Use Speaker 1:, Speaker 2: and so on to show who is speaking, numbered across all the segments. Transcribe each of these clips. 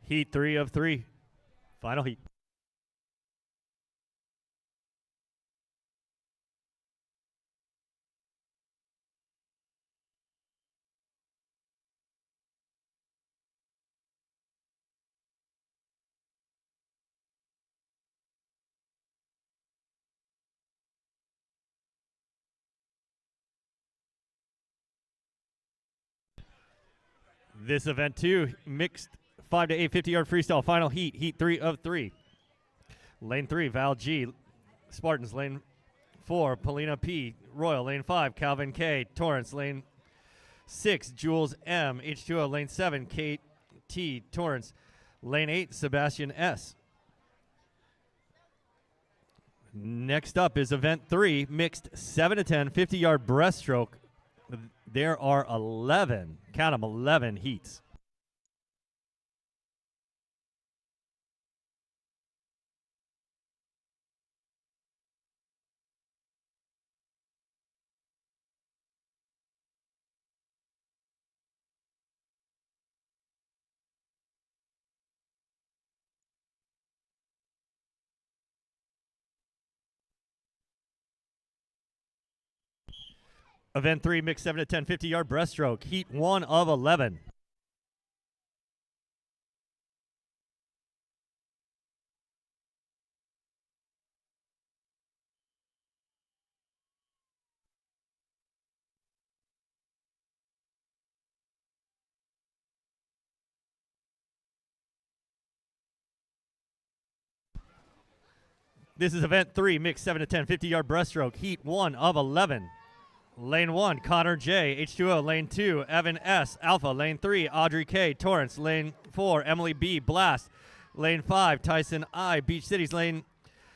Speaker 1: Heat 3 of 3. Final heat. This event 2, mixed 5 to 8 50-yard freestyle final heat. Heat 3 of 3. Lane 3, Val G. Spartans. Lane 4, Polina P. Royal. Lane 5, Calvin K. Torrance. Lane 6, Jules M. H2O. Lane 7, Kate T. Torrance. Lane 8, Sebastian S. Next up is event 3, mixed 7 to 10 50-yard breaststroke. There are 11, count them, 11 heats. Event 3, mixed 7 to 10 50-yard breaststroke. Heat 1 of 11. This is event 3, mixed 7 to 10 50-yard breaststroke. Heat 1 of 11. Lane 1, Connor J. H2O. Lane 2, Evan S. Alpha. Lane 3, Audrey K. Torrance. Lane 4, Emily B. Blast. Lane 5, Tyson I. Beach Cities. Lane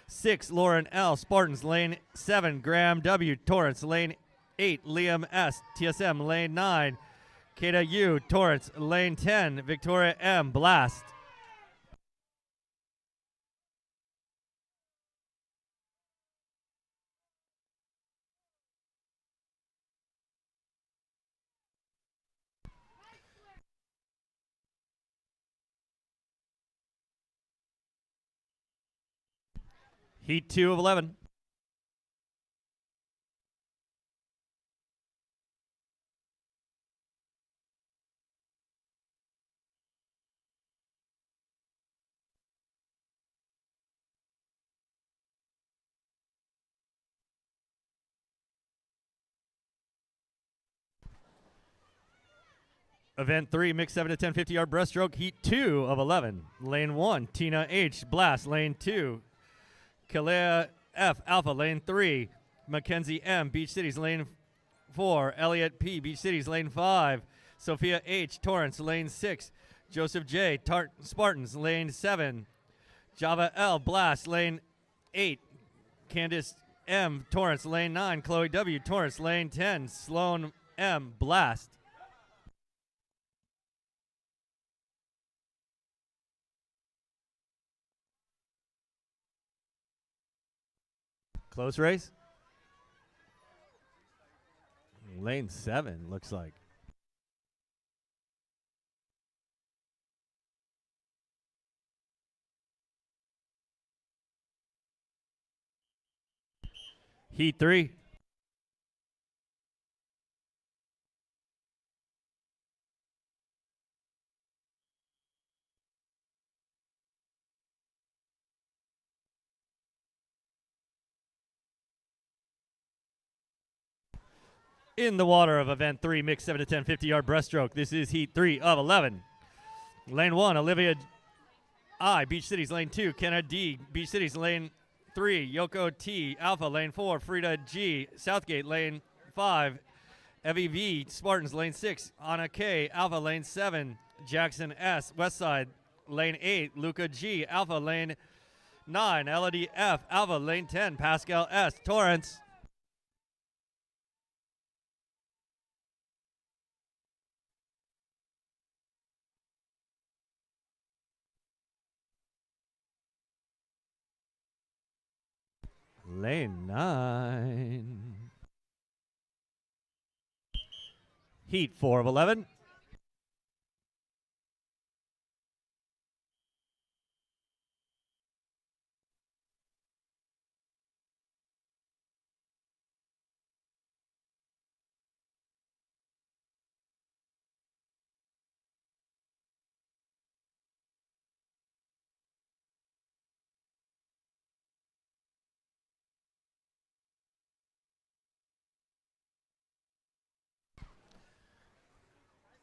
Speaker 1: 6, Lauren L. Spartans. Lane 7, Graham W. Torrance. Lane 8, Liam S. TSM. Lane 9, Kata U. Torrance. Lane 10, Victoria M. Blast. Heat 2 of 11. Event 3, mixed 7 to 10 50-yard breaststroke. Heat 2 of 11. Lane 1, Tina H. Blast. Lane 2, Kalea F. Alpha. Lane 3, Mackenzie M. Beach Cities. Lane 4, Elliot P. Beach Cities. Lane 5, Sophia H. Torrance. Lane 6, Joseph J. Spartans. Lane 7, Java L. Blast. Lane 8, Candice M. Torrance. Lane 9, Chloe W. Torrance. Lane 10, Sloan M. Blast. Close race. Lane 7 looks like. Heat 3. In the water of event 3, mixed 7 to 10 50-yard breaststroke. This is heat 3 of 11. Lane 1, Olivia I. Beach Cities. Lane 2, Kenna D. Beach Cities. Lane 3, Yoko T. Alpha. Lane 4, Frida G. Southgate. Lane 5, Evie V. Spartans. Lane 6, Anna K. Alpha. Lane 7, Jackson S. Westside. Lane 8, Luca G. Alpha. Lane 9, Elodie F. Alpha. Lane 10, Pascal S. Torrance. Lane 9. Heat 4 of 11.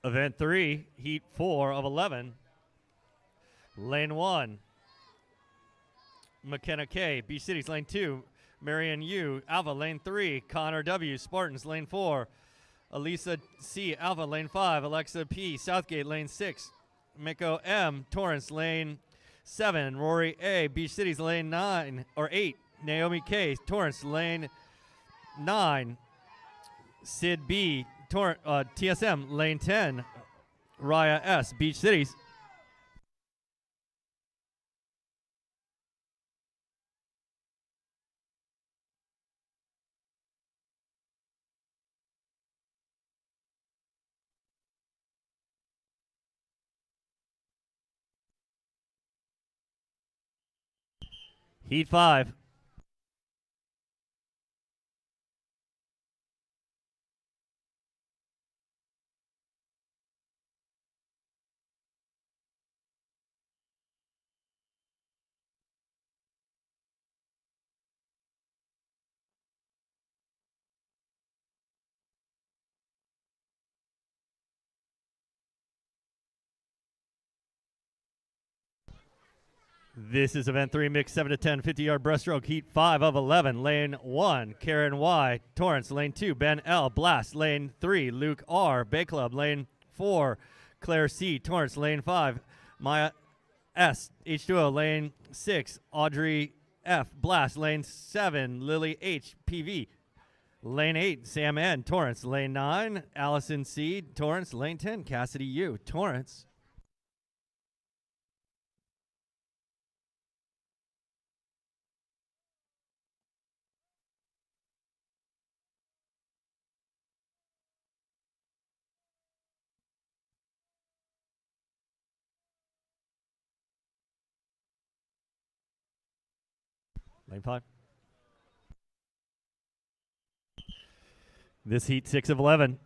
Speaker 1: Event 3, Heat 4 of 11. Lane 1, McKenna K, Beach Cities. Lane 2, Marion U, Alpha. Lane 3, Connor W, Spartans. Lane 4, Elisa C, Alpha. Lane 5, Alexa P, Southgate. Lane 6, Miko M, Torrance. Lane 7, Rory A, Beach Cities. Lane 9 or 8, Naomi K, Torrance. Lane 9, Sid B, TSM. Lane 10, Raya S, Beach Cities. Heat 5. This is event 3, mixed 7 to 10, 50-yard breaststroke, heat 5 of 11. Lane 1, Karen Y, Torrance. Lane 2, Ben L, Blast. Lane 3, Luke R, Bay Club. Lane 4, Claire C, Torrance. Lane 5, Maya S, H2O. Lane 6, Audrey F, Blast. Lane 7, Lily H, PV. Lane 8, Sam N, Torrance. Lane 9, Allison C, Torrance. Lane 10, Cassidy U, Torrance. Lane 5. This heat 6 of 11.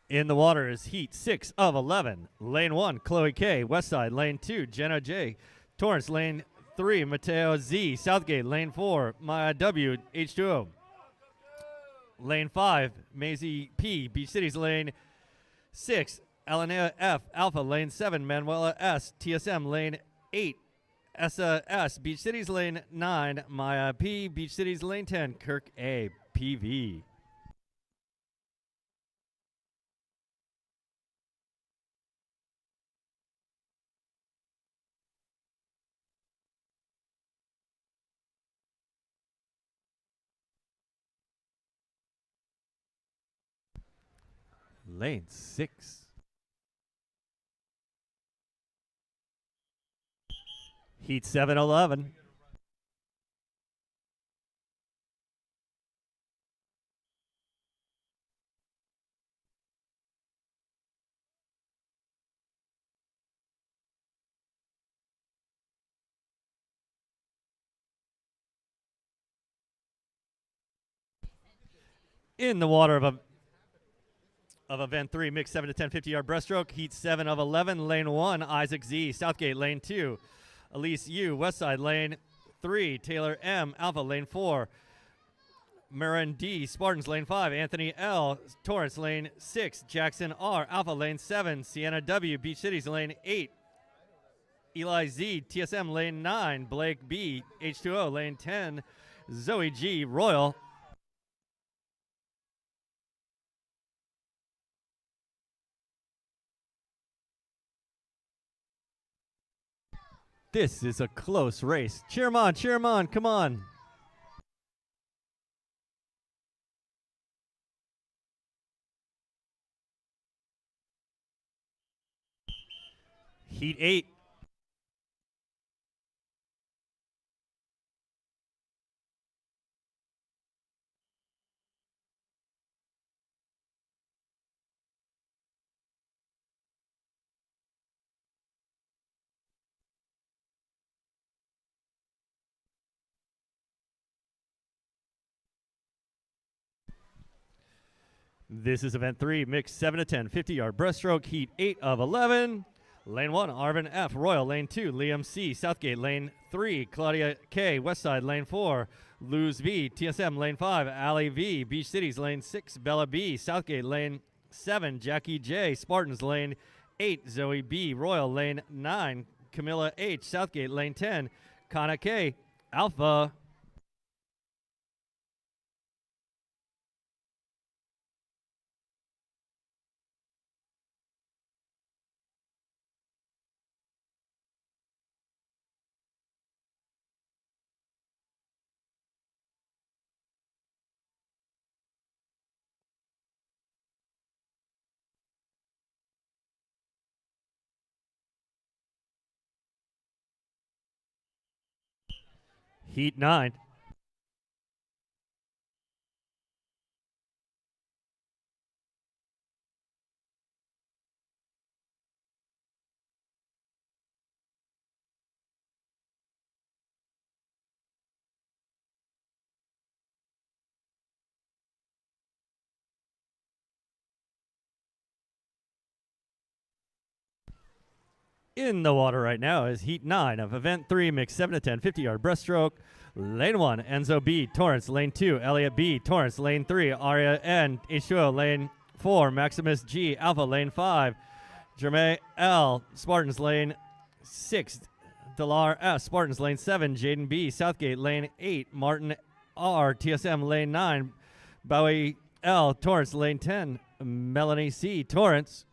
Speaker 1: In the water is heat 6 of 11. Lane 1, Chloe K, Westside. Lane 2, Jenna J, Torrance. Lane 3, Mateo Z, Southgate. Lane 4, Maya W, H2O. Lane 5, Maisie P, Beach Cities. Lane 6, Elena F, Alpha. Lane 7, Manuela S, TSM. Lane 8, Essa S, Beach Cities. Lane 9, Maya P, Beach Cities. Lane 10, Kirk A, PV. Lane 6. Heat 7-11. In the water of event 3, mixed 7 to 10, 50-yard breaststroke, heat 7 of 11. Lane 1, Isaac Z, Southgate. Lane 2, Elise U, Westside. Lane 3, Taylor M, Alpha. Lane 4, Marin D, Spartans. Lane 5, Anthony L, Torrance. Lane 6, Jackson R, Alpha. Lane 7, Sienna W, Beach Cities. Lane 8, Eli Z, TSM. Lane 9, Blake B, H2O. Lane 10, Zoe G, Royal. This is a close race. Cheer 'em on, cheer 'em on, come on. Heat 8. This is event 3, mixed 7 to 10, 50-yard breaststroke, heat 8 of 11. Lane 1, Arvin F. Royal. Lane 2, Liam C. Southgate. Lane 3, Claudia K. Westside. Lane 4, Luz V. TSM. Lane 5, Ali V. Beach Cities. Lane 6, Bella B. Southgate. Lane 7, Jackie J. Spartans. Lane 8, Zoe B. Royal. Lane 9, Camilla H. Southgate. Lane 10, Kana K. Alpha. Heat 9. In the water right now is heat 9 of event 3, mixed 7 to 10, 50-yard breaststroke. Lane 1, Enzo B. Torrance. Lane 2, Elliot B. Torrance. Lane 3, Aria N. H2O. Lane 4, Maximus G. Alpha. Lane 5, Jermaine L. Spartans. Lane 6, Delar S. Spartans. Lane 7, Jaden B. Southgate. Lane 8, Martin R. TSM. Lane 9, Bowie L. Torrance. Lane 10, Melanie C. Torrance.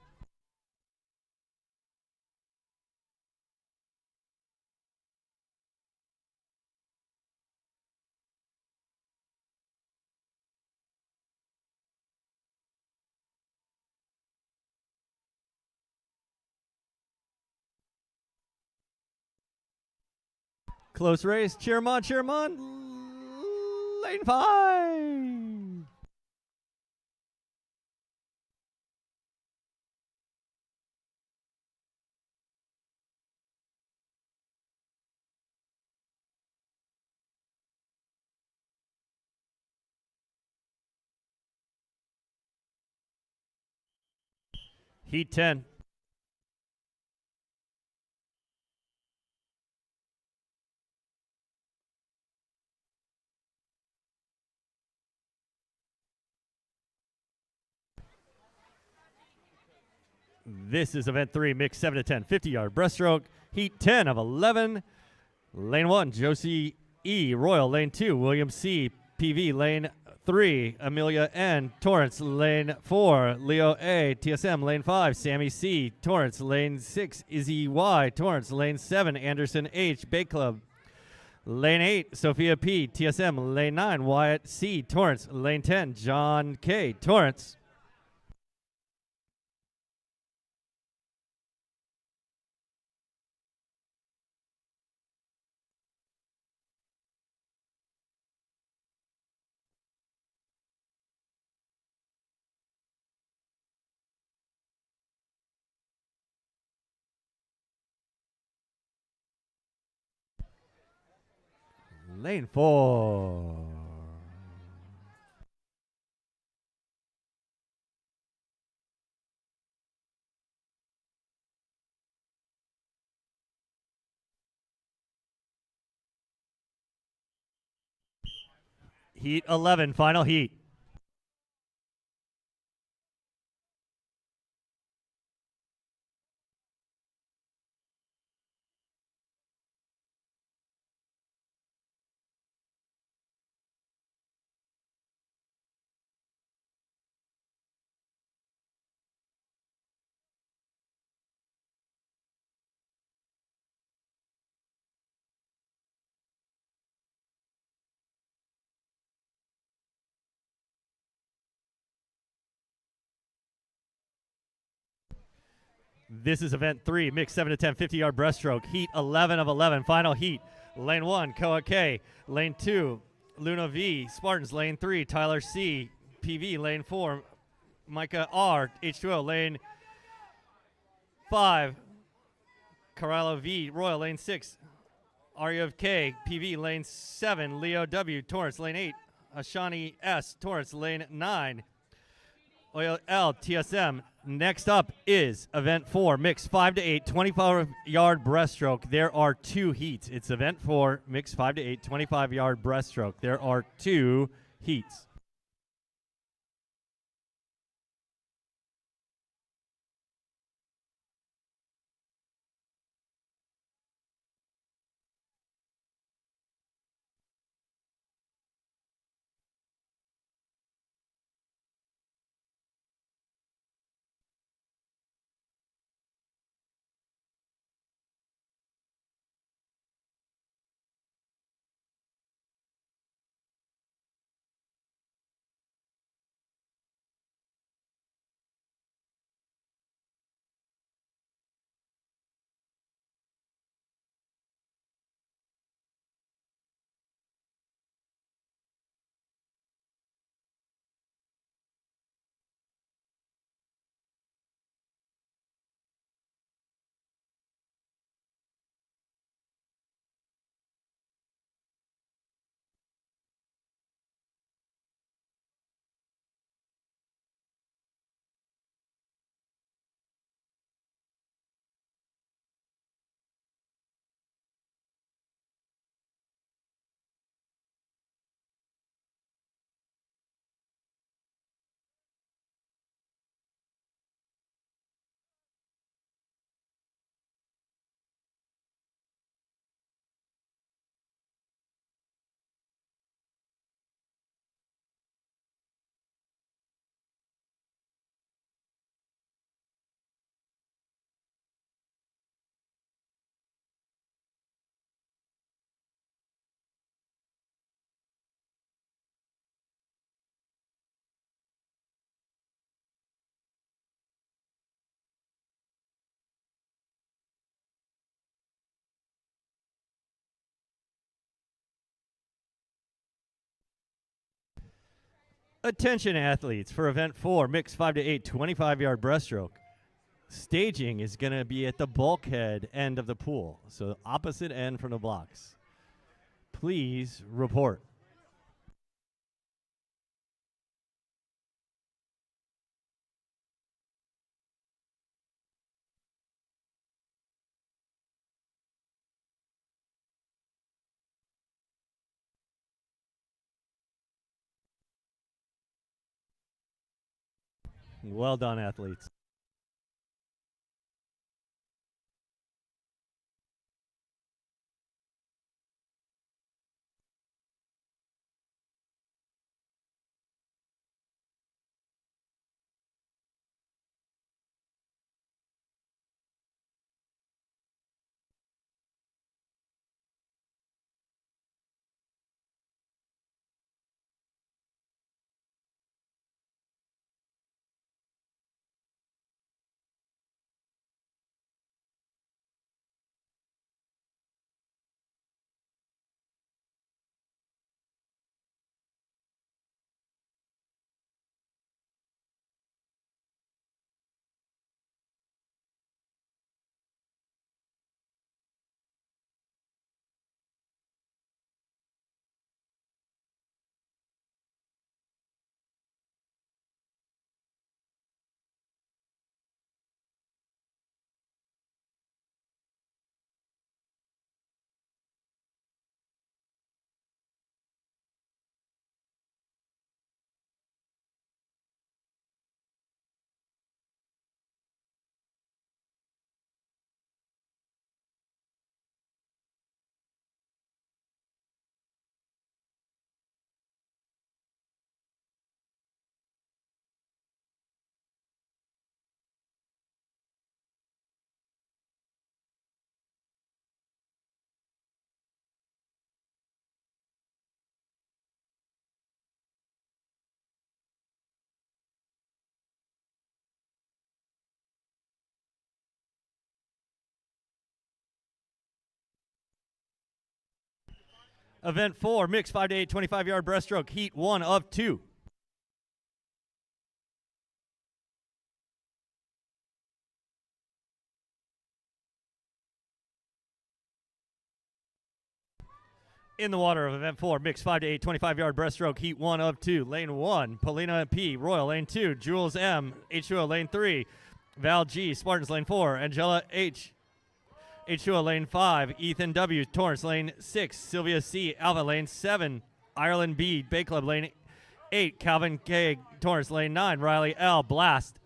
Speaker 1: Close race. Cheer 'em on, cheer 'em on. Lane 5. Heat 10. This is event 3, mixed 7 to 10, 50-yard breaststroke, heat 10 of 11. Lane 1, Josie E. Royal. Lane 2, William C. PV. Lane 3, Amelia N. Torrance. Lane 4, Leo A. TSM. Lane 5, Sammy C. Torrance. Lane 6, Izzy Y. Torrance. Lane 7, Anderson H. Bay Club. Lane 8, Sophia P. TSM. Lane 9, Wyatt C. Torrance. Lane 10, John K. Torrance. Lane 4. Heat 11, final heat. This is event 3, mixed 7 to 10, 50-yard breaststroke, heat 11 of 11, final heat. Lane 1, Koa K. Lane 2, Luna V. Spartans. Lane 3, Tyler C. PV. Lane 4, Micah R. H2O. Lane 5, Carallo V. Royal. Lane 6, Arya K. PV. Lane 7, Leo W. Torrance. Lane 8, Ashani S. Torrance. Lane 9, Oil L, TSM. Next up is event 4, mixed 5 to 8, 25-yard breaststroke. There are 2 heats. It's event 4, mixed 5 to 8, 25-yard breaststroke. There are 2 heats. Attention athletes for event 4, mixed 5 to 8, 25-yard breaststroke. Staging is going to be at the bulkhead end of the pool, so opposite end from the blocks. Please report. Well done, athletes. Event 4, mixed 5 to 8, 25-yard breaststroke, heat 1 of 2. In the water of event 4, mixed 5 to 8, 25-yard breaststroke, heat 1 of 2. Lane 1, Polina P, Royal, lane 2. Jules M, H2O, lane 3. Val G, Spartans, lane 4. Angela H, H2O, lane 5. Ethan W, Torrance, lane 6. Sylvia C, Alpha, lane 7. Ireland B, Bay Club, lane 8. Calvin K, Torrance, lane 9. Riley L, Blast.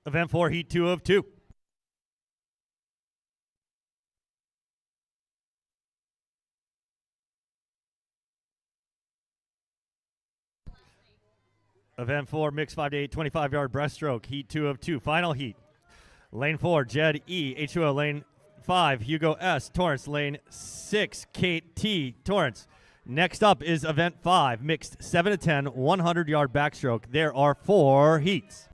Speaker 1: Event 4, heat 2 of 2. Event 4, mixed 5 to 8, 25-yard breaststroke, heat 2 of 2. Final heat. Lane 4, Jed E, H2O, lane 5. Hugo S, Torrance, lane 6. Kate T, Torrance. Next up is event 5, mixed 7 to 10, 100-yard backstroke. There are 4 heats.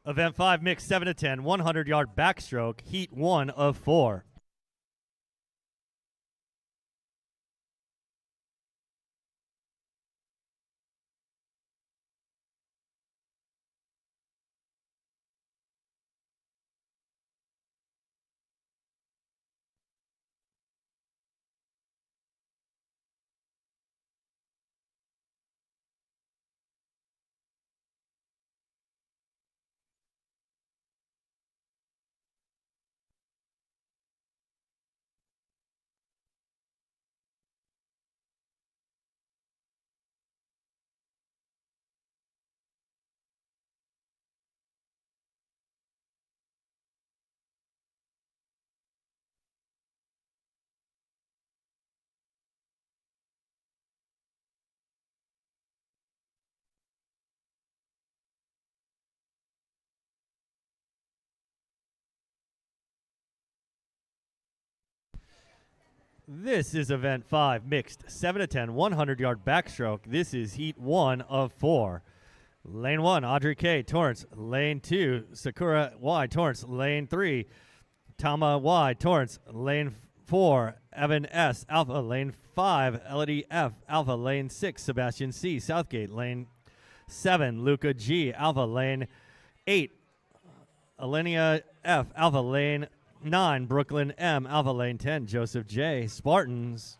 Speaker 1: Event 5, mixed 7 to 10, 100-yard backstroke, heat 1 of 4. This is event 5, mixed 7 to 10, 100-yard backstroke. This is heat 1 of 4. Lane 1, Audrey K, Torrance. Lane 2, Sakura Y, Torrance. Lane 3, Tama Y, Torrance. Lane 4, Evan S, Alpha. Lane 5, Elodie F, Alpha. Lane 6, Sebastian C, Southgate. Lane 7, Luca G, Alpha. Lane 8, Alenia F, Alpha. Lane 9, Brooklyn M, Alpha. Lane 10, Joseph J, Spartans.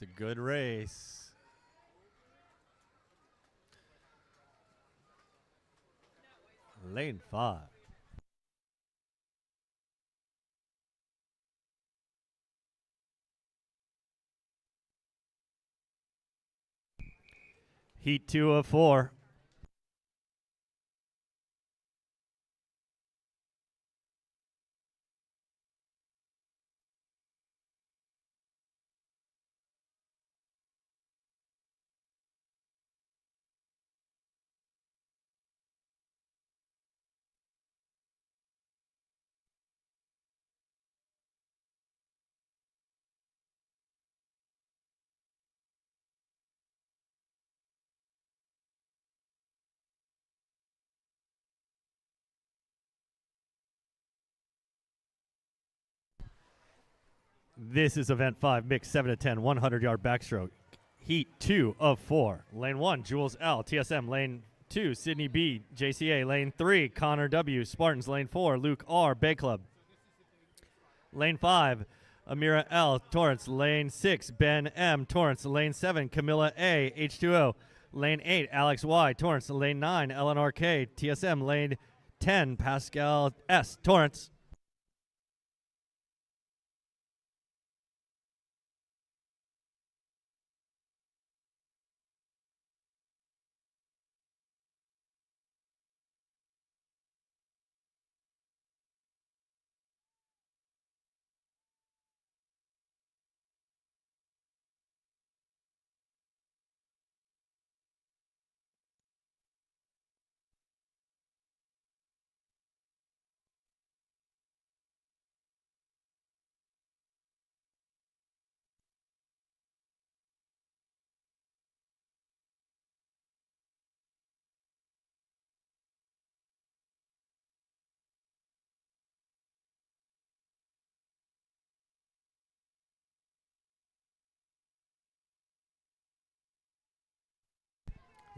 Speaker 1: It's a good race. Lane 5. Heat 2 of 4. This is event 5, mixed 7 to 10, 100-yard backstroke. Heat 2 of 4. Lane 1, Jules L, TSM. Lane 2, Sydney B, JCA. Lane 3, Connor W, Spartans. Lane 4, Luke R, Bay Club. Lane 5, Amira L, Torrance. Lane 6, Ben M, Torrance. Lane 7, Camilla A, H2O. Lane 8, Alex Y, Torrance. Lane 9, Eleanor K, TSM. Lane 10, Pascal S, Torrance.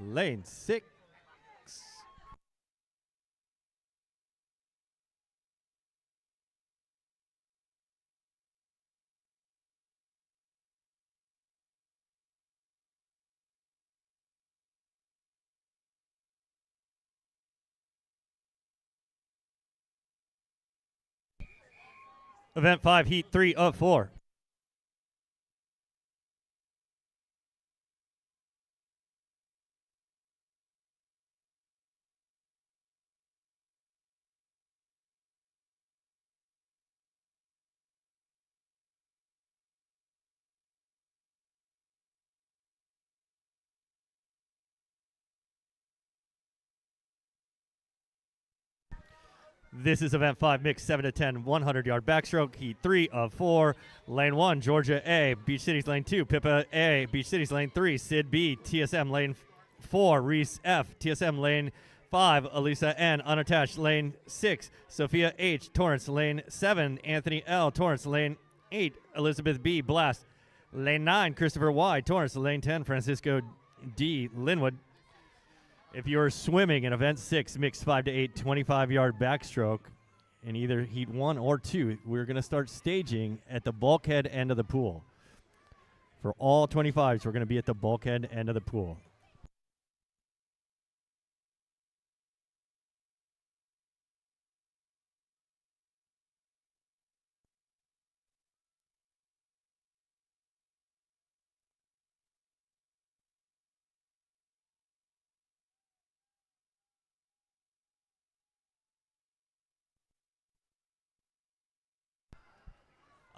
Speaker 1: Lane 6. Event 5, heat 3 of 4. This is event 5, mixed 7 to 10, 100-yard backstroke, heat 3 of 4. Lane 1, Georgia A, Beach Cities. Lane 2, Pippa A, Beach Cities. Lane 3, Sid B, TSM. Lane 4, Reese F, TSM. Lane 5, Elisa N, unattached. Lane 6, Sophia H, Torrance. Lane 7, Anthony L, Torrance. Lane 8, Elizabeth B, Blast. Lane 9, Christopher Y, Torrance. Lane 10, Francisco D, Linwood. If you're swimming in event 6, mixed 5 to 8, 25-yard backstroke in either heat 1 or 2, we're going to start staging at the bulkhead end of the pool. For all 25s, we're going to be at the bulkhead end of the pool.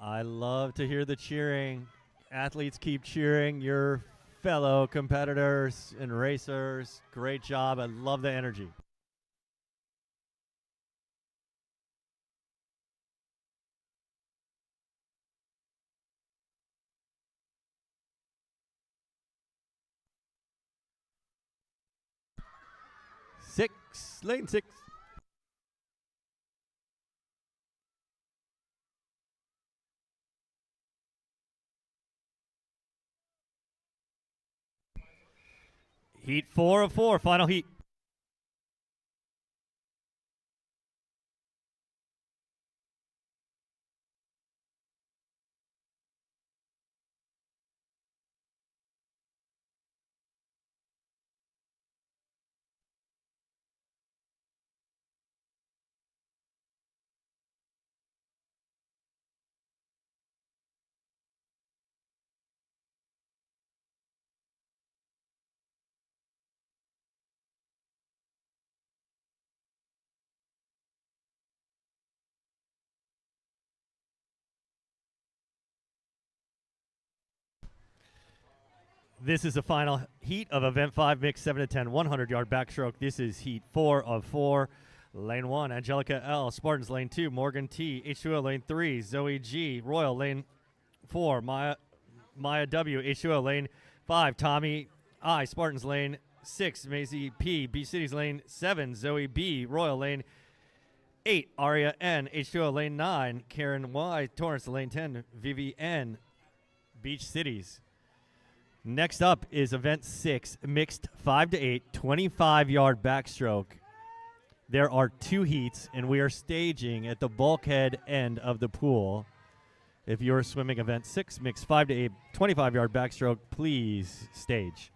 Speaker 1: I love to hear the cheering. Athletes, keep cheering your fellow competitors and racers. Great job. I love the energy. Lane 6. Heat 4 of 4, final heat. This is the final heat of event 5, mixed 7 to 10, 100-yard backstroke. This is heat 4 of 4. Lane 1, Angelica L, Spartans. Lane 2, Morgan T, H2O. Lane 3, Zoe G, Royal. Lane 4, Maya W, H2O. Lane 5, Tommy I, Spartans. Lane 6, Maisie P, B Cities. Lane 7, Zoe B, Royal. Lane 8, Aria N, H2O lane 9, Karen Y, Torrance lane 10, VVN, Beach Cities. Next up is event 6, mixed 5 to 8, 25-yard backstroke. There are 2 heats, and we are staging at the bulkhead end of the pool. If you're swimming event 6, mixed 5 to 8, 25-yard backstroke, please stage.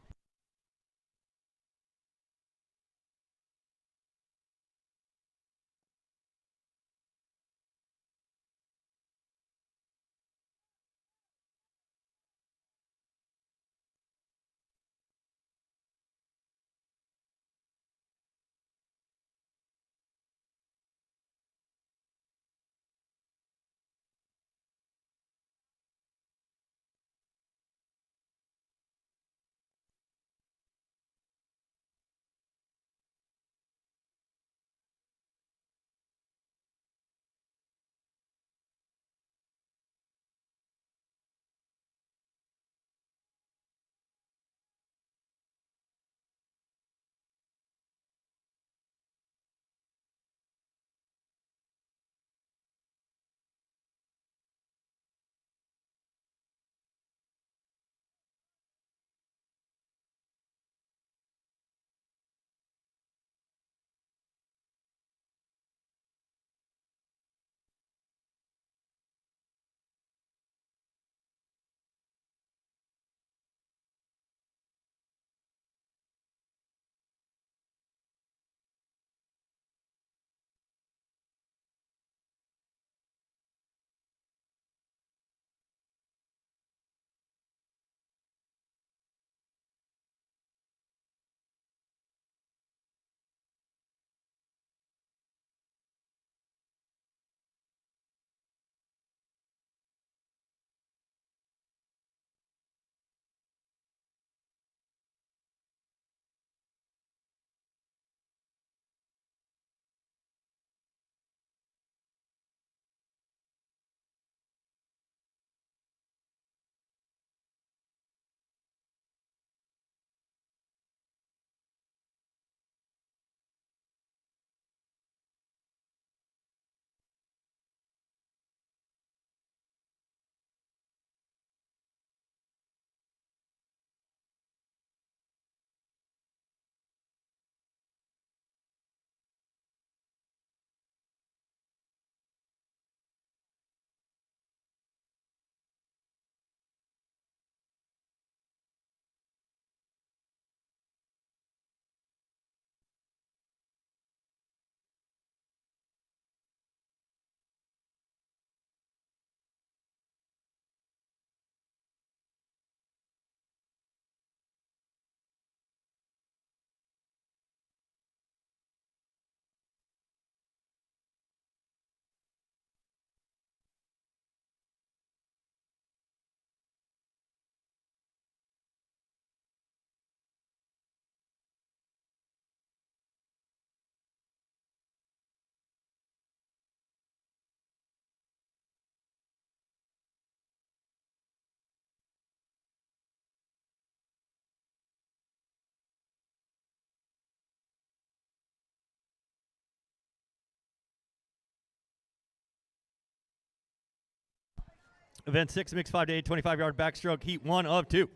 Speaker 1: Event 6, mixed 5 to 8, 25-yard backstroke, heat 1 of 2.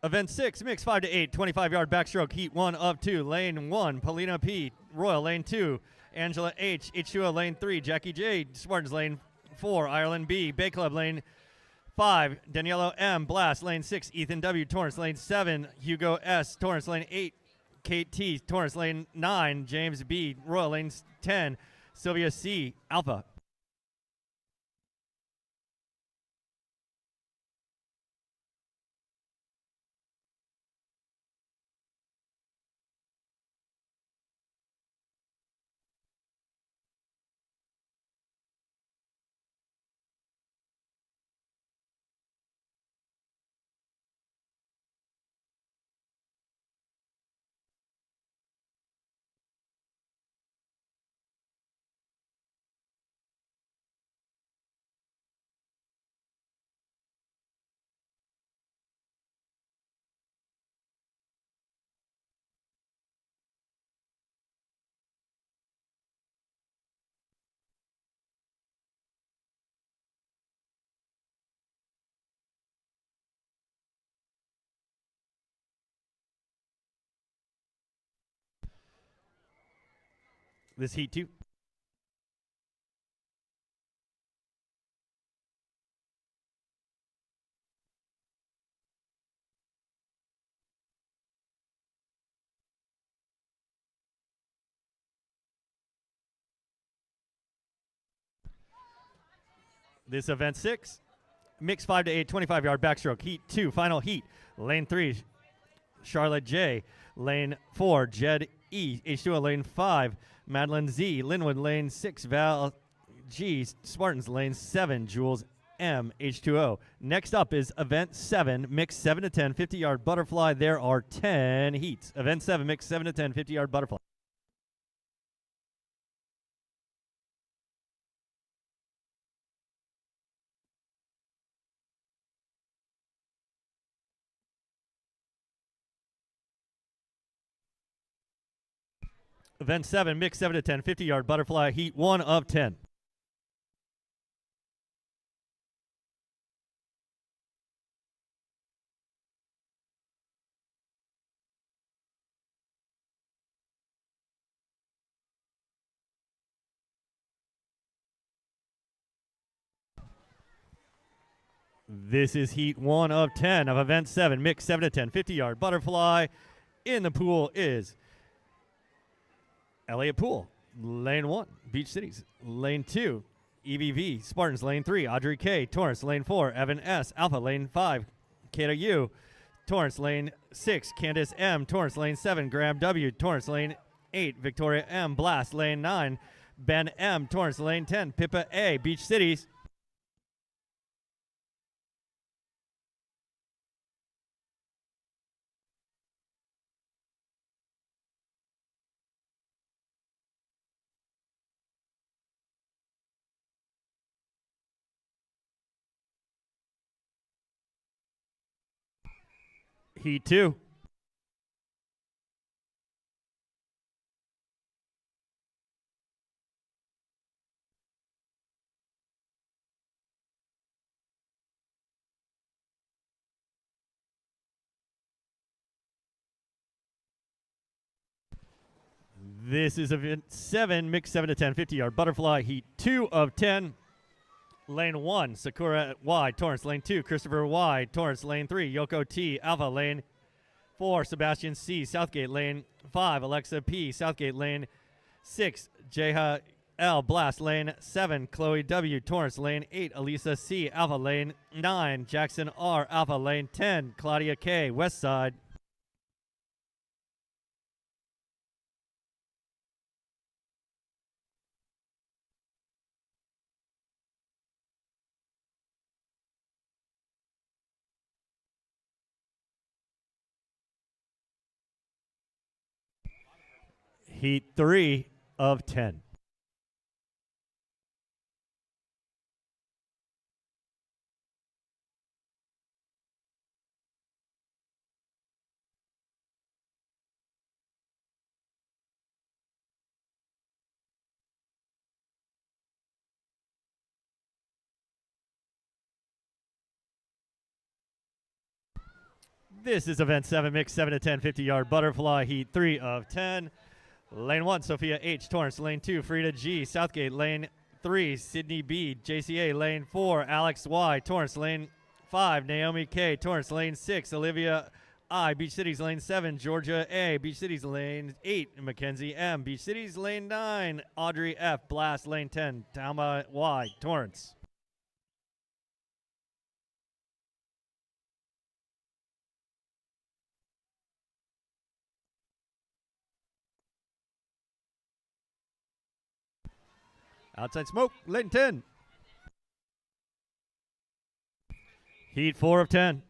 Speaker 1: Event 6, mixed 5 to 8, 25-yard backstroke, heat 1 of 2. Lane 1, Paulina P, Royal, lane 2. Angela H, H2O, lane 3. Jackie J, Spartans, lane 4. Ireland B, Bay Club, lane 5. Daniello M, Blast, lane 6. Ethan W, Torrance, lane 7. Hugo S, Torrance, lane 8. Kate T, Torrance, lane 9. James B, Royal, lane 10. Sylvia C, Alpha. This heat 2. This event 6. Mix 5 to 8, 25-yard backstroke. Heat 2, final heat. Lane 3, Charlotte J. Lane 4, Jed E. H2O. Lane 5, Madeline Z. Linwood. Lane 6, Val G. Spartans. Lane 7, Jules M. H2O. Next up is event 7, mix 7 to 10, 50-yard butterfly. There are 10 heats. Event 7, mix 7 to 10, 50-yard butterfly. Event 7, mix 7 to 10, 50-yard butterfly, heat 1 of 10. This is heat 1 of 10 of event 7, mix 7 to 10, 50-yard butterfly. In the pool is Elliott Pool. Lane 1, Beach Cities. Lane 2, EVV, Spartans. Lane 3, Audrey K. Torrance. Lane 4, Evan S. Alpha. Lane 5, Kata U. Torrance. Lane 6, Candace M. Torrance. Lane 7, Graham W. Torrance. Lane 8, Victoria M. Blast. Lane 9, Ben M. Torrance. Lane 10, Pippa A. Beach Cities. Heat 2. This is event 7, mix 7 to 10, 50-yard butterfly, heat 2 of 10. Lane 1, Sakura Y. Torrance. Lane 2, Christopher Y. Torrance. Lane 3, Yoko T. Alpha. Lane 4, Sebastian C. Southgate. Lane 5, Alexa P. Southgate. Lane 6, Jeha L. Blast. Lane 7, Chloe W. Torrance. Lane 8, Elisa C. Alpha. Lane 9, Jackson R. Alpha. Lane 10, Claudia K. West Side. Heat 3 of 10. This is event 7, mix 7 to 10, 50-yard butterfly, heat 3 of 10. Lane 1, Sophia H. Torrance. Lane 2, Frida G. Southgate. Lane 3, Sydney B. JCA. Lane 4, Alex Y. Torrance. Lane 5, Naomi K. Torrance. Lane 6, Olivia I. Beach Cities. Lane 7, Georgia A. Beach Cities. Lane 8, Mackenzie M. Beach Cities. Lane 9, Audrey F. Blast. Lane 10, Talma Y. Torrance. Outside smoke, lane 10. Heat 4 of 10.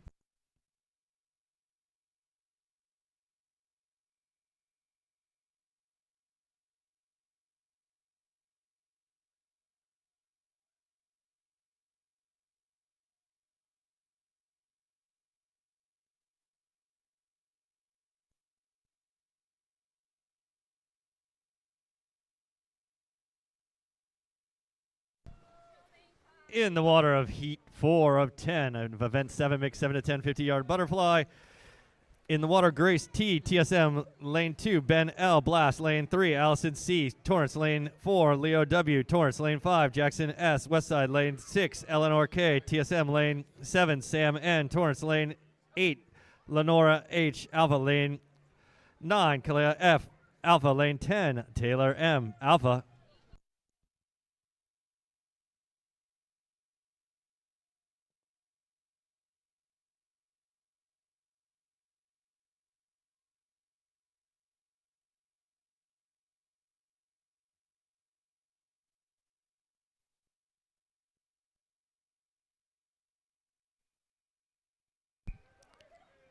Speaker 1: In the water of heat 4 of 10 of event 7, mix 7 to 10, 50-yard butterfly. In the water, Grace T, TSM, lane 2. Ben L, Blast, lane 3. Allison C, Torrance, lane 4. Leo W, Torrance, lane 5. Jackson S, Westside, lane 6. Eleanor K, TSM, lane 7. Sam N, Torrance, lane 8. Lenora H, Alpha, lane 9. Kalea F, Alpha, lane 10. Taylor M, Alpha.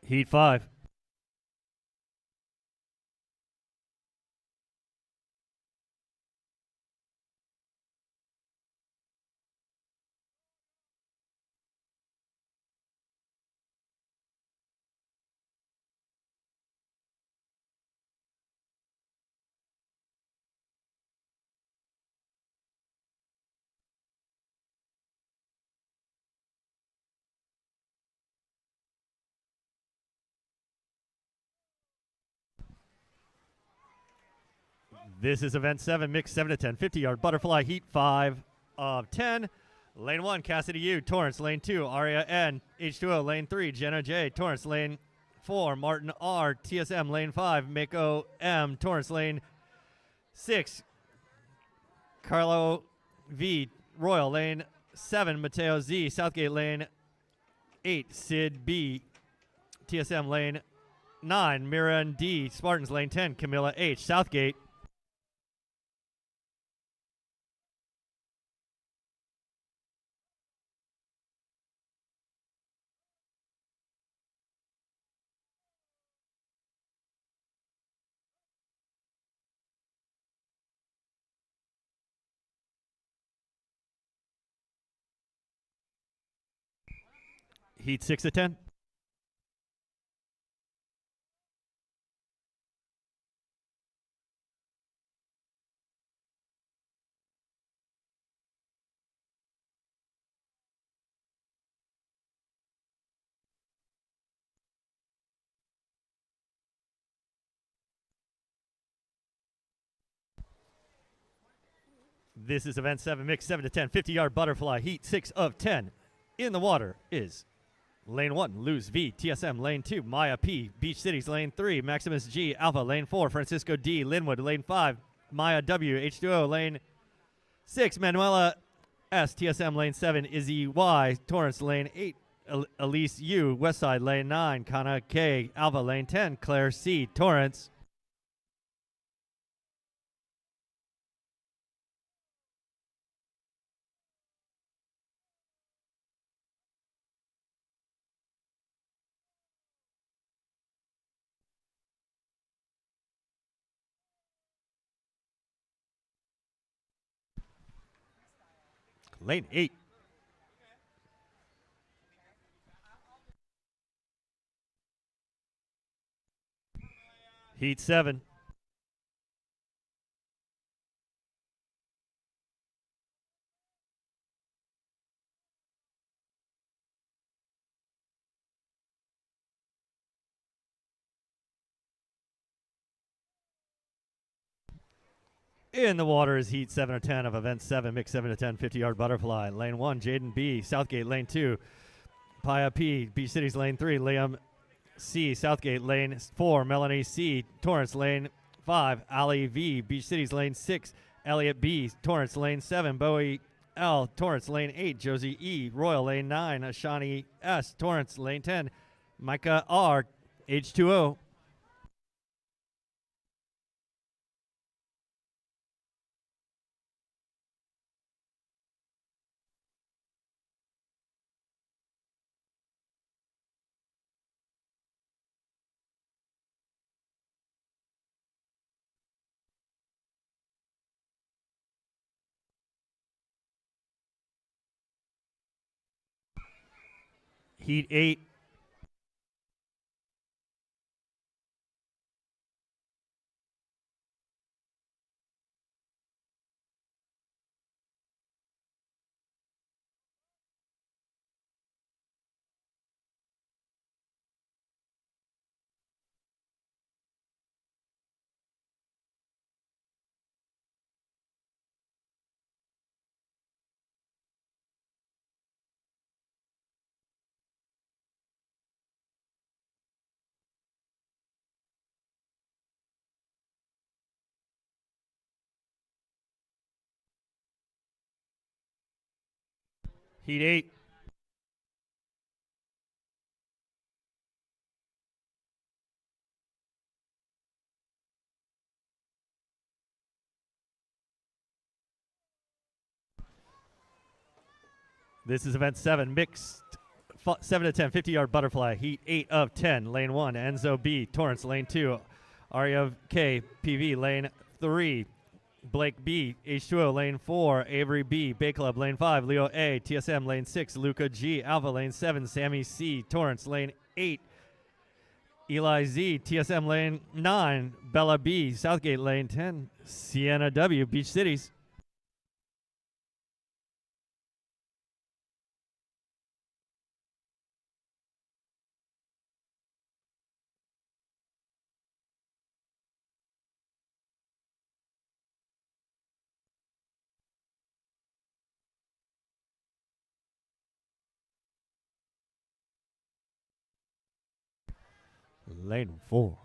Speaker 1: Heat 5. This is event 7, mixed 7 to 10, 50-yard butterfly, heat 5 of 10. Lane 1, Cassidy U, Torrance, lane 2. Aria N, H2O, lane 3. Jenna J, Torrance, lane 4. Martin R, TSM, lane 5. Mako M, Torrance, lane 6. Carlo V, Royal, lane 7. Mateo Z, Southgate, lane 8. Sid B, TSM, lane 9. Miran D, Spartans, lane 10. Camilla H, Southgate. Heat 6 of 10. This is event 7, mixed 7 to 10, 50-yard butterfly, heat 6 of 10. In the water is lane 1, Luz V, TSM, lane 2. Maya P, Beach Cities, lane 3. Maximus G, Alpha, lane 4. Francisco D, Linwood, lane 5. Maya W, H2O, lane 6. Manuela S, TSM, lane 7. Izzy Y, Torrance, lane 8. Elise U, Westside, lane 9. Kana K, Alpha, lane 10. Claire C, Torrance. Lane 8. Heat 7. In the water is heat 7 or 10 of event 7, mixed 7 to 10, 50-yard butterfly. Lane 1, Jaden B, Southgate, lane 2. Paya P, Beach Cities, lane 3. Liam C, Southgate, lane 4. Melanie C, Torrance, lane 5. Ali V, Beach Cities, lane 6. Elliot B, Torrance, lane 7. Bowie L, Torrance, lane 8. Josie E, Royal, lane 9. Ashani S, Torrance, lane 10. Micah R, H2O. Heat 8. Heat 8. This is event 7, mixed 7 to 10, 50-yard butterfly, heat 8 of 10, lane 1, Enzo B, Torrance, lane 2, Arya K, PV, lane 3, Blake B, H2O, lane 4, Avery B, Bay Club, lane 5, Leo A, TSM, lane 6, Luca G, Alpha, lane 7, Sammy C, Torrance, lane 8, Eli Z, TSM, lane 9, Bella B, Southgate, lane 10, Sienna W, Beach Cities. Lane 4.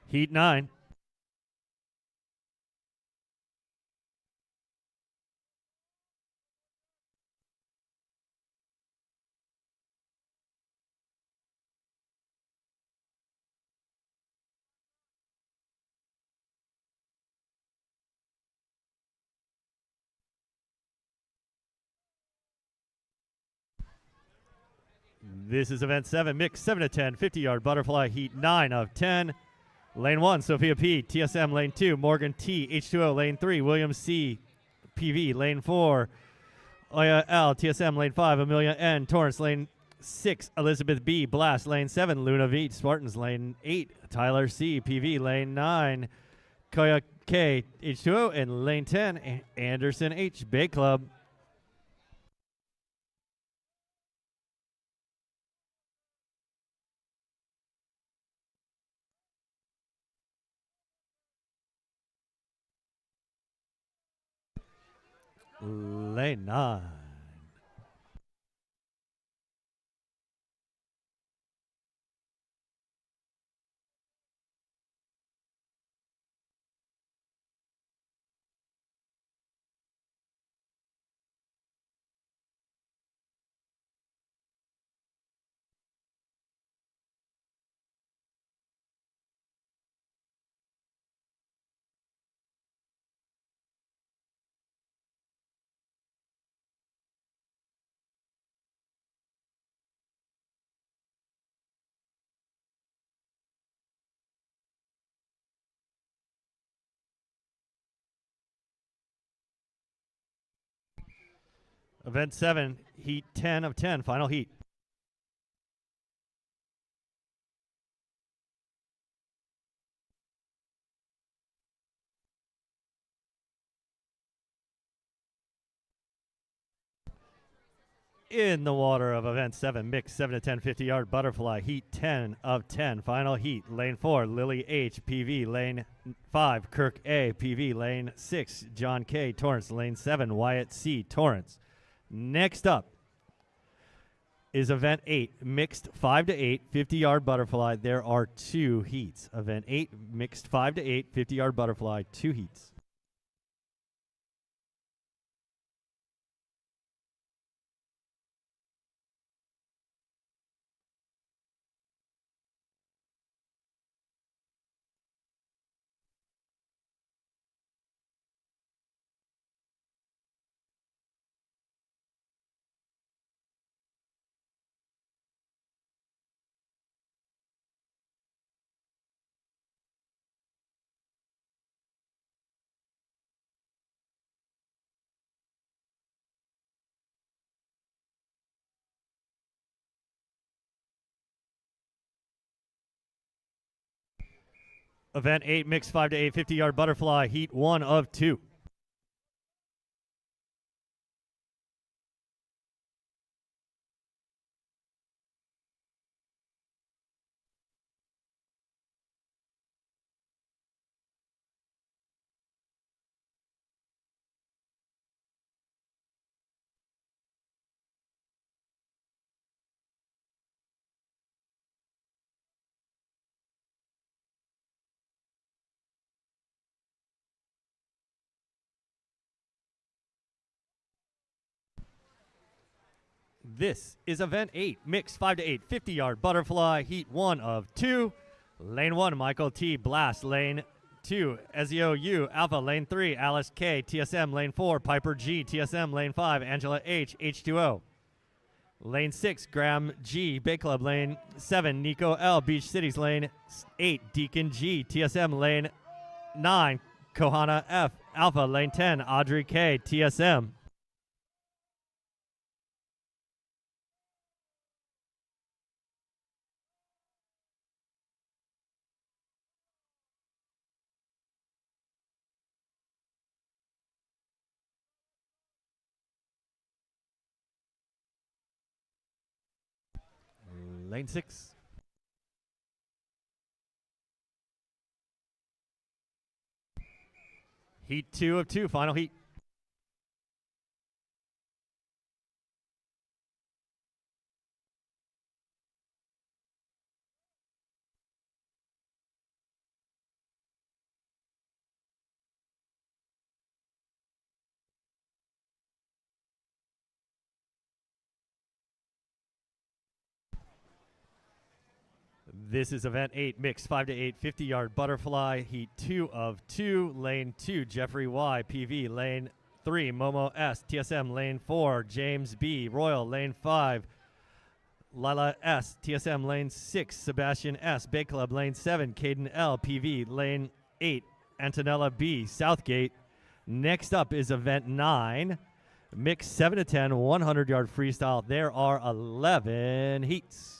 Speaker 1: Heat 9. This is event 7, mixed 7 to 10, 50-yard butterfly, heat 9 of 10. Lane 1, Sophia P, TSM, lane 2, Morgan T, H2O, lane 3, William C, PV, lane 4, Oya L, TSM, lane 5, Amelia N, Torrance, lane 6, Elizabeth B, Blast, lane 7, Luna V, Spartans, lane 8, Tyler C, PV, lane 9, Koya K, H2O, and lane 10, Anderson H, Bay Club. Lane 9. Event 7, heat 10 of 10, final heat. In the water of event 7, mixed 7 to 10, 50-yard butterfly, heat 10 of 10, final heat. Lane 4, Lily H, PV. Lane 5, Kirk A, PV. Lane 6, John K, Torrance. Lane 7, Wyatt C, Torrance. Next up is event 8, mixed 5 to 8, 50-yard butterfly. There are 2 heats. Event 8, mixed 5 to 8, 50-yard butterfly, 2 heats. Event 8, mixed 5 to 8, 50-yard butterfly, heat 1 of 2. This is event 8, mixed 5 to 8, 50-yard butterfly, heat 1 of 2. Lane 1, Michael T. Blast. Lane 2, Ezio U. Alpha. Lane 3, Alice K. TSM. Lane 4, Piper G. TSM. Lane 5, Angela H. H2O. Lane 6, Graham G. Bay Club. Lane 7, Nico L. Beach Cities. Lane 8, Deacon G. TSM. Lane 9, Kohana F. Alpha. Lane 10, Audrey K. TSM. Lane 6. Heat 2 of 2, final heat. This is event 8, mixed 5 to 8, 50-yard butterfly, heat 2 of 2. Lane 2, Jeffrey Y. PV. Lane 3, Momo S. TSM. Lane 4, James B. Royal. Lane 5, Lila S. TSM. Lane 6, Sebastian S. Bay Club. Lane 7, Caden L. PV. Lane 8, Antonella B. Southgate. Next up is event 9, mixed 7 to 10, 100-yard freestyle. There are 11 heats.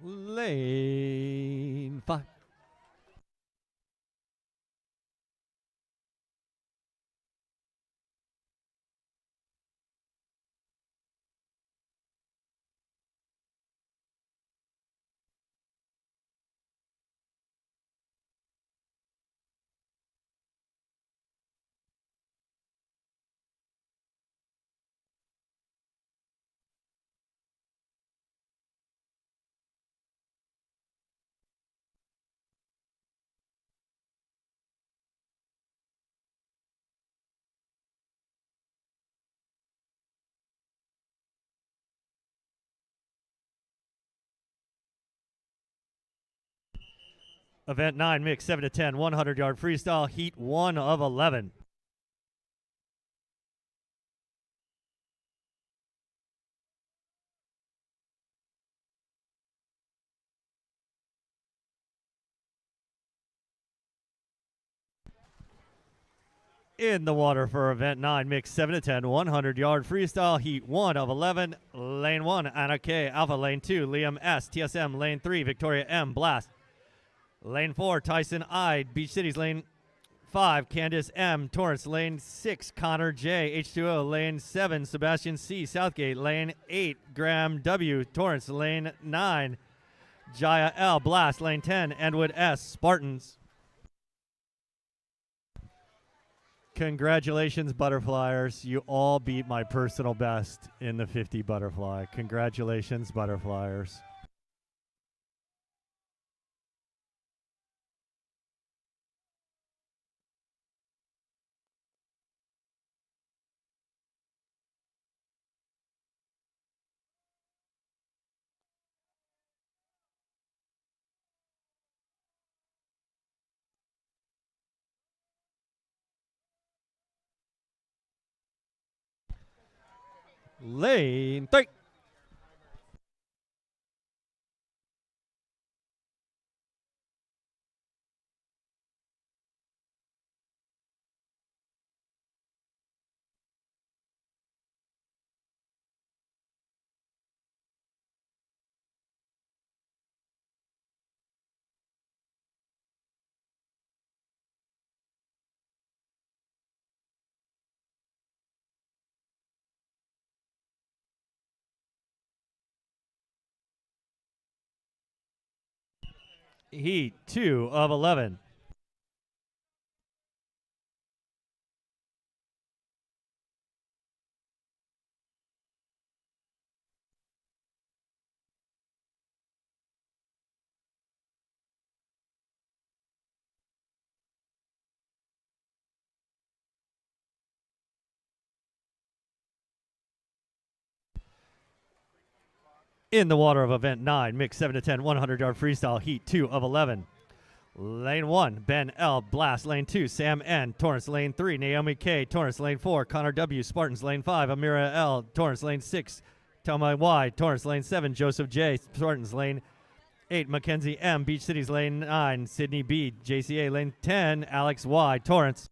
Speaker 1: Lane 5. Event 9, mixed 7 to 10, 100-yard freestyle, heat 1 of 11. In the water for event 9, mixed 7 to 10, 100-yard freestyle, heat 1 of 11. Lane 1, Anna K. Alpha. Lane 2, Liam S. TSM. Lane 3, Victoria M. Blast. Lane 4, Tyson I. Beach Cities. Lane 5, Candace M. Torrance. Lane 6, Connor J. H2O. Lane 7, Sebastian C. Southgate. Lane 8, Graham W. Torrance. Lane 9, Jaya L. Blast. Lane 10, Endwood S. Spartans. Congratulations, butterflyers. You all beat my personal best in the 50 butterfly. Congratulations, butterflyers. Lane 3. Heat 2 of 11. In the water of event 9, mixed 7 to 10, 100-yard freestyle, heat 2 of 11. Lane 1, Ben L. Blast. Lane 2, Sam N. Torrance. Lane 3, Naomi K. Torrance. Lane 4, Connor W. Spartans. Lane 5, Amira L. Torrance. Lane 6, Thelma Y. Torrance. Lane 7, Joseph J. Spartans. Lane 8, Mackenzie M. Beach Cities. Lane 9, Sydney B. JCA. Lane 10, Alex Y. Torrance.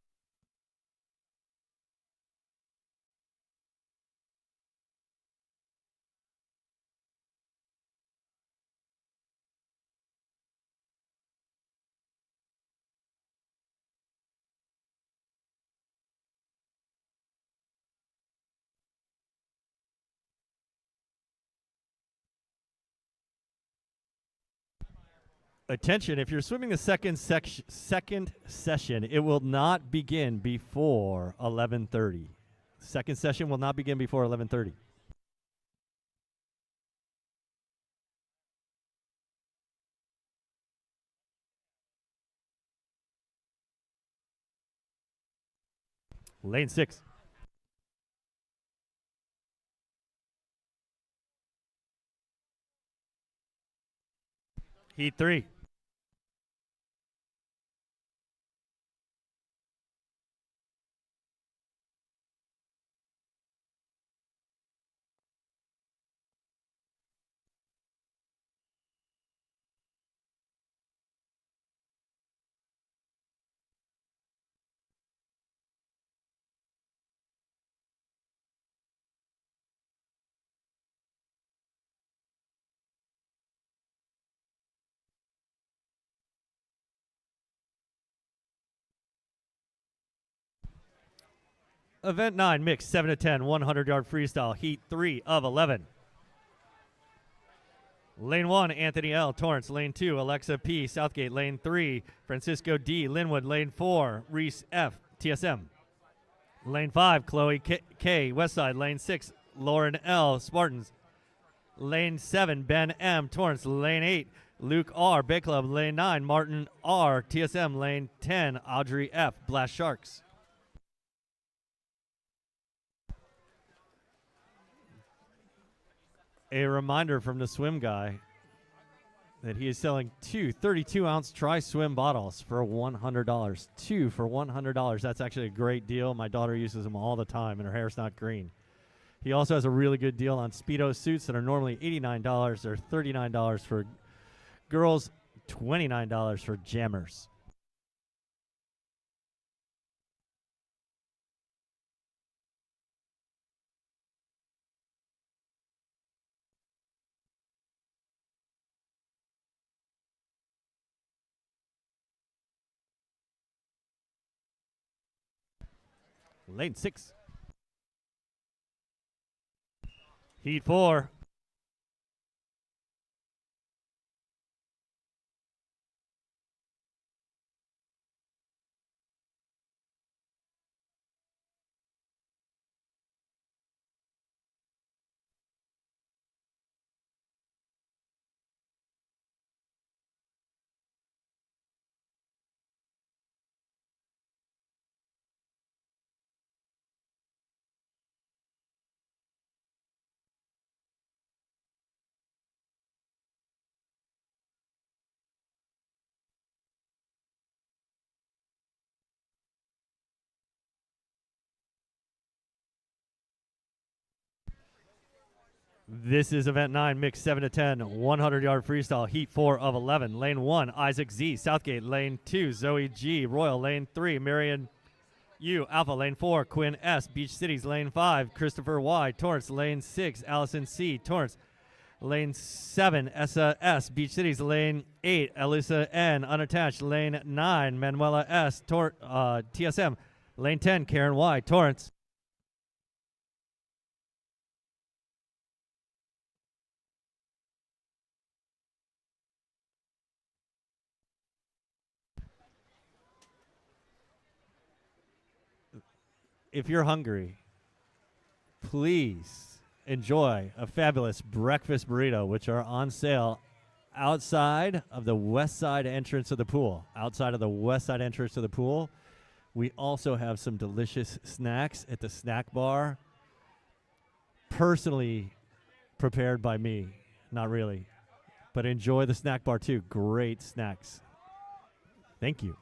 Speaker 1: Attention, if you're swimming the second session, it will not begin before 11:30. Second session will not begin before 11:30. Lane 6. Heat 3. Event 9, mixed 7 to 10, 100-yard freestyle, heat 3 of 11. Lane 1, Anthony L. Torrance. Lane 2, Alexa P. Southgate. Lane 3, Francisco D. Linwood. Lane 4, Reese F. TSM. Lane 5, Chloe K. Westside. Lane 6, Lauren L. Spartans. Lane 7, Ben M. Torrance. Lane 8, Luke R. Bay Club. Lane 9, Martin R. TSM. Lane 10, Audrey F. Blast Sharks. A reminder from the swim guy that he is selling two 32-ounce tri-swim bottles for $100. Two for $100. That's actually a great deal. My daughter uses them all the time, and her hair's not green. He also has a really good deal on Speedo suits that are normally $89 or $39 for girls, $29 for jammers. Lane 6. Heat 4. This is event 9, mixed 7 to 10, 100-yard freestyle, heat 4 of 11. Lane 1, Isaac Z, Southgate. Lane 2, Zoe G, Royal. Lane 3, Marion U, Alpha. Lane 4, Quinn S, Beach Cities. Lane 5, Christopher Y, Torrance. Lane 6, Allison C, Torrance. Lane 7, Essa S, Beach Cities. Lane 8, Elisa N, unattached. Lane 9, Manuela S, TSM. Lane 10, Karen Y, Torrance. If you're hungry, please enjoy a fabulous breakfast burrito, which are on sale outside of the west side entrance of the pool. Outside of the west side entrance of the pool, we also have some delicious snacks at the snack bar, personally prepared by me. Not really. But enjoy the snack bar too. Great snacks. Thank you.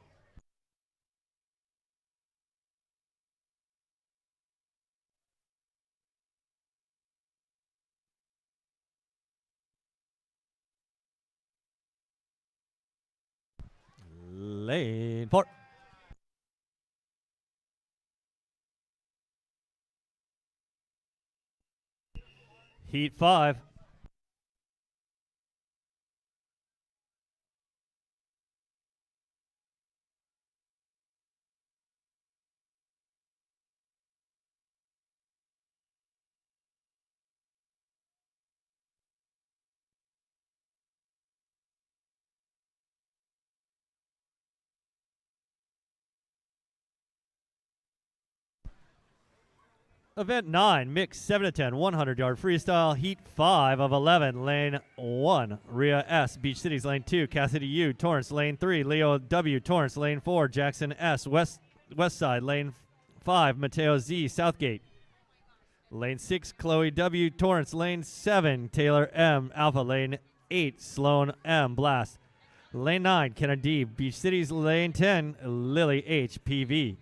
Speaker 1: Lane 4. Heat 5. Event 9, mixed 7 to 10, 100-yard freestyle, heat 5 of 11, lane 1, Rhea S, Beach Cities, lane 2, Cassidy U, Torrance, lane 3, Leo W, Torrance, lane 4, Jackson S, West Side, lane 5, Mateo Z, Southgate, lane 6, Chloe W, Torrance, lane 7, Taylor M, Alpha, lane 8, Sloan M, Blast, lane 9, Kennedy, Beach Cities, lane 10, Lily H, PV.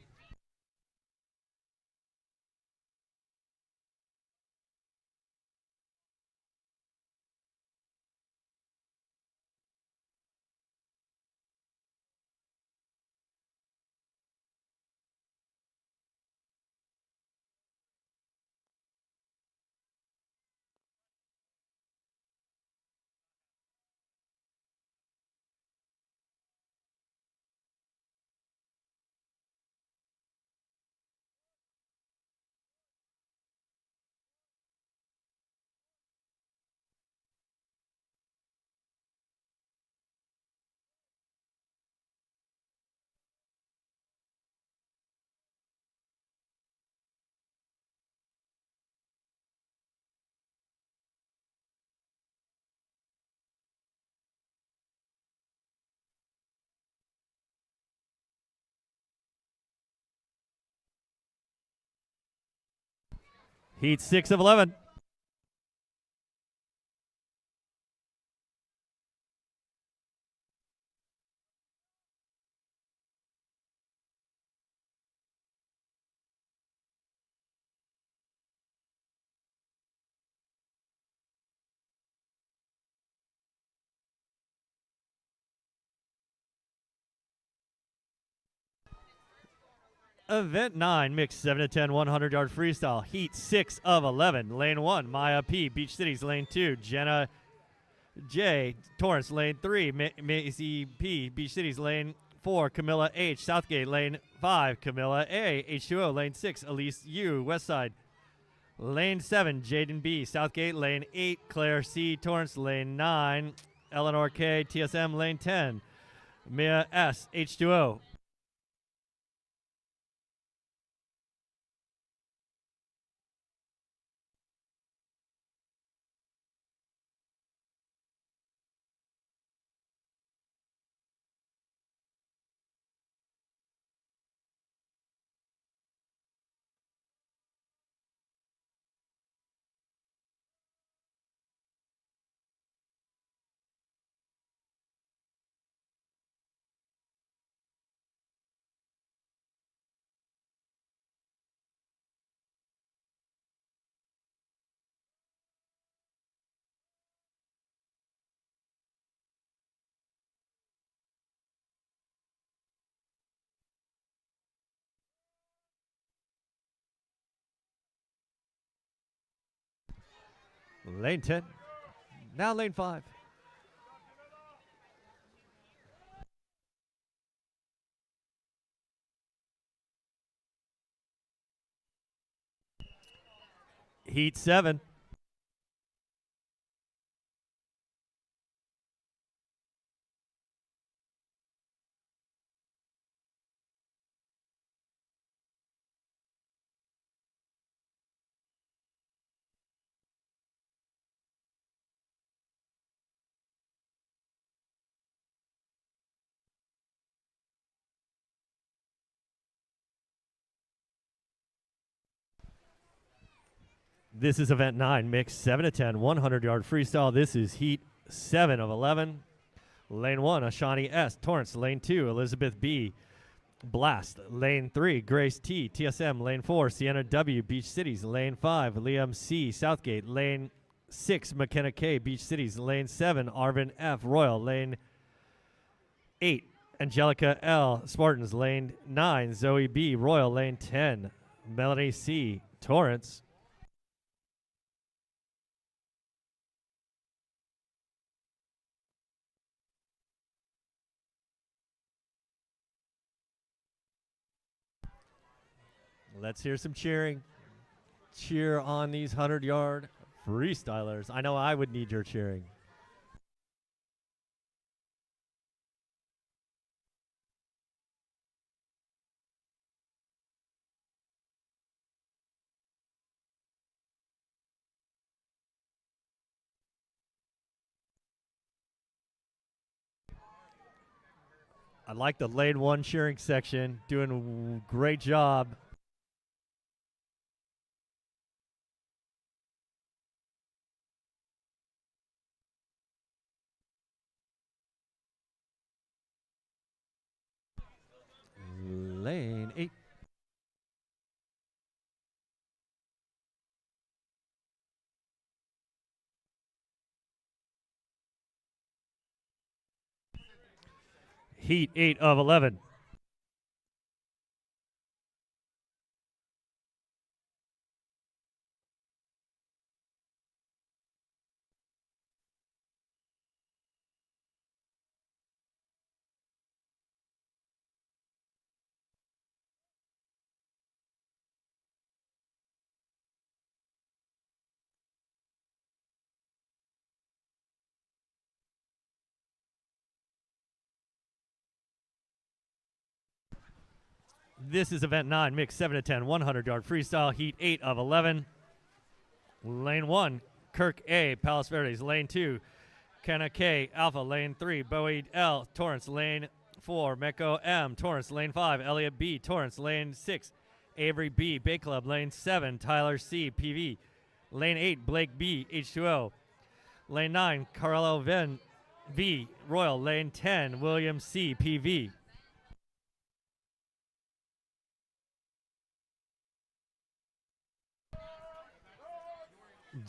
Speaker 1: Heat 6 of 11. Event 9, mixed 7 to 10, 100-yard freestyle, heat 6 of 11, lane 1, Maya P, Beach Cities, lane 2, Jenna J, Torrance, lane 3, Macy P, Beach Cities, lane 4, Camilla H, Southgate, lane 5, Camilla A, H2O, lane 6, Elise U, Westside, lane 7, Jaden B, Southgate, lane 8, Claire C, Torrance, lane 9, Eleanor K, TSM, lane 10, Mia S, H2O. Lane 10. Now lane 5. Heat 7. This is event 9, mixed 7 to 10, 100-yard freestyle. This is heat 7 of 11. Lane 1, Ashani S. Torrance. Lane 2, Elizabeth B. Blast. Lane 3, Grace T. TSM. Lane 4, Sienna W. Beach Cities. Lane 5, Liam C. Southgate. Lane 6, McKenna K. Beach Cities. Lane 7, Arvin F. Royal. Lane 8, Angelica L. Spartans. Lane 9, Zoe B. Royal. Lane 10, Melanie C. Torrance. Let's hear some cheering. Cheer on these 100-yard freestylers. I know I would need your cheering. I like the lane 1 cheering section. Doing a great job. Lane 8. Heat 8 of 11. This is event 9, mixed 7 to 10, 100-yard freestyle, heat 8 of 11. Lane 1, Kirk A. Palos Verdes. Lane 2, Kenna K. Alpha. Lane 3, Bowie L. Torrance. Lane 4, Meko M. Torrance. Lane 5, Elliot B. Torrance. Lane 6, Avery B. Bay Club. Lane 7, Tyler C. PV. Lane 8, Blake B. H2O. Lane 9, Carlo Ven V. Royal. Lane 10, William C. PV.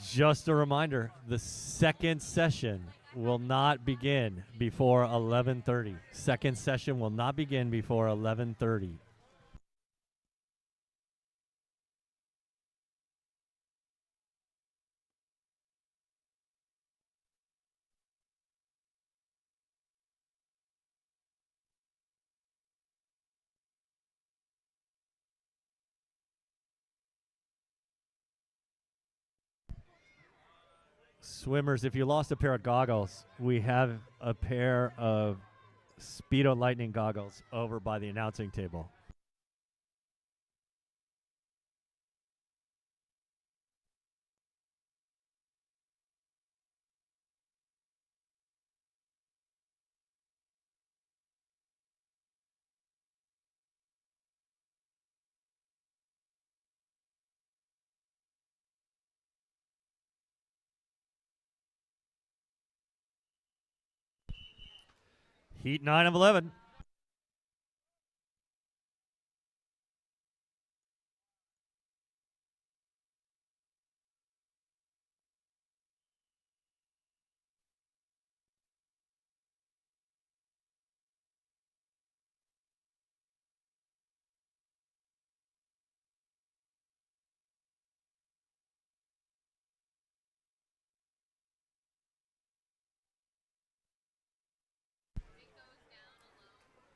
Speaker 1: Just a reminder, the second session will not begin before 11:30. Second session will not begin before 11:30. Swimmers, if you lost a pair of goggles, we have a pair of Speedo Lightning goggles over by the announcing table. Heat 9 of 11.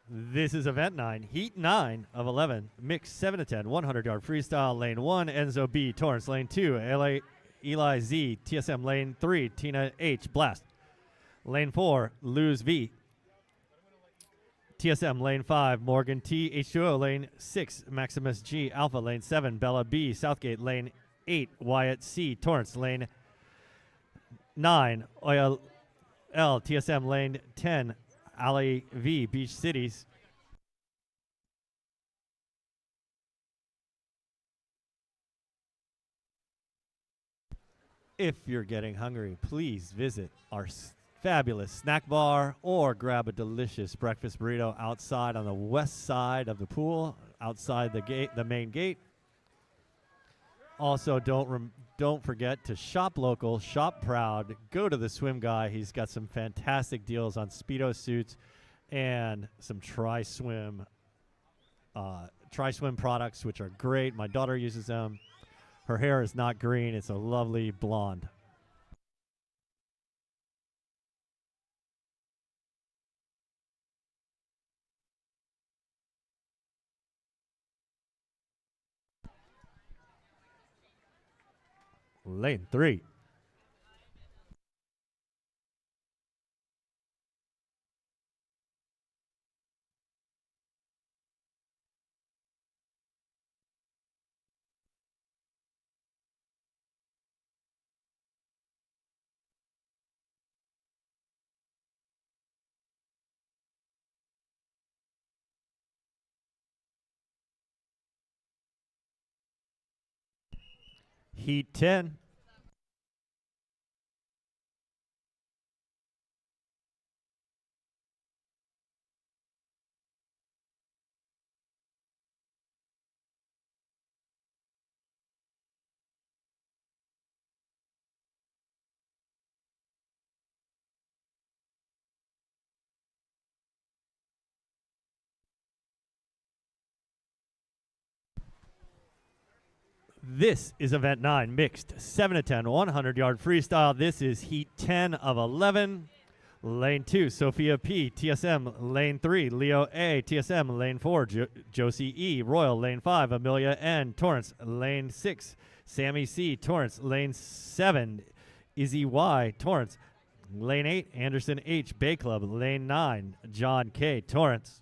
Speaker 1: This is event 9, heat 9 of 11, mixed 7 to 10, 100-yard freestyle. Lane 1, Enzo B. Torrance. Lane 2, Eli Z. TSM. Lane 3, Tina H. Blast. Lane 4, Luz V. TSM. Lane 5, Morgan T. H2O. Lane 6, Maximus G. Alpha. Lane 7, Bella B. Southgate. Lane 8, Wyatt C. Torrance. Lane 9, Oya L. TSM. Lane 10, Ali V. Beach Cities. If you're getting hungry, please visit our fabulous snack bar or grab a delicious breakfast burrito outside on the west side of the pool, outside the main gate. Also, don't forget to shop local, shop proud, go to the Swim Guy. He's got some fantastic deals on Speedo suits and some Tri-Swim products, which are great. My daughter uses them. Her hair is not green. It's a lovely blonde. Lane 3. Heat 10. This is event 9, mixed 7 to 10, 100-yard freestyle. This is heat 10 of 11. Lane 2, Sophia P, TSM. Lane 3, Leo A, TSM. Lane 4, Josie E, Royal. Lane 5, Amelia N, Torrance. Lane 6, Sammy C, Torrance. Lane 7, Izzy Y, Torrance. Lane 8, Anderson H, Bay Club. Lane 9, John K, Torrance.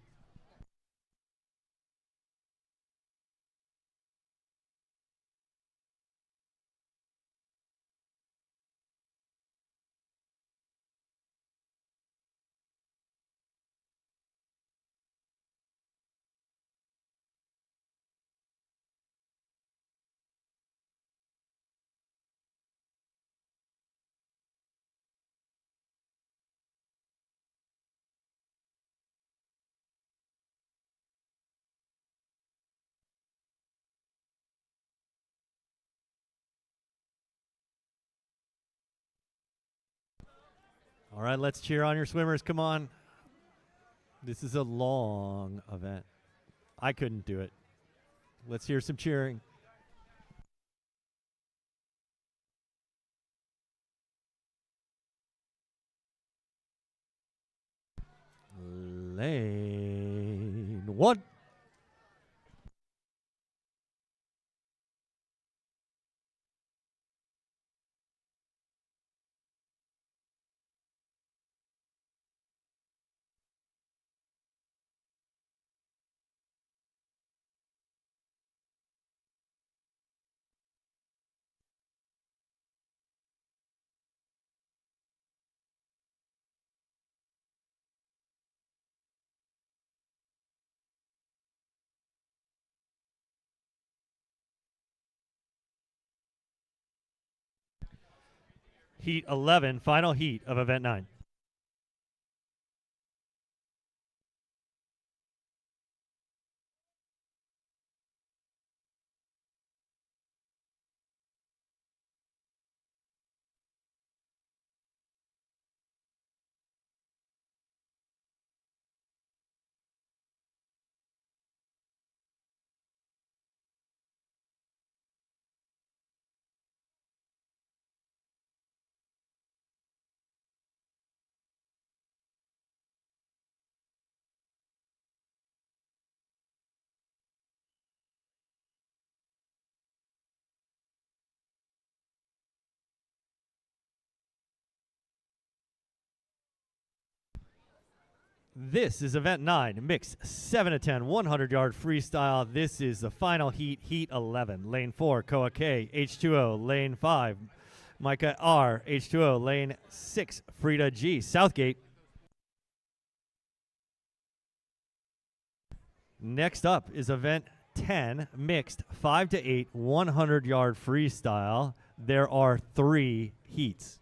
Speaker 1: All right, let's cheer on your swimmers. Come on. This is a long event. I couldn't do it. Let's hear some cheering. Lane 1. Heat 11, final heat of event 9. This is event 9, mixed 7 to 10, 100-yard freestyle. This is the final heat, heat 11. Lane 4, Koa K, H2O. Lane 5, Micah R, H2O. Lane 6, Frida G, Southgate. Next up is event 10, mixed 5 to 8, 100-yard freestyle. There are 3 heats.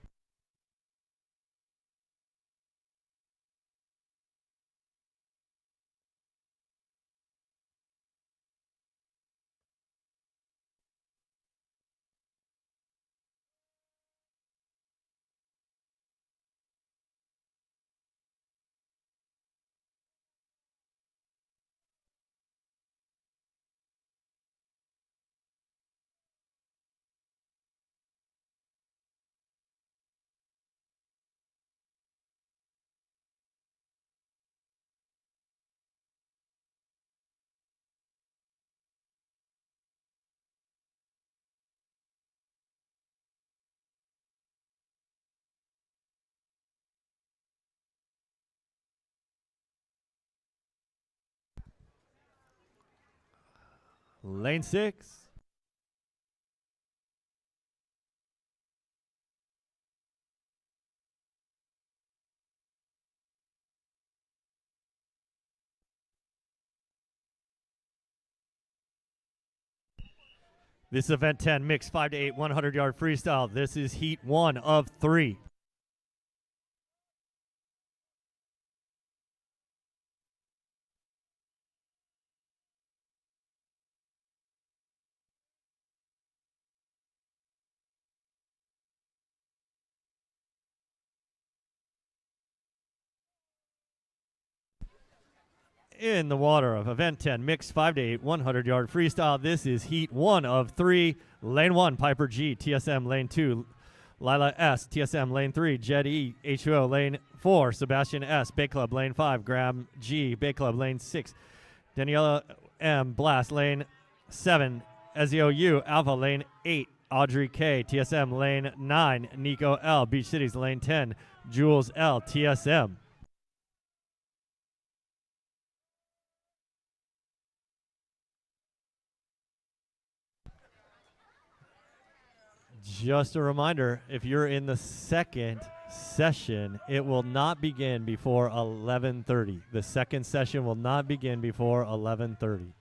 Speaker 1: Lane 6. This is event 10, mixed 5 to 8, 100-yard freestyle. This is heat 1 of 3. In the water of event 10, mixed 5 to 8, 100-yard freestyle. This is heat 1 of 3. Lane 1, Piper G, TSM. Lane 2, Lila S, TSM. Lane 3, Jed E, H2O. Lane 4, Sebastian S, Bay Club. Lane 5, Graham G, Bay Club. Lane 6, Daniela M, Blast. Lane 7, Ezio U, Alpha. Lane 8, Audrey K, TSM. Lane 9, Nico L, Beach Cities. Lane 10, Jules L, TSM. Just a reminder, if you're in the second session, it will not begin before 11:30. The second session will not begin before 11:30.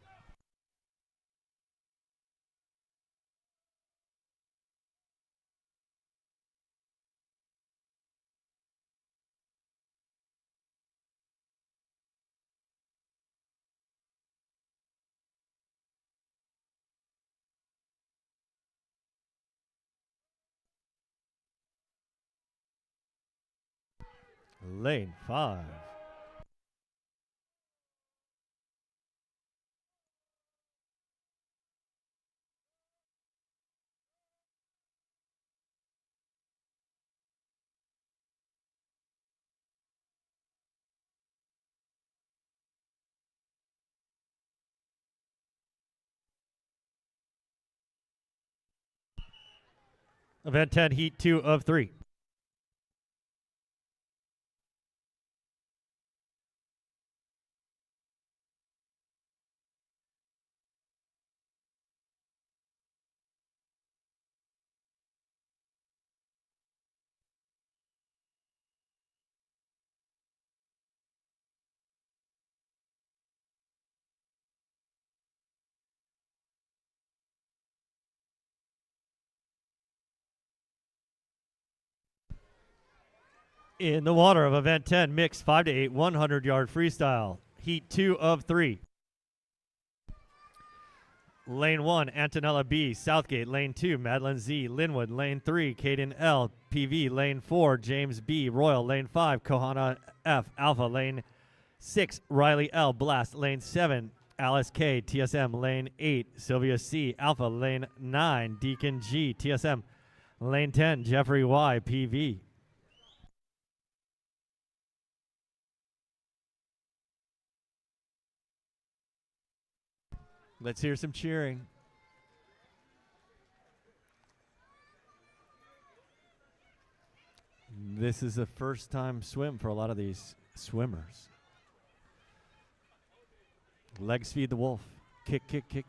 Speaker 1: Lane 5. Event 10, heat 2 of 3. In the water of event 10, mixed 5 to 8, 100-yard freestyle. Heat 2 of 3. Lane 1, Antonella B, Southgate. Lane 2, Madeline Z, Linwood. Lane 3, Caden L, PV. Lane 4, James B, Royal. Lane 5, Kohana F, Alpha. Lane 6, Riley L, Blast. Lane 7, Alice K, TSM. Lane 8, Sylvia C, Alpha. Lane 9, Deacon G, TSM. Lane 10, Jeffrey Y, PV. Let's hear some cheering. This is a first-time swim for a lot of these swimmers. Legs feed the wolf. Kick, kick, kick.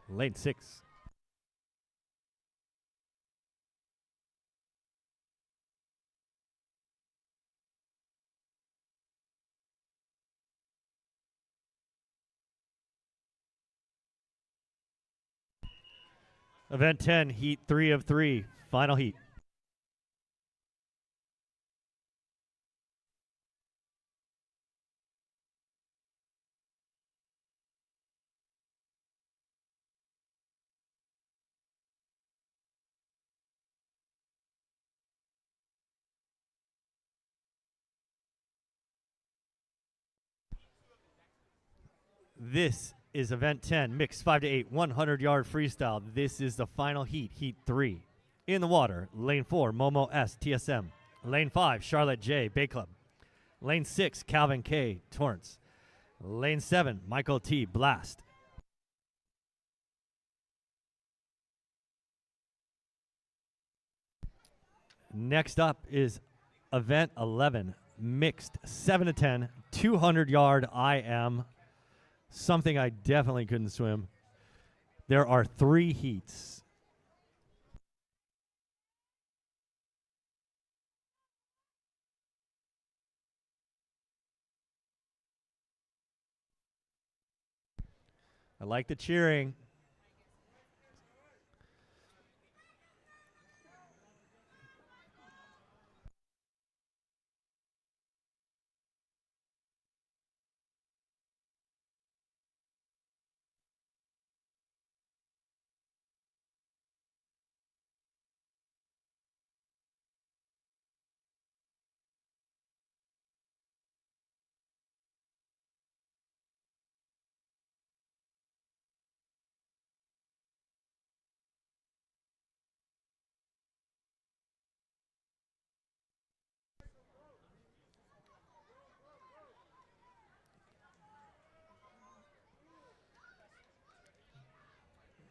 Speaker 1: lane 6. Event 10, heat 3 of 3, final heat. This is event 10, mixed 5 to 8, 100-yard freestyle. This is the final heat, heat 3. In the water, lane 4, Momo S, TSM. Lane 5, Charlotte J, Bay Club. Lane 6, Calvin K, Torrance. Lane 7, Michael T, Blast. Next up is event 11, mixed 7 to 10, 200-yard IM. Something I definitely couldn't swim. There are 3 heats. I like the cheering.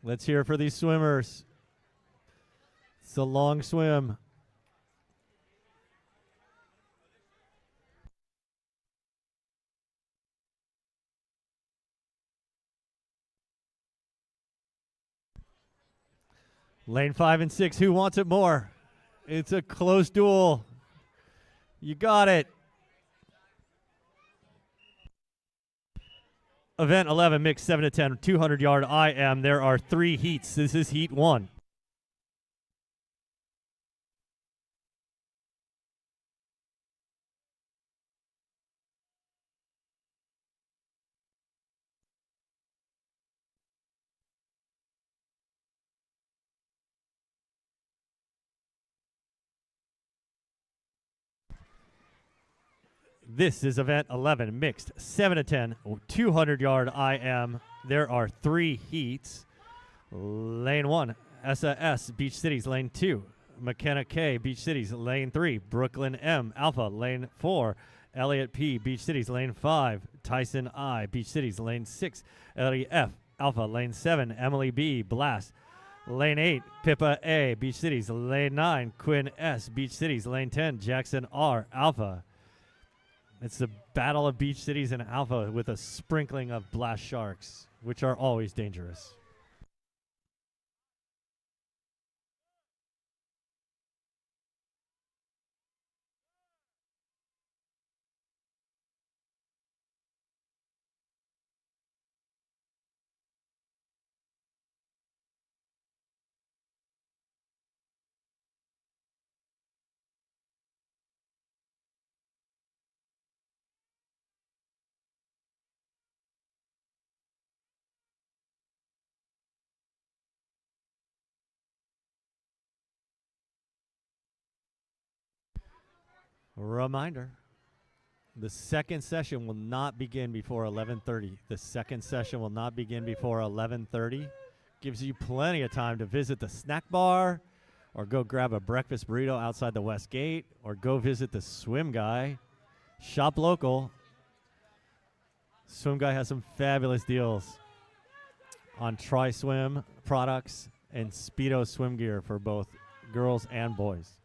Speaker 1: Let's hear it for these swimmers. It's a long swim. Lane 5 and 6, who wants it more? It's a close duel. You got it. Event 11, mixed 7 to 10, 200-yard IM. There are 3 heats. This is heat 1. This is event 11, mixed 7 to 10, 200-yard IM. There are 3 heats. Lane 1, SAS, Beach Cities. Lane 2, McKenna K, Beach Cities. Lane 3, Brooklyn M, Alpha. Lane 4, Elliott P, Beach Cities. Lane 5, Tyson I, Beach Cities. Lane 6, Ellie F, Alpha. Lane 7, Emily B, Blast. Lane 8, Pippa A, Beach Cities. Lane 9, Quinn S, Beach Cities. Lane 10, Jackson R, Alpha. It's the battle of Beach Cities and Alpha with a sprinkling of Blast Sharks, which are always dangerous. Reminder, the second session will not begin before 11:30. The second session will not begin before 11:30. Gives you plenty of time to visit the snack bar or go grab a breakfast burrito outside the West Gate or go visit the Swim Guy. Shop local. Swim Guy has some fabulous deals on Tri-Swim products and Speedo swim gear for both girls and boys.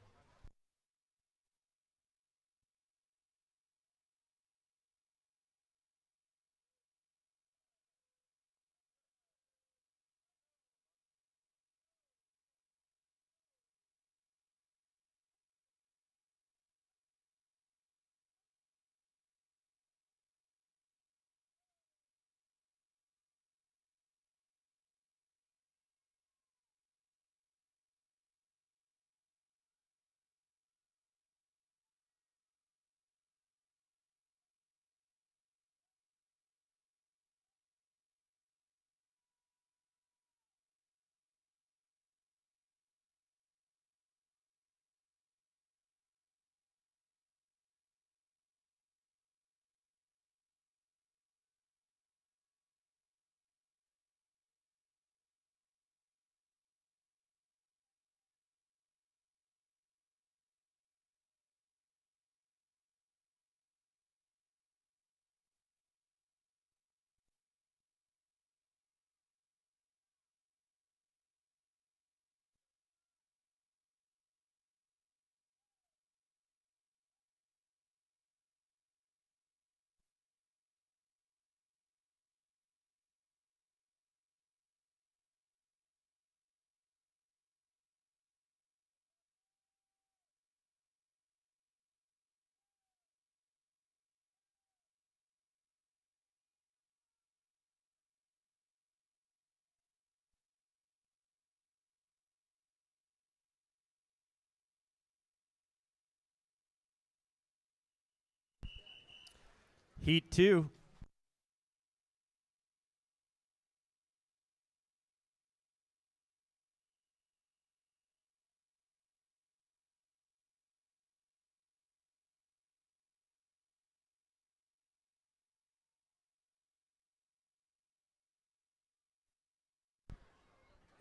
Speaker 1: Heat 2.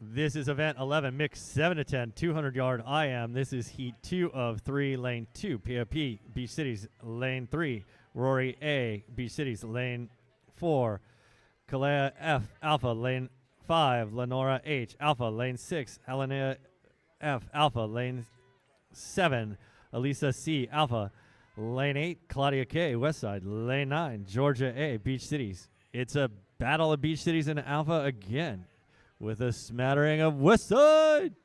Speaker 1: This is event 11, mixed 7 to 10, 200-yard IM. This is heat 2 of 3, lane 2. POP, Beach Cities, lane 3. Rory A, Beach Cities, lane 4. Kalea F, Alpha, lane 5. Lenora H, Alpha, lane 6. Helena F, Alpha, lane 7. Elisa C, Alpha, lane 8. Claudia K, Westside, lane 9. Georgia A, Beach Cities. It's a battle of Beach Cities and Alpha again, with a smattering of Westside.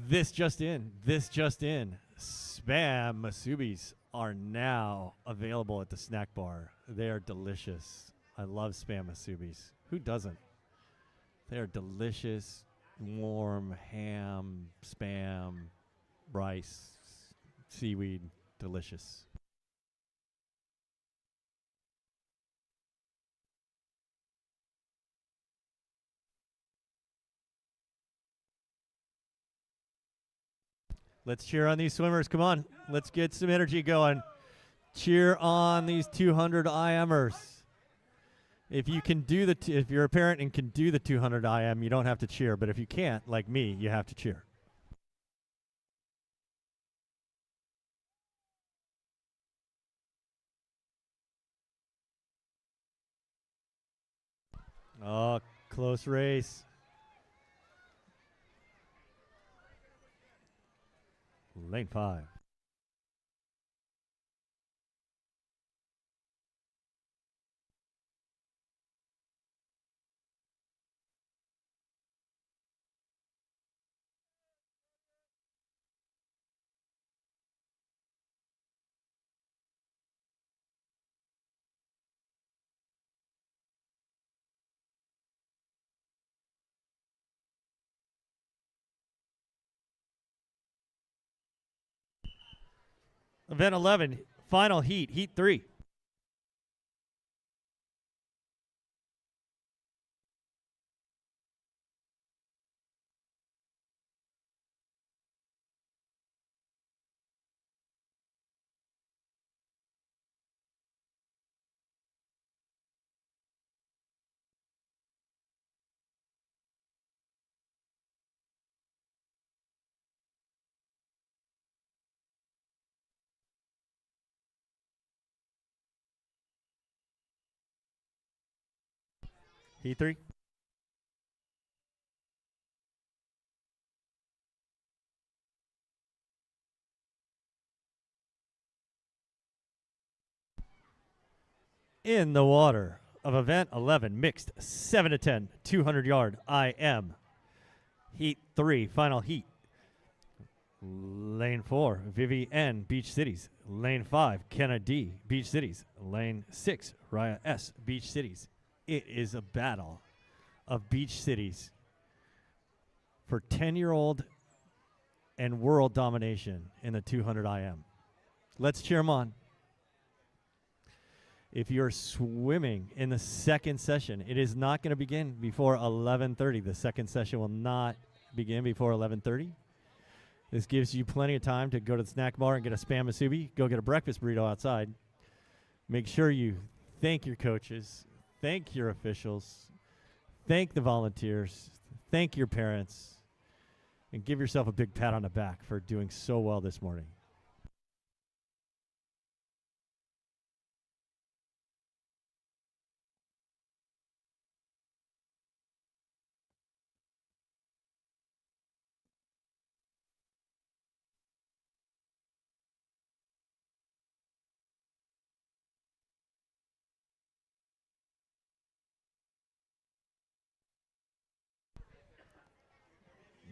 Speaker 1: This just in. Spam Masubis are now available at the snack bar. They are delicious. I love Spam Masubis. Who doesn't? They are delicious, warm ham, spam, rice, seaweed, delicious. Let's cheer on these swimmers. Come on. Let's get some energy going. Cheer on these 200 IMers. If you can do if you're a parent and can do the 200 IM, you don't have to cheer. But if you can't, like me, you have to cheer. Oh, close race. Lane 5. Event 11, final heat, heat 3. Heat 3. In the water of event 11, mixed 7 to 10, 200-yard IM. Heat 3, final heat. Lane 4, Vivi N, Beach Cities. Lane 5, Kenna D, Beach Cities. Lane 6, Raya S, Beach Cities. It is a battle of beach cities for 10-year-old and world domination in the 200 IM. Let's cheer them on. If you're swimming in the second session, it is not going to begin before 11:30. The second session will not begin before 11:30. This gives you plenty of time to go to the snack bar and get a Spam Musubi, go get a breakfast burrito outside. Make sure you thank your coaches, thank your officials, thank the volunteers, thank your parents, and give yourself a big pat on the back for doing so well this morning.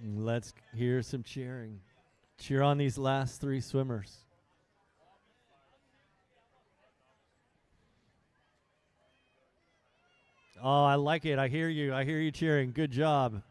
Speaker 1: Let's hear some cheering. Cheer on these last three swimmers. Oh, I like it. I hear you. I hear you cheering. Good job.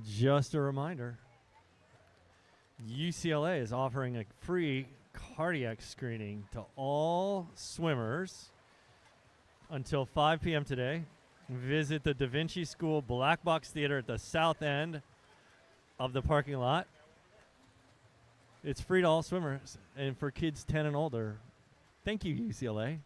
Speaker 1: Just a reminder, UCLA is offering a free cardiac screening to all swimmers until 5 p.m. today. Visit the Da Vinci School Black Box Theater at the south end of the parking lot. It's free to all swimmers and for kids 10 and older. Thank you, UCLA.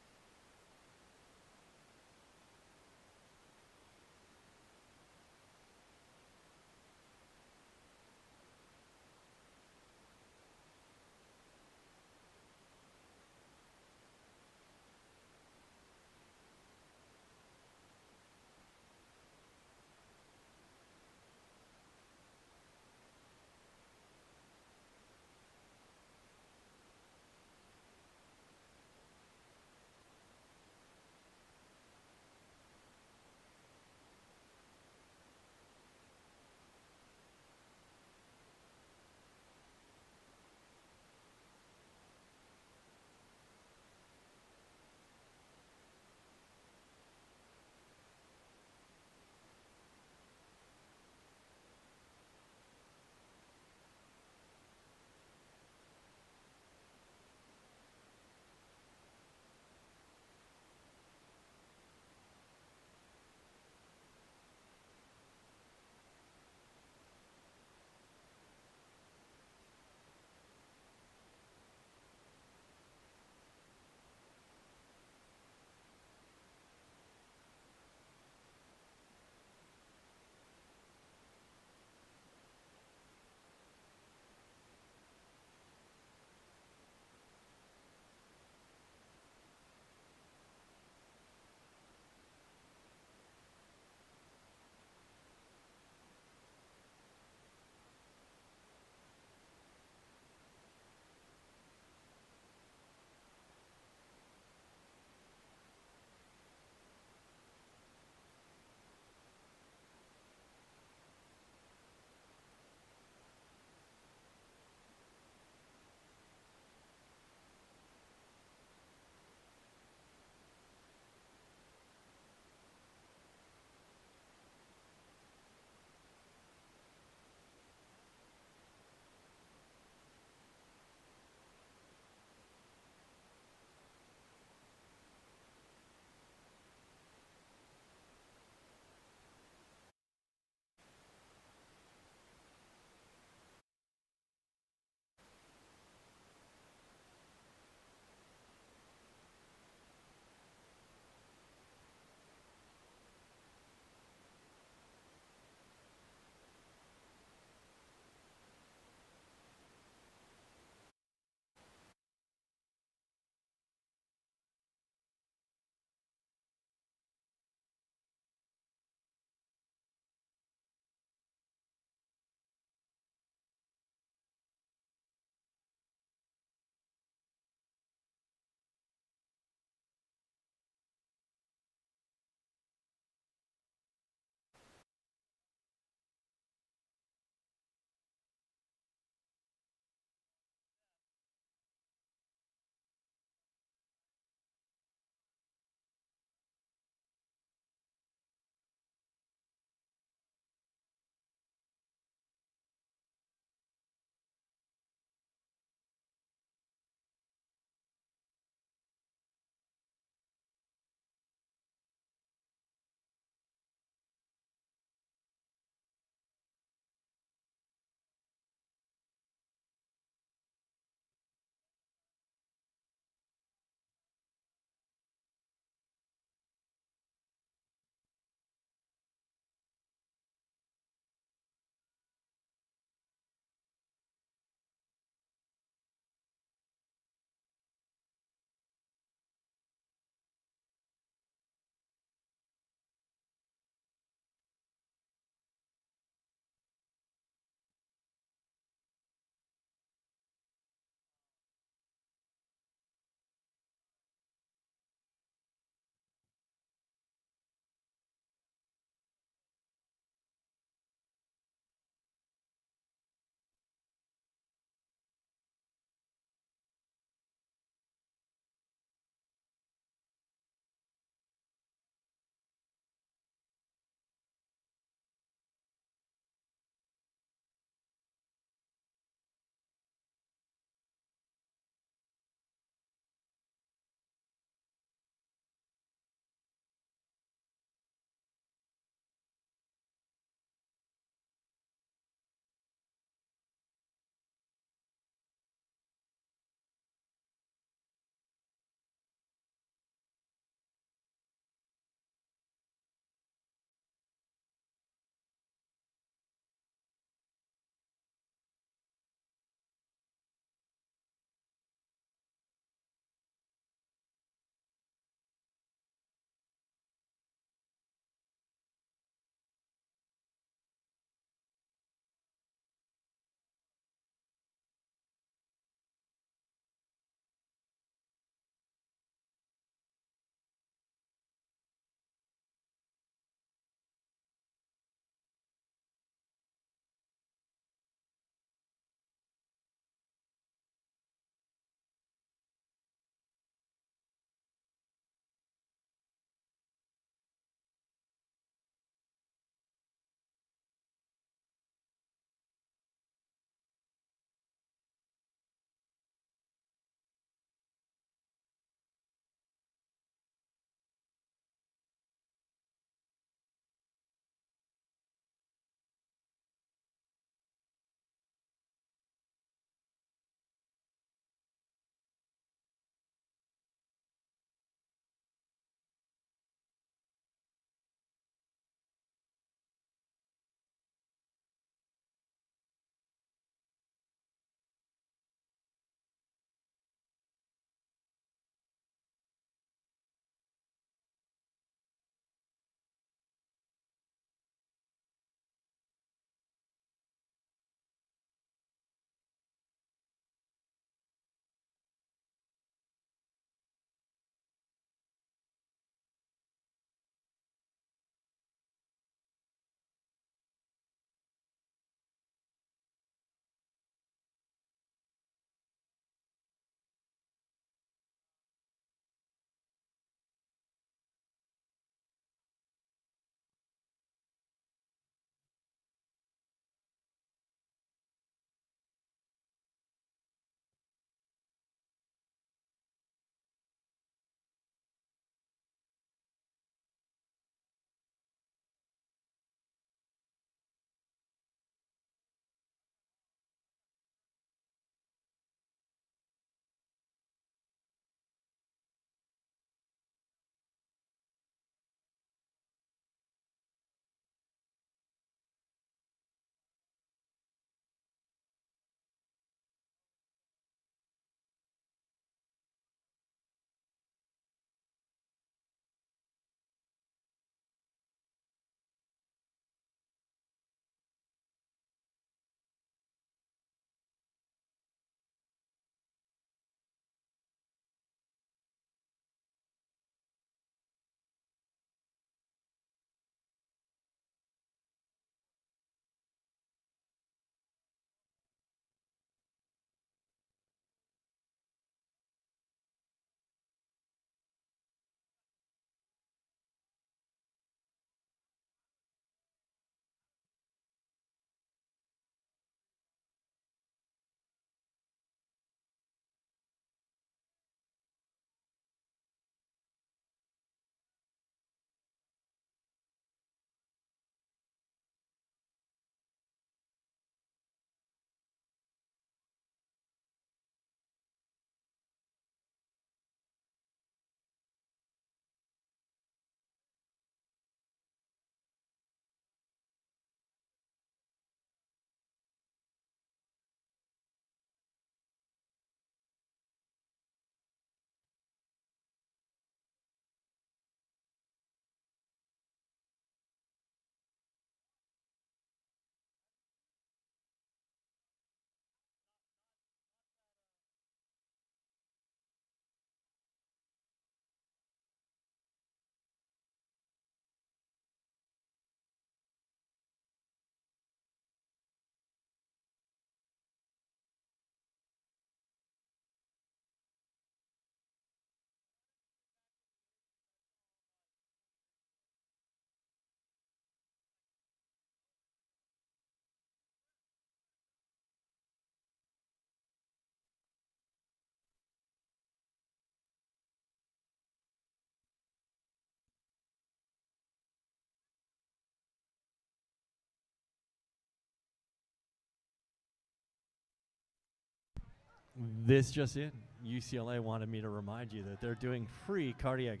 Speaker 1: This just in. UCLA wanted me to remind you that they're doing free cardiac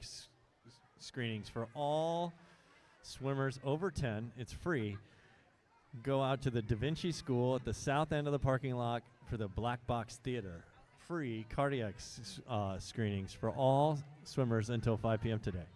Speaker 1: screenings for all swimmers over 10. It's free. Go out to the Da Vinci School at the south end of the parking lot for the Black Box Theater. Free cardiac screenings for all swimmers until 5 p.m. today.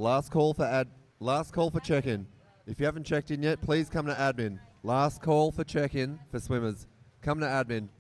Speaker 2: Last call for check-in. If you haven't checked in yet, please come to admin. Last call for check-in for swimmers. Come to admin.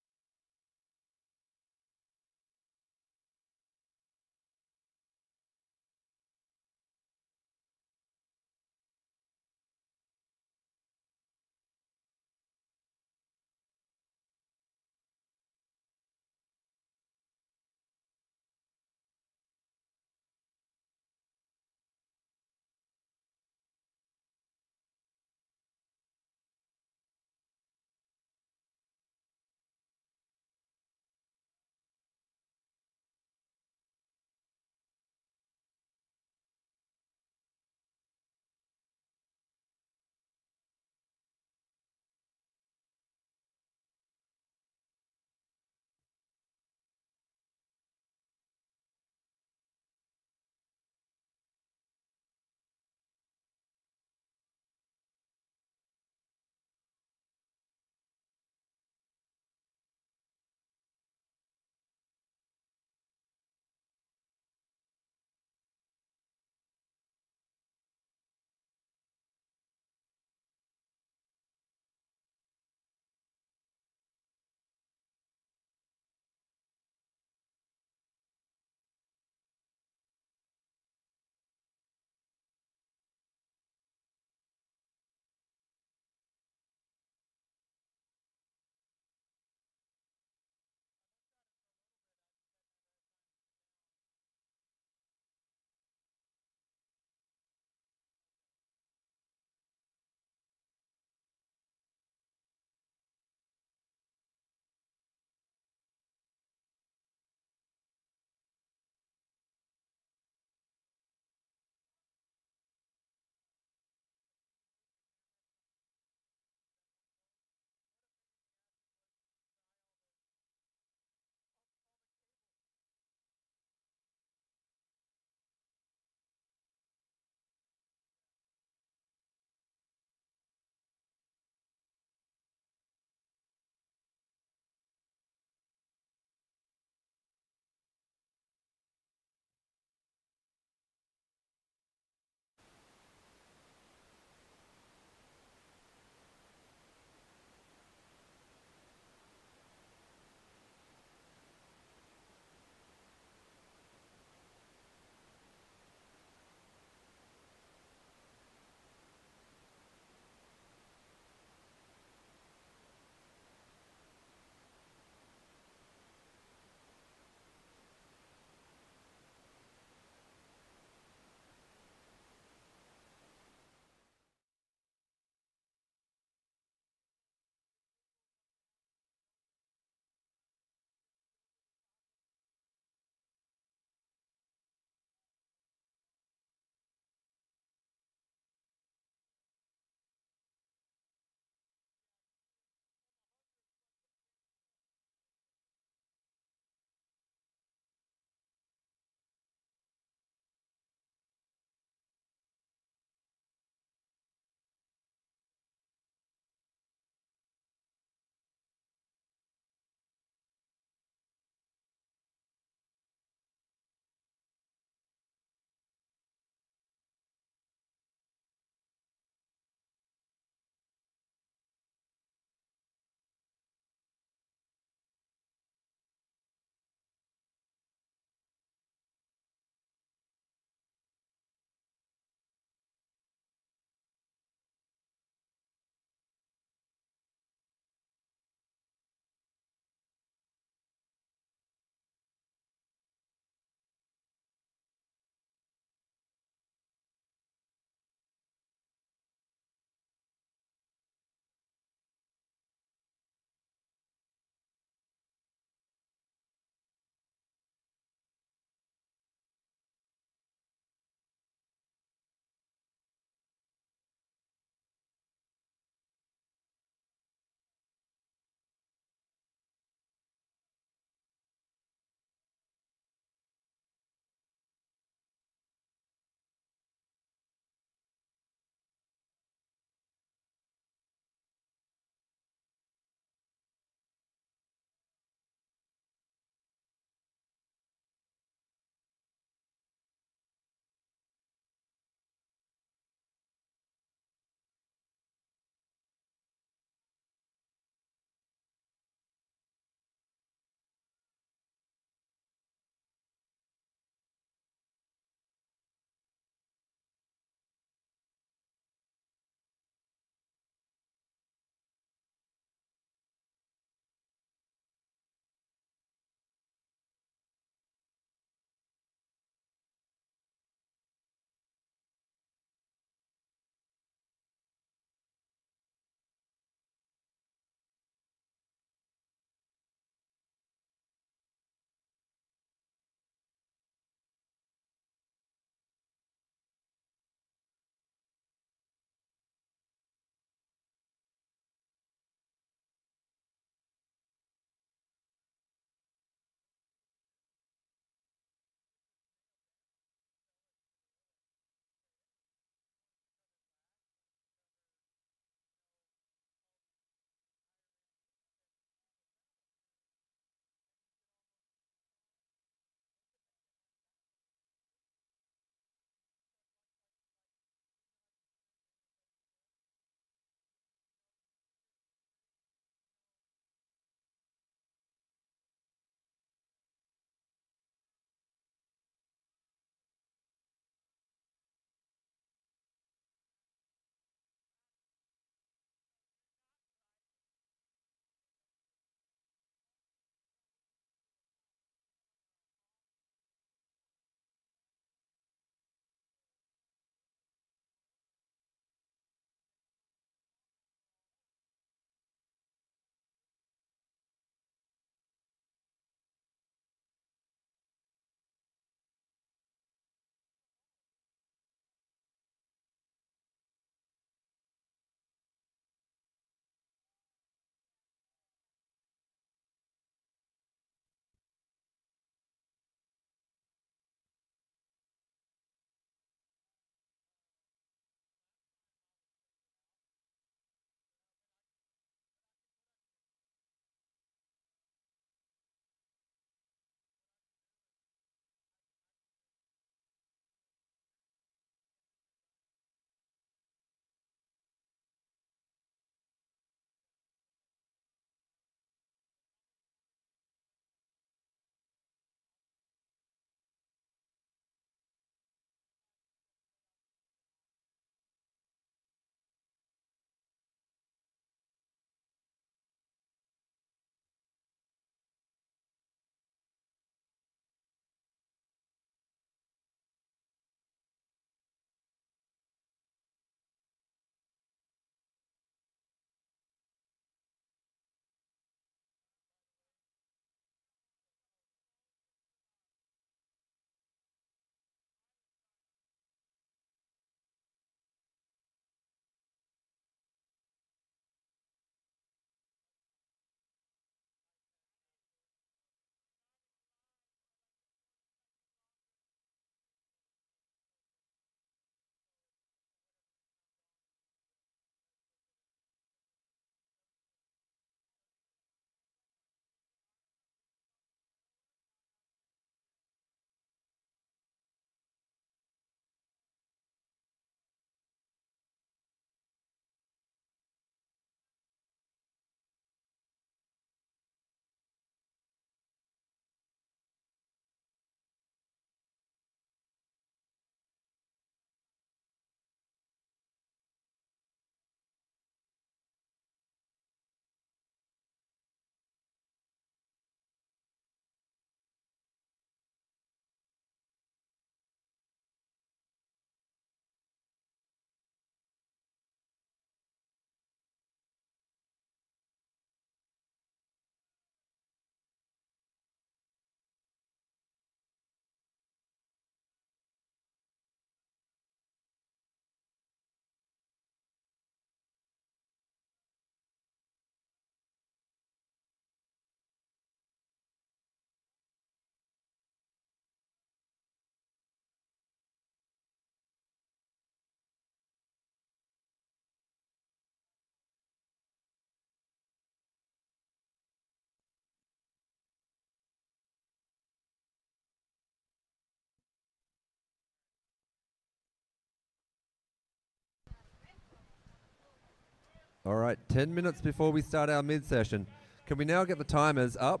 Speaker 2: All right, 10 minutes before we start our mid-session. Can we now get the timers up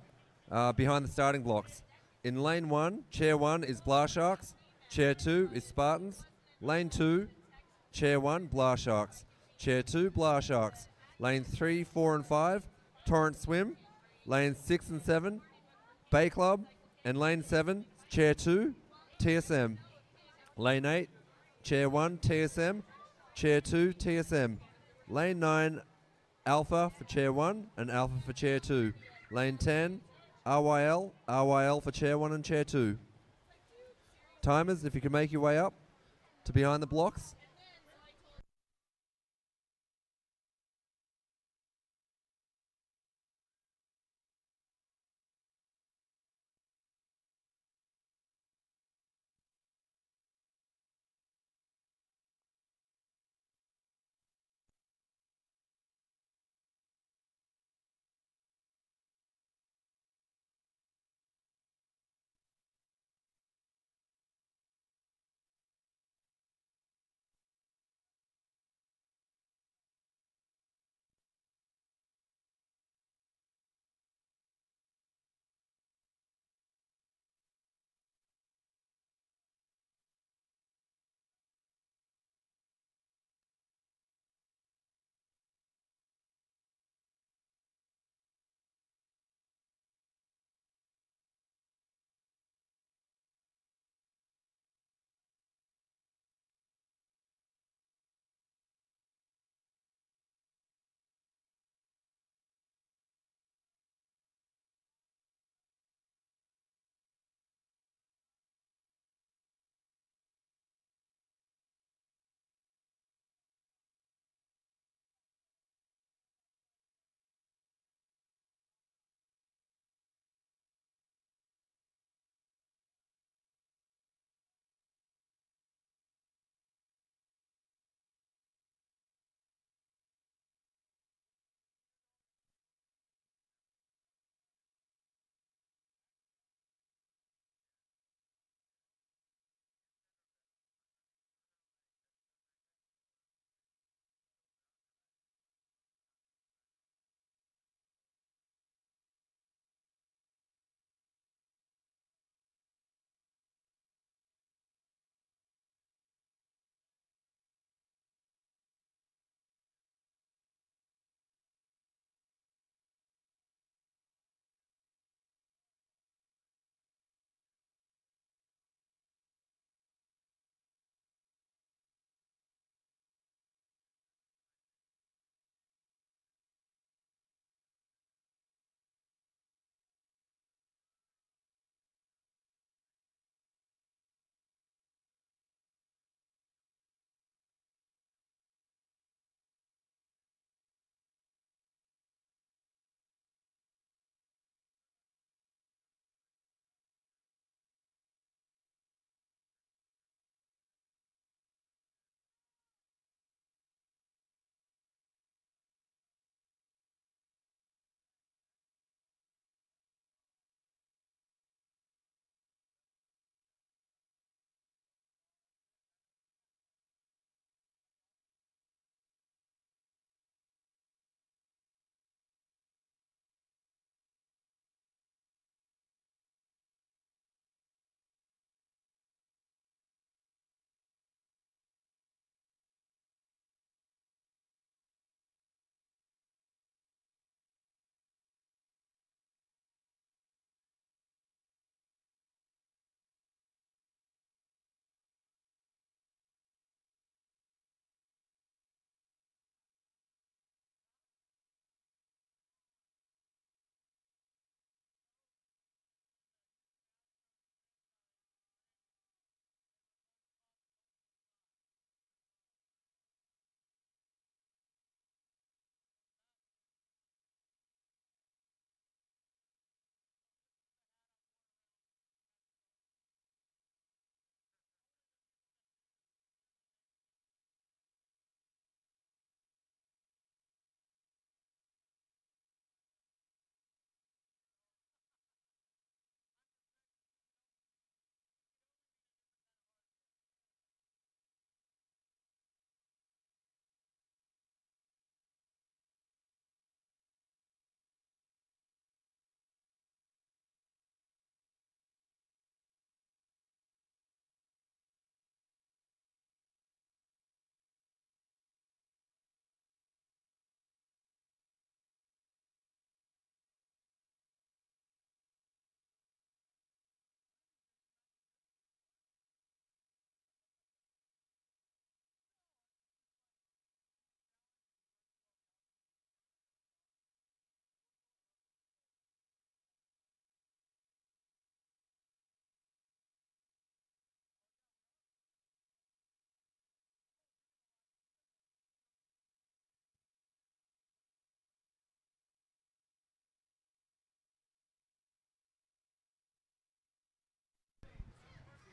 Speaker 2: behind the starting blocks? In lane 1, chair 1 is Blast Sharks. Chair 2 is Spartans. Lane 2, chair 1, Blast Sharks. Chair 2, Blast Sharks. Lane 3, 4 and 5, Torrent Swim. Lane 6 and 7, Bay Club. And lane 7, chair 2, TSM. Lane 8, chair 1, TSM. Chair 2, TSM. Lane 9, Alpha for chair 1 and Alpha for chair 2. Lane 10, RYL for chair 1 and chair 2. Timers, if you can make your way up to behind the blocks.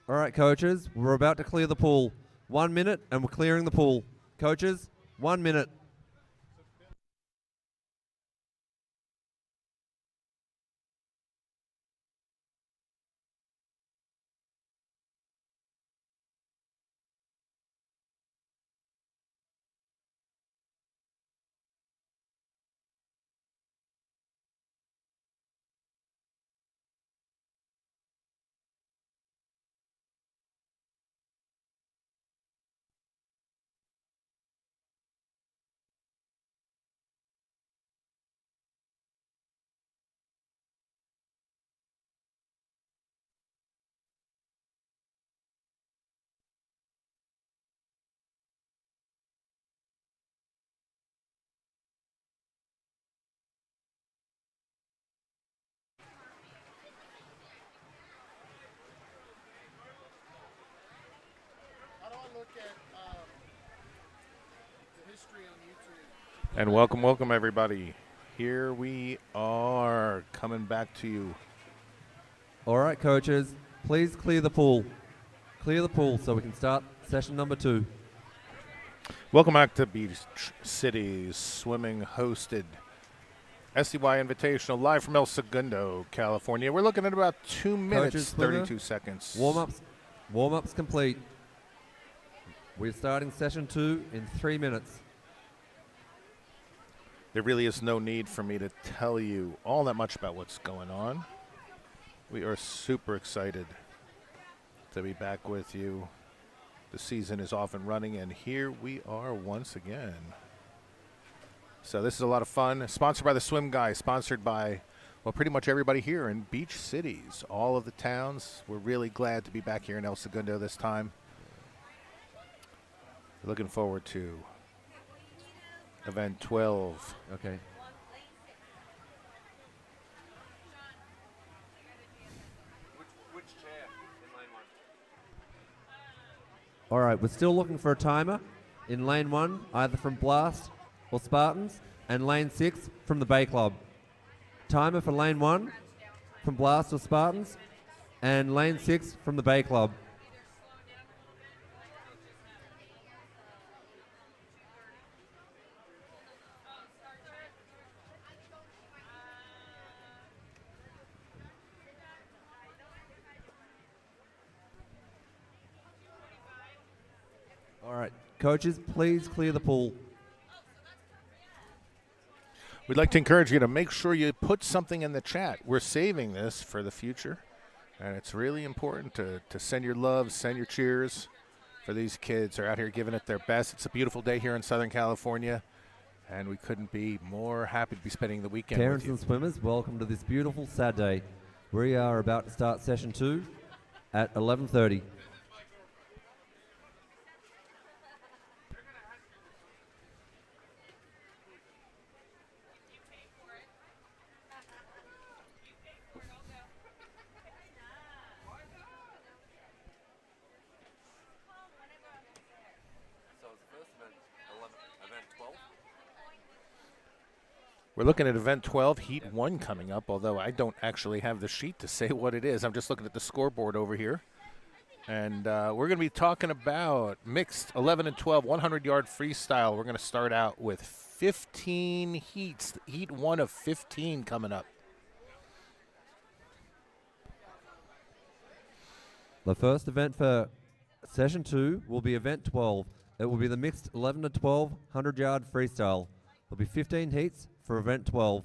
Speaker 2: All right, coaches, we're about to clear the pool. 1 minute and we're clearing the pool. Coaches, 1 minute.
Speaker 3: And welcome everybody. Here we are coming back to you.
Speaker 2: All right, coaches, please clear the pool. Clear the pool so we can start session number 2.
Speaker 3: Welcome back to Beach Cities Swimming hosted SCY Invitational live from El Segundo, California. We're looking at about 2 minutes,
Speaker 2: Coaches,
Speaker 3: 32 seconds.
Speaker 2: Warm-ups complete. We're starting session 2 in 3 minutes.
Speaker 3: There really is no need for me to tell you all that much about what's going on. We are super excited to be back with you. The season is off and running, and here we are once again. So this is a lot of fun. Sponsored by the Swim Guy, sponsored by, well, pretty much everybody here in Beach Cities, all of the towns. We're really glad to be back here in El Segundo this time. Looking forward to event 12.
Speaker 2: Okay. Which chair in lane 1? All right, we're still looking for a timer in lane 1, either from Blast or Spartans, and lane 6 from the Bay Club. Timer for lane 1 from Blast or Spartans, and lane 6 from the Bay Club. All right, coaches, please clear the pool.
Speaker 3: We'd like to encourage you to make sure you put something in the chat. We're saving this for the future, and it's really important to send your love, send your cheers for these kids who are out here giving it their best. It's a beautiful day here in Southern California, and we couldn't be more happy to be spending the weekend
Speaker 2: Parents
Speaker 3: with you.
Speaker 2: and swimmers, welcome to this beautiful Saturday. We are about to start session 2 at 11:30.
Speaker 3: We're looking at event 12, heat 1 coming up, although I don't actually have the sheet to say what it is. I'm just looking at the scoreboard over here. And we're going to be talking about mixed 11 and 12, 100-yard freestyle. We're going to start out with 15 heats, heat 1 of 15 coming up.
Speaker 2: The first event for session 2 will be event 12. It will be the mixed 11 to 12 100-yard freestyle. There'll be 15 heats for event 12.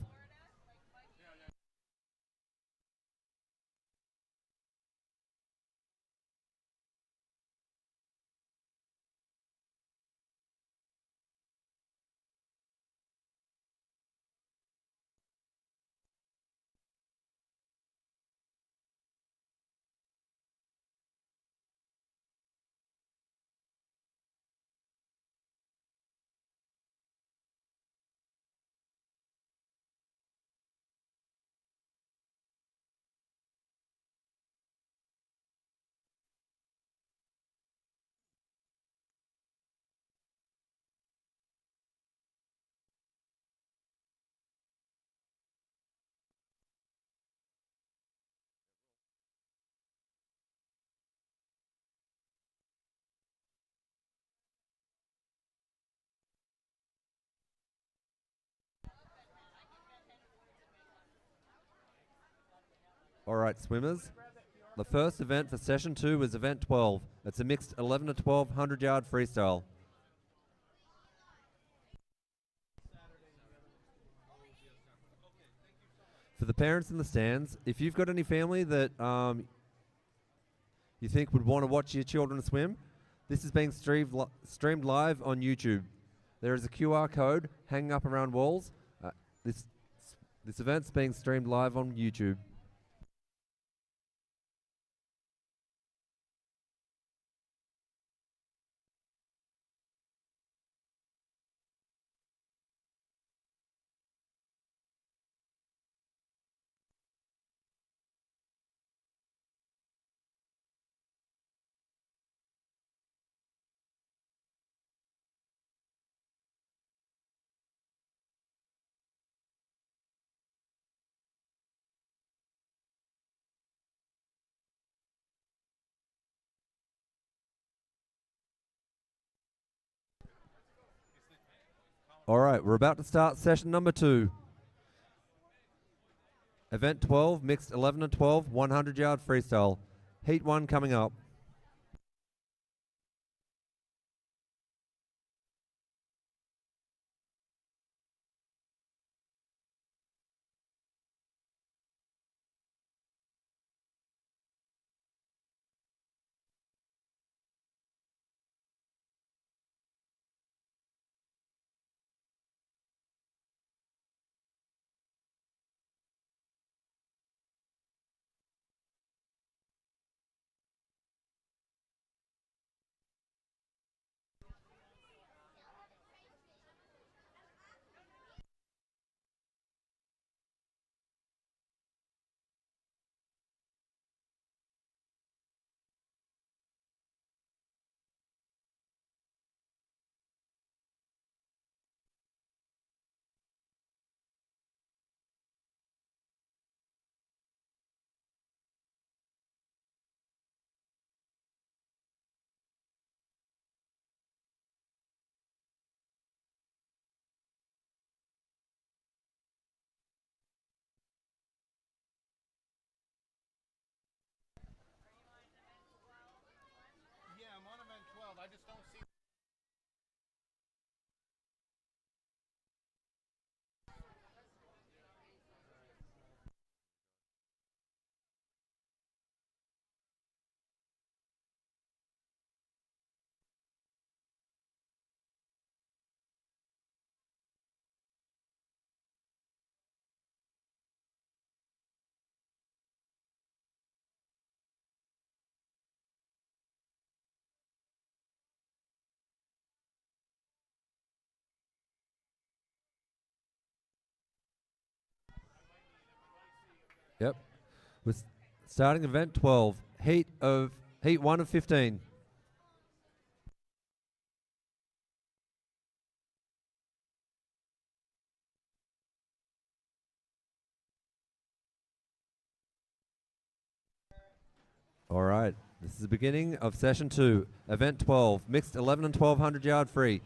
Speaker 2: All right, swimmers. The first event for session 2 is event 12. It's a mixed 11 to 12 100-yard freestyle. For the parents in the stands, if you've got any family that you think would want to watch your children swim, this is being streamed live on YouTube. There is a QR code hanging up around walls. This event's being streamed live on YouTube. All right, we're about to start session number 2. Event 12, mixed 11 to 12, 100-yard freestyle. Heat 1 coming up.
Speaker 3: Yeah, I'm on event 12. I just don't see.
Speaker 2: Yep. We're starting event 12, heat 1 of 15. All right, this is the beginning of session 2, event 12, mixed 11 and 1200 yard free.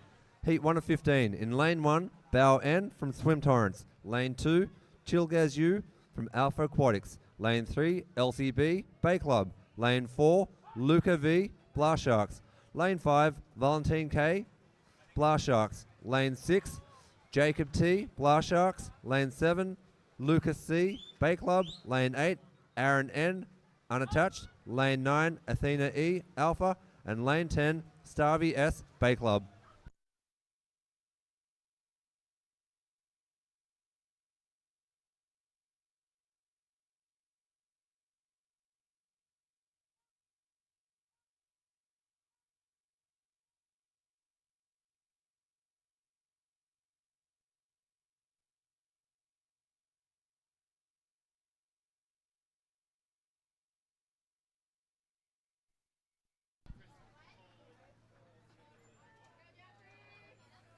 Speaker 2: Heat 1 of 15. In lane 1, Bow N from Swim Torrents. Lane 2, Chilgaz U from Alpha Aquatics. Lane 3, LCB Bay Club. Lane 4, Luca V Blast Sharks. Lane 5, Valentine K Blast Sharks. Lane 6, Jacob T Blast Sharks. Lane 7, Lucas C Bay Club. Lane 8, Aaron N Unattached. Lane 9, Athena E Alpha. And Lane 10, Starvey S Bay Club.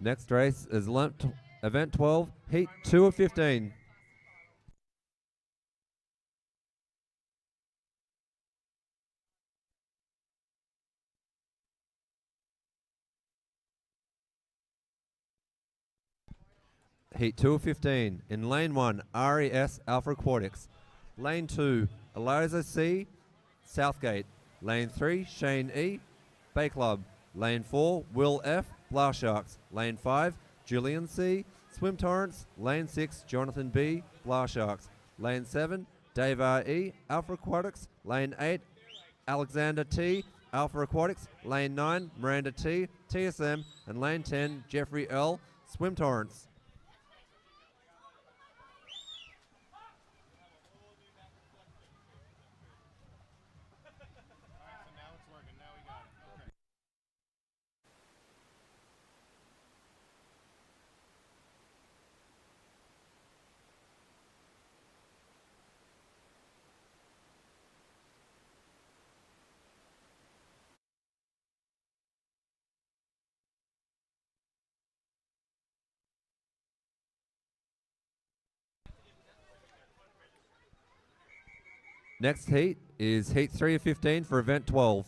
Speaker 2: Next race is event 12, heat 2 of 15. Heat 2 of 15. In lane 1, RES Alpha Aquatics. Lane 2, Eliza C, Southgate. Lane 3, Shane E, Bay Club. Lane 4, Will F, Blast Sharks. Lane 5, Julian C, Swim Torrents. Lane 6, Jonathan B, Blast Sharks. Lane 7, Dave R E, Alpha Aquatics. Lane 8, Alexander T, Alpha Aquatics. Lane 9, Miranda T, TSM. And Lane 10, Jeffrey L, Swim Torrents. Next heat is heat 3 of 15 for event 12.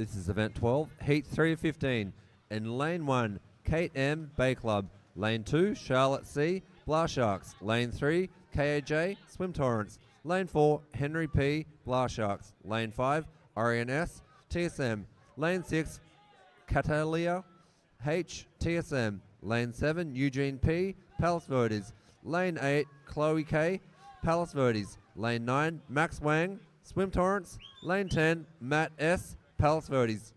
Speaker 2: This is event 12, heat 3 of 15. In lane 1, Kate M, Bay Club. Lane 2, Charlotte C, Blast Sharks. Lane 3, KAJ, Swim Torrents. Lane 4, Henry P, Blast Sharks. Lane 5, Orion S, TSM. Lane 6, Catalia H, TSM. Lane 7, Eugene P, Palace Verdes. Lane 8, Chloe K, Palace Verdes. Lane 9, Max Wang, Swim Torrents. Lane 10, Matt S, Palace Verdes.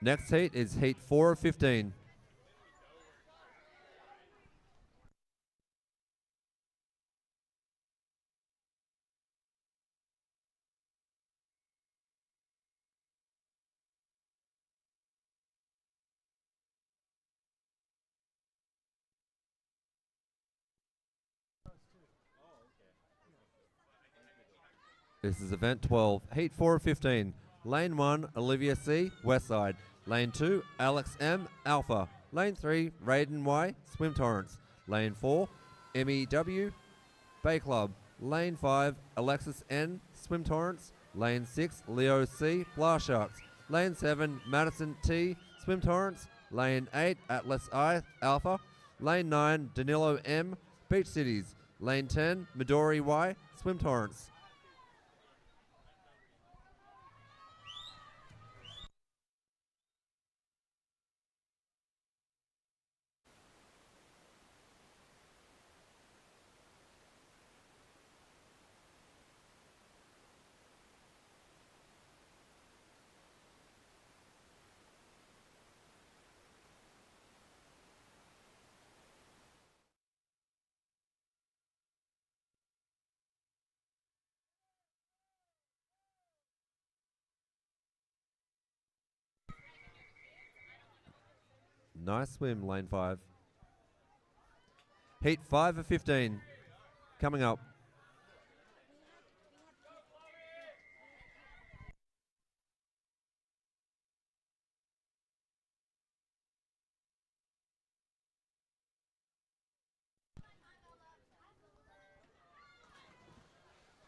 Speaker 2: Next heat is heat 4 of 15. This is event 12, heat 4 of 15. Lane 1, Olivia C, Westside. Lane 2, Alex M, Alpha. Lane 3, Raiden Y, Swim Torrents. Lane 4, Emmy W, Bay Club. Lane 5, Alexis N, Swim Torrents. Lane 6, Leo C, Blast Sharks. Lane 7, Madison T, Swim Torrents. Lane 8, Atlas I, Alpha. Lane 9, Danilo M, Beach Cities. Lane 10, Midori Y, Swim Torrents. Nice swim, lane 5. Heat 5 of 15 coming up.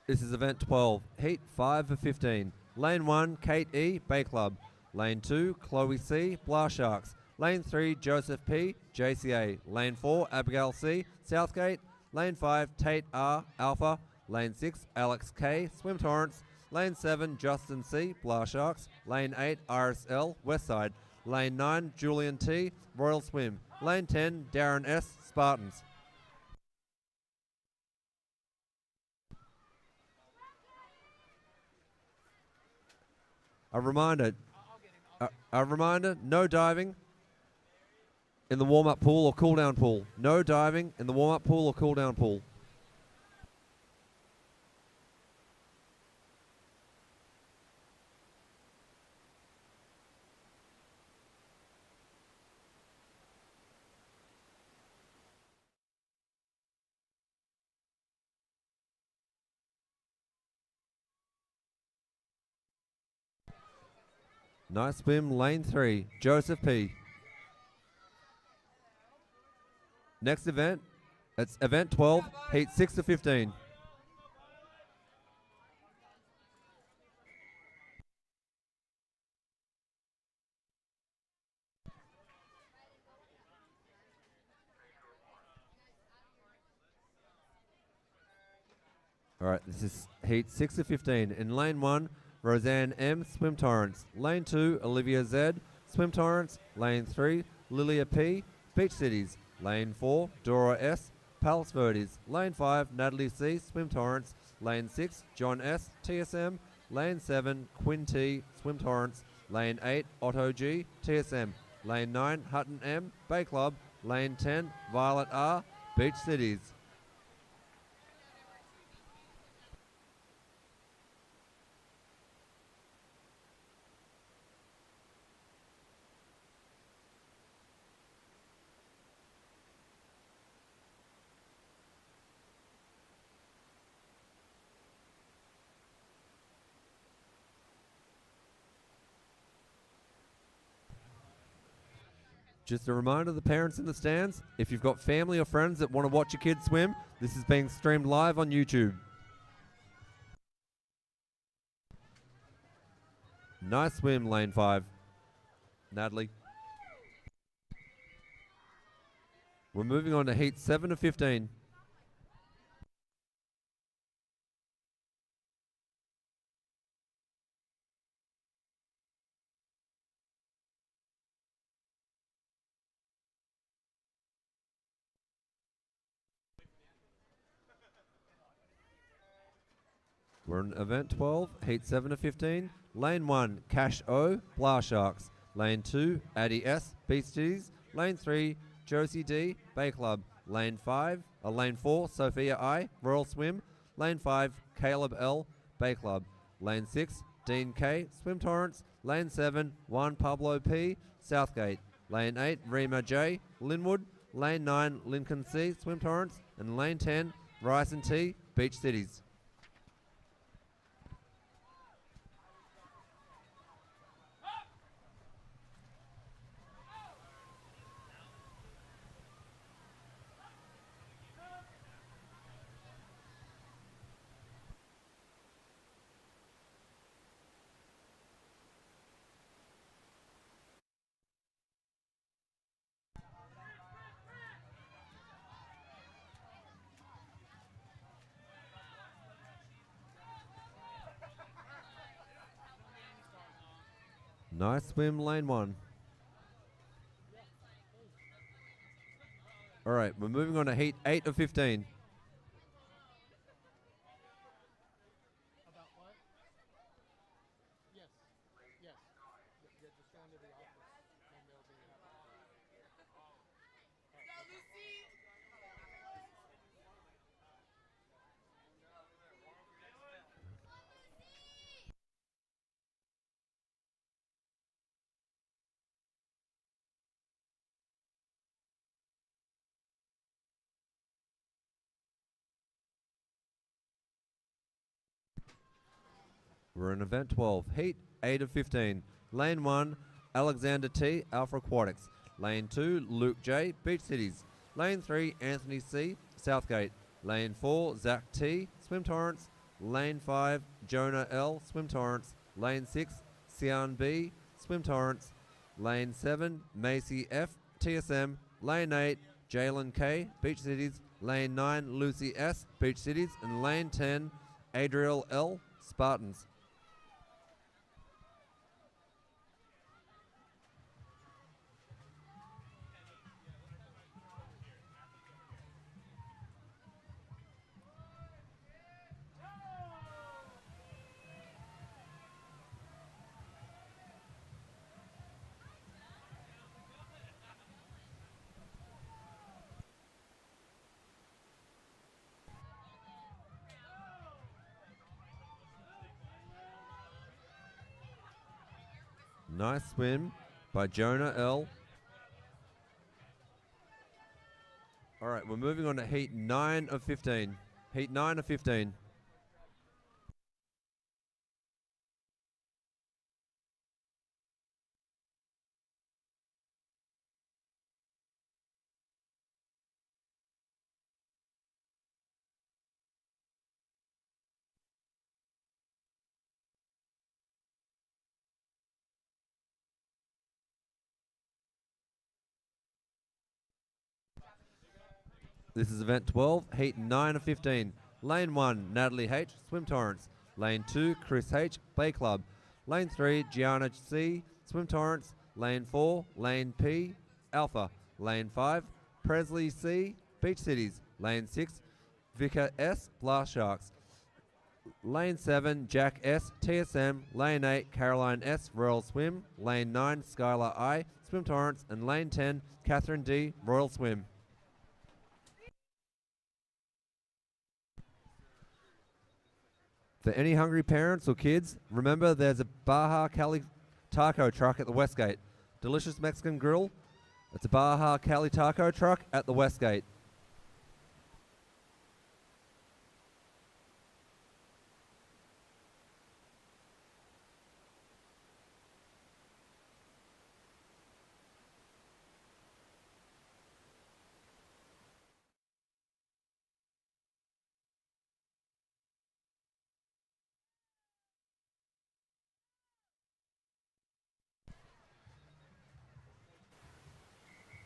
Speaker 2: This is event 12, heat 5 of 15. Lane 1, Kate E, Bay Club. Lane 2, Chloe C, Blast Sharks. Lane 3, Joseph P, JCA. Lane 4, Abigail C, Southgate. Lane 5, Tate R, Alpha. Lane 6, Alex K, Swim Torrents. Lane 7, Justin C, Blah Sharks. Lane 8, RSL, Westside. Lane 9, Julian T, Royal Swim. Lane 10, Darren S, Spartans. A reminder, no diving in the warm-up pool or cool-down pool. No diving in the warm-up pool or cool-down pool. Nice swim, lane 3, Joseph P. Next event, it's event 12, heat 6 to 15. All right, this is heat 6 to 15. In lane 1, Roseanne M, Swim Torrance. Lane 2, Olivia Z, Swim Torrance. Lane 3, Lilia P, Beach Cities. Lane 4, Dora S, Palos Verdes. Lane 5, Natalie C, Swim Torrance. Lane 6, John S, TSM. Lane 7, Quinn T, Swim Torrance. Lane 8, Otto G, TSM. Lane 9, Hutton M, Bay Club. Lane 10, Violet R, Beach Cities. Just a reminder to the parents in the stands, if you've got family or friends that want to watch your kids swim, this is being streamed live on YouTube. Nice swim, lane 5. Natalie. We're moving on to heat 7 to 15. We're in event 12, heat 7 to 15. Lane 1, Cash O, Blah Sharks. Lane 2, Addie S, Beasties. Lane 3, Josie D, Bay Club. Lane 4, Sophia I, Royal Swim. Lane 5, Caleb L, Bay Club. Lane 6, Dean K, Swim Torrance. Lane 7, Juan Pablo P, Southgate. Lane 8, Rima J, Linwood. Lane 9, Lincoln C, Swim Torrance. And Lane 10, Ryerson T, Beach Cities. Nice swim, lane 1. All right, we're moving on to heat 8 of 15. We're in event 12, heat 8 of 15. Lane 1, Alexander T, Alpha Aquatics. Lane 2, Luke J, Beach Cities. Lane 3, Anthony C, Southgate. Lane 4, Zach T, Swim Torrance. Lane 5, Jonah L, Swim Torrance. Lane 6, Sian B, Swim Torrance. Lane 7, Macy F, TSM. Lane 8, Jalen K, Beach Cities. Lane 9, Lucy S, Beach Cities. And Lane 10, Adriel L, Spartans. Nice swim by Jonah L. All right, we're moving on to heat 9 of 15. Heat 9 of 15. This is event 12, heat 9 of 15. Lane 1, Natalie H, Swim Torrance. Lane 2, Chris H, Bay Club. Lane 3, Gianna C, Swim Torrance. Lane 4, Lane P, Alpha. Lane 5, Presley C, Beach Cities. Lane 6, Vika S, Blast Sharks. Lane 7, Jack S, TSM. Lane 8, Caroline S, Royal Swim. Lane 9, Skylar I, Swim Torrance. And Lane 10, Catherine D, Royal Swim. For any hungry parents or kids, remember there's a Baja Cali taco truck at the West Gate. Delicious Mexican grill. It's a Baja Cali taco truck at the West Gate.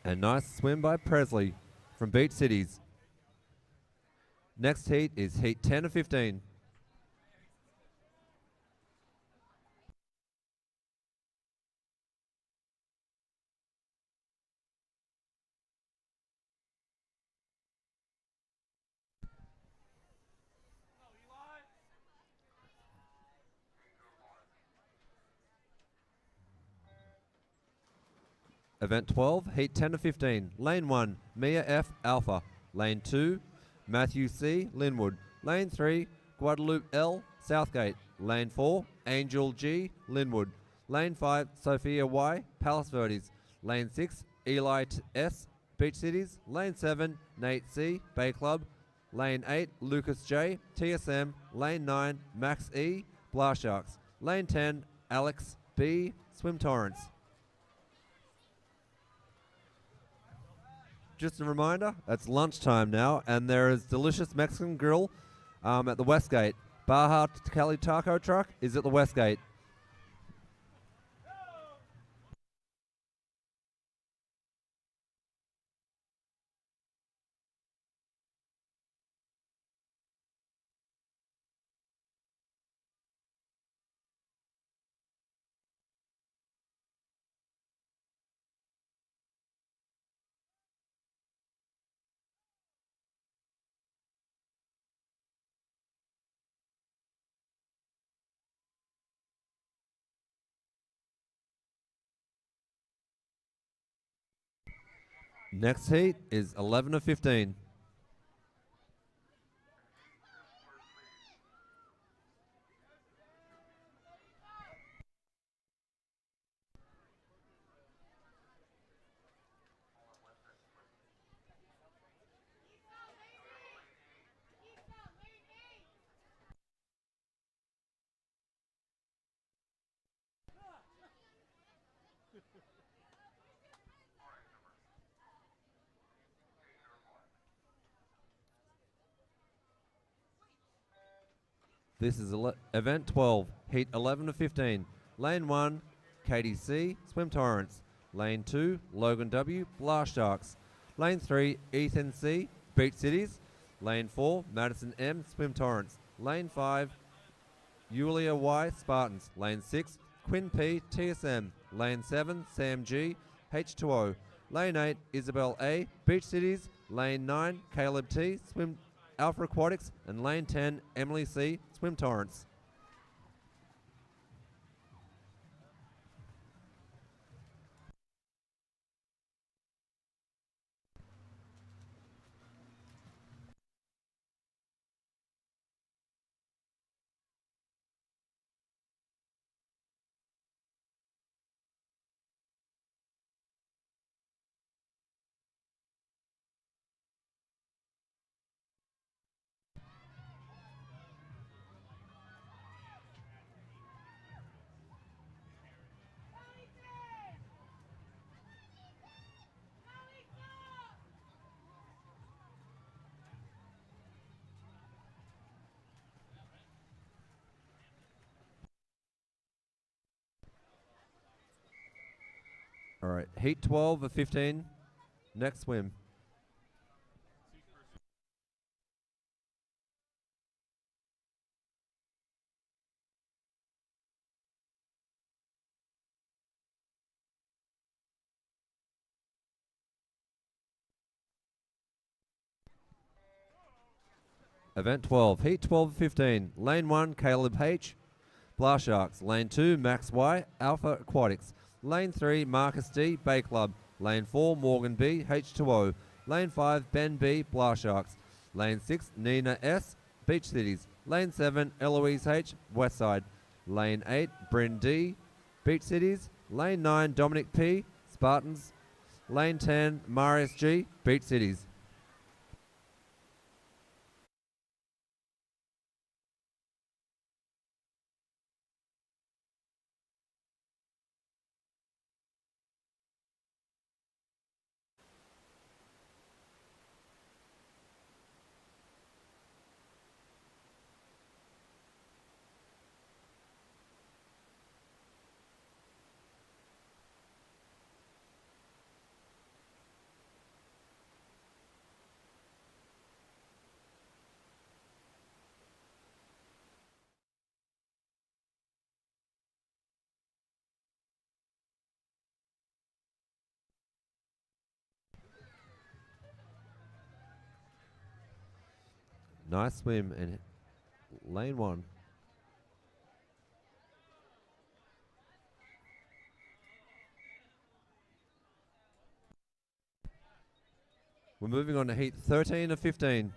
Speaker 2: A nice swim by Presley from Beach Cities. Next heat is heat 10 of 15. Event 12, heat 10 to 15. Lane 1, Mia F, Alpha. Lane 2, Matthew C, Linwood. Lane 3, Guadalupe L, Southgate. Lane 4, Angel G, Linwood. Lane 5, Sophia Y, Palos Verdes. Lane 6, Eli S, Beach Cities. Lane 7, Nate C, Bay Club. Lane 8, Lucas J, TSM. Lane 9, Max E, Blast Sharks. Lane 10, Alex B, Swim Torrance. Just a reminder, it's lunchtime now, and there is delicious Mexican grill at the West Gate. Baja Cali taco truck is at the West Gate. Next heat is 11 of 15. This is event 12, heat 11 to 15. Lane 1, Katie C, Swim Torrance. Lane 2, Logan W, Blast Sharks. Lane 3, Ethan C, Beach Cities. Lane 4, Madison M, Swim Torrance. Lane 5, Yulia Y, Spartans. Lane 6, Quinn P, TSM. Lane 7, Sam G, H2O. Lane 8, Isabel A, Beach Cities. Lane 9, Caleb T, Swim Alpha Aquatics. And Lane 10, Emily C, Swim Torrance. All right, heat 12 of 15. Next swim. Event 12, heat 12 of 15. Lane 1, Caleb H. Blast Sharks. Lane 2, Max Y. Alpha Aquatics. Lane 3, Marcus D. Bay Club. Lane 4, Morgan B. H2O. Lane 5, Ben B. Blast Sharks. Lane 6, Nina S. Beach Cities. Lane 7, Eloise H. Westside. Lane 8, Bryn D. Beach Cities. Lane 9, Dominic P. Spartans. Lane 10, Marius G. Beach Cities. Nice swim in lane 1. We're moving on to heat 13 of 15.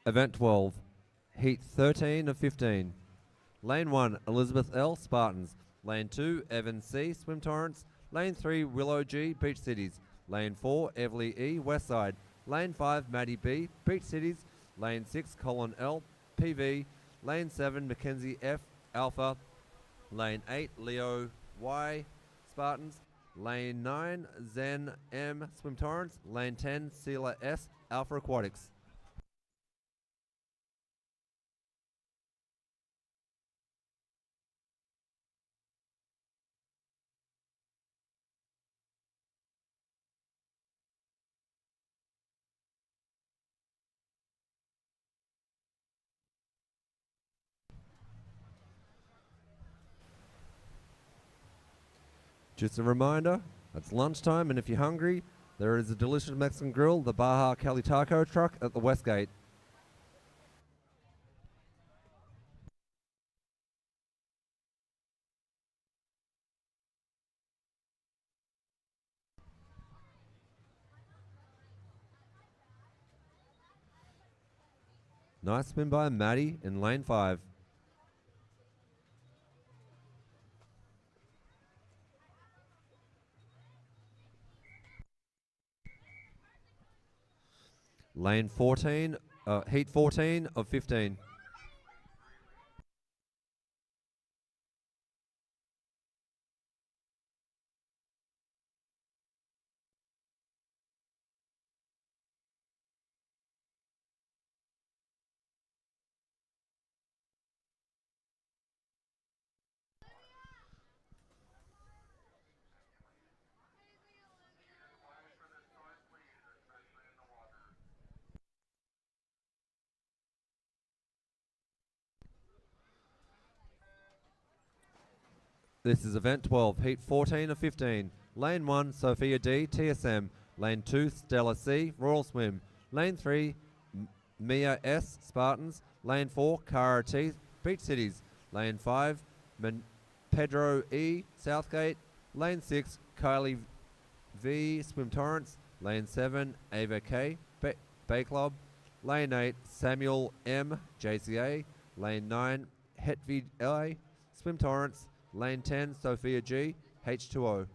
Speaker 2: Event 12, heat 13 of 15. Lane 1, Elizabeth L. Spartans. Lane 2, Evan C. Swim Torrents. Lane 3, Willow G. Beach Cities. Lane 4, Everly E. Westside. Lane 5, Maddie B. Beach Cities. Lane 6, Colin L. PV. Lane 7, Mackenzie F. Alpha. Lane 8, Leo Y. Spartans. Lane 9, Zen M. Swim Torrents. Lane 10, Sealer S. Alpha Aquatics. Just a reminder, it's lunchtime, and if you're hungry, there is a delicious Mexican grill, the Baja Cali Taco Truck at the West Gate. Nice spin by Maddie in lane 5. Lane 14, heat 14 of 15. This is event 12, heat 14 of 15. Lane 1, Sophia D, TSM. Lane 2, Stella C, Royal Swim. Lane 3, Mia S, Spartans. Lane 4, Cara T, Beach Cities. Lane 5, Pedro E, Southgate. Lane 6, Kylie V, Swim Torrance. Lane 7, Ava K, Bay Club. Lane 8, Samuel M, JCA. Lane 9, Hetvid L, Swim Torrance. Lane 10, Sophia G, H2O.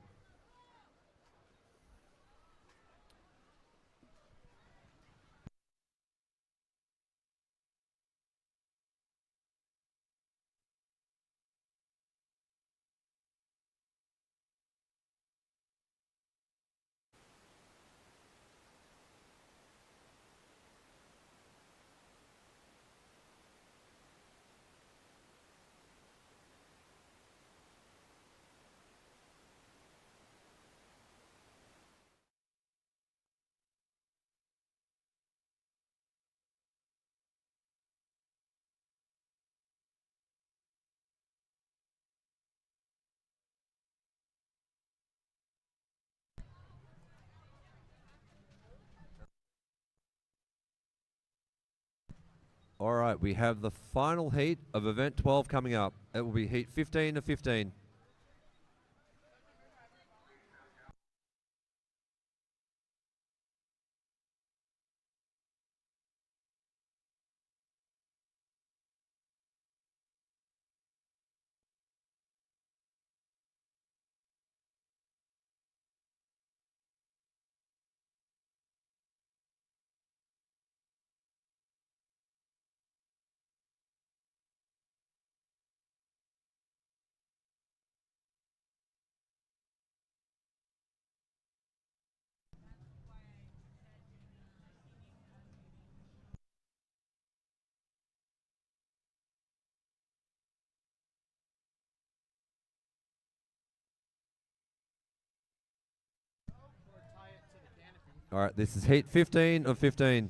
Speaker 2: All right, we have the final heat of event 12 coming up. It will be heat 15 of 15. All right, this is heat 15 of 15.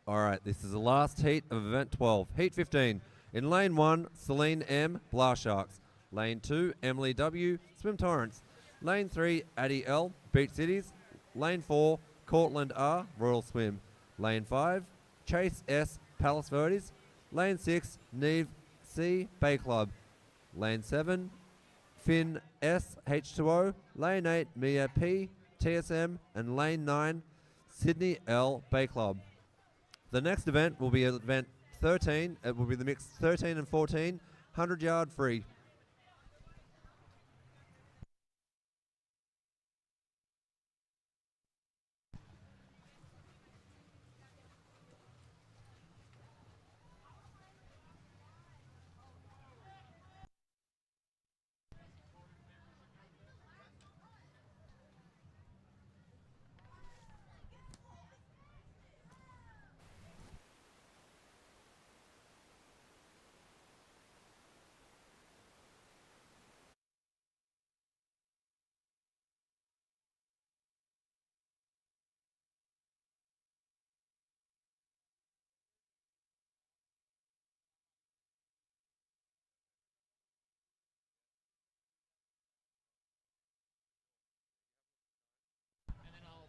Speaker 2: All right, this is the last heat of event 12. Heat 15. In lane 1, Celine M, Blast Sharks. Lane 2, Emily W, Swim Torrance. Lane 3, Addie L, Beach Cities. Lane 4, Cortland R, Royal Swim. Lane 5, Chase S, Palace Verdes. Lane 6, Neve C, Bay Club. Lane 7, Finn S, H2O. Lane 8, Mia P, TSM. And Lane 9, Sydney L, Bay Club. The next event will be event 13. It will be the mixed 13 and 14, 100-yard free.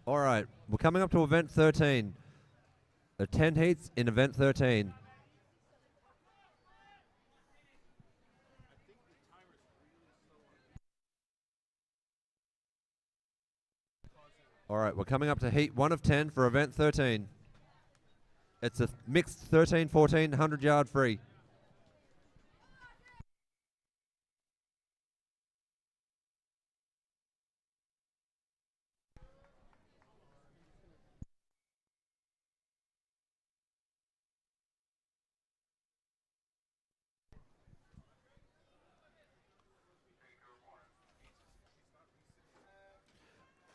Speaker 2: All right, we're coming up to event 13. There are 10 heats in event 13. All right, we're coming up to heat 1 of 10 for event 13. It's a mixed 13-14, 100-yard free.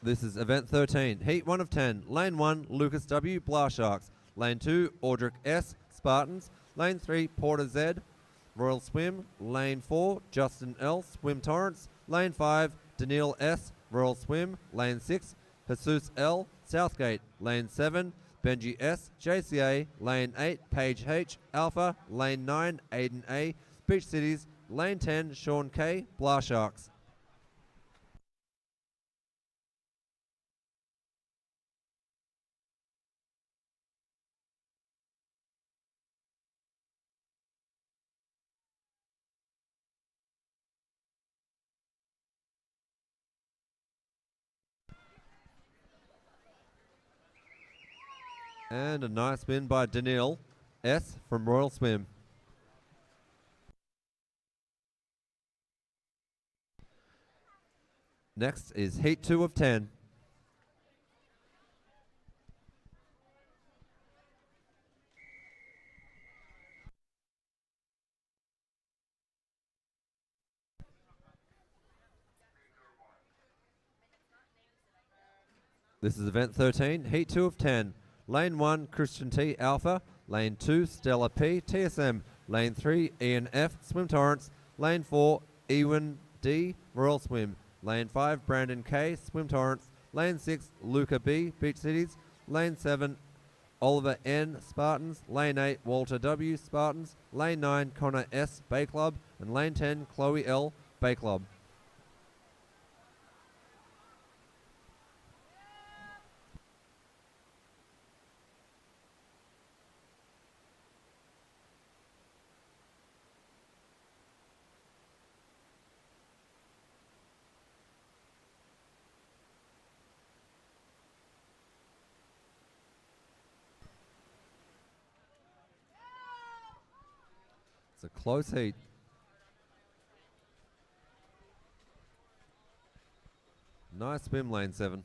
Speaker 2: This is event 13, heat 1 of 10. Lane 1, Lucas W, Blast Sharks. Lane 2, Audric S, Spartans. Lane 3, Porter Z, Royal Swim. Lane 4, Justin L, Swim Torrance. Lane 5, Daniil S, Royal Swim. Lane 6, Jesus L, Southgate. Lane 7, Benji S, JCA. Lane 8, Paige H, Alpha. Lane 9, Aiden A, Beach Cities. Lane 10, Sean K, Blah Sharks. And a nice win by Daniil S from Royal Swim. Next is Heat 2 of 10. This is event 13, Heat 2 of 10. Lane 1, Christian T, Alpha. Lane 2, Stella P, TSM. Lane 3, Ian F, Swim Torrance. Lane 4, Ewan D, Royal Swim. Lane 5, Brandon K, Swim Torrance. Lane 6, Luca B, Beach Cities. Lane 7, Oliver N, Spartans. Lane 8, Walter W, Spartans. Lane 9, Connor S, Bay Club. And Lane 10, Chloe L, Bay Club. It's a close heat. Nice swim, lane 7.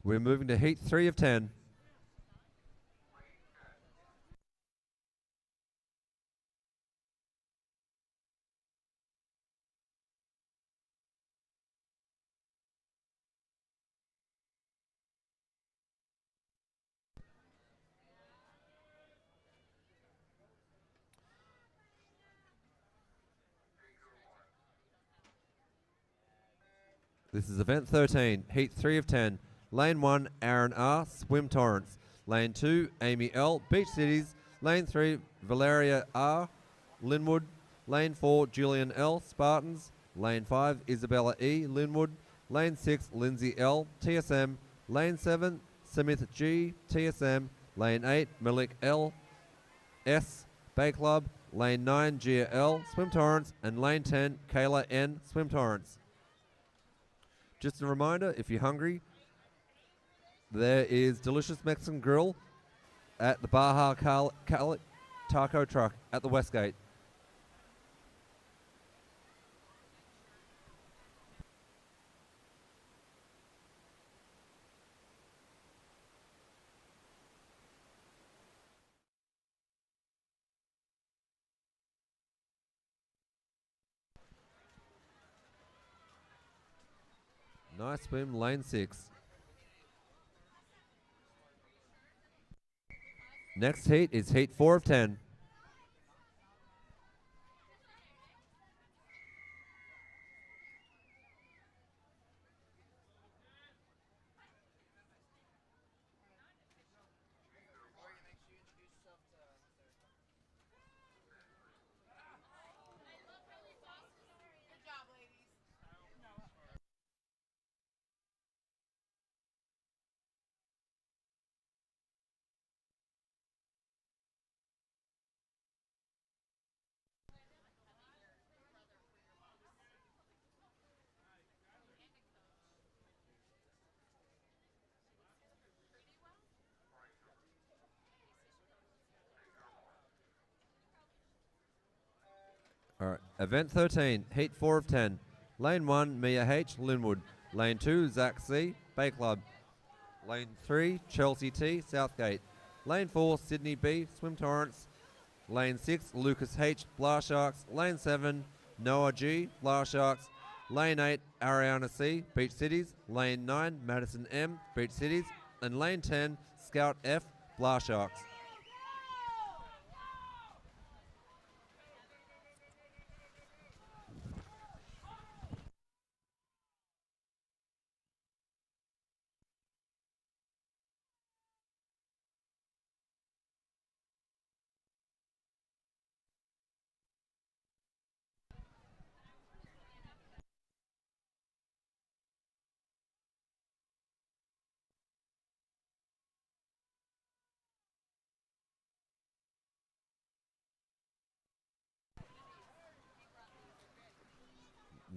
Speaker 2: We're moving to heat 3 of 10. This is event 13, heat 3 of 10. Lane 1, Aaron R, Swim Torrance. Lane 2, Amy L, Beach Cities. Lane 3, Valeria R, Linwood. Lane 4, Julian L, Spartans. Lane 5, Isabella E, Linwood. Lane 6, Lindsay L, TSM. Lane 7, Smith G, TSM. Lane 8, Malik L, S, Bay Club. Lane 9, Gia L, Swim Torrance. And Lane 10, Kayla N, Swim Torrance. Just a reminder, if you're hungry, there is delicious Mexican grill at the Baja Taco Truck at the Westgate. Nice swim, lane 6. Next heat is heat 4 of 10. All right, event 13, heat 4 of 10. Lane 1, Mia H, Linwood. Lane 2, Zach C, Bay Club. Lane 3, Chelsea T, Southgate. Lane 4, Sydney B, Swim Torrance. Lane 6, Lucas H, Blah Sharks. Lane 7, Noah G, Blah Sharks. Lane 8, Ariana C, Beach Cities. Lane 9, Madison M, Beach Cities. And Lane 10, Scout F, Blah Sharks.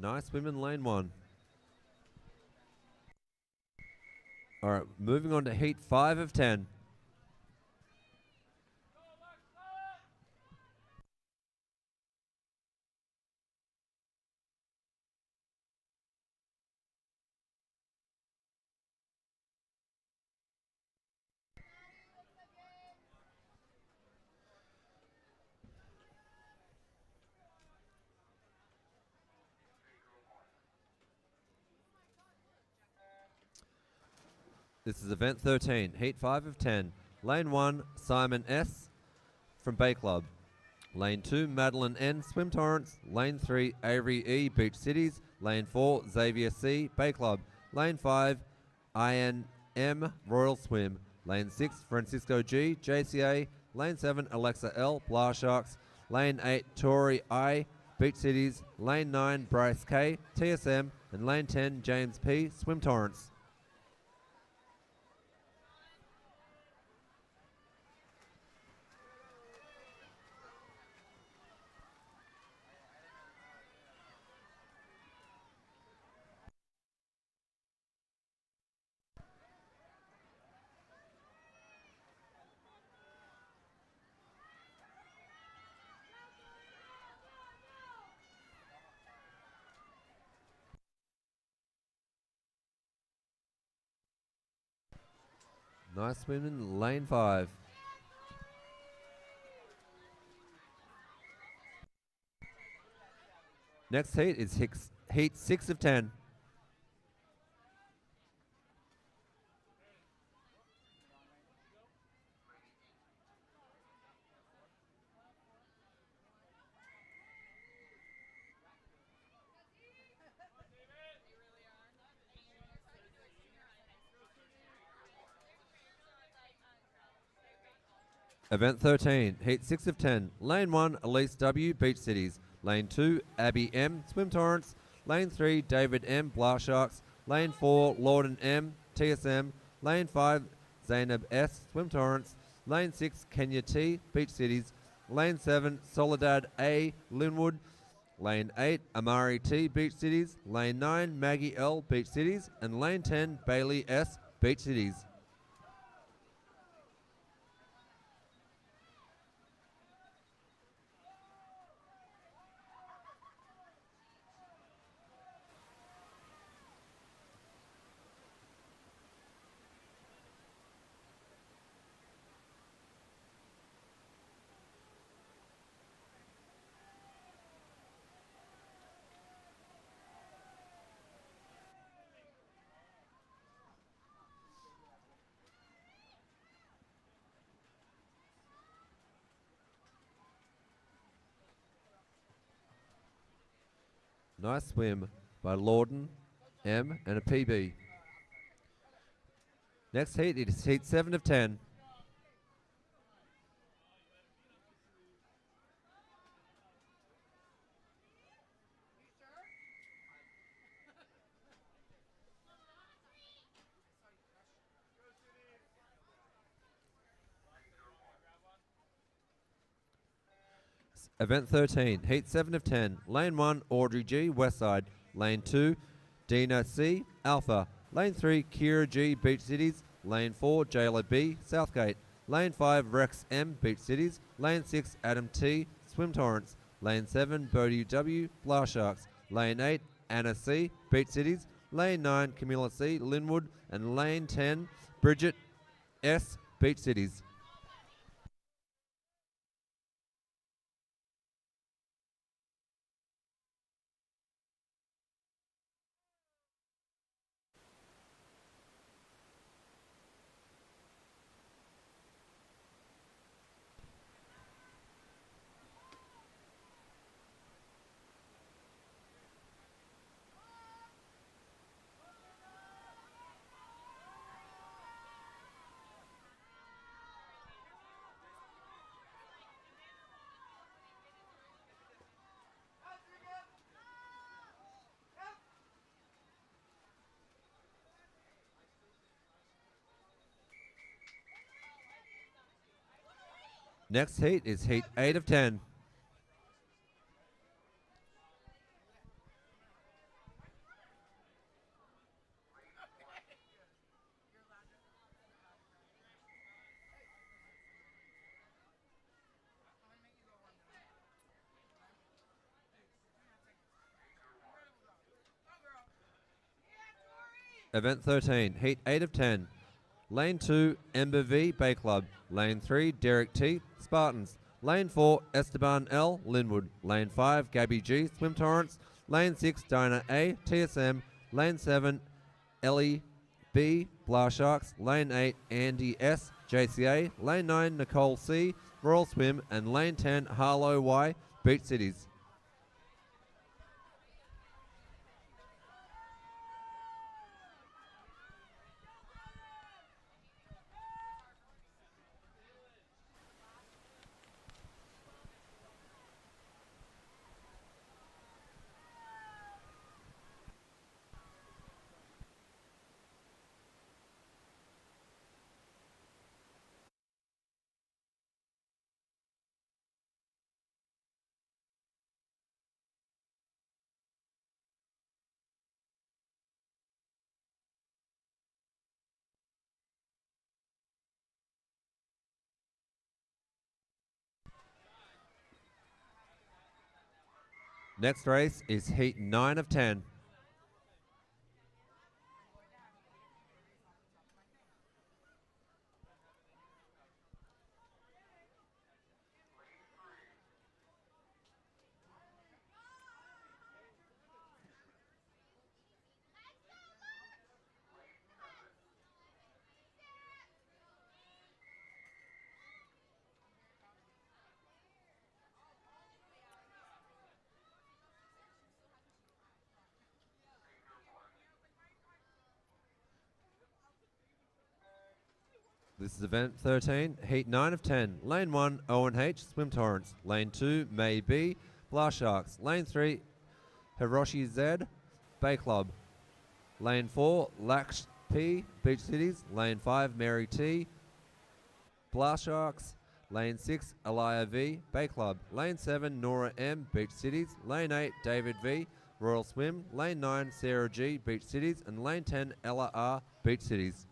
Speaker 2: Nice swim in lane 1. All right, moving on to heat 5 of 10. This is event 13, heat 5 of 10. Lane 1, Simon S. from Bay Club. Lane 2, Madeline N. Swim Torrance. Lane 3, Avery E. Beach Cities. Lane 4, Xavier C. Bay Club. Lane 5, Ian M. Royal Swim. Lane 6, Francisco G. JCA. Lane 7, Alexa L. Blar Sharks. Lane 8, Tori I. Beach Cities. Lane 9, Bryce K. TSM. And Lane 10, James P. Swim Torrance. Nice swim in lane 5. Next heat is heat 6 of 10. Event 13, heat 6 of 10. Lane 1, Elise W, Beach Cities. Lane 2, Abby M, Swim Torrance. Lane 3, David M, Blar Sharks. Lane 4, Lorden M, TSM. Lane 5, Zainab S, Swim Torrance. Lane 6, Kenya T, Beach Cities. Lane 7, Soledad A, Linwood. Lane 8, Amari T, Beach Cities. Lane 9, Maggie L, Beach Cities. And Lane 10, Bailey S, Beach Cities. Nice swim by Lorden M and a PB. Next heat is heat 7 of 10. Event 13, heat 7 of 10. Lane 1, Audrey G, Westside. Lane 2, Dina C, Alpha. Lane 3, Kira G, Beach Cities. Lane 4, Jayla B, Southgate. Lane 5, Rex M, Beach Cities. Lane 6, Adam T, Swim Torrance. Lane 7, Bodie W, Blar Sharks. Lane 8, Anna C, Beach Cities. Lane 9, Camilla C, Linwood. And Lane 10, Bridget S, Beach Cities. Next heat is heat 8 of 10. Event 13, Heat 8 of 10. Lane 2, Ember V, Bay Club. Lane 3, Derek T, Spartans. Lane 4, Esteban L, Linwood. Lane 5, Gabby G, Swim Torrance. Lane 6, Dinah A, TSM. Lane 7, Ellie B, Blah Sharks. Lane 8, Andy S, JCA. Lane 9, Nicole C, Royal Swim. And Lane 10, Harlow Y, Beach Cities. Next race is Heat 9 of 10. This is event 13, Heat 9 of 10. Lane 1, Owen H, Swim Torrance. Lane 2, May B, Blah Sharks. Lane 3, Hiroshi Z, Bay Club. Lane 4, Laksh P, Beach Cities. Lane 5, Mary T, Blah Sharks. Lane 6, Aliyah V, Bay Club. Lane 7, Nora M, Beach Cities. Lane 8, David V, Royal Swim. Lane 9, Sarah G, Beach Cities. And Lane 10, Ella R, Beach Cities.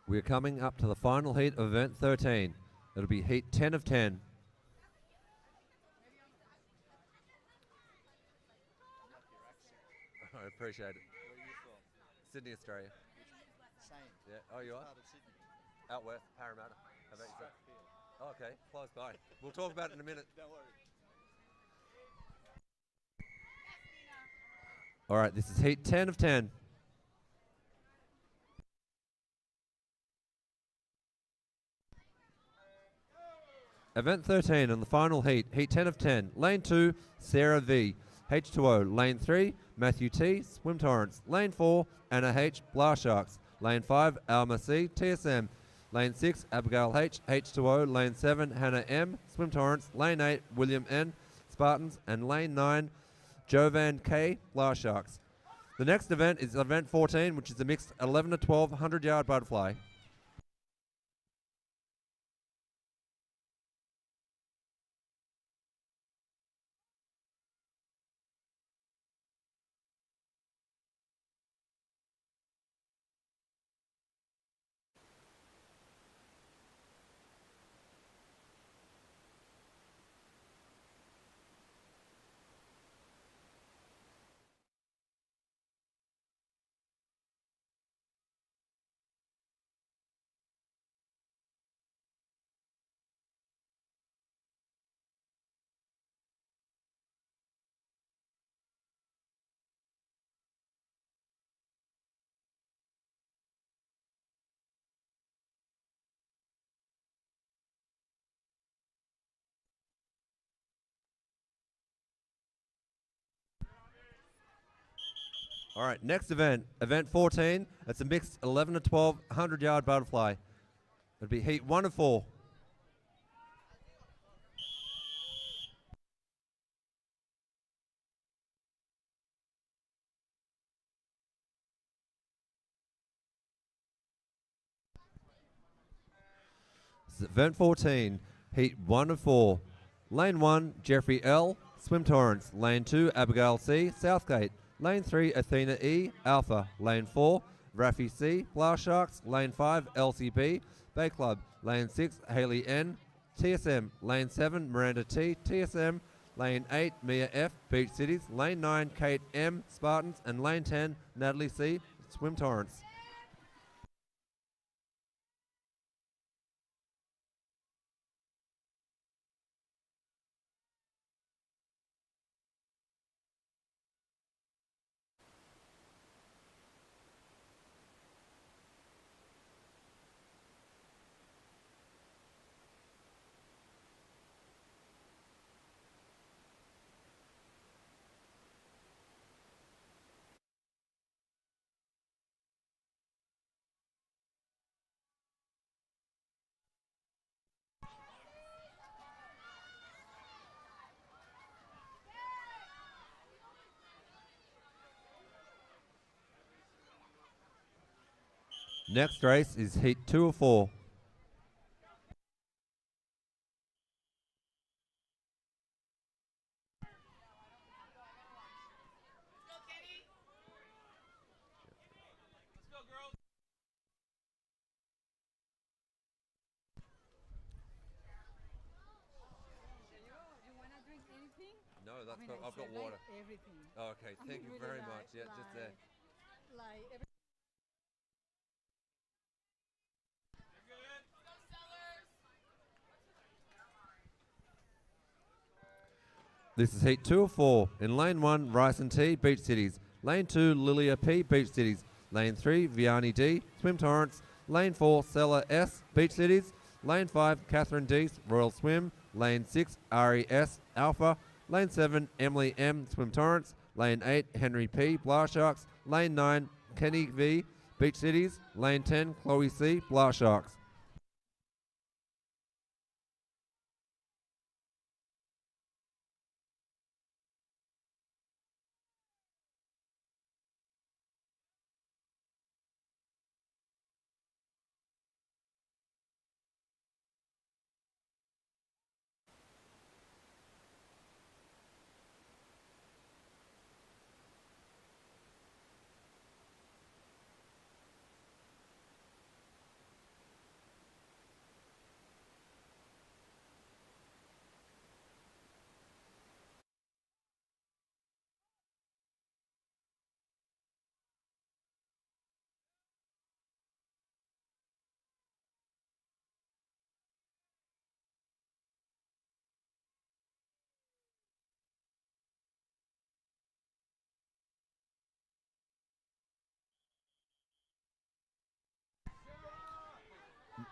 Speaker 2: We're coming up to the final heat of event 13. It'll be heat 10 of 10. I appreciate it.
Speaker 4: Where are you from?
Speaker 2: Sydney, Australia.
Speaker 4: Same.
Speaker 2: Yeah. Oh, you are?
Speaker 4: Part of Sydney.
Speaker 2: Out west, Parramatta. How about yourself?
Speaker 4: Strathfield.
Speaker 2: Oh, okay, close by. We'll talk about it in a minute.
Speaker 4: Don't worry.
Speaker 2: All right, this is heat 10 of 10. Event 13 on the final heat, heat 10 of 10. Lane 2, Sarah V, H2O. Lane 3, Matthew T, Swim Torrance. Lane 4, Anna H, Blah Sharks. Lane 5, Alma C, TSM. Lane 6, Abigail H, H2O. Lane 7, Hannah M, Swim Torrance. Lane 8, William N, Spartans. And Lane 9, Jovan K, Blah Sharks. The next event is event 14, which is a mixed 11 to 12 100-yard butterfly. All right, next event, event 14. It's a mixed 11 to 12 100-yard butterfly. It'll be heat 1 of 4. Event 14, Heat 1 of 4. Lane 1, Jeffrey L, Swim Torrance. Lane 2, Abigail C, Southgate. Lane 3, Athena E, Alpha. Lane 4, Rafi C, Blast Sharks. Lane 5, LCB, Bay Club. Lane 6, Haley N, TSM. Lane 7, Miranda T, TSM. Lane 8, Mia F, Beach Cities. Lane 9, Kate M, Spartans. And Lane 10, Natalie C, Swim Torrance. Next race is Heat 2 of 4. No, I've got water.
Speaker 4: Everything.
Speaker 2: Oh, okay, thank you very much. Yeah, just there. This is Heat 2 of 4. In Lane 1, Rice and T, Beach Cities. Lane 2, Lilia P, Beach Cities. Lane 3, Vianney D, Swim Torrance. Lane 4, Stella S, Beach Cities. Lane 5, Catherine D, Royal Swim. Lane 6, Ari S, Alpha. Lane 7, Emily M, Swim Torrance. Lane 8, Henry P, Blast Sharks. Lane 9, Kenny V, Beach Cities. Lane 10, Chloe C, Blast Sharks.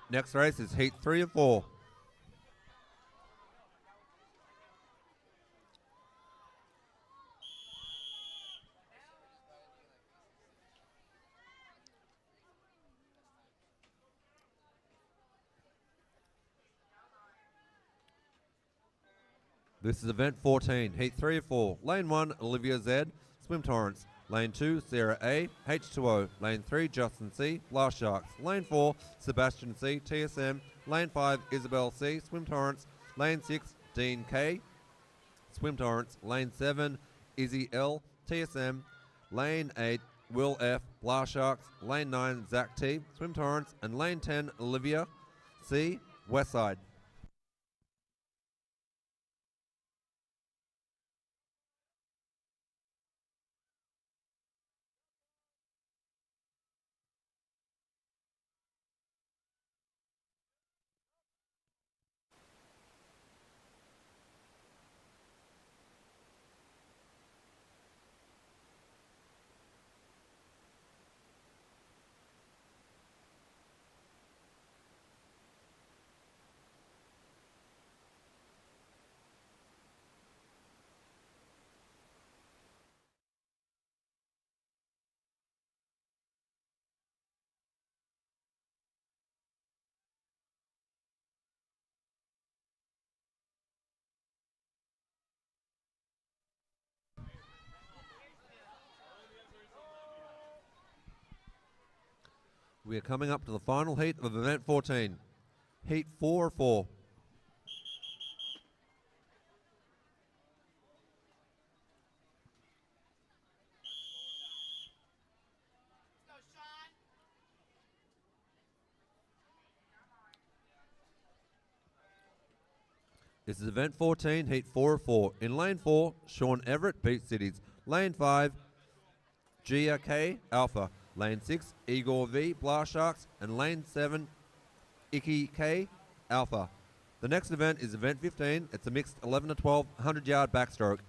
Speaker 2: Next race is Heat 3 of 4. This is event 14, Heat 3 of 4. Lane 1, Olivia Z, Swim Torrance. Lane 2, Sarah A, H2O. Lane 3, Justin C, Blast Sharks. Lane 4, Sebastian C, TSM. Lane 5, Isabel C, Swim Torrance. Lane 6, Dean K, Swim Torrance. Lane 7, Izzy L, TSM. Lane 8, Will F, Blast Sharks. Lane 9, Zach T, Swim Torrance. And Lane 10, Olivia C, Westside. We are coming up to the final heat of event 14. Heat 4 of 4. This is event 14, heat 4 of 4. In lane 4, Sean Everett beats Cities. Lane 5, GRK Alpha. Lane 6, Igor V Blast Sharks. And lane 7, Icky K Alpha. The next event is event 15. It's a mixed 11 to 12 100-yard backstroke.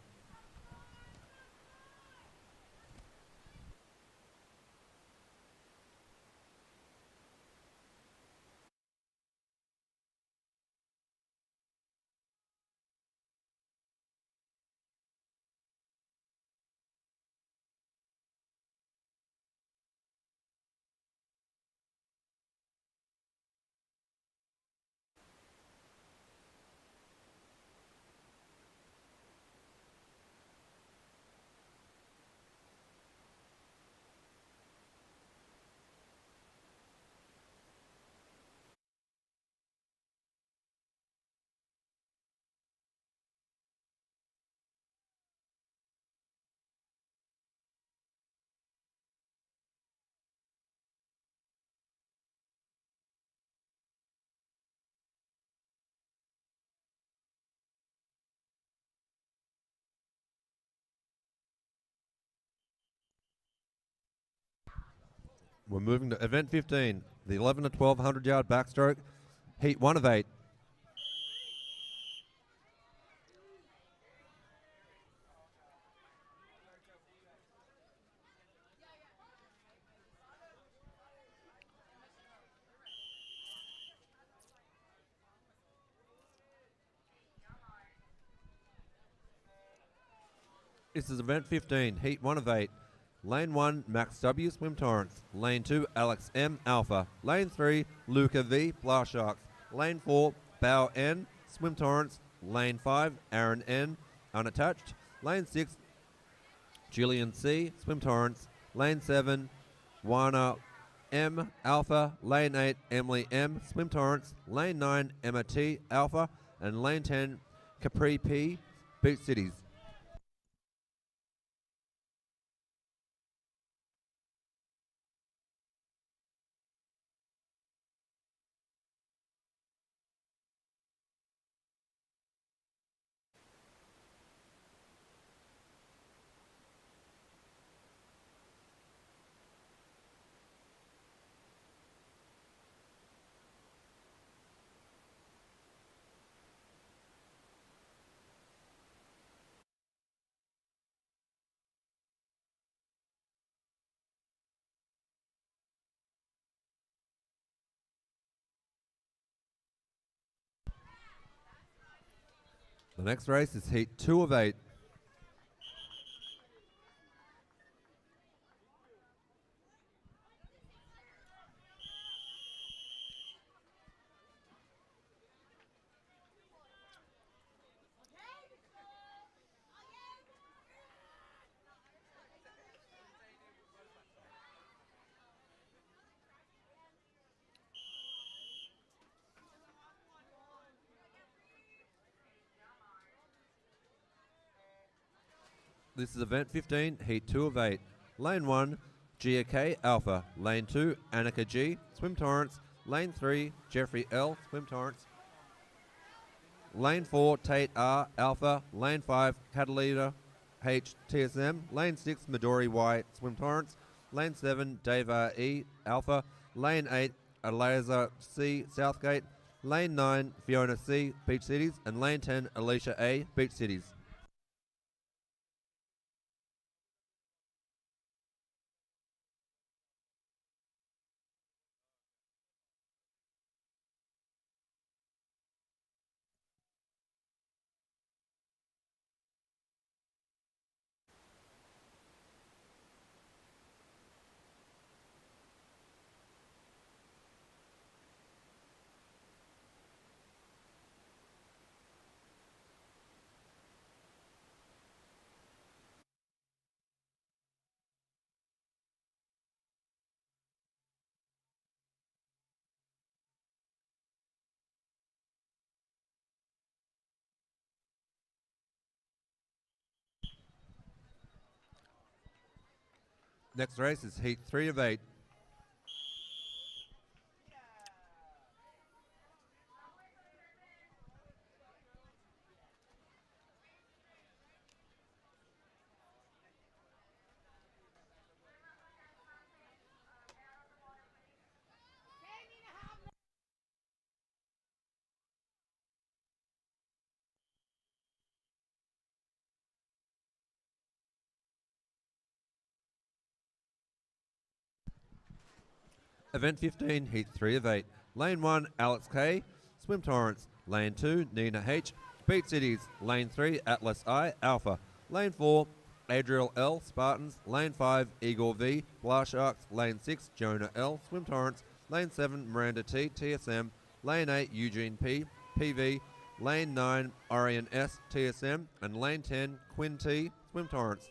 Speaker 2: We're moving to event 15, the 11 to 12 100-yard backstroke, heat 1 of 8. This is event 15, heat 1 of 8. Lane 1, Max W Swim Torrance. Lane 2, Alex M Alpha. Lane 3, Luca V Blast Sharks. Lane 4, Bao N Swim Torrance. Lane 5, Aaron N Unattached. Lane 6, Julian C Swim Torrance. Lane 7, Wana M Alpha. Lane 8, Emily M Swim Torrance. Lane 9, Emma T Alpha. And lane 10, Capri P Beach Cities. The next race is heat 2 of 8. This is event 15, heat 2 of 8. Lane 1, GK Alpha. Lane 2, Annika G, Swim Torrance. Lane 3, Jeffrey L, Swim Torrance. Lane 4, Tate R Alpha. Lane 5, Catalina H TSM. Lane 6, Midori Y, Swim Torrance. Lane 7, Dave R E Alpha. Lane 8, Eliza C Southgate. Lane 9, Fiona C Beach Cities. And lane 10, Alicia A Beach Cities. Next race is heat 3 of 8. Event 15, heat 3 of 8. Lane 1, Alex K, Swim Torrance. Lane 2, Nina H, Beat Cities. Lane 3, Atlas I, Alpha. Lane 4, Adriel L, Spartans. Lane 5, Igor V, Blast Sharks. Lane 6, Jonah L, Swim Torrance. Lane 7, Miranda T, TSM. Lane 8, Eugene P, PV. Lane 9, Orion S, TSM. And Lane 10, Quinn T, Swim Torrance.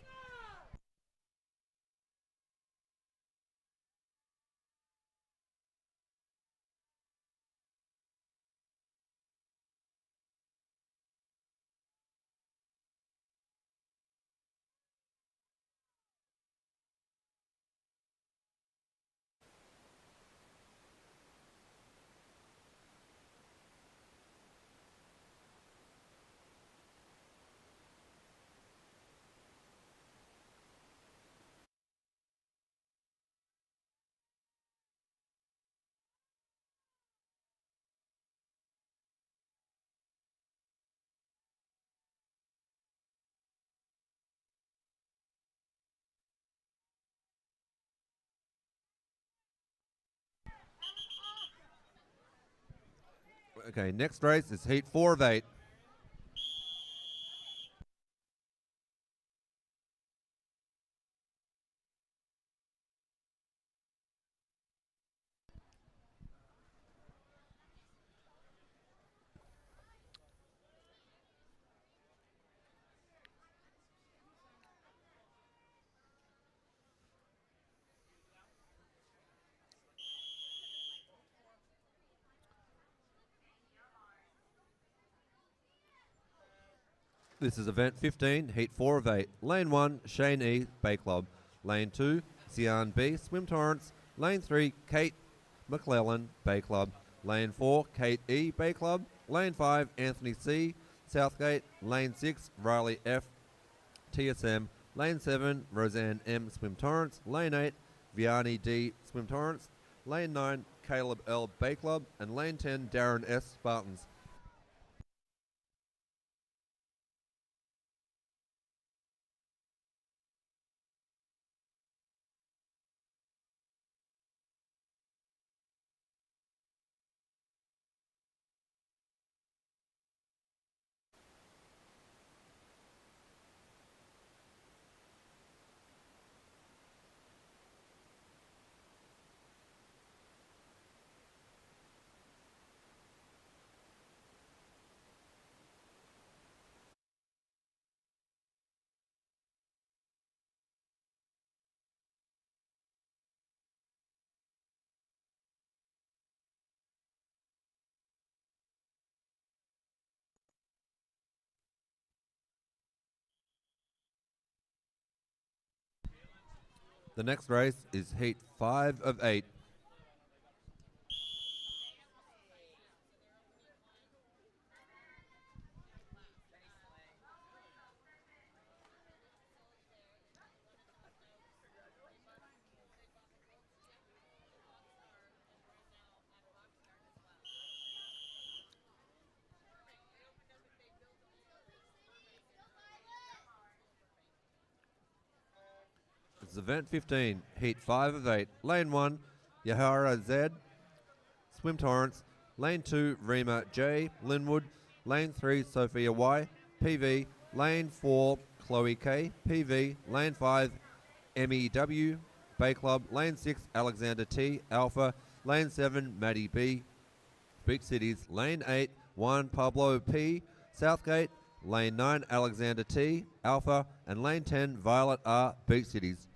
Speaker 2: Okay, next race is heat 4 of 8. This is event 15, heat 4 of 8. Lane 1, Shane E, Bay Club. Lane 2, Xian B, Swim Torrance. Lane 3, Kate McClellan, Bay Club. Lane 4, Kate E, Bay Club. Lane 5, Anthony C, Southgate. Lane 6, Riley F, TSM. Lane 7, Roseanne M, Swim Torrance. Lane 8, Vianney D, Swim Torrance. Lane 9, Caleb L, Bay Club. And Lane 10, Darren S, Spartans. The next race is heat 5 of 8. It's event 15, heat 5 of 8. Lane 1, Yahara Z, Swim Torrance. Lane 2, Rima J, Linwood. Lane 3, Sophia Y, PV. Lane 4, Chloe K, PV. Lane 5, MEW, Bay Club. Lane 6, Alexander T, Alpha. Lane 7, Maddie B, Big Cities. Lane 8, Juan Pablo P, Southgate. Lane 9, Alexander T, Alpha. And Lane 10, Violet R, Big Cities.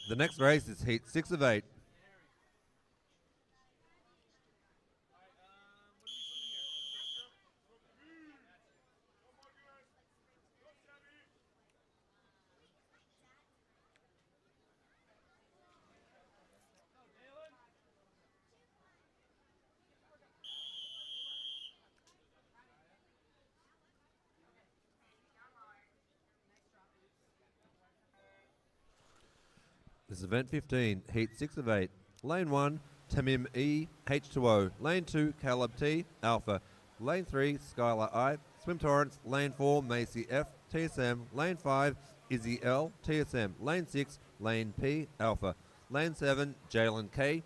Speaker 2: The next race is heat 6 of 8. This is event 15, heat 6 of 8. Lane 1, Tamim E, H2O. Lane 2, Caleb T, Alpha. Lane 3, Skylar I, Swim Torrance. Lane 4, Macy F, TSM. Lane 5, Izzy L, TSM. Lane 6, Lane P, Alpha. Lane 7, Jalen K,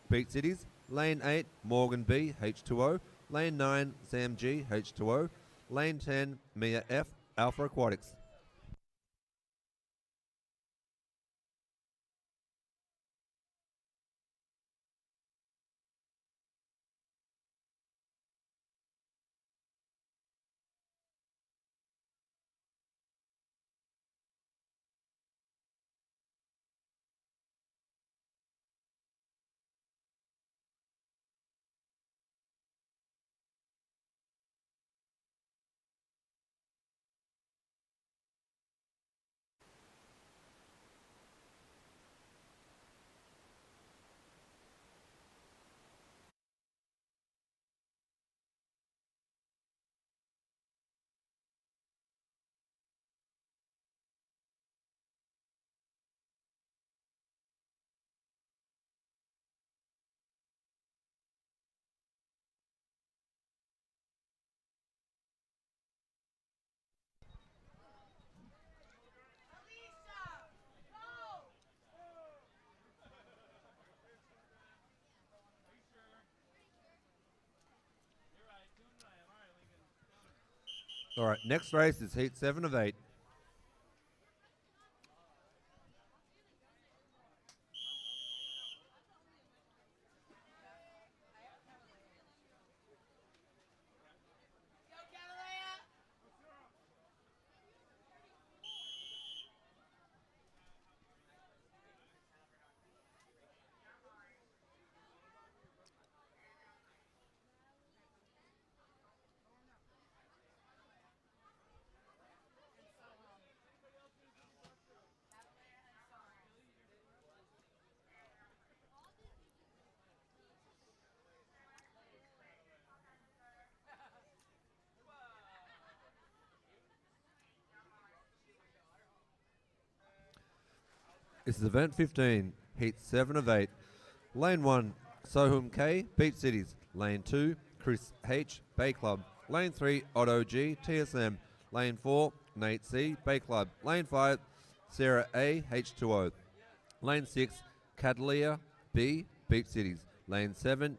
Speaker 2: Beat Cities. Lane 8, Morgan B, H2O. Lane 9, Sam G, H2O. Lane 10, Mia F, Alpha Aquatics. All right, next race is heat 7 of 8. This is event 15, heat 7 of 8. Lane 1, Sohum K, Beach Cities. Lane 2, Chris H, Bay Club. Lane 3, Otto G, TSM. Lane 4, Nate C, Bay Club. Lane 5, Sarah A, H2O. Lane 6, Catalia B, Beach Cities. Lane 7,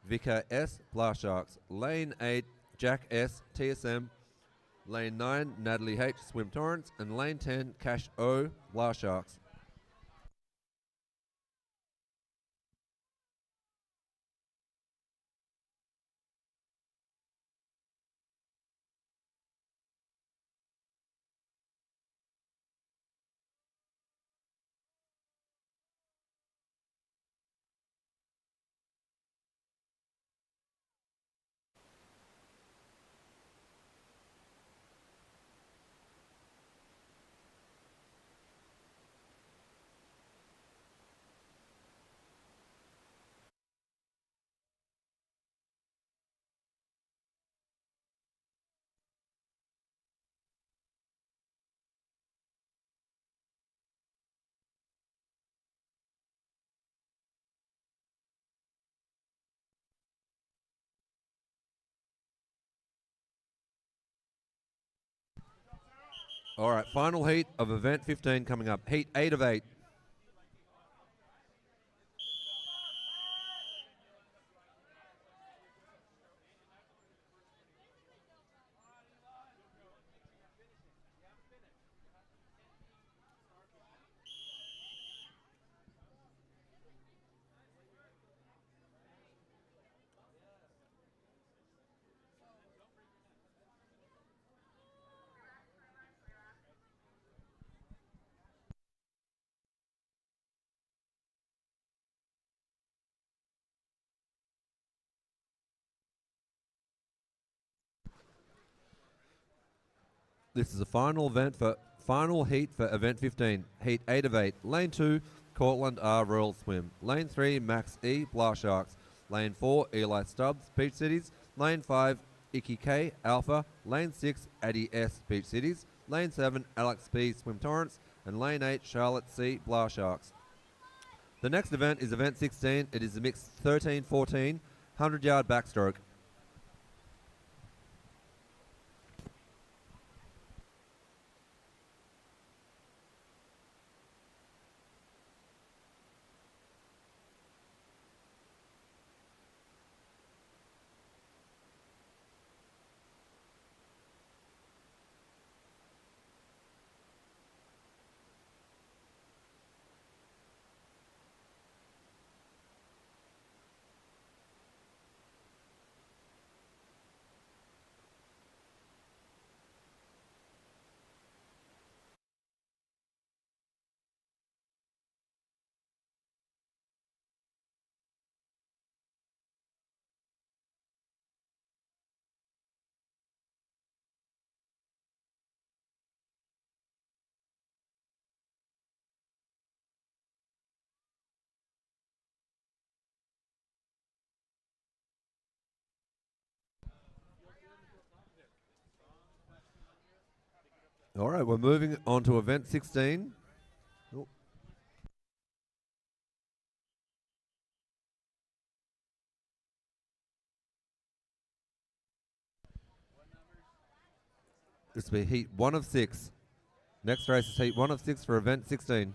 Speaker 2: Vika S, Blast Sharks. Lane 8, Jack S, TSM. Lane 9, Natalie H, Swim Torrance. And Lane 10, Cash O, Blast Sharks. All right, final heat of event 15 coming up. Heat 8 of 8. This is a final heat for event 15, heat 8 of 8. Lane 2, Cortland R Royal Swim. Lane 3, Max E Blast Sharks. Lane 4, Eli Stubbs Beach Cities. Lane 5, Icky K Alpha. Lane 6, Addy S Beach Cities. Lane 7, Alex B Swim Torrents. And Lane 8, Charlotte C Blast Sharks. The next event is event 16. It is a mixed 13-14 100-yard backstroke. All right, we're moving on to event 16. Oh. This will be heat 1 of 6. Next race is heat 1 of 6 for event 16.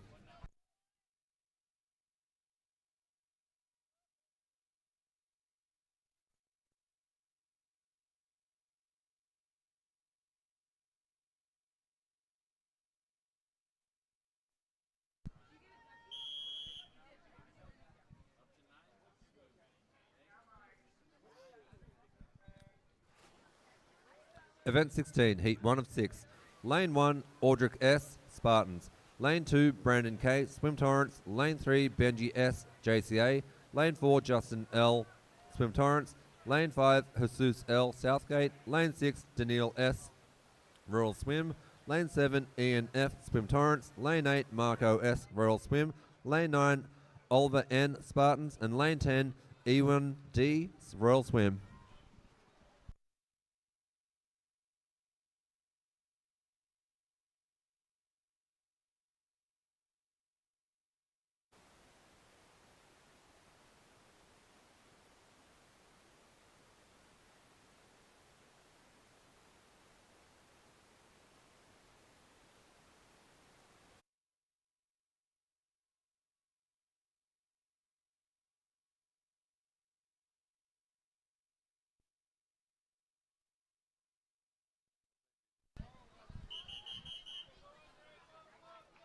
Speaker 2: Event 16, heat 1 of 6. Lane 1, Audric S, Spartans. Lane 2, Brandon K, Swim Torrents. Lane 3, Benji S, JCA. Lane 4, Justin L, Swim Torrents. Lane 5, Jesus L, Southgate. Lane 6, Daniil S, Rural Swim. Lane 7, Ian F, Swim Torrents. Lane 8, Marco S, Rural Swim. Lane 9, Oliver N, Spartans. And Lane 10, Ewan D, Royal Swim.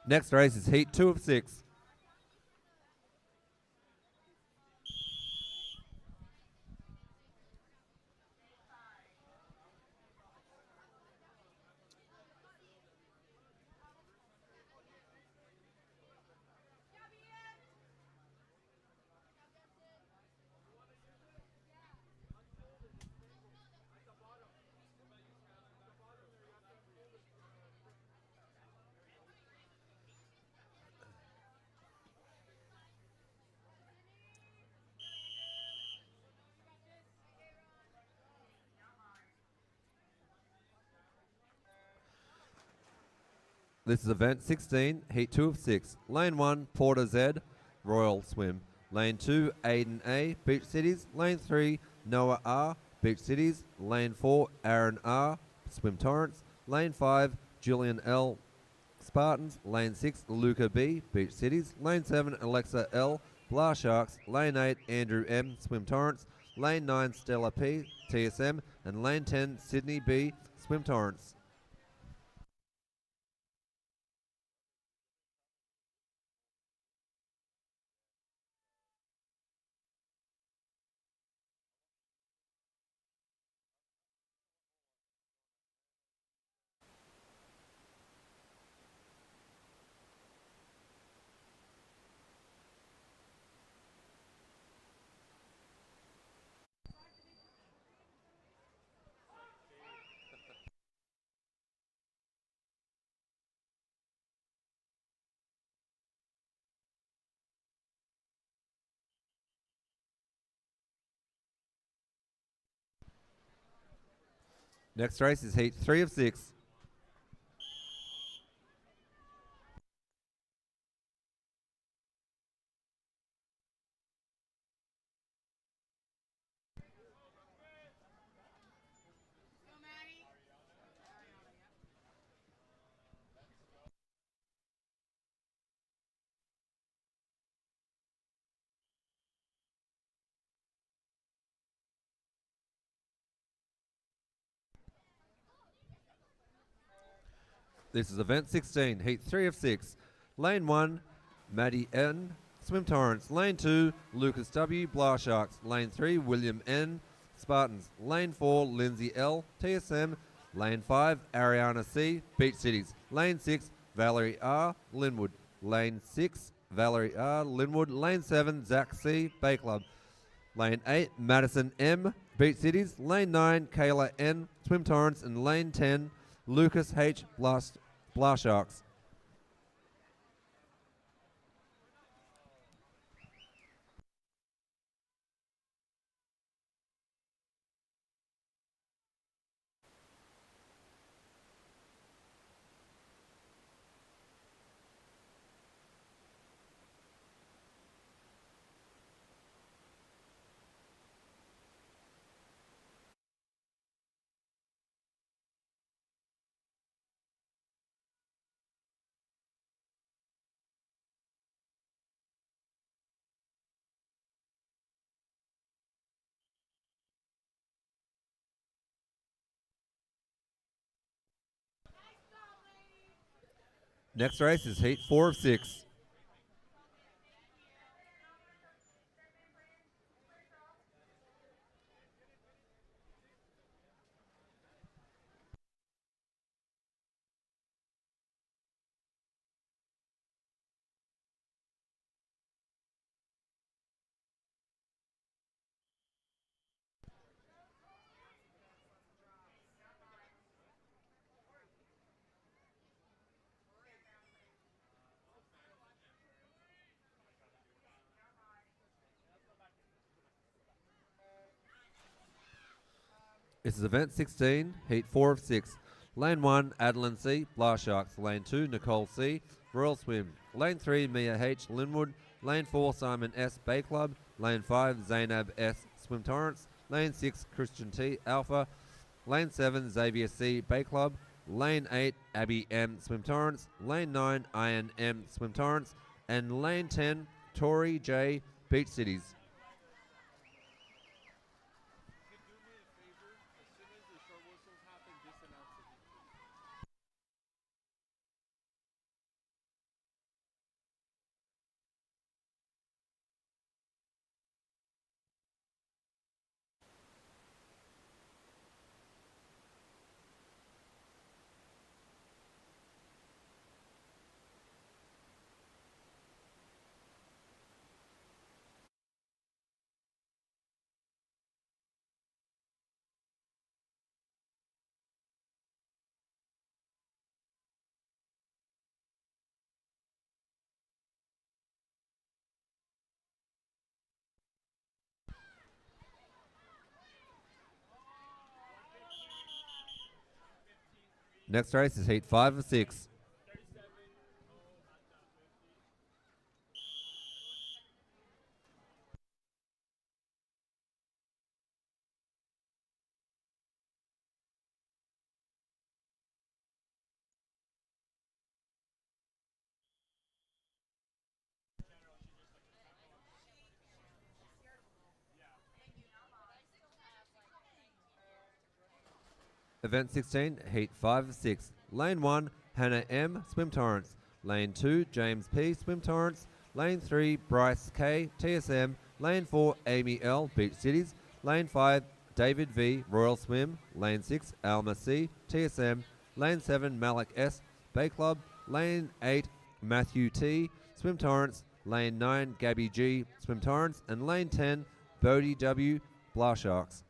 Speaker 2: Next race is heat 2 of 6. This is event 16, heat 2 of 6. Lane 1, Porter Z, Royal Swim. Lane 2, Aiden A, Beach Cities. Lane 3, Noah R, Beach Cities. Lane 4, Aaron R, Swim Torrents. Lane 5, Julian L, Spartans. Lane 6, Luca B, Beach Cities. Lane 7, Alexa L, Blast Sharks. Lane 8, Andrew M, Swim Torrents. Lane 9, Stella P, TSM. And Lane 10, Sydney B, Swim Torrents. Next race is heat 3 of 6. This is event 16, heat 3 of 6. Lane 1, Maddie N, Swim Torrance. Lane 2, Lucas W, Blarsharks. Lane 3, William N, Spartans. Lane 4, Lindsay L, TSM. Lane 5, Ariana C, Beach Cities. Lane 6, Valerie R, Linwood. Lane 6, Valerie R, Linwood. Lane 7, Zach C, Bay Club. Lane 8, Madison M, Beach Cities. Lane 9, Kayla N, Swim Torrance. And Lane 10, Lucas H, Blarsharks. Next race is heat 4 of 6. This is event 16, heat 4 of 6. Lane 1, Adeline C, Blarsharks. Lane 2, Nicole C, Royal Swim. Lane 3, Mia H, Linwood. Lane 4, Simon S, Bay Club. Lane 5, Zainab S, Swim Torrance. Lane 6, Christian T, Alpha. Lane 7, Xavier C, Bay Club. Lane 8, Abby M, Swim Torrance. Lane 9, Ian M, Swim Torrance. And Lane 10, Tori J, Beach Cities. Next race is heat 5 of 6. Event 16, heat 5 of 6. Lane 1, Hannah M, Swim Torrance. Lane 2, James P, Swim Torrance. Lane 3, Bryce K, TSM. Lane 4, Amy L, Beach Cities. Lane 5, David V, Royal Swim. Lane 6, Alma C, TSM. Lane 7, Malik S, Bay Club. Lane 8, Matthew T, Swim Torrance. Lane 9, Gabby G, Swim Torrance. And Lane 10, Bodie W, Blarsharks.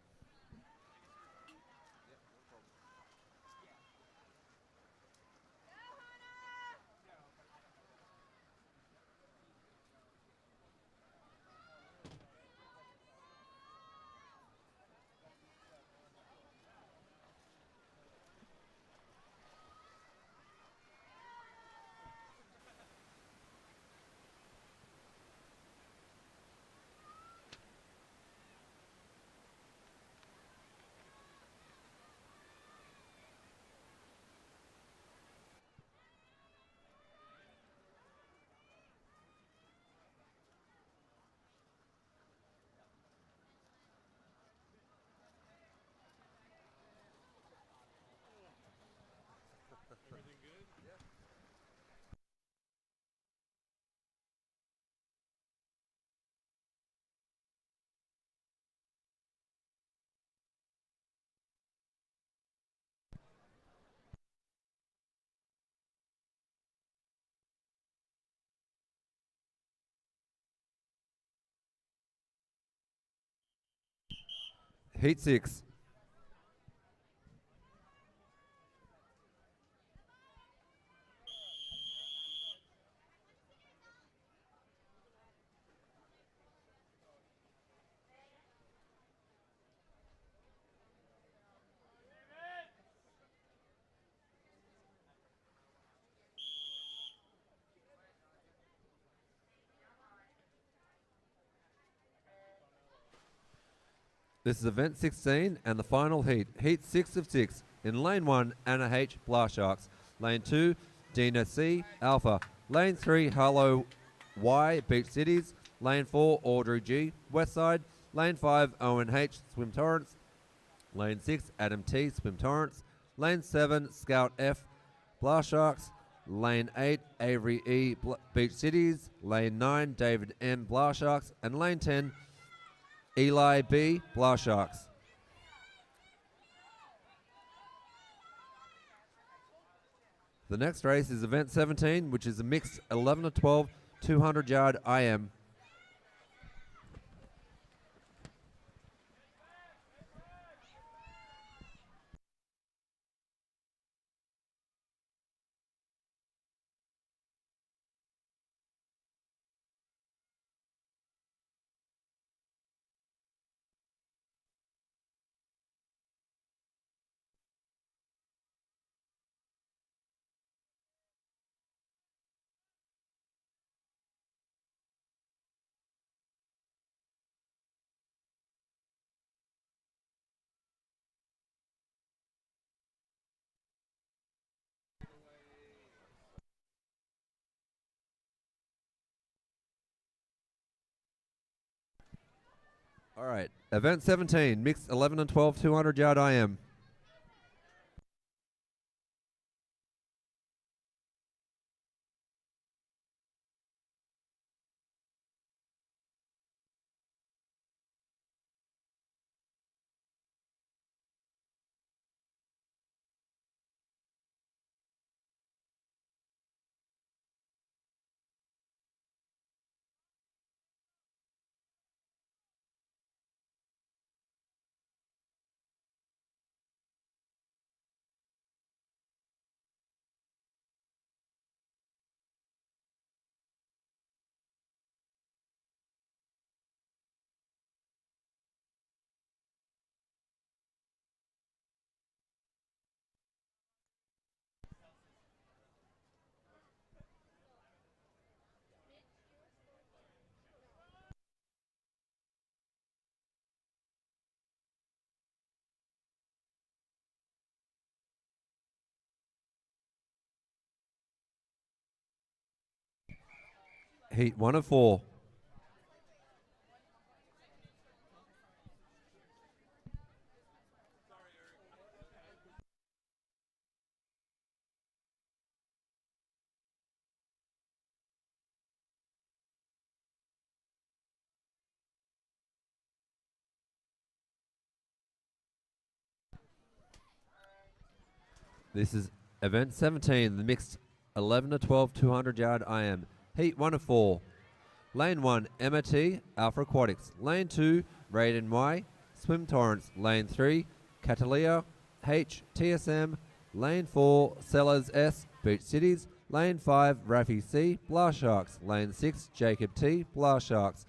Speaker 2: Heat 6. This is event 16 and the final heat. Heat 6 of 6. In lane 1, Anna H, Blast Sharks. Lane 2, Dina C, Alpha. Lane 3, Harlow Y, Beach Cities. Lane 4, Audrey G, Westside. Lane 5, Owen H, Swim Torrents. Lane 6, Adam T, Swim Torrents. Lane 7, Scout F, Blast Sharks. Lane 8, Avery E, Beach Cities. Lane 9, David M, Blast Sharks. And lane 10, Eli B, Blast Sharks. The next race is event 17, which is a mixed 11 to 12, 200-yard IM. All right, event 17, mixed 11 and 12, 200-yard IM. Heat 1 of 4. This is event 17, the mixed 11 to 12, 200-yard IM. Heat 1 of 4. Lane 1, Emma T, Alpha Aquatics. Lane 2, Raiden Y, Swim Torrents. Lane 3, Catalia H, TSM. Lane 4, Sellers S, Beach Cities. Lane 5, Raffy C, Blast Sharks. Lane 6, Jacob T, Blast Sharks.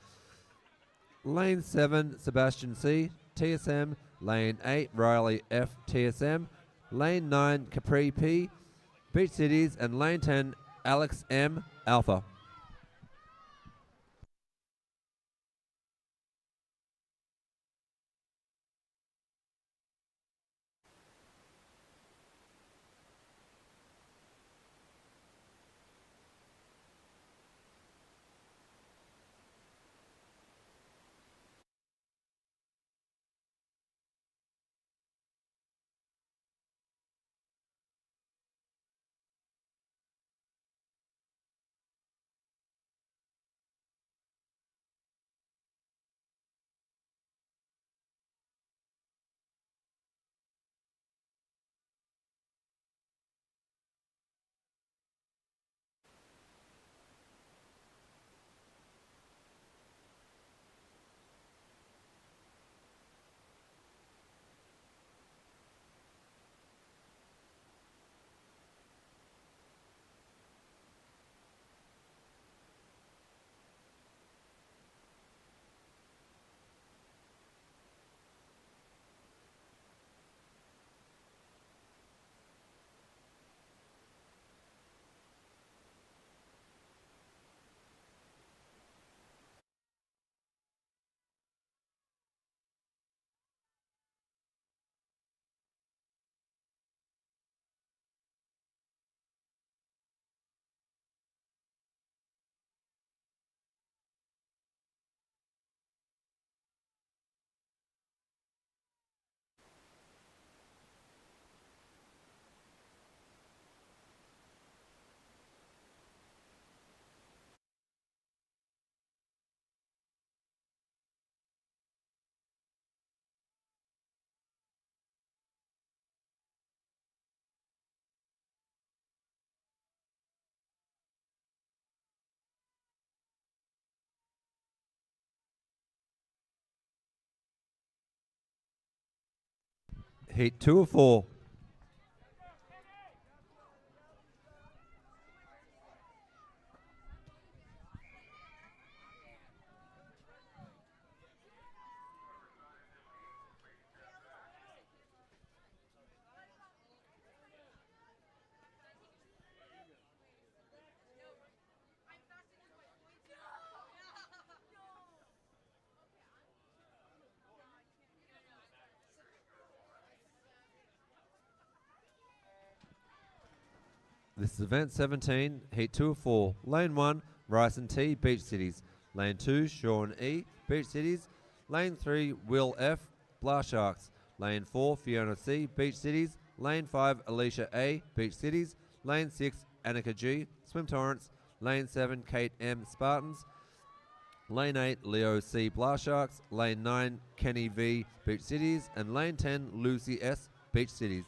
Speaker 2: Lane 7, Sebastian C, TSM. Lane 8, Riley F, TSM. Lane 9, Capri P, Beach Cities. And Lane 10, Alex M, Alpha. Heat 2 of 4. This is event 17, heat 2 of 4. Lane 1, Ryson T, Beach Cities. Lane 2, Sean E, Beach Cities. Lane 3, Will F, Blast Sharks. Lane 4, Fiona C, Beach Cities. Lane 5, Alicia A, Beach Cities. Lane 6, Annika G, Swim Torrents. Lane 7, Kate M, Spartans. Lane 8, Leo C, Blast Sharks. Lane 9, Kenny V, Beach Cities. And Lane 10, Lucy S, Beach Cities.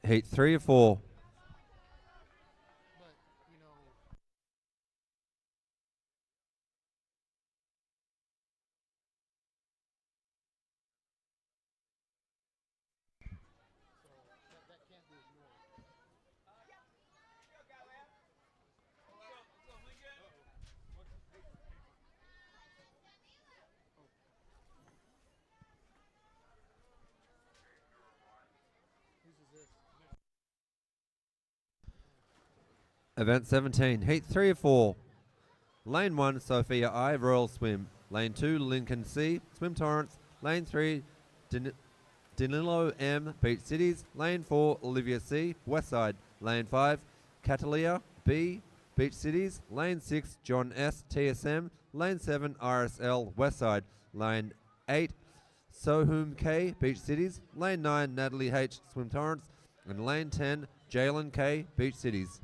Speaker 2: Heat 3 of 4. Event 17, heat 3 of 4. Lane 1, Sophia I, Royal Swim. Lane 2, Lincoln C, Swim Torrents. Lane 3, Danilo M, Beach Cities. Lane 4, Olivia C, Westside. Lane 5, Catalia B, Beach Cities. Lane 6, John S, TSM. Lane 7, RSL, Westside. Lane 8, Sohum K, Beach Cities. Lane 9, Natalie H, Swim Torrents. And Lane 10, Jalen K, Beach Cities.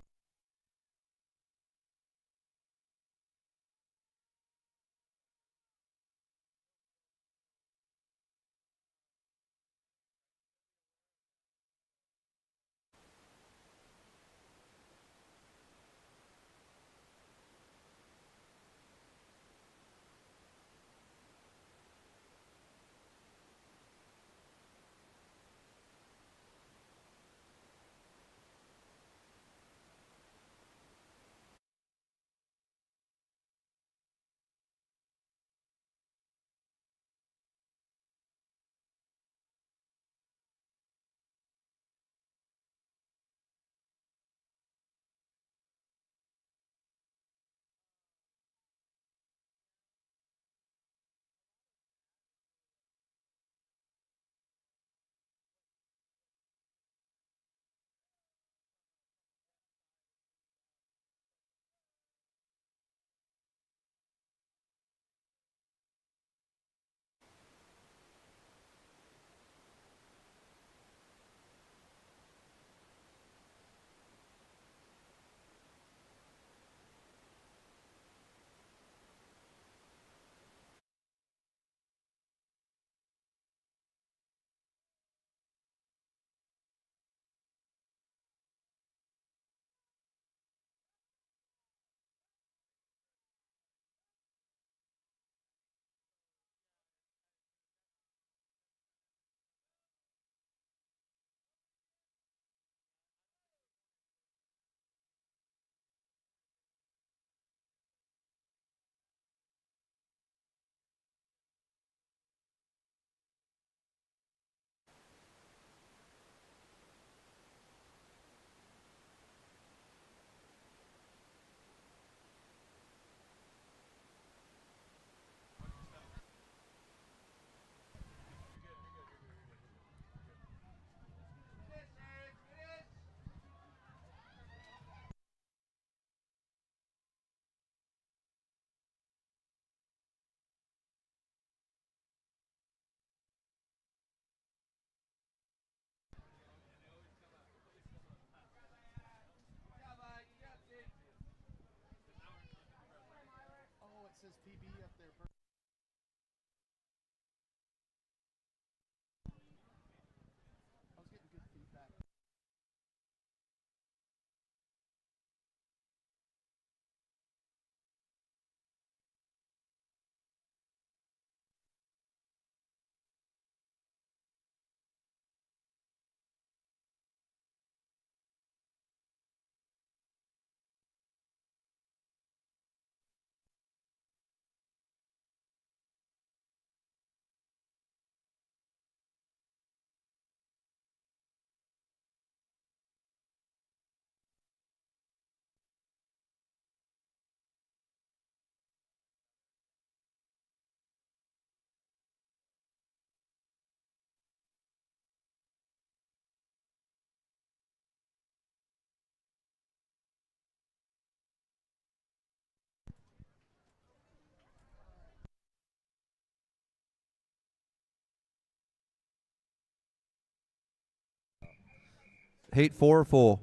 Speaker 2: Heat 4 of 4.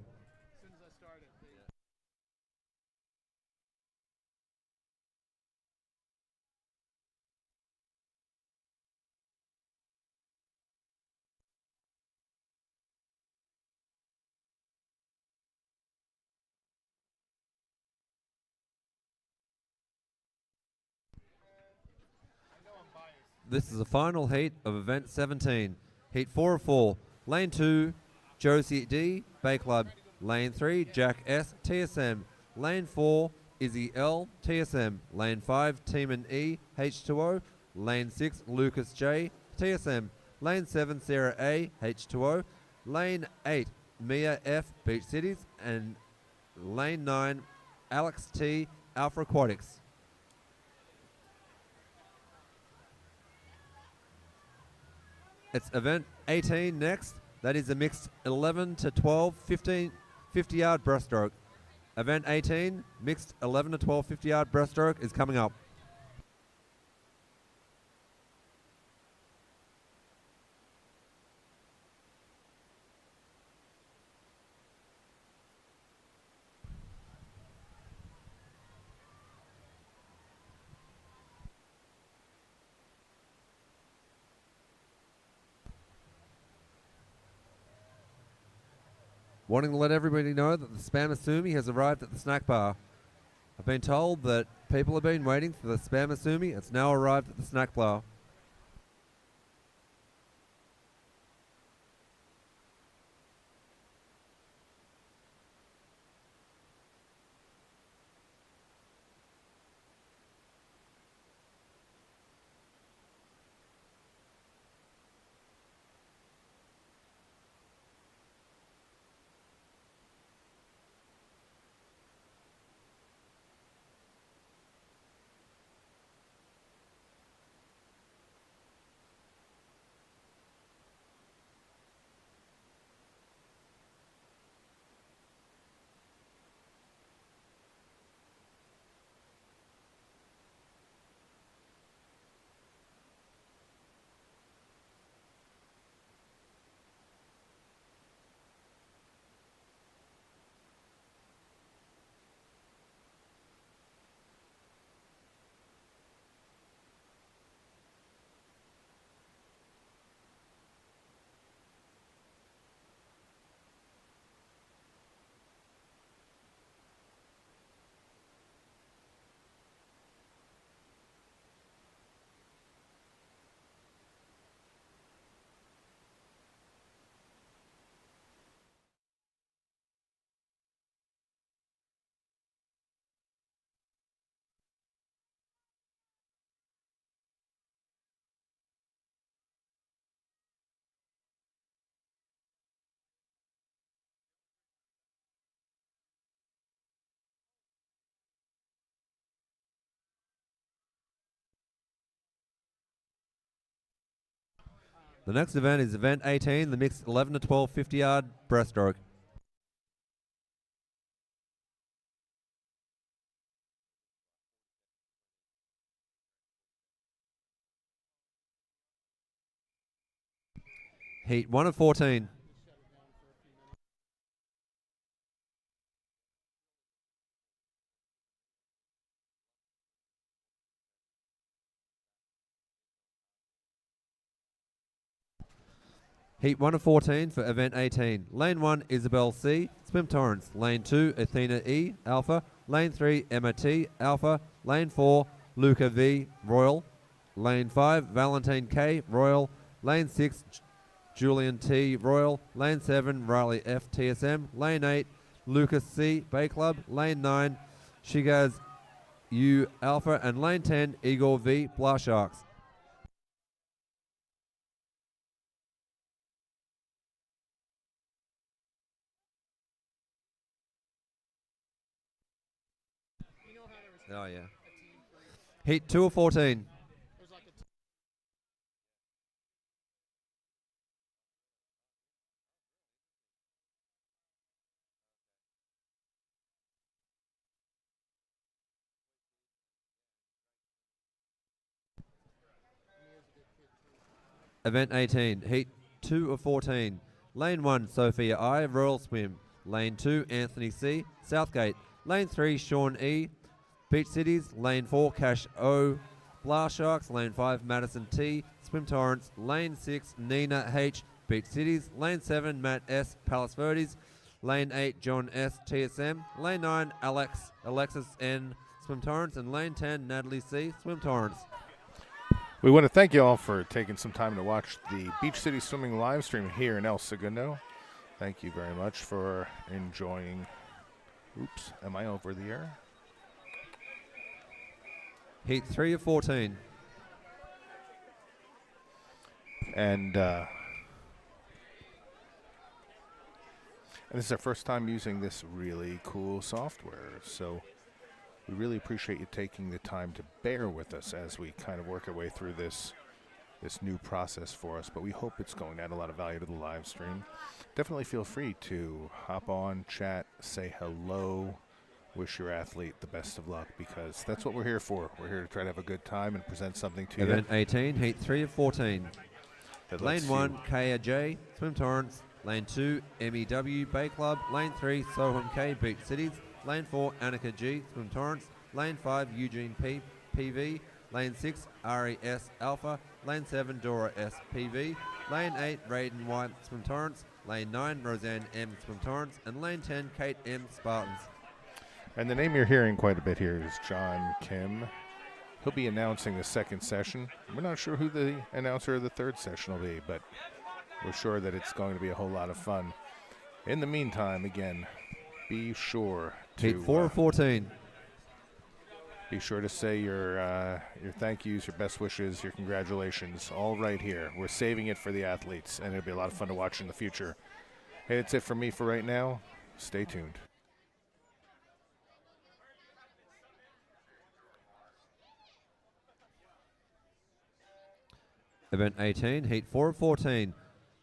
Speaker 2: This is the final heat of event 17. Heat 4 of 4. Lane 2, Josie D, Bay Club. Lane 3, Jack S, TSM. Lane 4, Izzy L, TSM. Lane 5, Teeman E, H2O. Lane 6, Lucas J, TSM. Lane 7, Sarah A, H2O. Lane 8, Mia F, Beach Cities. And Lane 9, Alex T, Alpha Aquatics. It's event 18 next. That is a mixed 11 to 12, 50-yard breaststroke. Event 18, mixed 11 to 12, 50-yard breaststroke is coming up. Wanting to let everybody know that the Spam Asumi has arrived at the snack bar. I've been told that people have been waiting for the Spam Asumi. It's now arrived at the snack bar. The next event is event 18, the mixed 11 to 12, 50-yard breaststroke. Heat 1 of 14. Heat 1 of 14 for event 18. Lane 1, Isabel C, Swim Torrance. Lane 2, Athena E, Alpha. Lane 3, Emma T, Alpha. Lane 4, Luca V, Royal. Lane 5, Valentine K, Royal. Lane 6, Julian T, Royal. Lane 7, Riley F, TSM. Lane 8, Lucas C, Bay Club. Lane 9, Shigaz U, Alpha. And lane 10, Igor V, Blast Sharks. Oh, yeah. Heat 2 of 14. Event 18, Heat 2 of 14. Lane 1, Sophia I, Royal Swim. Lane 2, Anthony C, Southgate. Lane 3, Sean E, Beach Cities. Lane 4, Cash O, Blast Sharks. Lane 5, Madison T, Swim Torrance. Lane 6, Nina H, Beach Cities. Lane 7, Matt S, Palace Verdes. Lane 8, John S, TSM. Lane 9, Alexis N, Swim Torrance. And Lane 10, Natalie C, Swim Torrance.
Speaker 3: We want to thank you all for taking some time to watch the Beach City Swimming live stream here in El Segundo. Thank you very much for enjoying. Oops, am I over the air?
Speaker 2: Heat 3 of 14.
Speaker 3: And this is our first time using this really cool software, so we really appreciate you taking the time to bear with us as we kind of work our way through this new process for us, but we hope it's going to add a lot of value to the live stream. Definitely feel free to hop on, chat, say hello, wish your athlete the best of luck, because that's what we're here for. We're here to try to have a good time and present something to you.
Speaker 2: Event 18, Heat 3 of 14. Lane 1, Kaya J, Swim Torrance. Lane 2, MEW, Bay Club. Lane 3, Soham K, Beach Cities. Lane 4, Annika G, Swim Torrance. Lane 5, Eugene P, PV. Lane 6, RES Alpha. Lane 7, Dora S, PV. Lane 8, Raiden White, Swim Torrance. Lane 9, Roseanne M, Swim Torrance. And Lane 10, Kate M, Spartans.
Speaker 3: And the name you're hearing quite a bit here is John Kim. He'll be announcing the second session. We're not sure who the announcer of the third session will be, but we're sure that it's going to be a whole lot of fun. In the meantime, again, be sure to
Speaker 2: Heat 4 of 14.
Speaker 3: be sure to say your thank yous, your best wishes, your congratulations, all right here. We're saving it for the athletes, and it'll be a lot of fun to watch in the future. Hey, that's it for me for right now. Stay tuned.
Speaker 2: Event 18, Heat 4 of 14.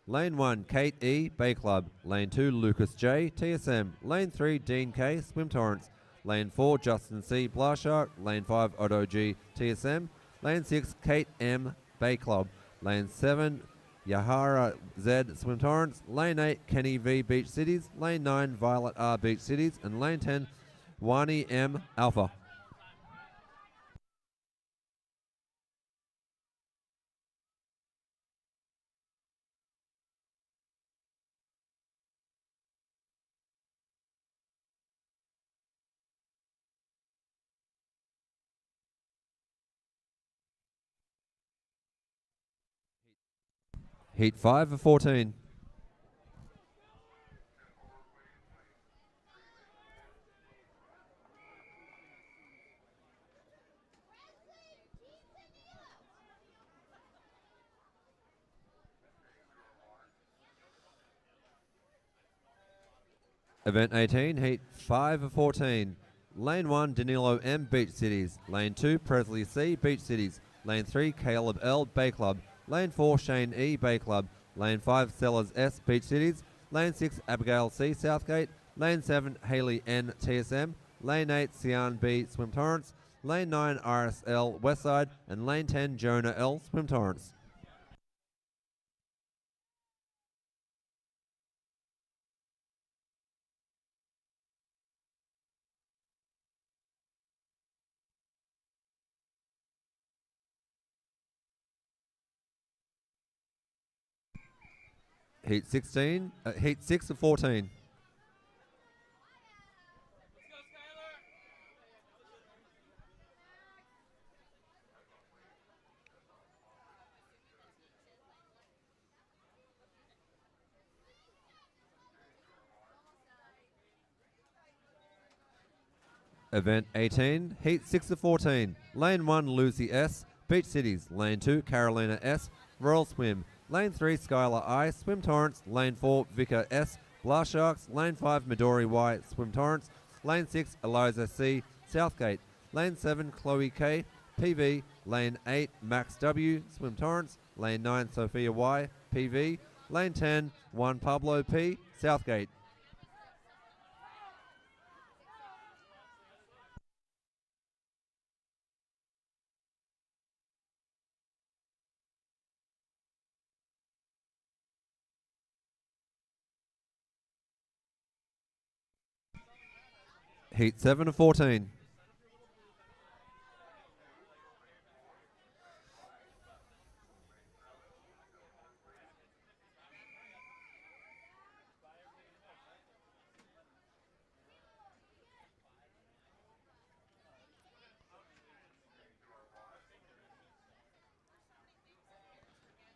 Speaker 2: Lane 1, Kate E, Bay Club. Lane 2, Lucas J, TSM. Lane 3, Dean K, Swim Torrance. Lane 4, Justin C, Blast Shark. Lane 5, Otto G, TSM. Lane 6, Kate M, Bay Club. Lane 7, Yahara Z, Swim Torrance. Lane 8, Kenny V, Beach Cities. Lane 9, Violet R, Beach Cities. And Lane 10, Wani M, Alpha. Heat 5 of 14. Event 18, Heat 5 of 14. Lane 1, Danilo M, Beach Cities. Lane 2, Presley C, Beach Cities. Lane 3, Caleb L, Bay Club. Lane 4, Shane E, Bay Club. Lane 5, Sellers S, Beach Cities. Lane 6, Abigail C, Southgate. Lane 7, Haley N, TSM. Lane 8, Sian B, Swim Torrance. Lane 9, RSL, Westside. And Lane 10, Jonah L, Swim Torrance. Heat 16, Heat 6 of 14. Event 18, Heat 6 of 14. Lane 1, Lucy S. Beach Cities. Lane 2, Carolina S. Royal Swim. Lane 3, Skylar I. Swim Torrance. Lane 4, Vicar S. Blast Sharks. Lane 5, Midori Y. Swim Torrance. Lane 6, Eliza C. Southgate. Lane 7, Chloe K. PV. Lane 8, Max W. Swim Torrance. Lane 9, Sophia Y. PV. Lane 10, 1 Pablo P. Southgate. Heat 7 of 14.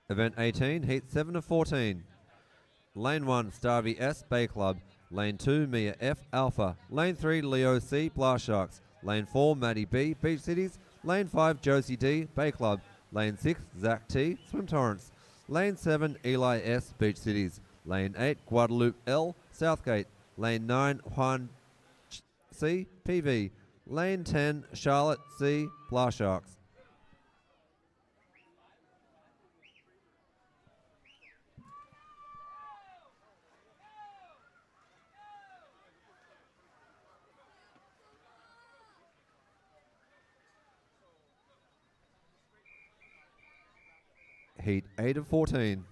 Speaker 2: Event 18, Heat 7 of 14. Lane 1, Starvey S, Bay Club. Lane 2, Mia F, Alpha. Lane 3, Leo C, Blast Sharks. Lane 4, Maddie B, Beach Cities. Lane 5, Josie D, Bay Club. Lane 6, Zach T, Swim Torrance. Lane 7, Eli S, Beach Cities. Lane 8, Guadalupe L, Southgate. Lane 9, Juan C, PV. Lane 10, Charlotte C, Blast Sharks. Heat 8 of 14.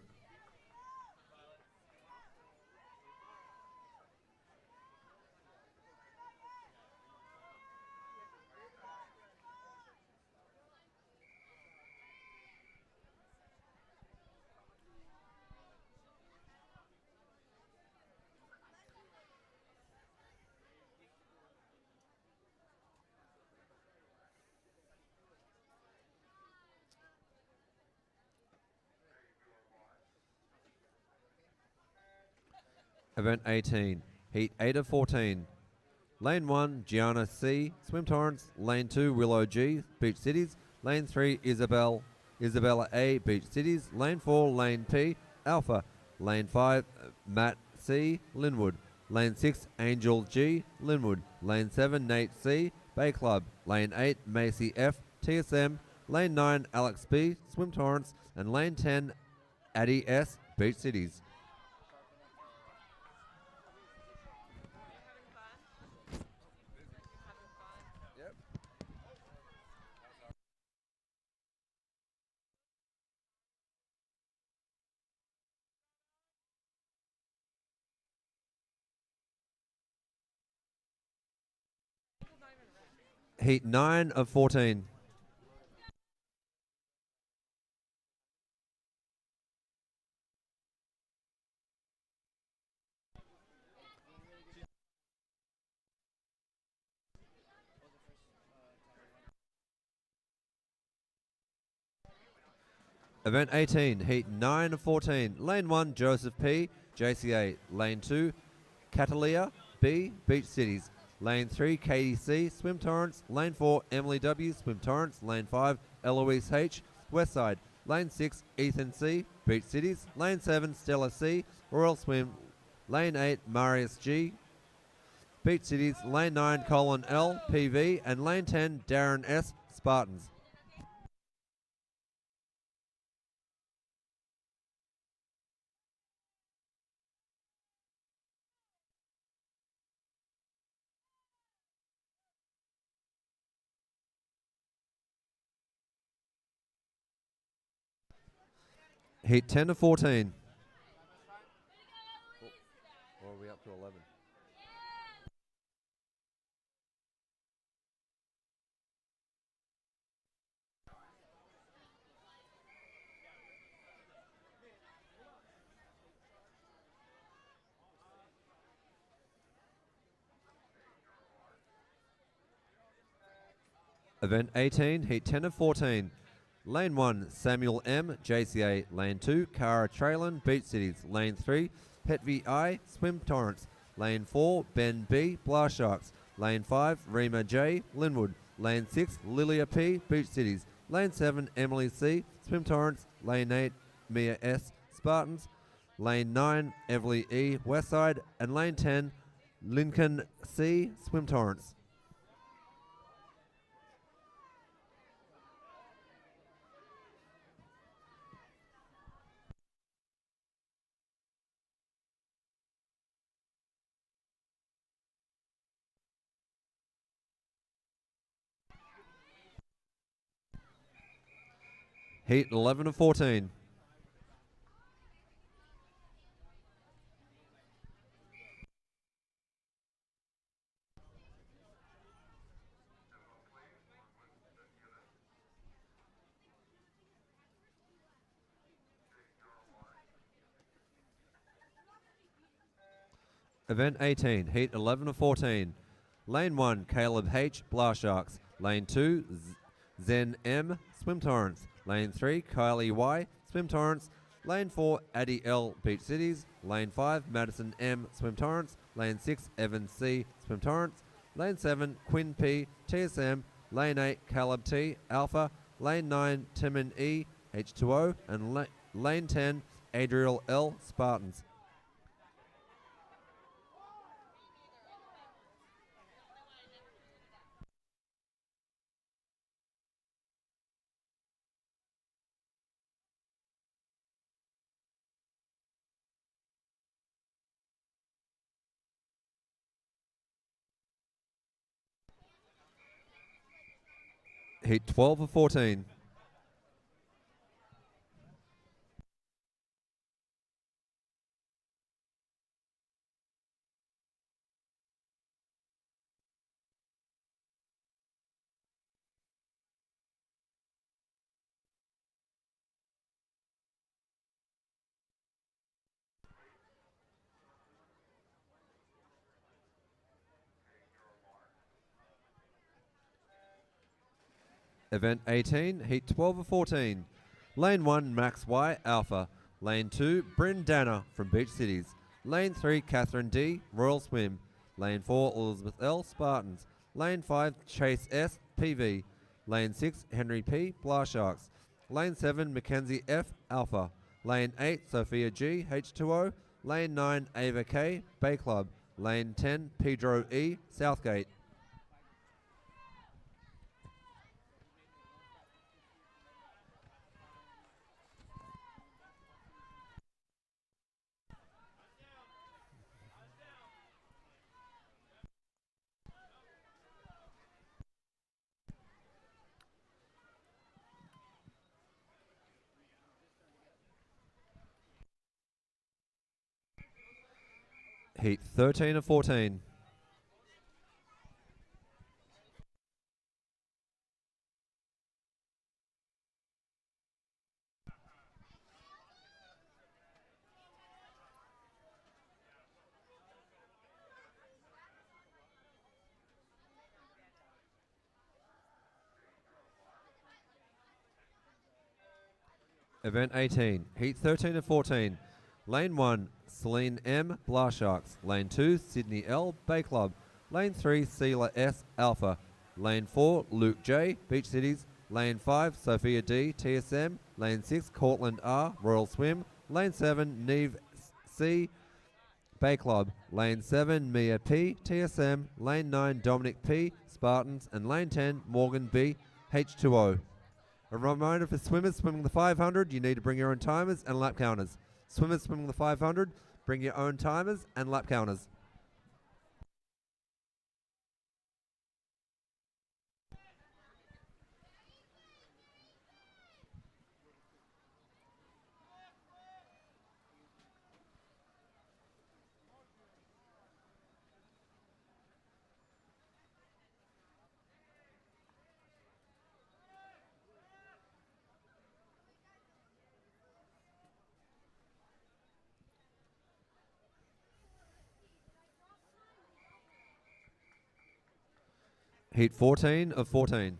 Speaker 2: Event 18, Heat 8 of 14. Lane 1, Gianna C, Swim Torrance. Lane 2, Willow G, Beach Cities. Lane 3, Isabella A, Beach Cities. Lane 4, Lane P, Alpha. Lane 5, Matt C, Linwood. Lane 6, Angel G, Linwood. Lane 7, Nate C, Bay Club. Lane 8, Macy F, TSM. Lane 9, Alex B, Swim Torrance. And Lane 10, Addie S, Beach Cities. Heat 9 of 14. Event 18, Heat 9 of 14. Lane 1, Joseph P, JCA. Lane 2, Catalia B, Beach Cities. Lane 3, Katie C, Swim Torrance. Lane 4, Emily W, Swim Torrance. Lane 5, Eloise H, Westside. Lane 6, Ethan C, Beach Cities. Lane 7, Stella C, Royal Swim. Lane 8, Marius G, Beach Cities. Lane 9, Colin L, PV. And Lane 10, Darren S, Spartans. Heat 10 of 14. Or are we up to 11? Event 18, Heat 10 of 14. Lane 1, Samuel M, JCA. Lane 2, Cara Traylon, Beach Cities. Lane 3, Hetvi I, Swim Torrance. Lane 4, Ben B, Blast Sharks. Lane 5, Rima J, Linwood. Lane 6, Lilia P, Beach Cities. Lane 7, Emily C, Swim Torrance. Lane 8, Mia S, Spartans. Lane 9, Everly E, Westside. And Lane 10, Lincoln C, Swim Torrance. Heat 11 of 14. Event 18, Heat 11 of 14. Lane 1, Caleb H, Blast Sharks. Lane 2, Zen M, Swim Torrance. Lane 3, Kylie Y, Swim Torrance. Lane 4, Addie L, Beach Cities. Lane 5, Madison M, Swim Torrance. Lane 6, Evan C, Swim Torrance. Lane 7, Quinn P, TSM. Lane 8, Caleb T, Alpha. Lane 9, Timon E, H2O. And Lane 10, Adriel L, Spartans. Heat 12 of 14. Event 18, Heat 12 of 14. Lane 1, Max Y, Alpha. Lane 2, Bryn Danner from Beach Cities. Lane 3, Catherine D, Royal Swim. Lane 4, Elizabeth L, Spartans. Lane 5, Chase S, PV. Lane 6, Henry P, Blast Sharks. Lane 7, Mackenzie F, Alpha. Lane 8, Sophia G, H2O. Lane 9, Ava K, Bay Club. Lane 10, Pedro E, Southgate. Heat 13 of 14. Event 18, Heat 13 of 14. Lane 1, Celine M, Blast Sharks. Lane 2, Sydney L, Bay Club. Lane 3, Seela S, Alpha. Lane 4, Luke J, Beach Cities. Lane 5, Sophia D, TSM. Lane 6, Cortland R, Royal Swim. Lane 7, Neve C, Bay Club. Lane 7, Mia P, TSM. Lane 9, Dominic P, Spartans. And Lane 10, Morgan B, H2O. A reminder for swimmers swimming the 500, you need to bring your own timers and lap counters. Swimmers swimming the 500, bring your own timers and lap counters. Heat 14 of 14.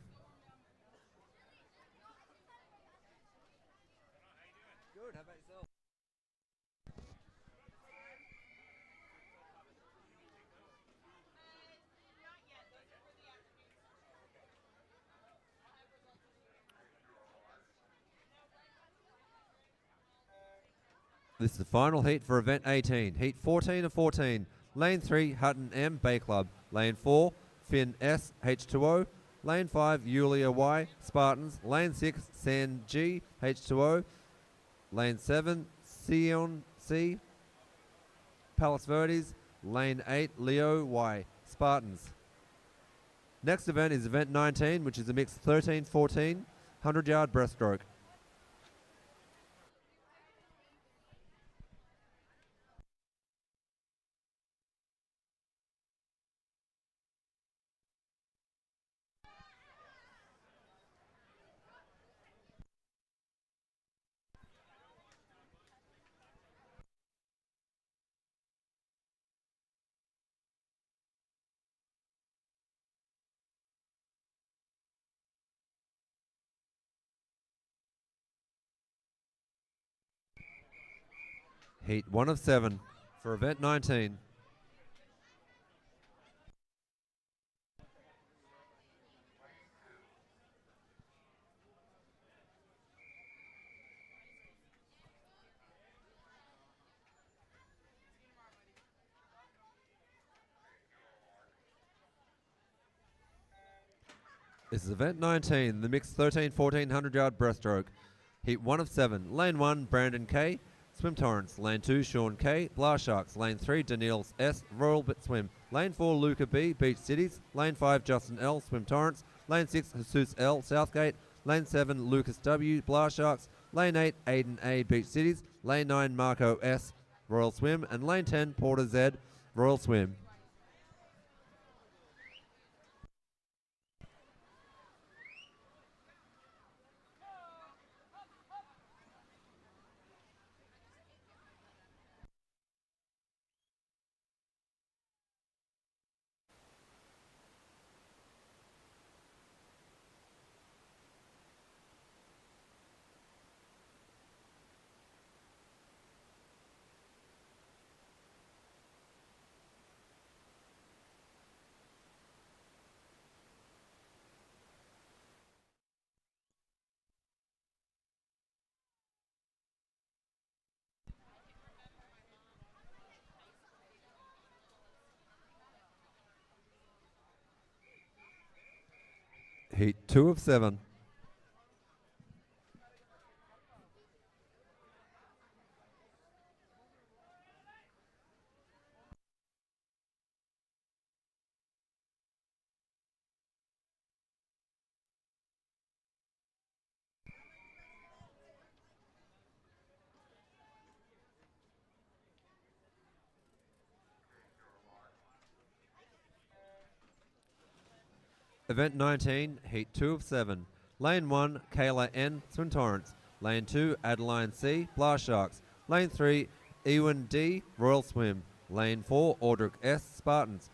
Speaker 2: This is the final heat for event 18. Heat 14 of 14. Lane 3, Hutton M, Bay Club. Lane 4, Finn S, H2O. Lane 5, Yulia Y, Spartans. Lane 6, San G, H2O. Lane 7, Sion C, Palos Verdes. Lane 8, Leo Y, Spartans. Next event is event 19, which is a mixed 13-14, 100-yard breaststroke. Heat 1 of 7 for event 19. This is event 19, the mixed 13-14 100-yard breaststroke. Heat 1 of 7. Lane 1, Brandon K, Swim Torrance. Lane 2, Sean K, Blast Sharks. Lane 3, Daniels S, Royal Bit Swim. Lane 4, Luca B, Beach Cities. Lane 5, Justin L, Swim Torrance. Lane 6, Jesus L, Southgate. Lane 7, Lucas W, Blast Sharks. Lane 8, Aiden A, Beach Cities. Lane 9, Marco S, Royal Swim. And Lane 10, Porter Z, Royal Swim. Heat 2 of 7. Event 19, Heat 2 of 7. Lane 1, Kayla N, Swim Torrance. Lane 2, Adeline C, Blast Sharks. Lane 3, Ewan D, Royal Swim. Lane 4, Audric S, Spartans.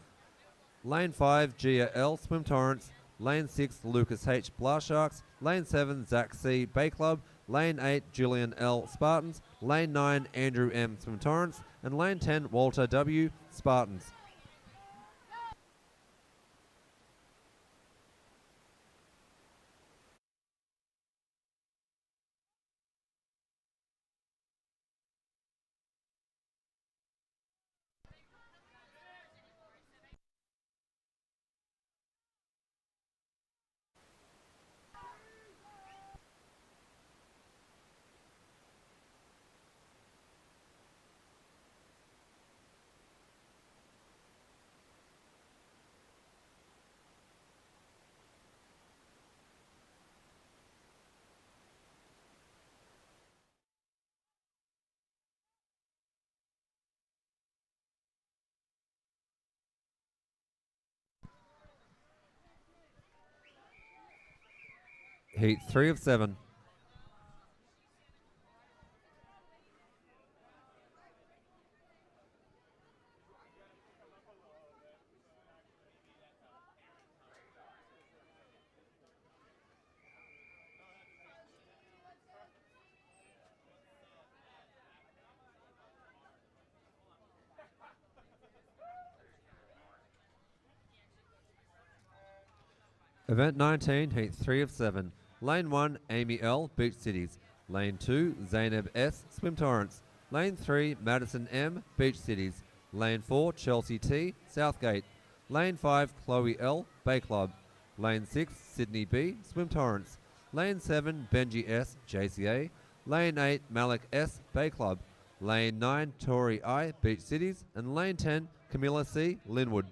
Speaker 2: Lane 5, Gia L, Swim Torrance. Lane 6, Lucas H, Blast Sharks. Lane 7, Zach C, Bay Club. Lane 8, Julian L, Spartans. Lane 9, Andrew M, Swim Torrance. And Lane 10, Walter W, Spartans. Heat 3 of 7. Event 19, Heat 3 of 7. Lane 1, Amy L, Beach Cities. Lane 2, Zainab S, Swim Torrance. Lane 3, Madison M, Beach Cities. Lane 4, Chelsea T, Southgate. Lane 5, Chloe L, Bay Club. Lane 6, Sydney B, Swim Torrance. Lane 7, Benji S, JCA. Lane 8, Malik S, Bay Club. Lane 9, Tori I, Beach Cities. And Lane 10, Camilla C, Linwood.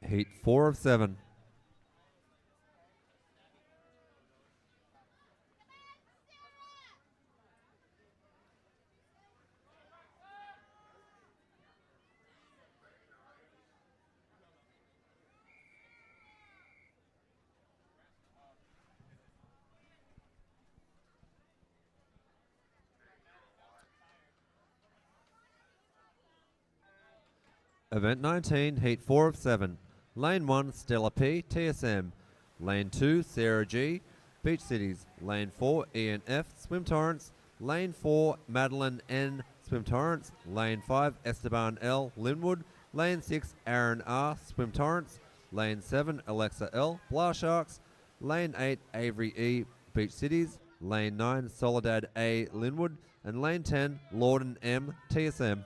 Speaker 2: Heat 4 of 7. Event 19, Heat 4 of 7. Lane 1, Stella P, TSM. Lane 2, Sarah G, Beach Cities. Lane 4, Ian F, Swim Torrance. Lane 4, Madeline N, Swim Torrance. Lane 5, Esteban L, Linwood. Lane 6, Aaron R, Swim Torrance. Lane 7, Alexa L, Blast Sharks. Lane 8, Avery E, Beach Cities. Lane 9, Soledad A, Linwood. And Lane 10, Lorden M, TSM.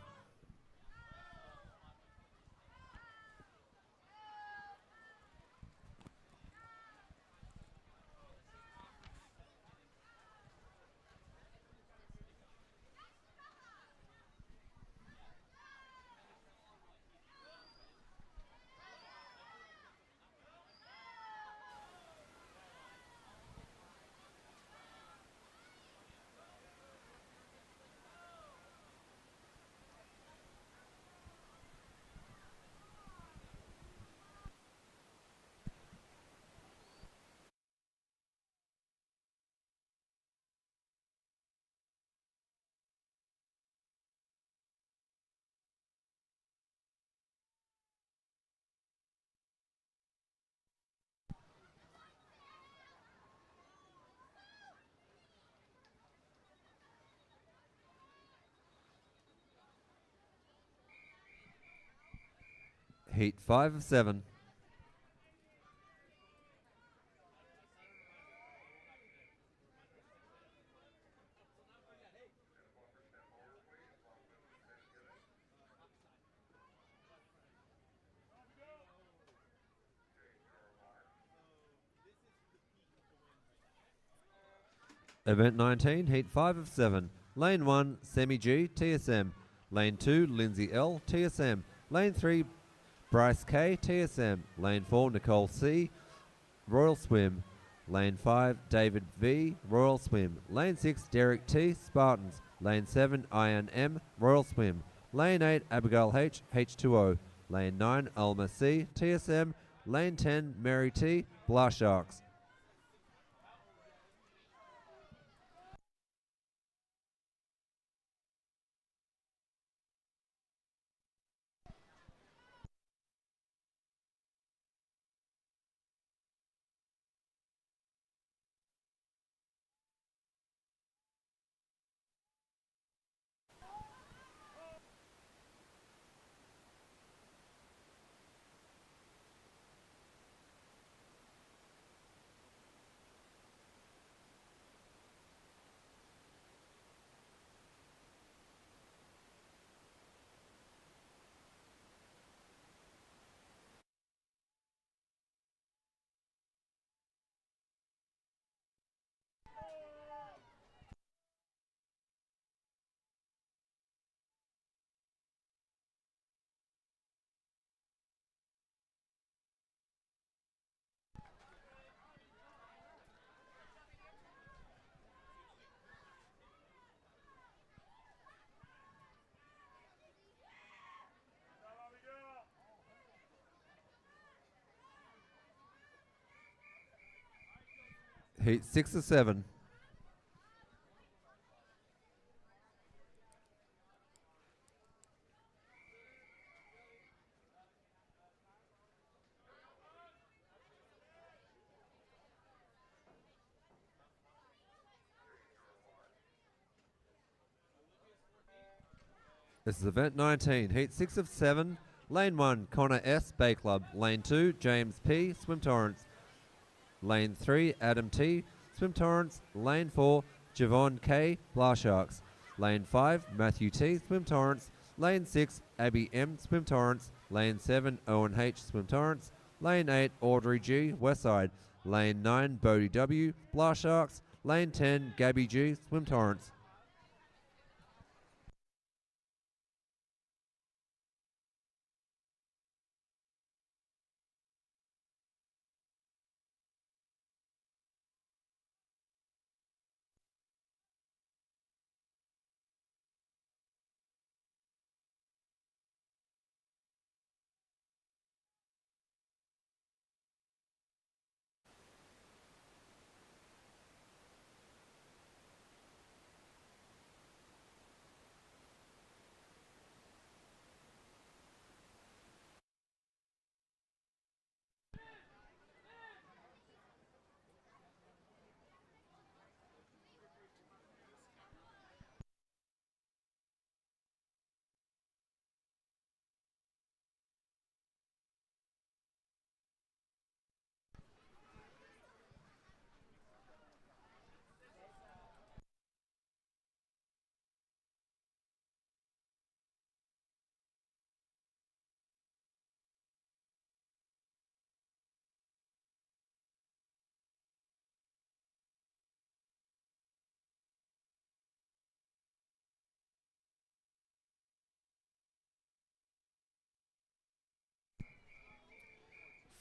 Speaker 2: Heat 5 of 7. Event 19, Heat 5 of 7. Lane 1, Semi G, TSM. Lane 2, Lindsay L, TSM. Lane 3, Bryce K, TSM. Lane 4, Nicole C, Royal Swim. Lane 5, David V, Royal Swim. Lane 6, Derek T, Spartans. Lane 7, Ian M, Royal Swim. Lane 8, Abigail H, H2O. Lane 9, Alma C, TSM. Lane 10, Mary T, Blast Sharks. Heat 6 of 7. This is event 19, heat 6 of 7. Lane 1, Connor S, Bay Club. Lane 2, James P, Swim Torrance. Lane 3, Adam T, Swim Torrance. Lane 4, Javon K, Blah Sharks. Lane 5, Matthew T, Swim Torrance. Lane 6, Abby M, Swim Torrance. Lane 7, Owen H, Swim Torrance. Lane 8, Audrey G, Westside. Lane 9, Bodie W, Blah Sharks. Lane 10, Gabby G, Swim Torrance.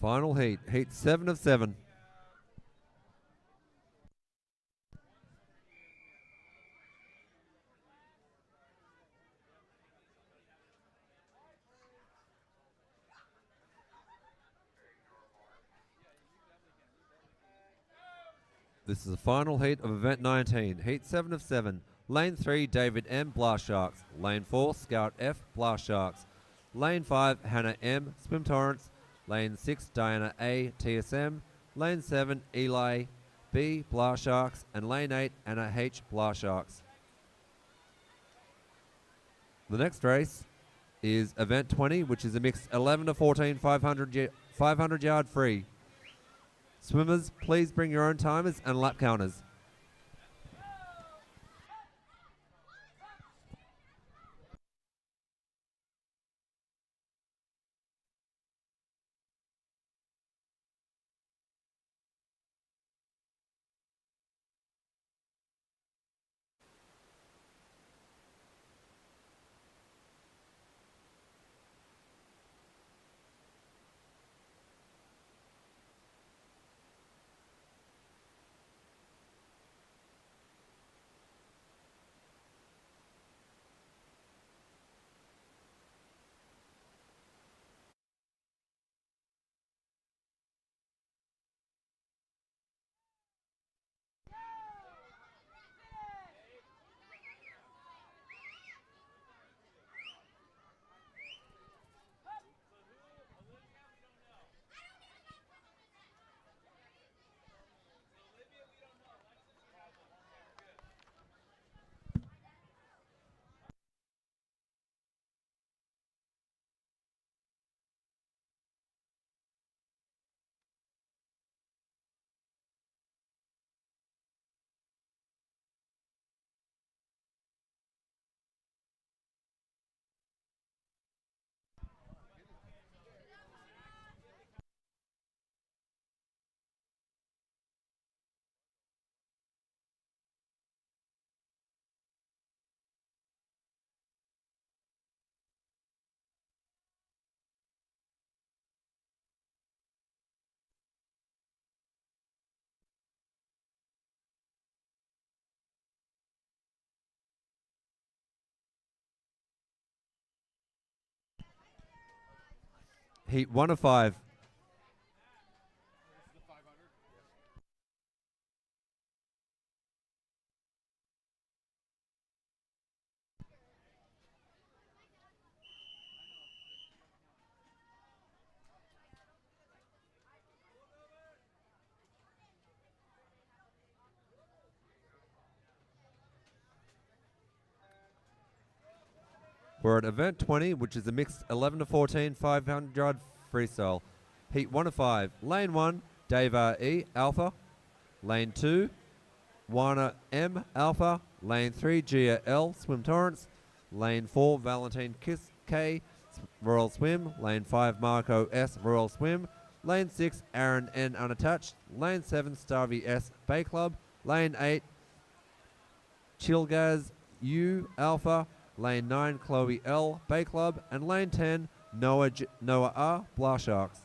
Speaker 2: Final heat, heat 7 of 7. This is the final heat of event 19, heat 7 of 7. Lane 3, David M, Blast Sharks. Lane 4, Scout F, Blast Sharks. Lane 5, Hannah M, Swim Torrance. Lane 6, Diana A, TSM. Lane 7, Eli B, Blast Sharks. And Lane 8, Anna H, Blast Sharks. The next race is event 20, which is a mixed 11 to 14 500 yard free. Swimmers, please bring your own timers and lap counters. Heat 1 of 5. We're at event 20, which is a mixed 11 to 14 500-yard freestyle. Heat 1 to 5. Lane 1, Dave R.E. Alpha. Lane 2, Wana M. Alpha. Lane 3, Gia L. Swim Torrance. Lane 4, Valentine Kiss K. Royal Swim. Lane 5, Marco S. Royal Swim. Lane 6, Aaron N. Unattached. Lane 7, Starvey S. Bay Club. Lane 8, Chilgaz U. Alpha. Lane 9, Chloe L. Bay Club. And Lane 10, Noah R. Blast Sharks.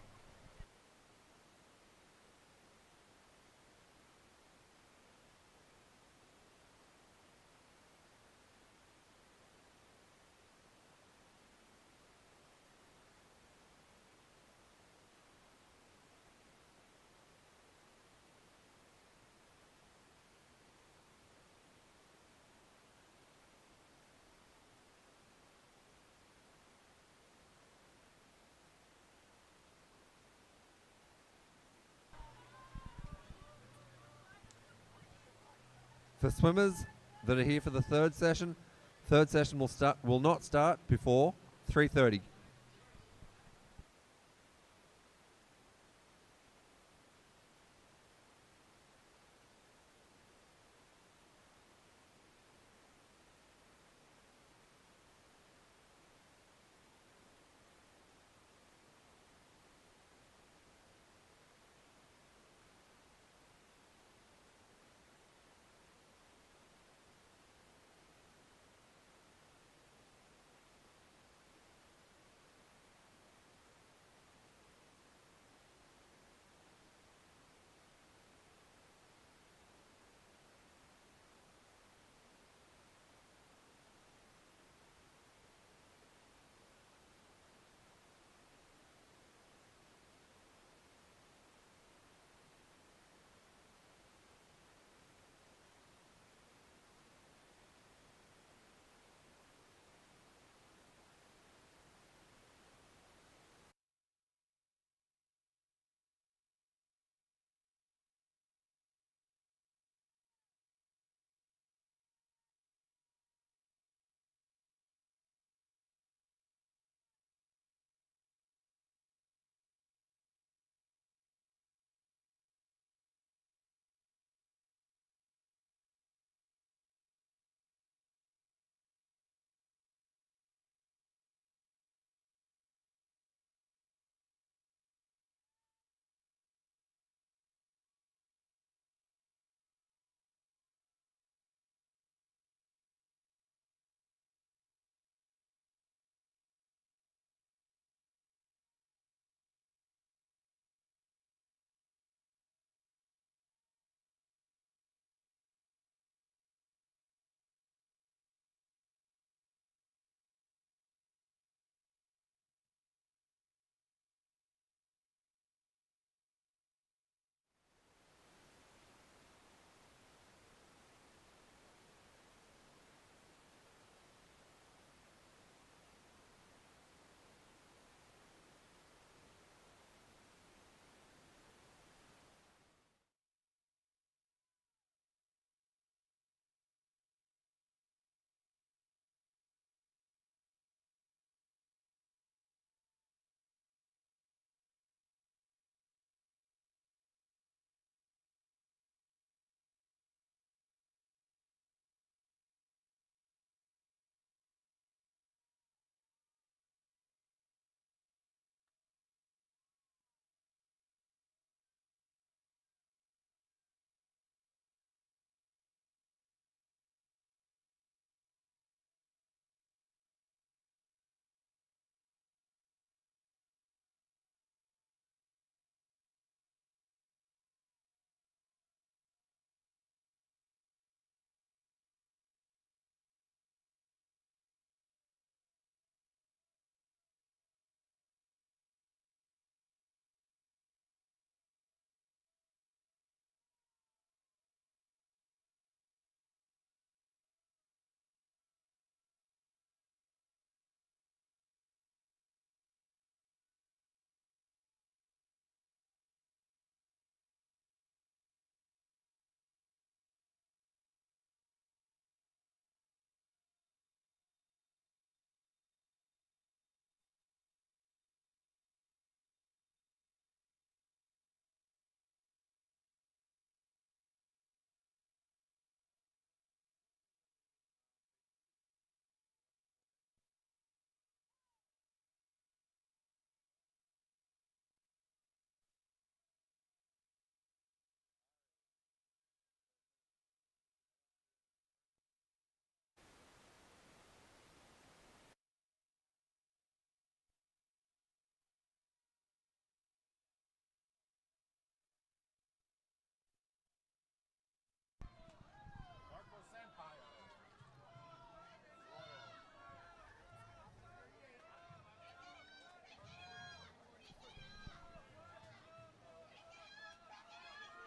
Speaker 2: For swimmers that are here for the third session will not start before 3:30.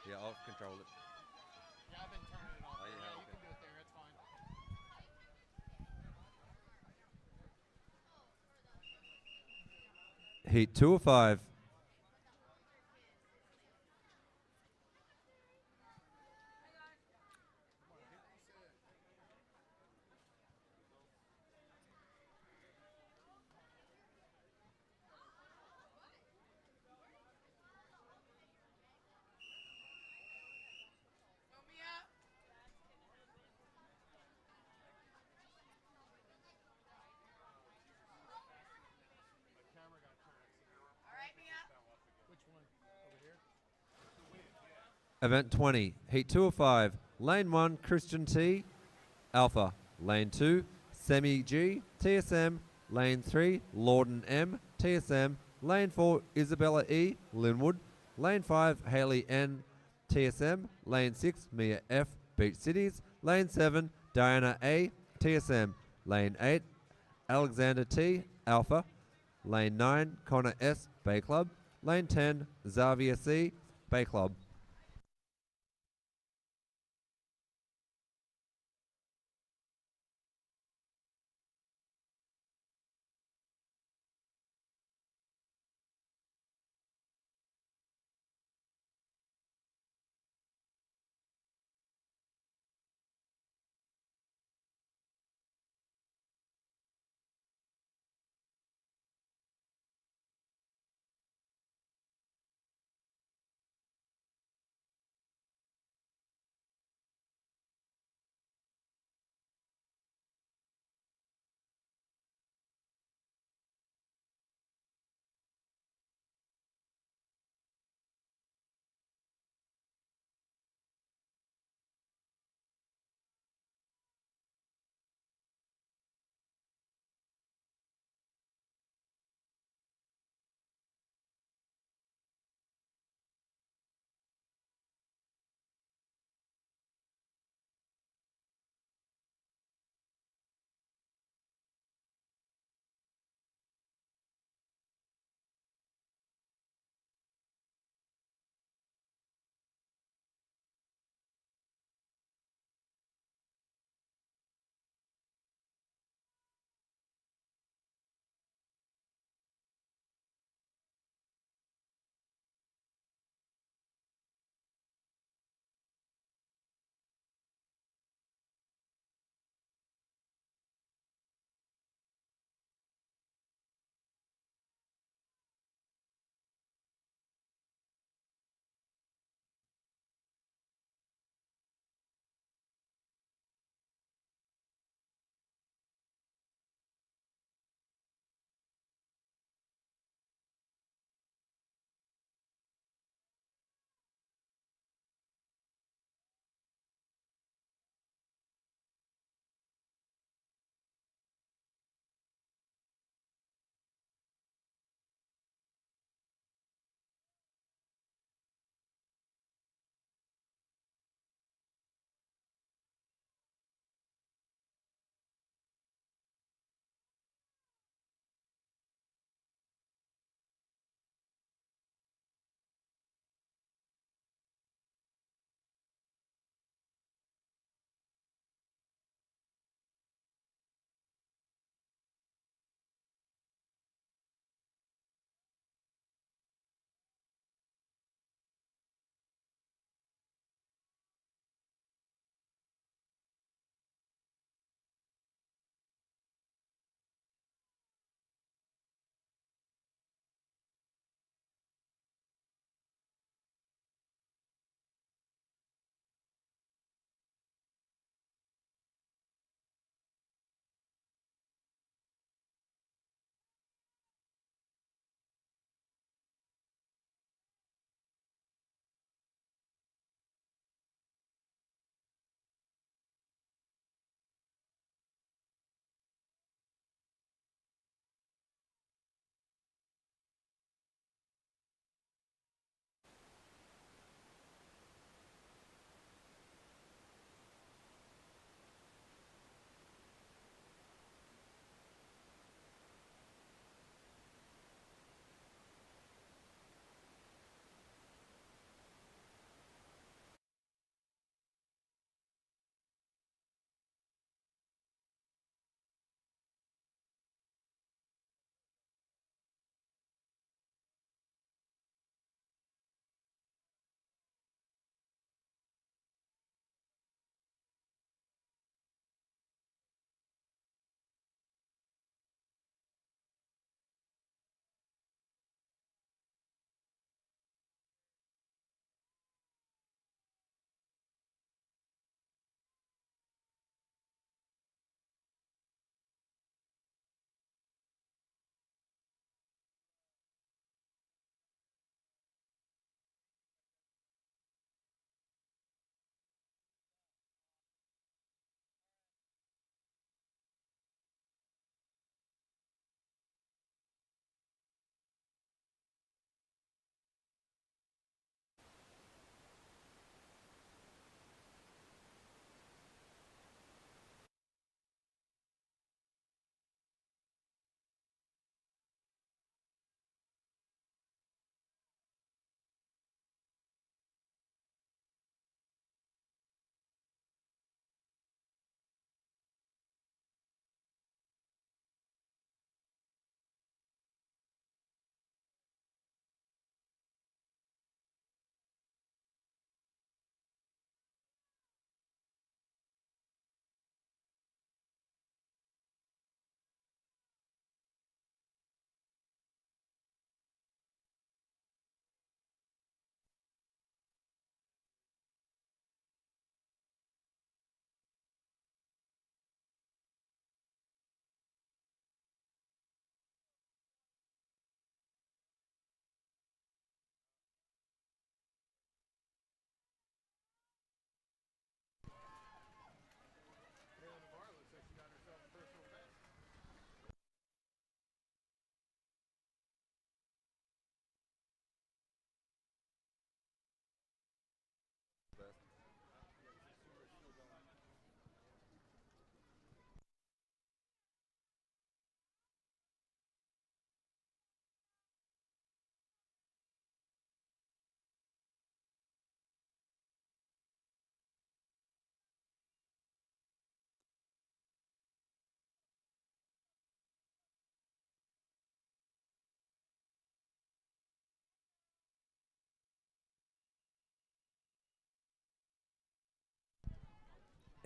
Speaker 2: Yeah, I'll control it.
Speaker 4: Yeah, I've been turning it off.
Speaker 2: Oh, yeah,
Speaker 4: You
Speaker 2: okay.
Speaker 4: can do it there. It's fine.
Speaker 2: Heat 2 of 5.
Speaker 4: Which one? Over here?
Speaker 2: Event 20. Heat 2 of 5. Lane 1, Christian T, Alpha. Lane 2, Semi G, TSM. Lane 3, Lorden M, TSM. Lane 4, Isabella E, Linwood. Lane 5, Haley N, TSM. Lane 6, Mia F, Beach Cities. Lane 7, Diana A, TSM. Lane 8, Alexander T, Alpha. Lane 9, Connor S, Bay Club. Lane 10, Xavier C, Bay Club.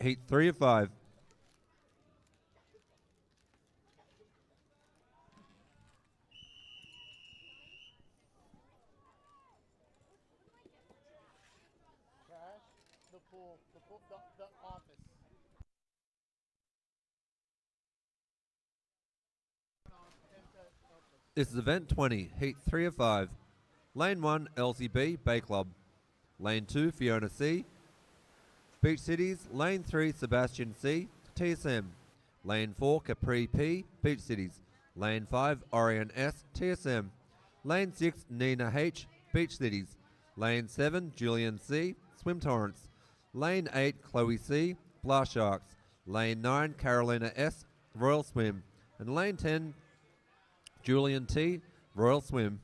Speaker 2: Heat 3 of 5.
Speaker 4: Cash, the pool, the office.
Speaker 2: This is event 20, heat 3 of 5. Lane 1, LCB, Bay Club. Lane 2, Fiona C. Beach Cities. Lane 3, Sebastian C. TSM. Lane 4, Capri P. Beach Cities. Lane 5, Orion S. TSM. Lane 6, Nina H. Beach Cities. Lane 7, Julian C. Swim Torrents. Lane 8, Chloe C. Blast Sharks. Lane 9, Carolina S. Royal Swim. And Lane 10, Julian T. Royal Swim.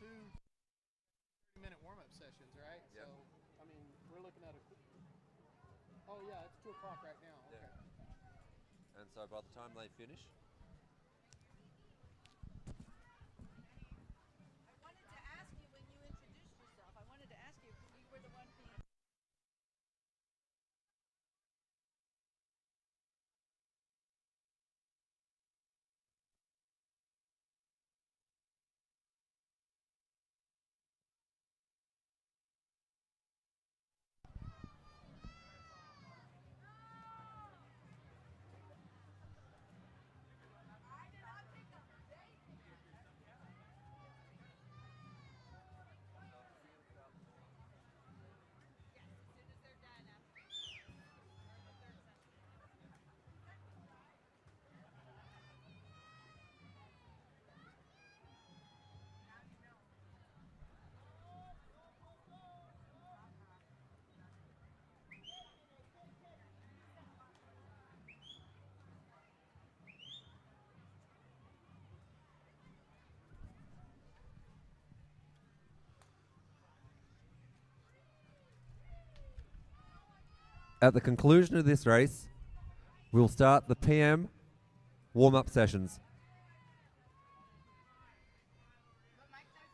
Speaker 4: 2 30-minute warm-up sessions, right?
Speaker 2: Yep.
Speaker 4: So, I mean, we're looking at a. Oh yeah, it's 2 o'clock right now.
Speaker 2: Yeah.
Speaker 4: Okay.
Speaker 2: And so by the time they finish,
Speaker 5: I wanted to ask you when you introduced yourself. I wanted to ask you, you were the one being.
Speaker 2: at the conclusion of this race, we'll start the PM warm-up sessions.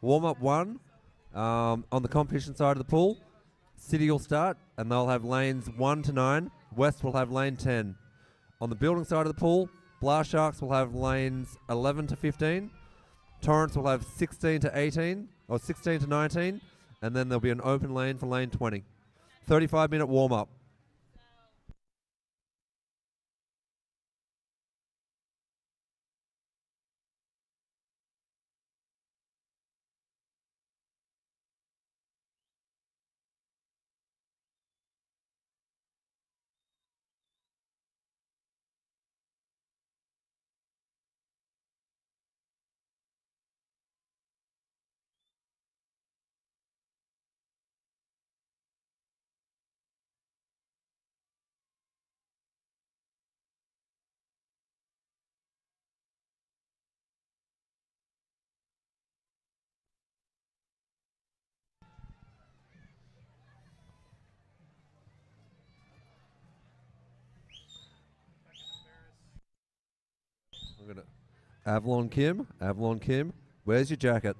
Speaker 2: Warm-up 1 on the competition side of the pool. City will start, and they'll have lanes 1 to 9. West will have lane 10. On the building side of the pool, Blast Sharks will have lanes 11 to 15. Torrance will have 16 to 18, or 16 to 19, and then there'll be an open lane for lane 20. 35-minute warm-up. I'm gonna Avalon Kim, where's your jacket?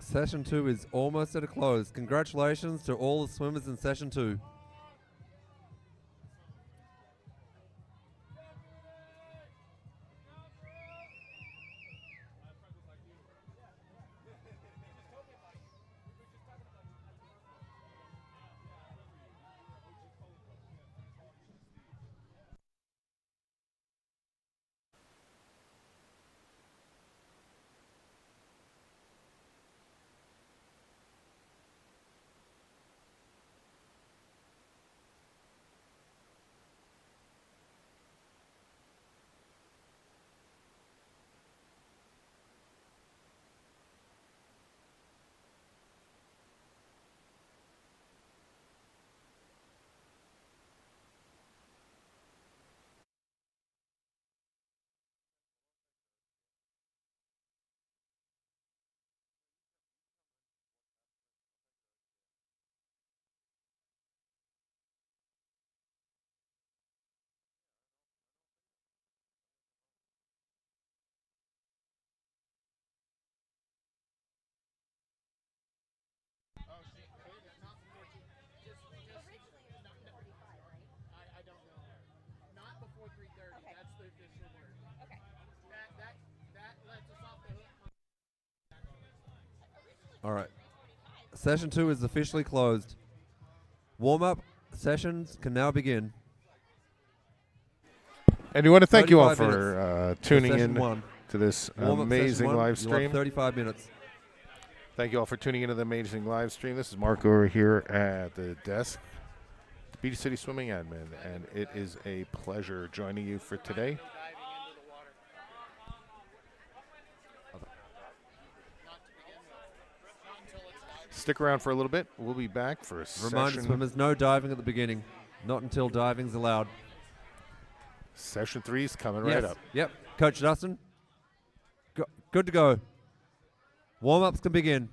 Speaker 2: Session 2 is almost at a close. Congratulations to all the swimmers in Session 2.
Speaker 4: I don't know. Not before 3:30.
Speaker 5: Okay.
Speaker 4: That's the official word.
Speaker 5: Okay.
Speaker 4: That lets us off the hook.
Speaker 2: All right. Session 2 is officially closed. Warm-up sessions can now begin.
Speaker 3: And we want to thank you all
Speaker 2: 35
Speaker 3: for tuning
Speaker 2: Session
Speaker 3: in
Speaker 2: 1.
Speaker 3: to this
Speaker 2: Warm-up session
Speaker 3: amazing
Speaker 2: 1,
Speaker 3: live
Speaker 2: you'll have
Speaker 3: stream.
Speaker 2: 35 minutes.
Speaker 3: Thank you all for tuning into the amazing live stream. This is Mark over here at the desk, the Beach City Swimming Admin, and it is a pleasure joining you for today.
Speaker 4: Diving into the water. Not to begin with. Not until it's diving.
Speaker 3: Stick around for a little bit. We'll be back for a
Speaker 2: Reminder
Speaker 3: session.
Speaker 2: swimmers, no diving at the beginning. Not until diving's allowed.
Speaker 3: Session 3 is coming
Speaker 2: Yes.
Speaker 3: right up.
Speaker 2: Yep. Coach Dustin, good to go. Warm-ups can begin.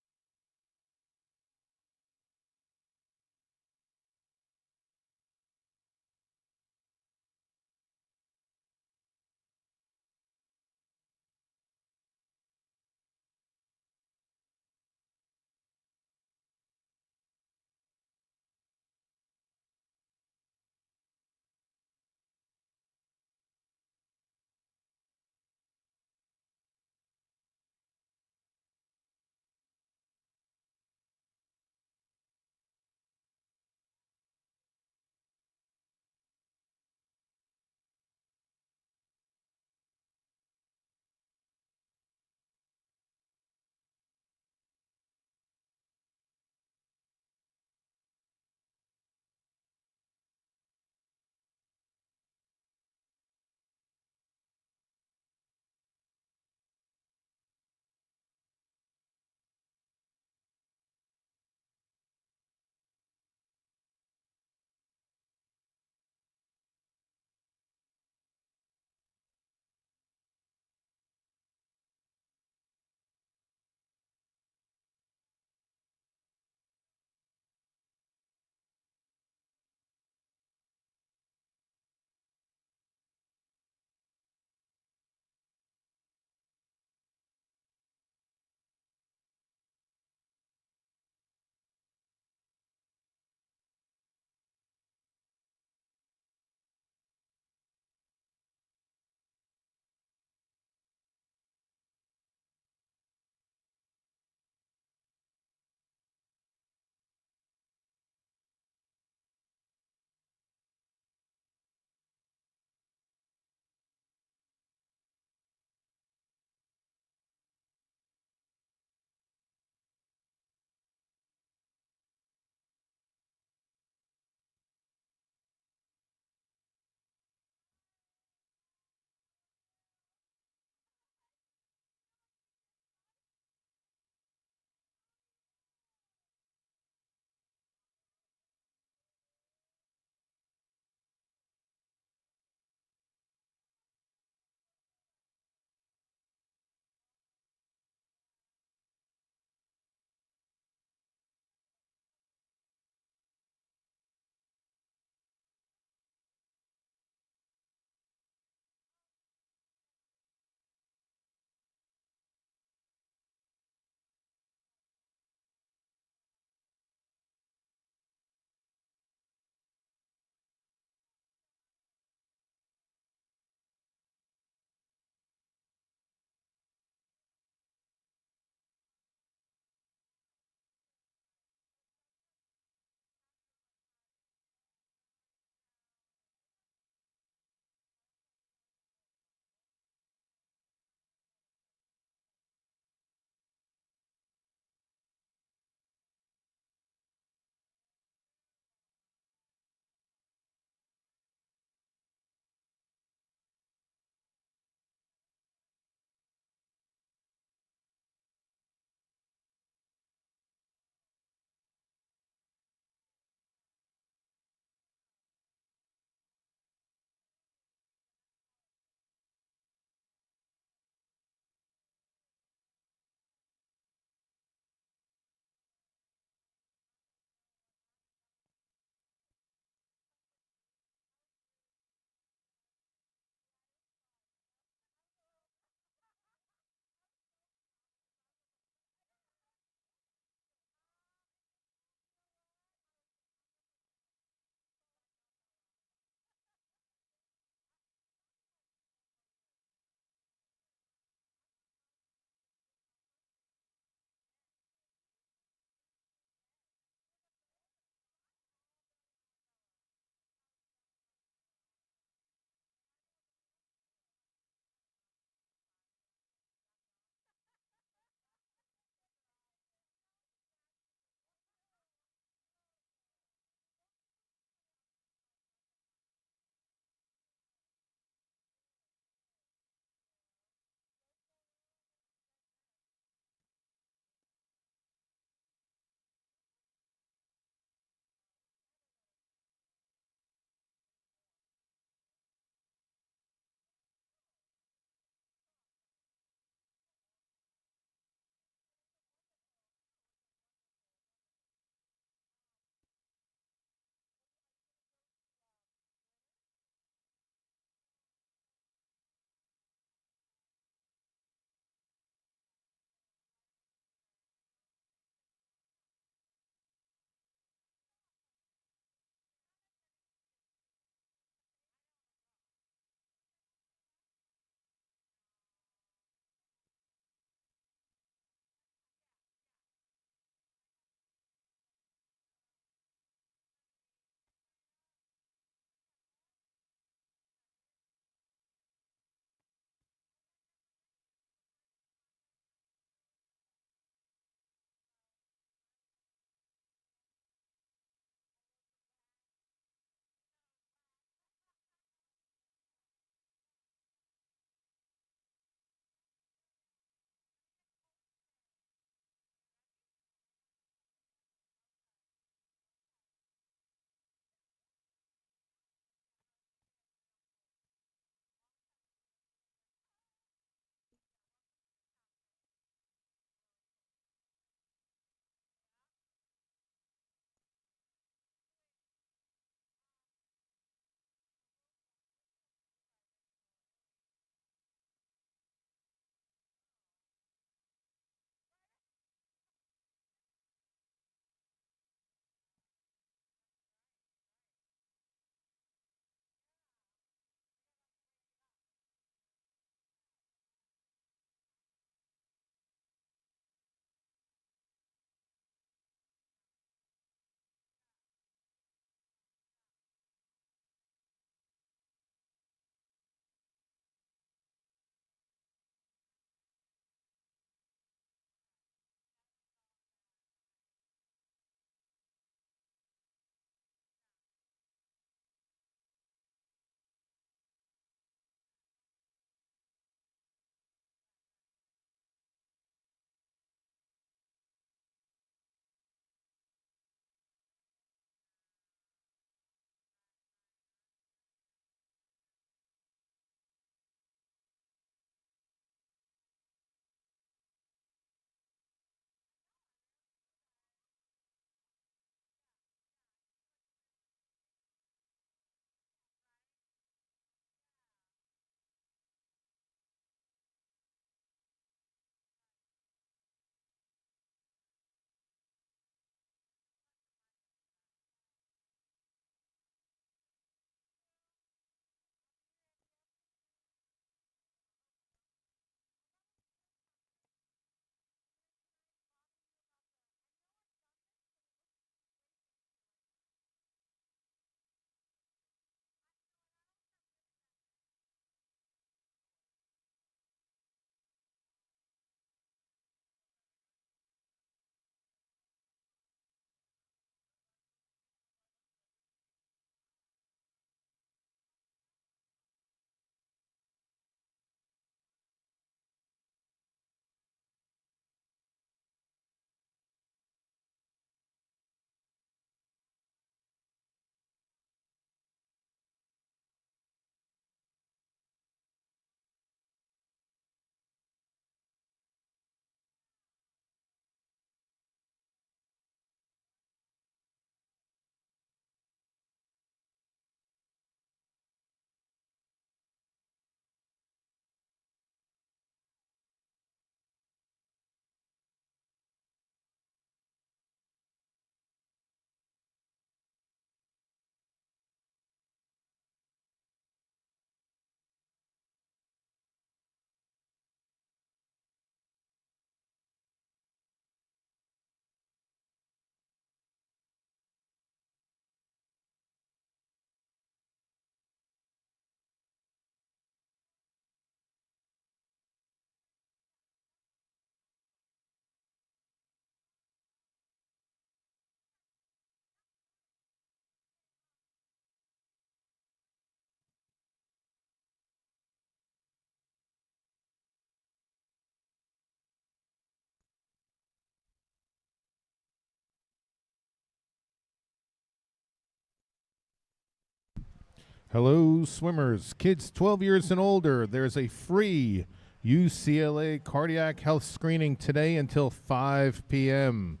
Speaker 6: Hello, swimmers. Kids 12 years and older, there's a free UCLA cardiac health screening today until 5 p.m.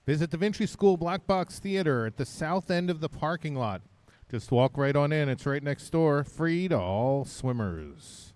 Speaker 6: Visit Da Vinci School Black Box Theater at the south end of the parking lot. Just walk right on in. It's right next door. Free to all swimmers.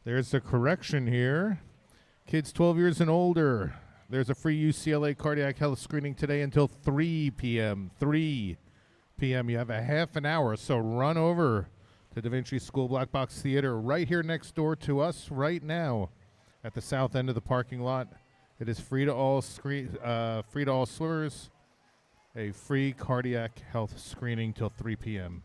Speaker 6: There's a correction here. Kids 12 years and older, there's a free UCLA cardiac health screening today until 3 p.m. 3 p.m. You have a half an hour, so run over to Da Vinci School Black Box Theater right here next door to us right now at the south end of the parking lot. It is free to all swimmers, a free cardiac health screening till 3 p.m.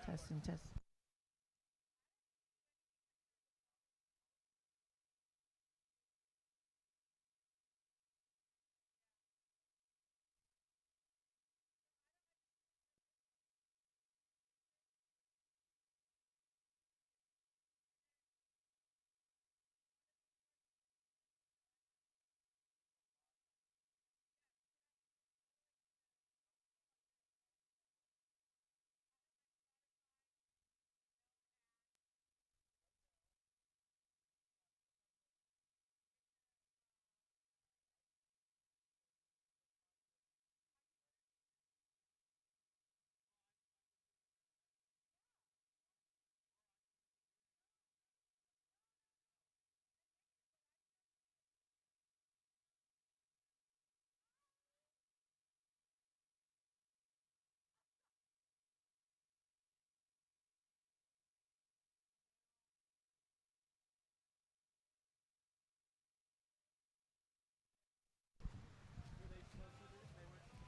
Speaker 5: Testing, test.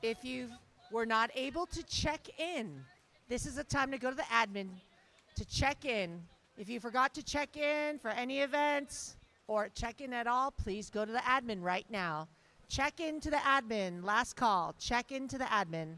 Speaker 5: If you were not able to check in, this is a time to go to the admin to check in. If you forgot to check in for any events or check in at all, please go to the admin right now. Check in to the admin. Last call. Check in to the admin.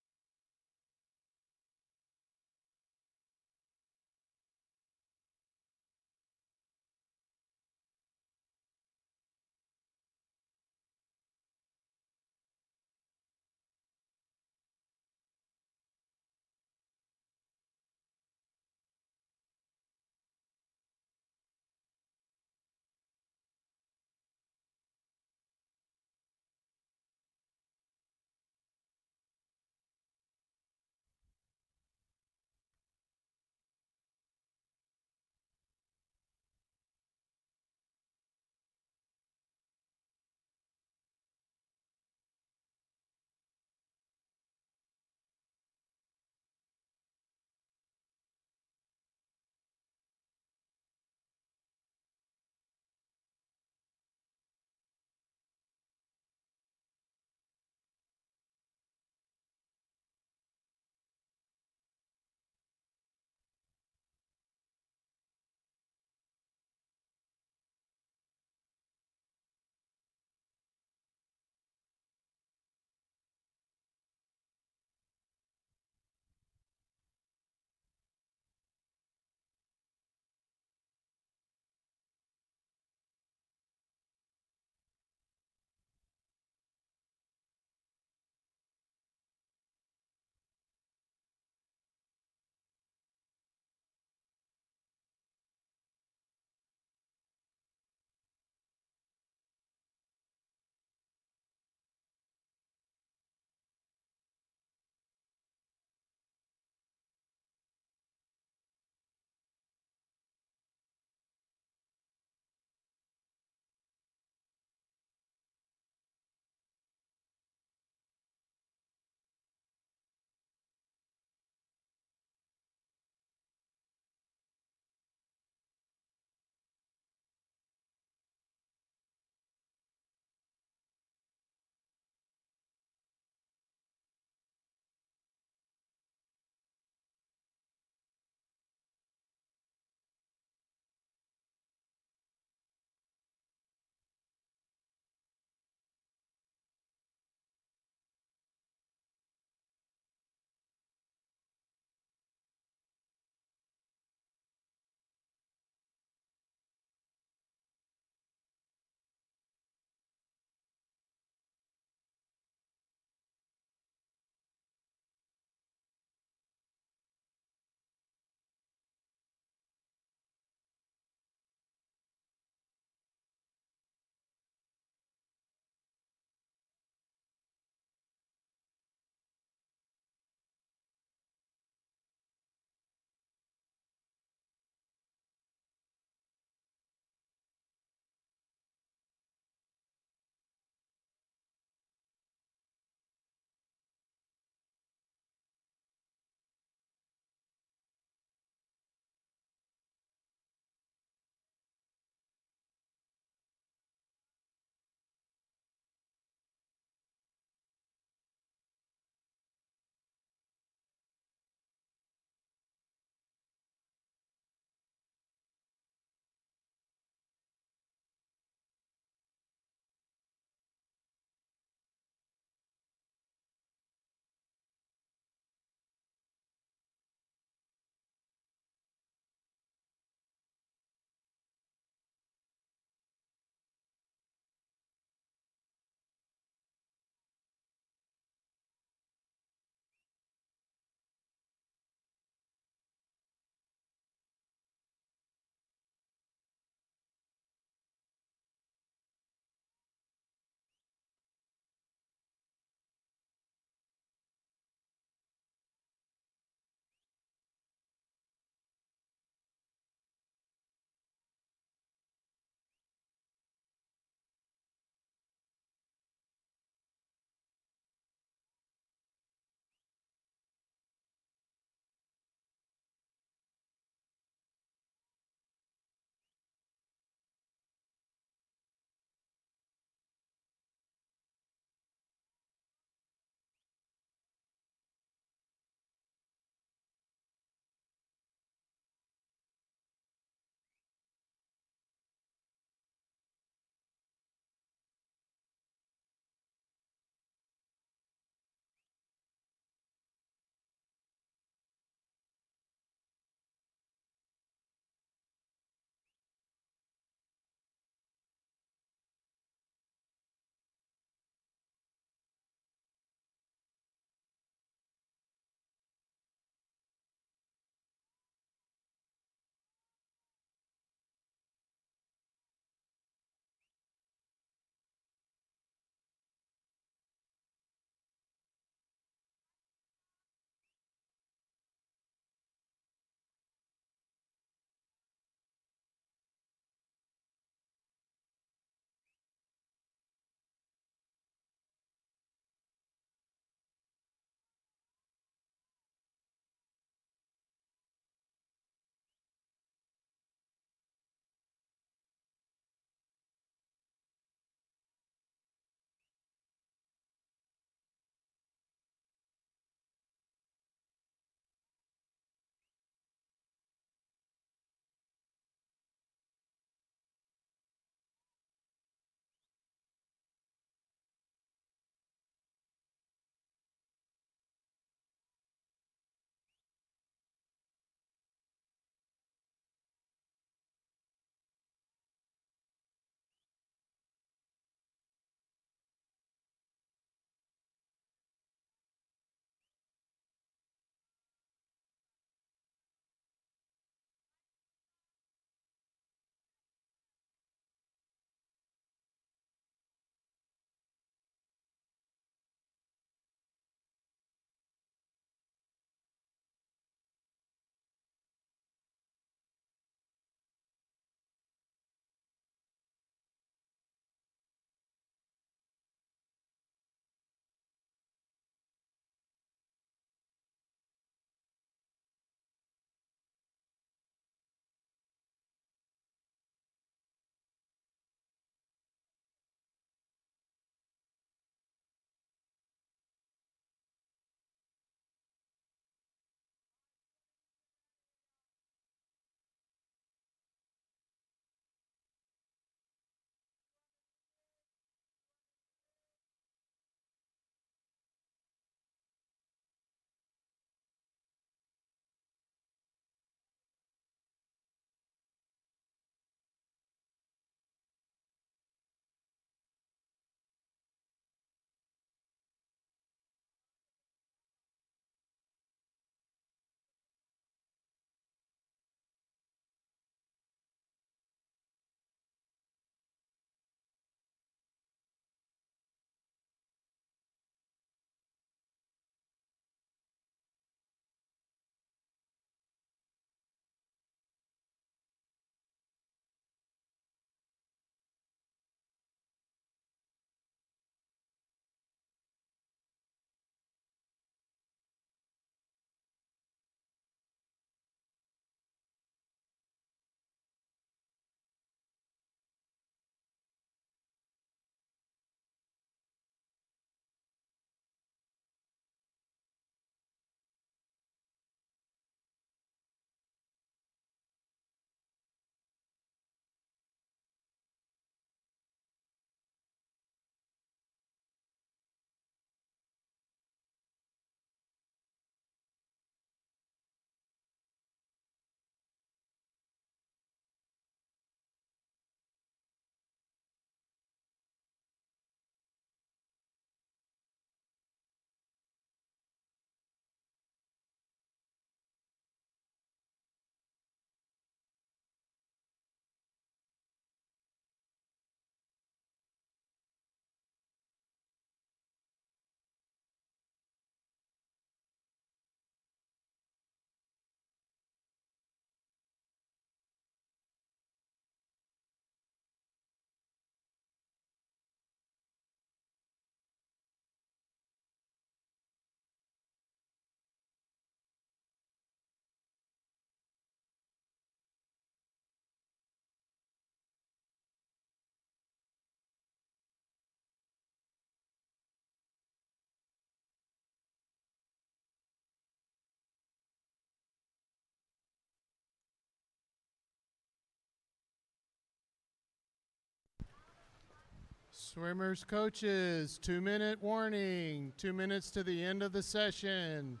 Speaker 4: Swimmers coaches, 2-minute warning, 2 minutes to the end of the session.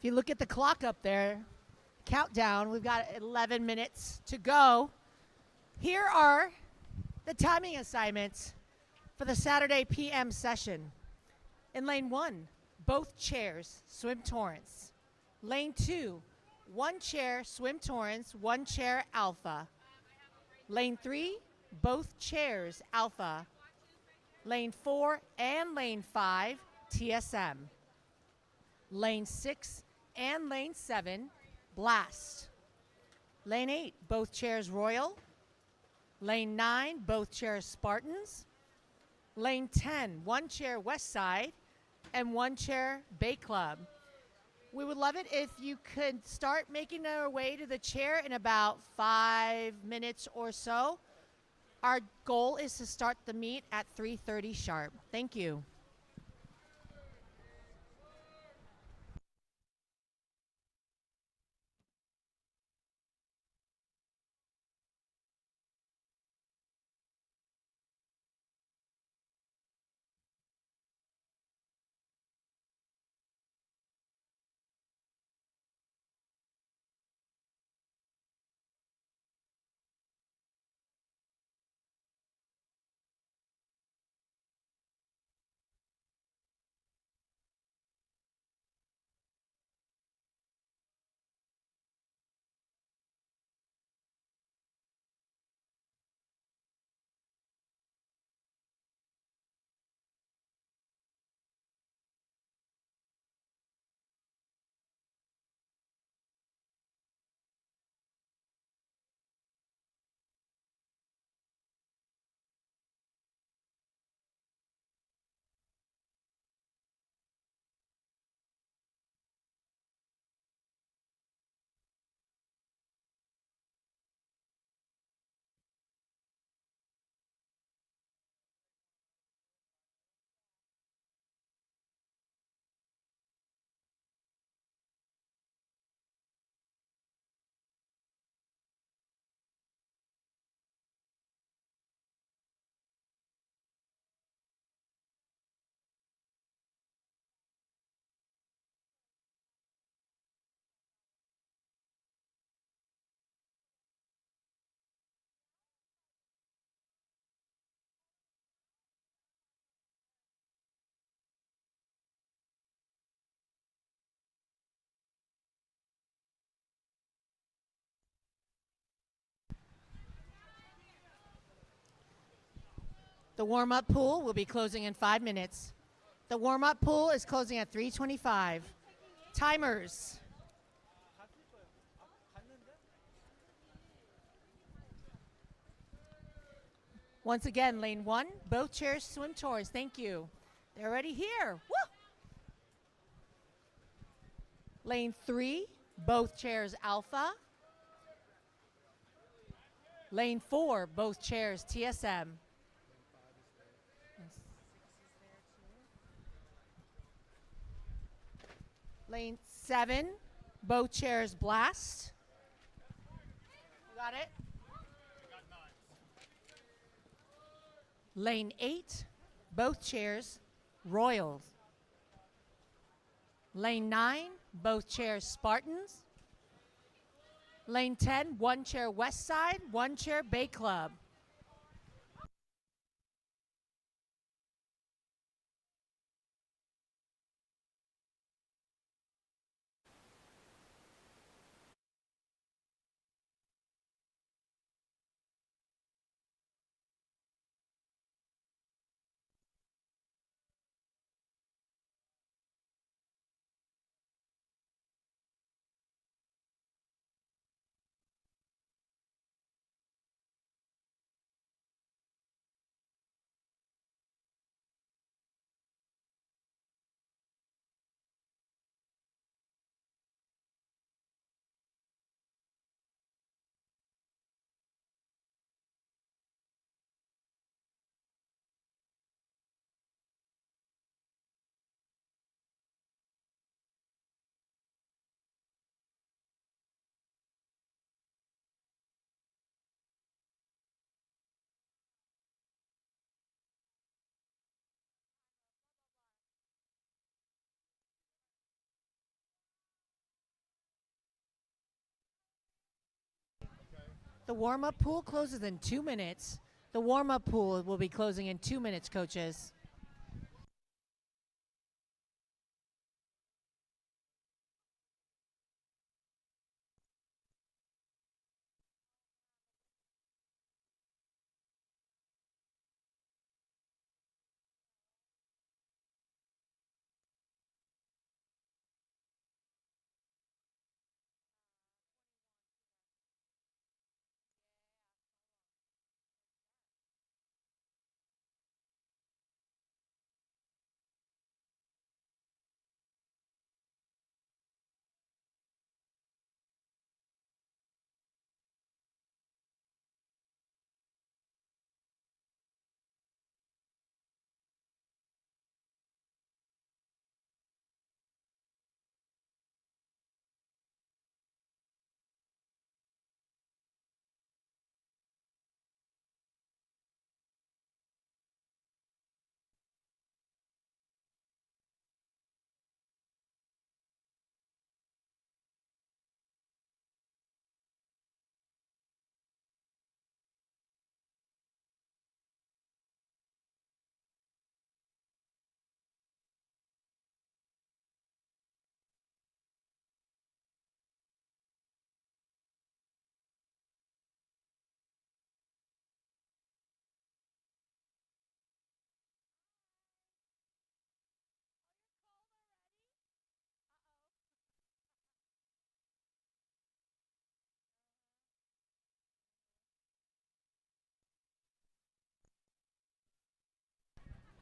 Speaker 5: If you look at the clock up there, countdown, we've got 11 minutes to go. Here are the timing assignments for the Saturday PM session. In lane 1, both chairs, swim Torrance. Lane 2, 1 chair, swim Torrance, 1 chair, alpha. Lane 3, both chairs, alpha. Lane 4 and lane 5, TSM. Lane 6 and lane 7, blast. Lane 8, both chairs, royal. Lane 9, both chairs, Spartans. Lane 10, 1 chair, west side, and 1 chair, Bay Club. We would love it if you could start making our way to the chair in about 5 minutes or so. Our goal is to start the meet at 3:30 sharp. Thank you. The warm-up pool will be closing in 5 minutes. The warm-up pool is closing at 3:25. Timers. Once again, lane 1, both chairs, swim tours. Thank you. They're already here. Woo! Lane 3, both chairs, alpha. Lane 4, both chairs, TSM. Lane 7, both chairs, blast. You got it? Lane 8, both chairs, royals. Lane 9, both chairs, Spartans. Lane 10, 1 chair, west side, 1 chair, Bay Club. The warm-up pool closes in 2 minutes. The warm-up pool will be closing in 2 minutes, coaches.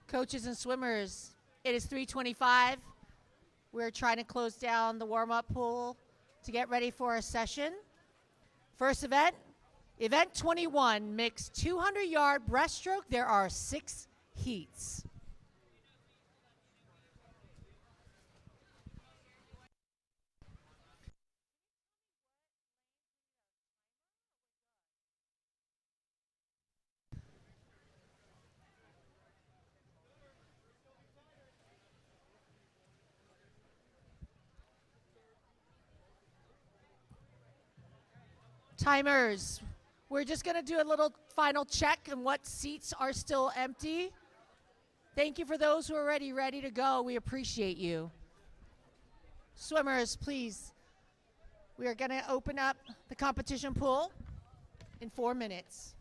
Speaker 5: Coaches and swimmers, it is 3:25. We're trying to close down the warm-up pool to get ready for a session. First event, event 21, mixed 200-yard breaststroke. There are 6 heats. Timers, we're just going to do a little final check on what seats are still empty. Thank you for those who are already ready to go. We appreciate you. Swimmers, please. We are going to open up the competition pool in 4 minutes.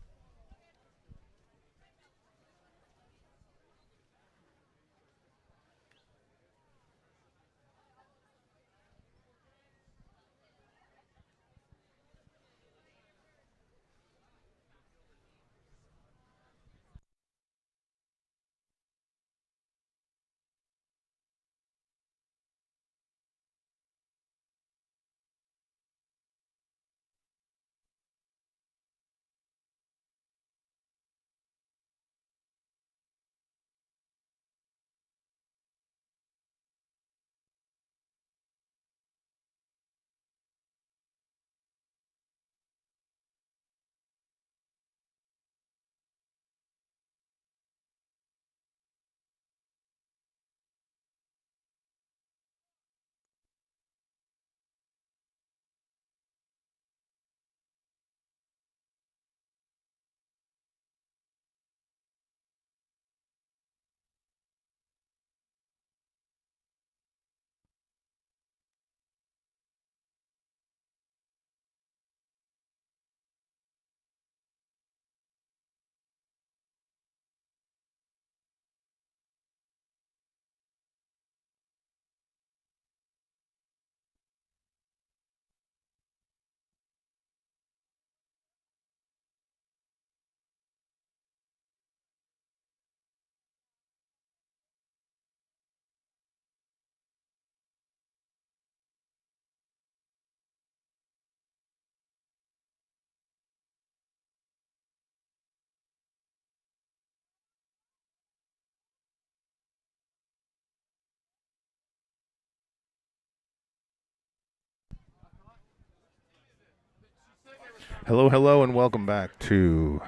Speaker 3: Hello, hello, and welcome back to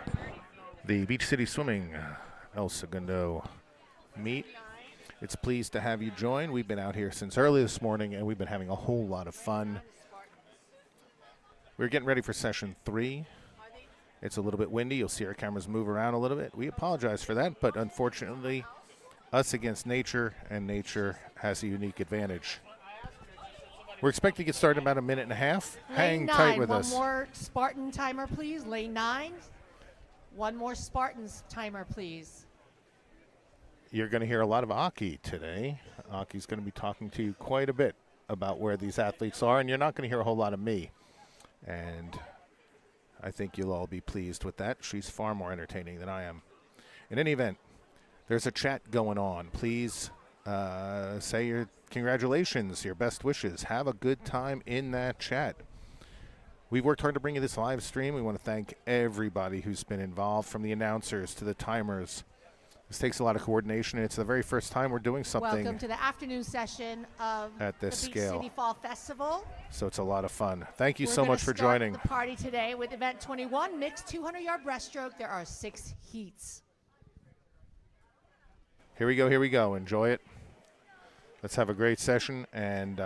Speaker 3: the Beach City Swimming El Segundo meet. It's pleased to have you join. We've been out here since early this morning, and we've been having a whole lot of fun. We're getting ready for session 3 It's a little bit windy. You'll see our cameras move around a little bit. We apologize for that, but unfortunately, us against nature, and nature has a unique advantage. We're expecting to get started in about a minute and a half. Hang
Speaker 5: Lane 9,
Speaker 3: tight with
Speaker 5: one
Speaker 3: us.
Speaker 5: more Spartan timer, please. Lane 9, one more Spartans timer, please.
Speaker 3: You're going to hear a lot of Aki today. Aki's going to be talking to you quite a bit about where these athletes are, and you're not going to hear a whole lot of me. And I think you'll all be pleased with that. She's far more entertaining than I am. In any event, there's a chat going on. Please say your congratulations, your best wishes. Have a good time in that chat. We've worked hard to bring you this live stream. We want to thank everybody who's been involved, from the announcers to the timers. This takes a lot of coordination, and it's the very first time we're doing something
Speaker 5: Welcome to the afternoon session of
Speaker 3: at this
Speaker 5: the Beach
Speaker 3: scale.
Speaker 5: City Fall Festival.
Speaker 3: So it's a lot of fun. Thank you
Speaker 5: We're
Speaker 3: so
Speaker 5: gonna
Speaker 3: much for
Speaker 5: start
Speaker 3: joining.
Speaker 5: the party today with event 21, mixed 200-yard breaststroke. There are 6 heats.
Speaker 3: Here we go, here we go. Enjoy it. Let's have a great session, and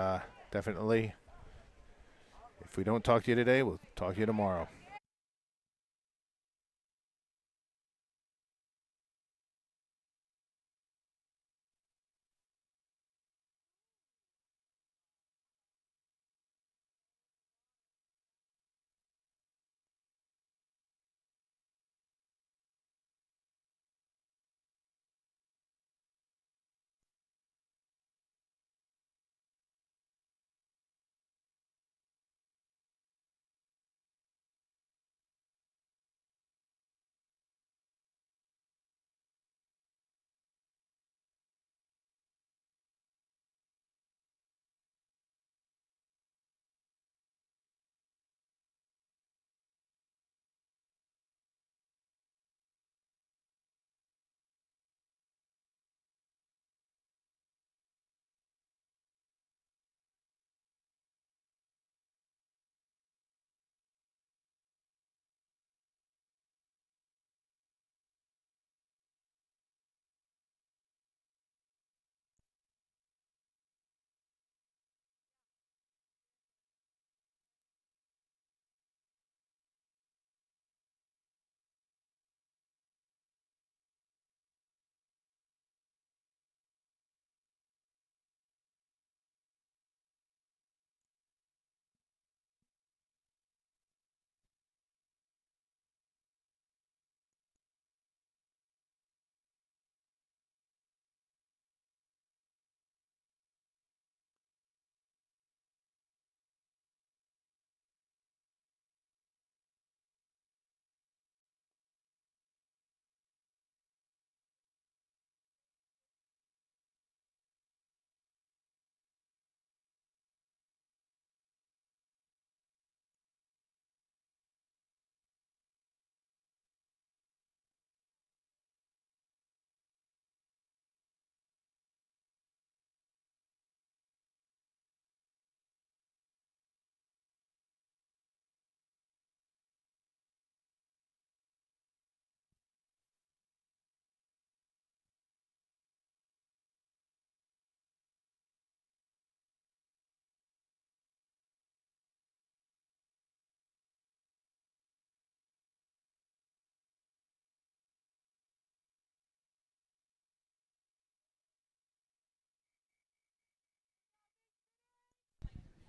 Speaker 3: definitely, if we don't talk to you today, we'll talk to you tomorrow.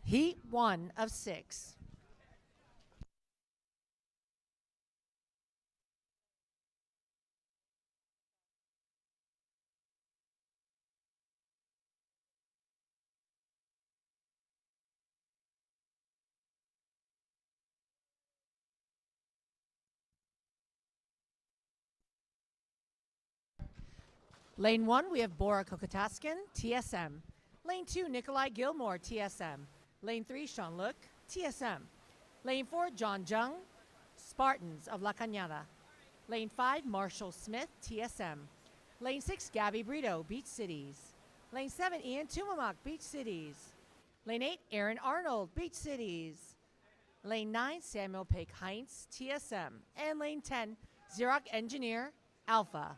Speaker 5: Heat 1 of 6. Lane 1, we have Bora Kokotaskin, TSM. Lane 2, Nikolai Gilmore, TSM. Lane 3, Sean Look, TSM. Lane 4, John Jung, Spartans of La Cañada. Lane 5, Marshall Smith, TSM. Lane 6, Gabby Brito, Beach Cities. Lane 7, Ian Tumamak, Beach Cities. Lane 8, Aaron Arnold, Beach Cities. Lane 9, Samuel Pake Heinz, TSM. And Lane 10, Xerox Engineer, Alpha.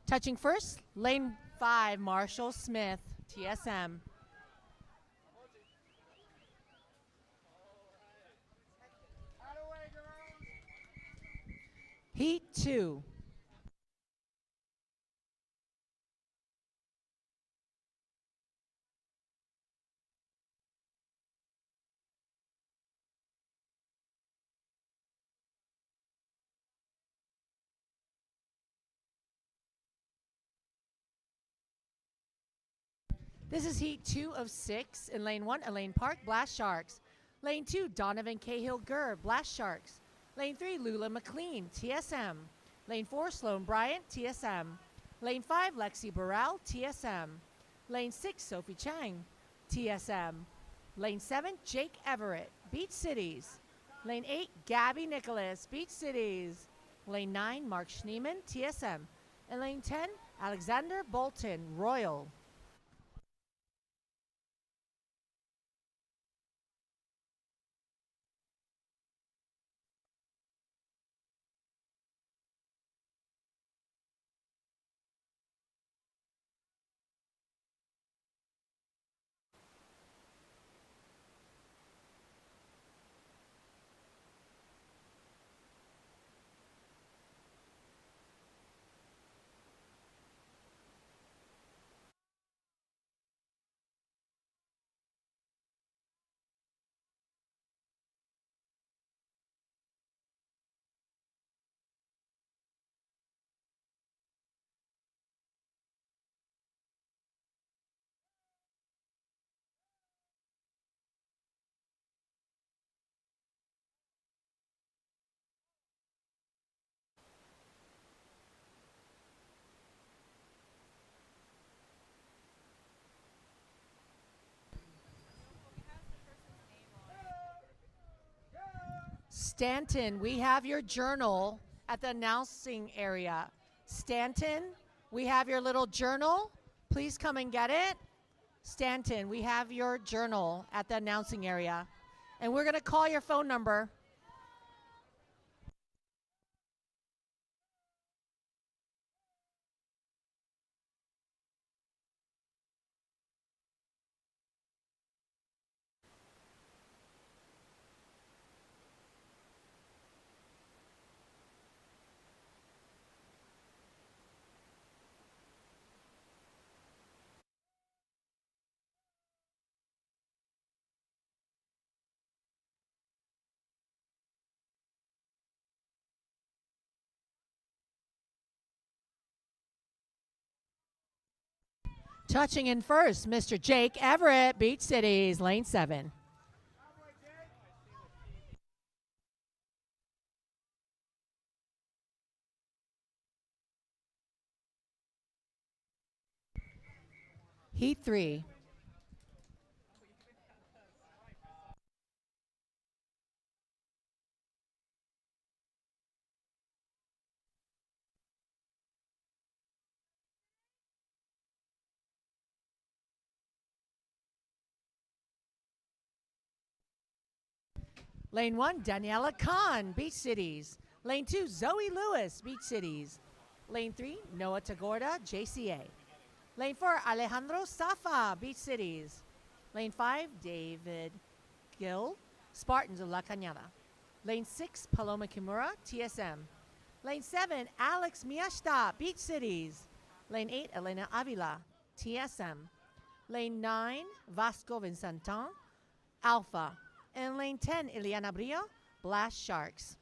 Speaker 5: Touching first, lane 5, Marshall Smith, TSM. Heat 2. This is heat 2 of 6 in lane 1, Elaine Park, Blast Sharks. Lane 2, Donovan Cahill Gurr, Blast Sharks. Lane 3, Lula McLean, TSM. Lane 4, Sloan Bryant, TSM. Lane 5, Lexi Burrell, TSM. Lane 6, Sophie Chang, TSM. Lane 7, Jake Everett, Beach Cities. Lane 8, Gabby Nicholas, Beach Cities. Lane 9, Mark Schneeman, TSM. And lane 10, Alexander Bolton, Royal. Stanton, we have your journal at the announcing area. Stanton, we have your little journal. Please come and get it. Stanton, we have your journal at the announcing area. And we're going to call your phone number. Touching in first, Mr. Jake Everett, Beach Cities, lane 7. Heat 3. Lane 1, Daniela Khan, Beach Cities. Lane 2, Zoe Lewis, Beach Cities. Lane 3, Noah Tagorda, JCA. Lane 4, Alejandro Safa, Beach Cities. Lane 5, David Gill, Spartans of La Cañada. Lane 6, Paloma Kimura, TSM. Lane 7, Alex Miyashita, Beach Cities. Lane 8, Elena Avila, TSM. Lane 9, Vasco Vincentin, Alpha. And lane 10, Ileana Brillo, Blast Sharks.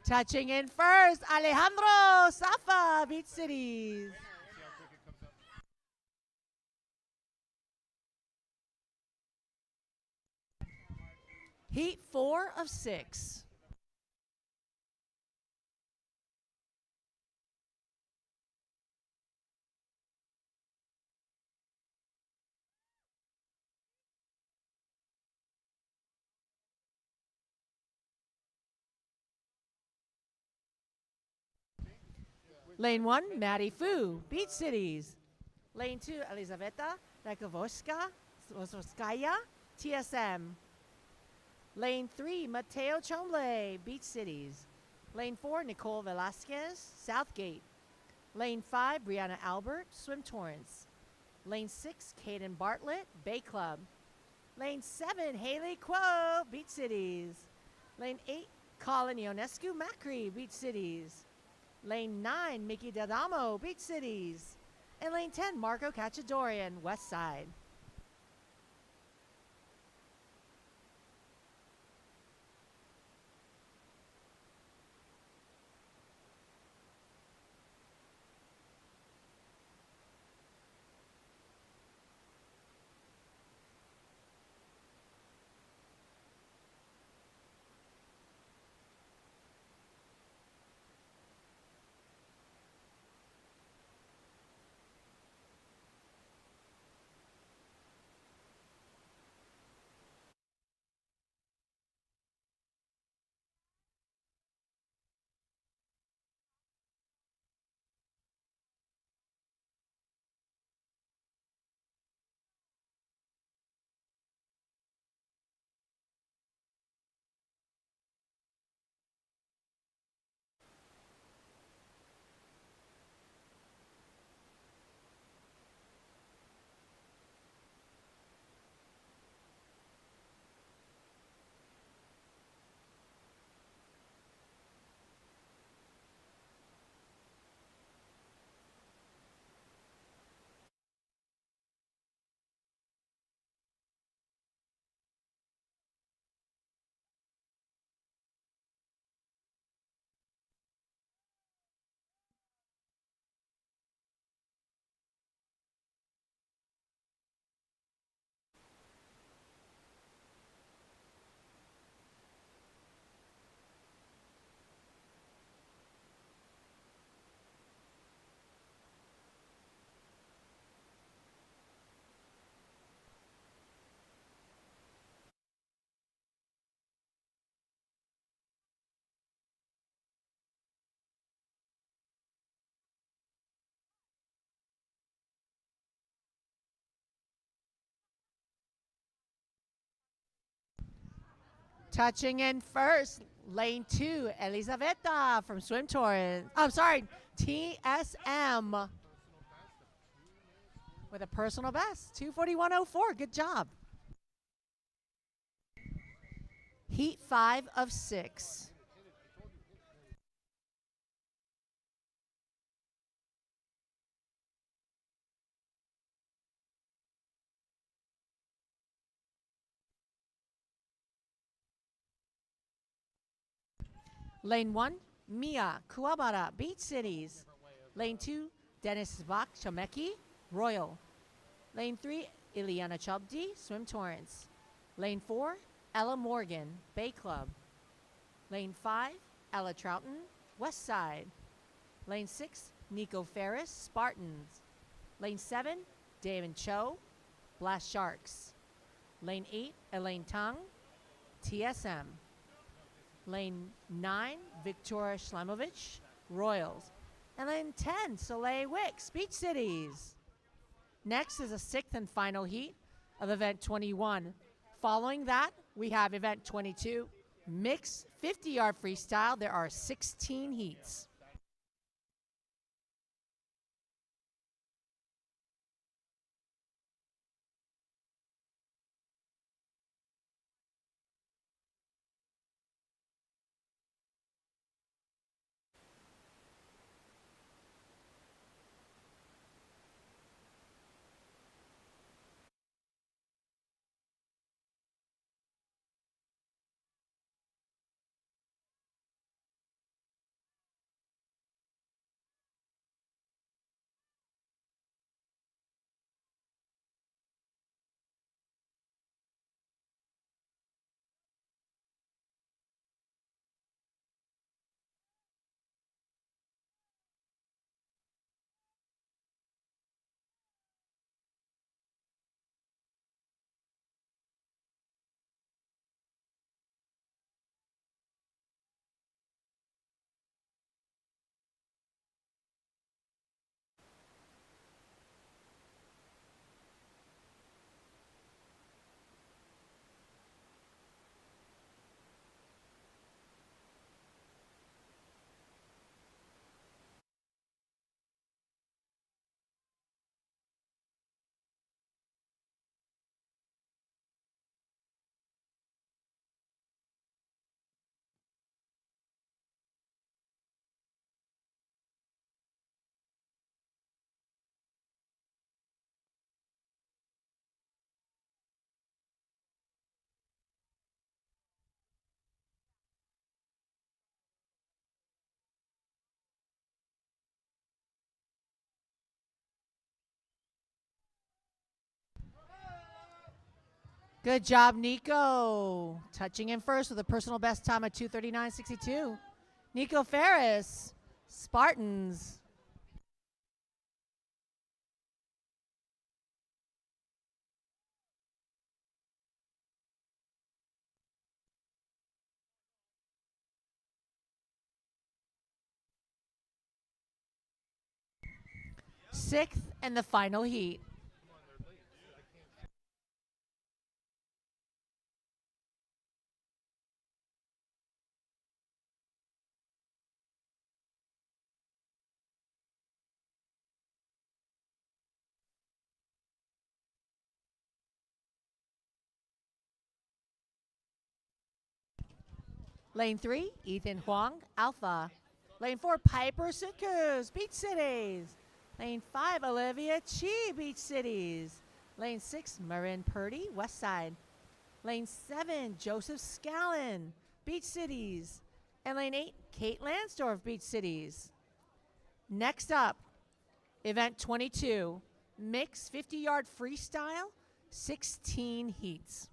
Speaker 5: Touching in first, Alejandro Safa, Beach Cities. Heat 4 of 6. Lane 1, Maddie Fu, Beach Cities. Lane 2, Elizaveta Rakovoskaya, TSM. Lane 3, Mateo Chomble, Beach Cities. Lane 4, Nicole Velasquez, Southgate. Lane 5, Brianna Albert, Swim Torrance. Lane 6, Kaden Bartlett, Bay Club. Lane 7, Haley Quo, Beach Cities. Lane 8, Colin Ionescu, Macri, Beach Cities. Lane 9, Mickey D'Adamo, Beach Cities. And lane 10, Marco Cachadorian, West Side. Touching in first, lane 2, Elizaveta from Swim Torrance. I'm sorry, TSM with a personal best, 241.04. Good job. Heat 5 of 6. Lane 1, Mia Kuwabara, Beach Cities. Lane 2, Dennis Bach Chomeki, Royal. Lane 3, Ileana Chubdi, Swim Torrance. Lane 4, Ella Morgan, Bay Club. Lane 5, Ella Troughton, West Side. Lane 6, Nico Ferris, Spartans. Lane 7, Damon Cho, Blast Sharks. Lane 8, Elaine Tang, TSM. Lane 9, Victoria Slimovich, Royals. And lane 10, Soleil Wicks, Beach Cities. Next is a 6th and final heat of event 21. Following that, we have event 22, mixed 50-yard freestyle. There are 16 heats. Good job, Nico. Touching in first with a personal best time of 2:39.62. Nico Ferris, Spartans. Sixth and the final heat. Lane 3, Ethan Huang, Alpha. Lane 4, Piper Sitkus, Beach Cities. Lane 5, Olivia Chi, Beach Cities. Lane 6, Marin Purdy, West Side. Lane 7, Joseph Scallon, Beach Cities. And lane 8, Kate Lansdorf, Beach Cities. Next up, event 22, mixed 50-yard freestyle, 16 heats.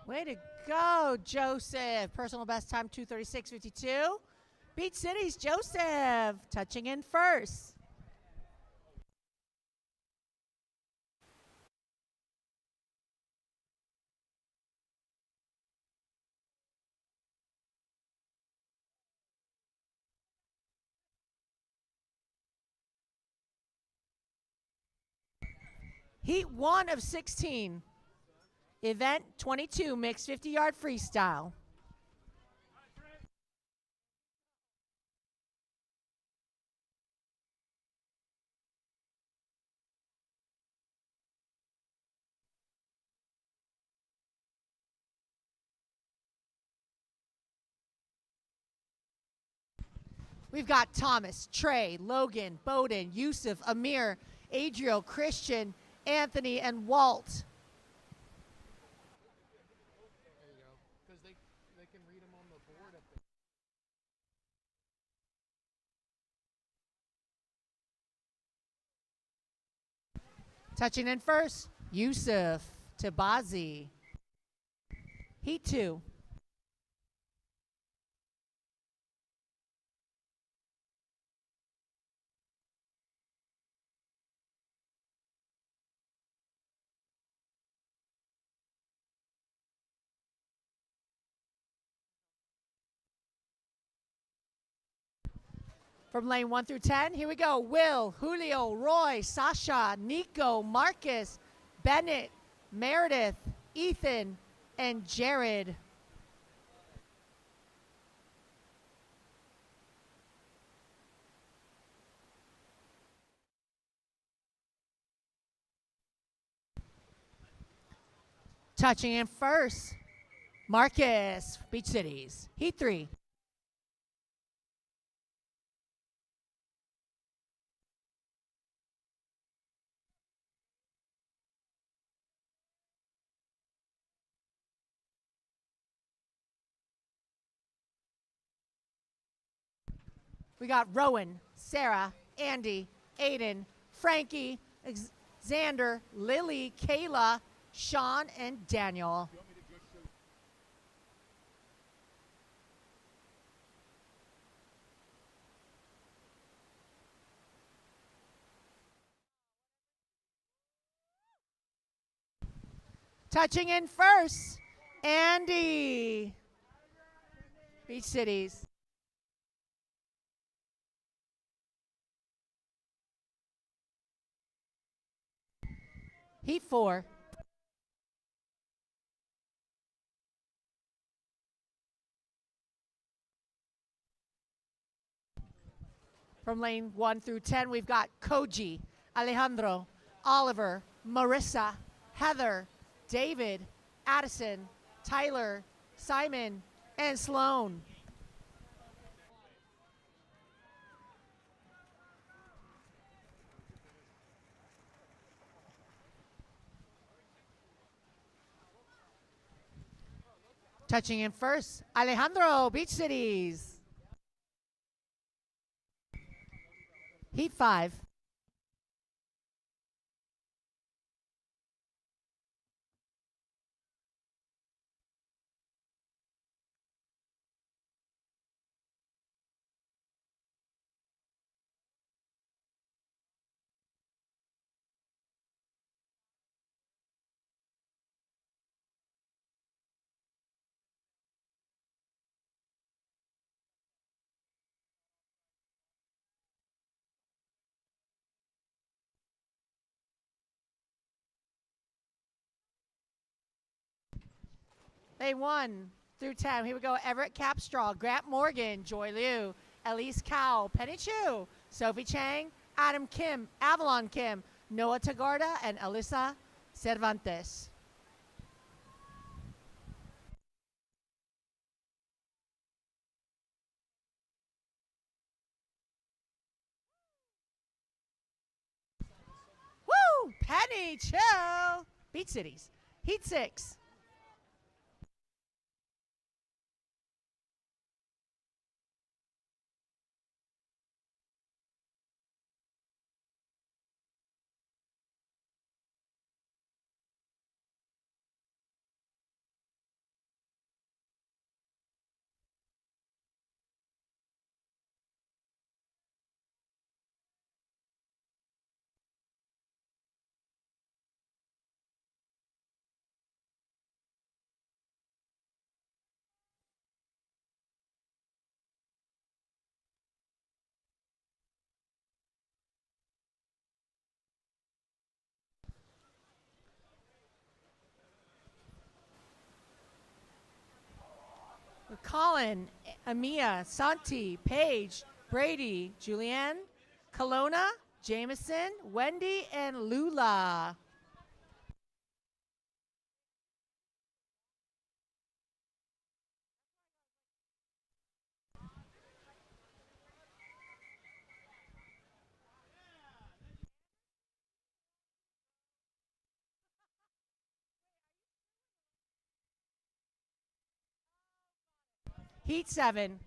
Speaker 5: Way to go, Joseph. Personal best time 2:36.52. Beach Cities, Joseph, touching in first. Heat 1 of 16. Event 22, mixed 50-yard freestyle. We've got Thomas, Trey, Logan, Bowden, Yusuf, Amir, Adriel, Christian, Anthony, and Walt.
Speaker 4: There you go. Because they can read them on the board up there.
Speaker 5: Touching in first, Yusuf Tabazi. Heat 2. From lane 1 through 10, here we go. Will, Julio, Roy, Sasha, Nico, Marcus, Bennett, Meredith, Ethan, and Jared. Touching in first, Marcus, Beach Cities, Heat 3. We got Rowan, Sarah, Andy, Aiden, Frankie, Xander, Lily, Kayla, Sean, and Daniel. Touching in first, Andy, Beach Cities. Heat 4. From lane 1 through 10, we've got Koji, Alejandro, Oliver, Marissa, Heather, David, Addison, Tyler, Simon, and Sloan. Touching in first, Alejandro, Beach Cities. Heat 5. Lane 1 through 10. Here we go. Everett Capstraw, Grant Morgan, Joy Liu, Elise Cow, Penny Chu, Sophie Chang, Adam Kim, Avalon Kim, Noah Tagarda, and Alyssa Cervantes. Woo! Penny Chu! Beach Cities. Heat 6. Colin, Amia, Santi, Paige, Brady, Julianne, Kelowna, Jameson, Wendy, and Lula. Heat 7.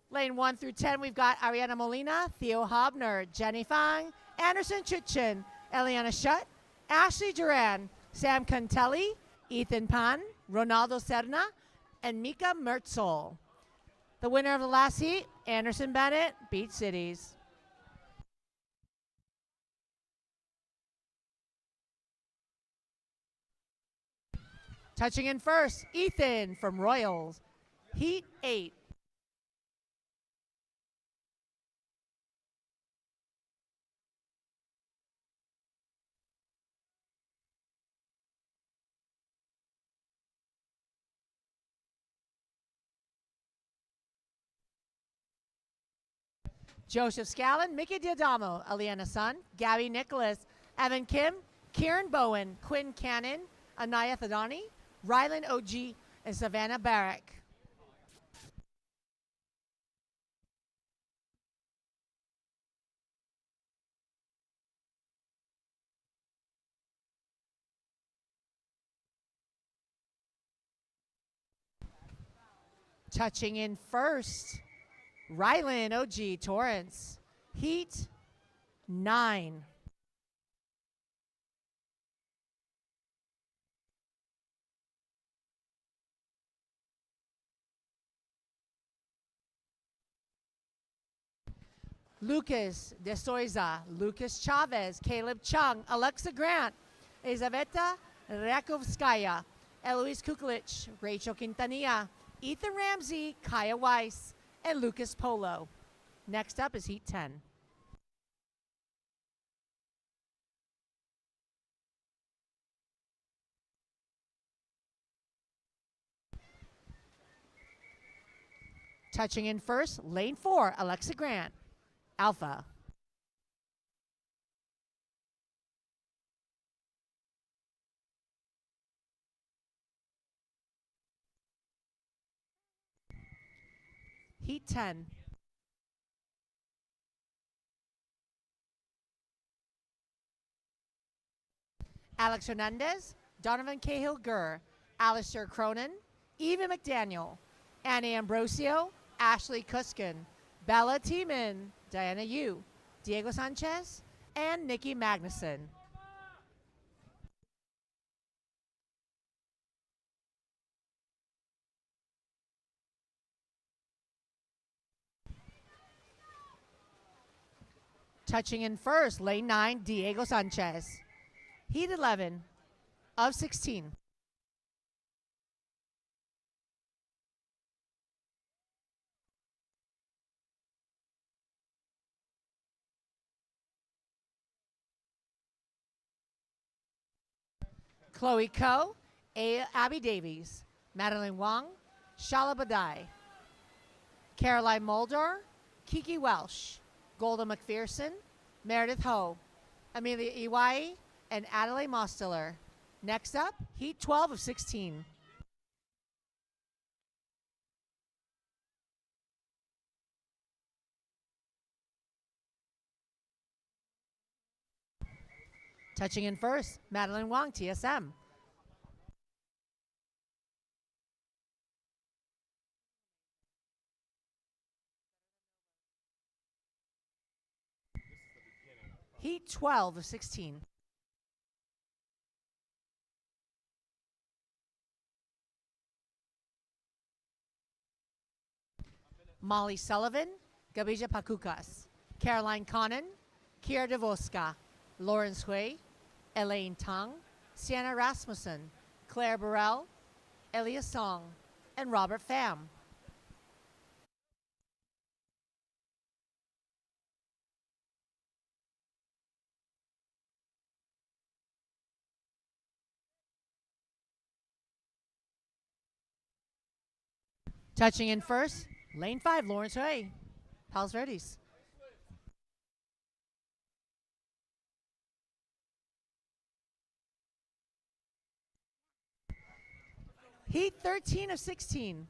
Speaker 5: Lane 1 through 10, we've got Ariana Molina, Theo Hobner, Jenny Fang, Anderson Chichen, Eliana Shutt, Ashley Duran, Sam Cantelli, Ethan Pan, Ronaldo Serna, and Mika Mertzel. The winner of the last heat, Anderson Bennett, Beach Cities. Touching in first, Ethan from Royals. Heat 8. Joseph Scallon, Mickey Diadamo, Aliana Sun, Gabby Nicholas, Evan Kim, Kieran Bowen, Quinn Cannon, Anaya Thadani, Rylan OG, and Savannah Barrick. Touching in first, Rylan OG Torrance. Heat 9. Lucas De Souza, Lucas Chavez, Caleb Chung, Alexa Grant, Elizaveta Rakovskaya, Eloise Kukulich, Rachel Quintanilla, Ethan Ramsey, Kaya Weiss, and Lucas Polo. Next up is Heat 10. Touching in first, lane 4, Alexa Grant, Alpha. Heat 10. Alex Hernandez, Donovan Cahill-Gurr, Alistair Cronin, Eva McDaniel, Annie Ambrosio, Ashley Kuskin, Bella Tiemann, Diana Yu, Diego Sanchez, and Nikki Magnuson. Touching in first, lane 9, Diego Sanchez. Heat 11 of 16. Chloe Ko, Abby Davies, Madeline Wong, Shala Badai, Caroline Mulder, Kiki Welsh, Golda McPherson, Meredith Ho, Amelia Iwai, and Adelaide Mosteller. Next up, Heat 12 of 16. Touching in first, Madeline Wong, TSM. Heat 12 of 16. Molly Sullivan, Gabija Pakukas, Caroline Conan, Kiera Devoska, Lawrence Hui, Elaine Tang, Sienna Rasmussen, Claire Burrell, Elia Song, and Robert Pham. Touching in first, lane 5, Lawrence Hui, Palos Verdes. Heat 13 of 16.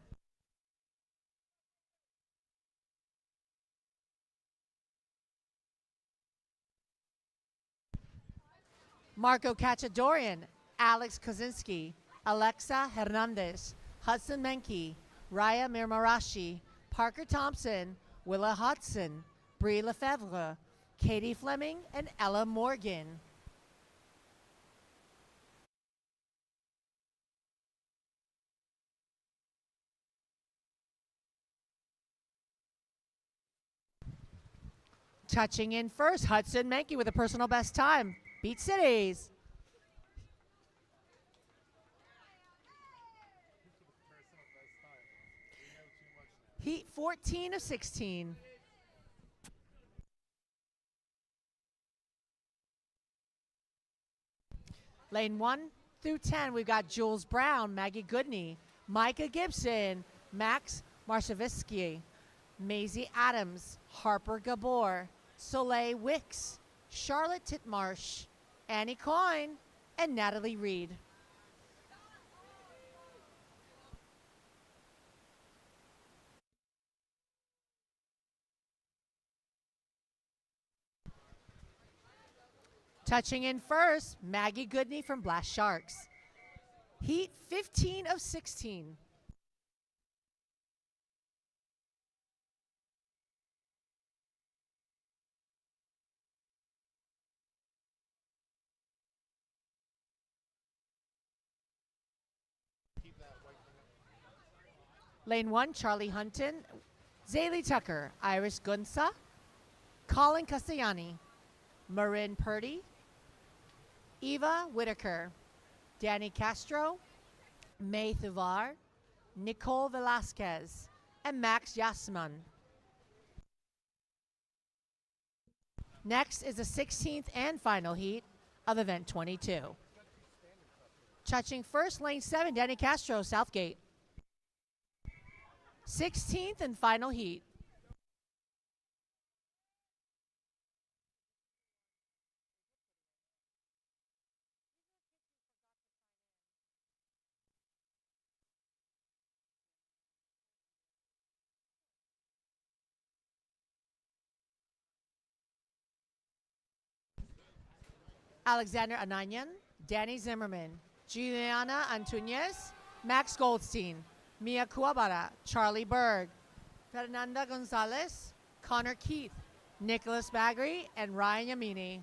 Speaker 5: Marco Cachadorian, Alex Kozinski, Alexa Hernandez, Hudson Menke, Raya Mirmarashi, Parker Thompson, Willa Hudson, Brie Lefebvre, Katie Fleming, and Ella Morgan. Touching in first, Hudson Menke with a personal best time. Beat Cities. Heat 14 of 16. Lane 1 through 10, we've got Jules Brown, Maggie Goodney, Micah Gibson, Max Marshavitsky, Maisie Adams, Harper Gabor, Soleil Wicks, Charlotte Titmarsh, Annie Coyne, and Natalie Reed. Touching in first, Maggie Goodney from Blast Sharks. Heat 15 of 16. Lane 1, Charlie Hunton, Zaylee Tucker, Iris Gunsa, Colin Castellani, Marin Purdy, Eva Whitaker, Danny Castro, May Thuvar, Nicole Velasquez, and Max Yasman. Next is the 16th and final heat of event 22. Touching first, lane 7, Danny Castro, Southgate. 16th and final heat. Alexander Ananyan, Danny Zimmerman, Juliana Antunes, Max Goldstein, Mia Kuwabara, Charlie Berg, Fernanda Gonzalez, Connor Keith, Nicholas Bagri, and Ryan Yamini.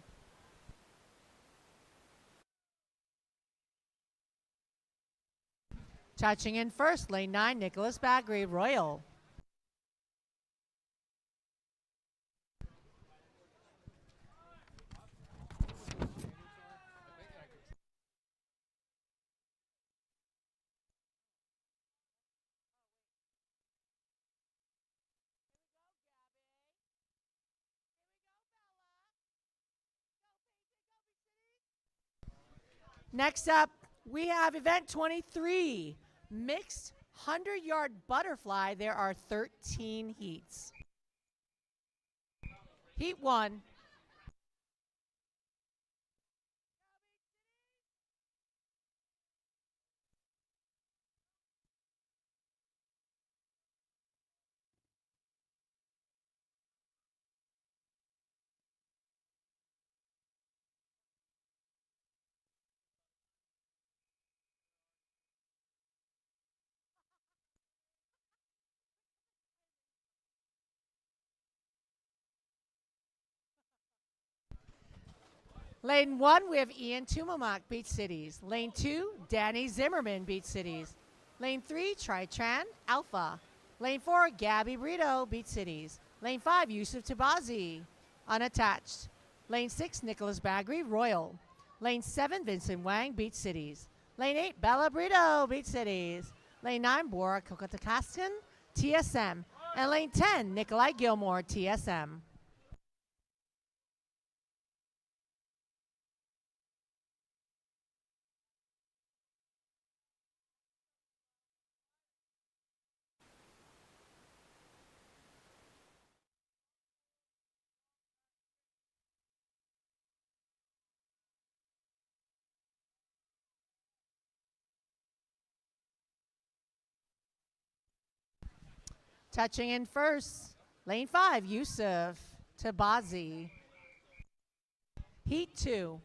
Speaker 5: Touching in first, lane 9, Nicholas Bagri, Royal. Next up, we have event 23, mixed 100-yard butterfly. There are 13 heats. Heat 1. Lane 1, we have Ian Tumamak, Beach Cities. Lane 2, Danny Zimmerman, Beach Cities. Lane 3, Tritran, Alpha. Lane 4, Gabby Brito, Beach Cities. Lane 5, Yusuf Tabazi, unattached. Lane 6, Nicholas Bagri, Royal. Lane 7, Vincent Wang, Beach Cities. Lane 8, Bella Brito, Beach Cities. Lane 9, Bora Kokotakaskan, TSM. And lane 10, Nikolai Gilmore, TSM. Touching in first, lane 5, Yusuf Tabazi. Heat 2.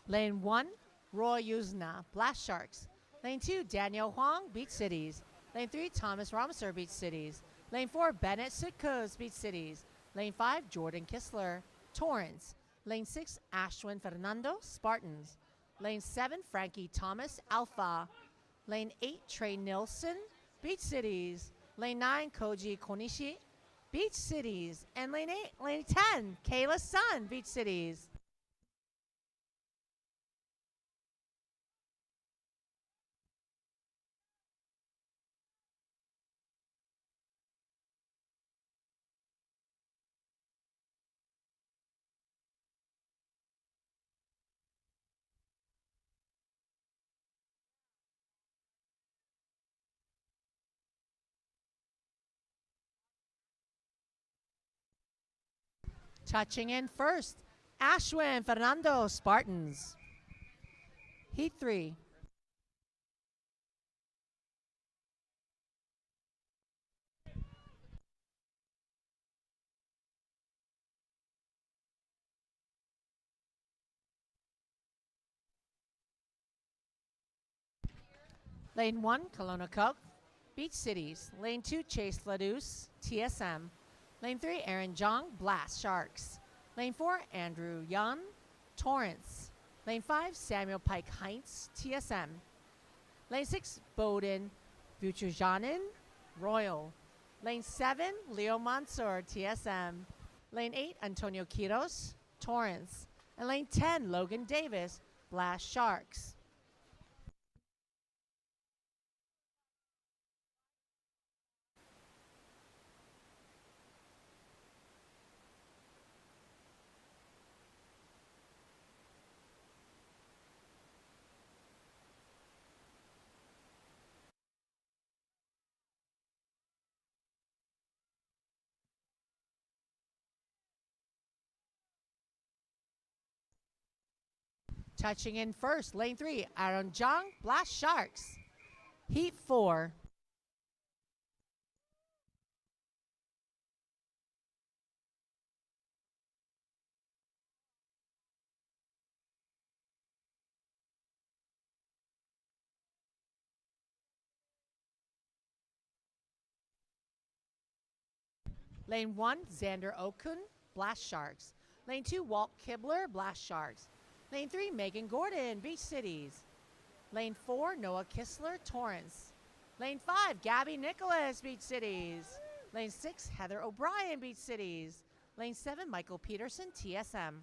Speaker 5: Lane 1, Roy Yuzna, Blast Sharks. Lane 2, Daniel Huang, Beach Cities. Lane 3, Thomas Ramser, Beach Cities. Lane 4, Bennett Sitkos, Beach Cities. Lane 5, Jordan Kistler, Torrance. Lane 6, Ashwin Fernando, Spartans. Lane 7, Frankie Thomas, Alpha. Lane 8, Trey Nilsson, Beach Cities. Lane 9, Koji Konishi, Beach Cities. And lane 10, Kayla Sun, Beach Cities. Touching in first, Ashwin Fernando, Spartans. Heat 3. Lane 1, Kelowna Cook, Beach Cities. Lane 2, Chase Ladouce, TSM. Lane 3, Aaron Jong, Blast Sharks. Lane 4, Andrew Young, Torrance. Lane 5, Samuel Pike Heinz, TSM. Lane 6, Bowden Buchajanin, Royal. Lane 7, Leo Mansour, TSM. Lane 8, Antonio Quiros, Torrance. And lane 10, Logan Davis, Blast Sharks. Touching in first, lane 3, Aaron Jong, Blast Sharks. Heat 4. Lane 1, Xander Okun, Blast Sharks. Lane 2, Walt Kibler, Blast Sharks. Lane 3, Megan Gordon, Beach Cities. Lane 4, Noah Kistler, Torrance. Lane 5, Gabby Nicholas, Beach Cities. Lane 6, Heather O'Brien, Beach Cities. Lane 7, Michael Peterson, TSM.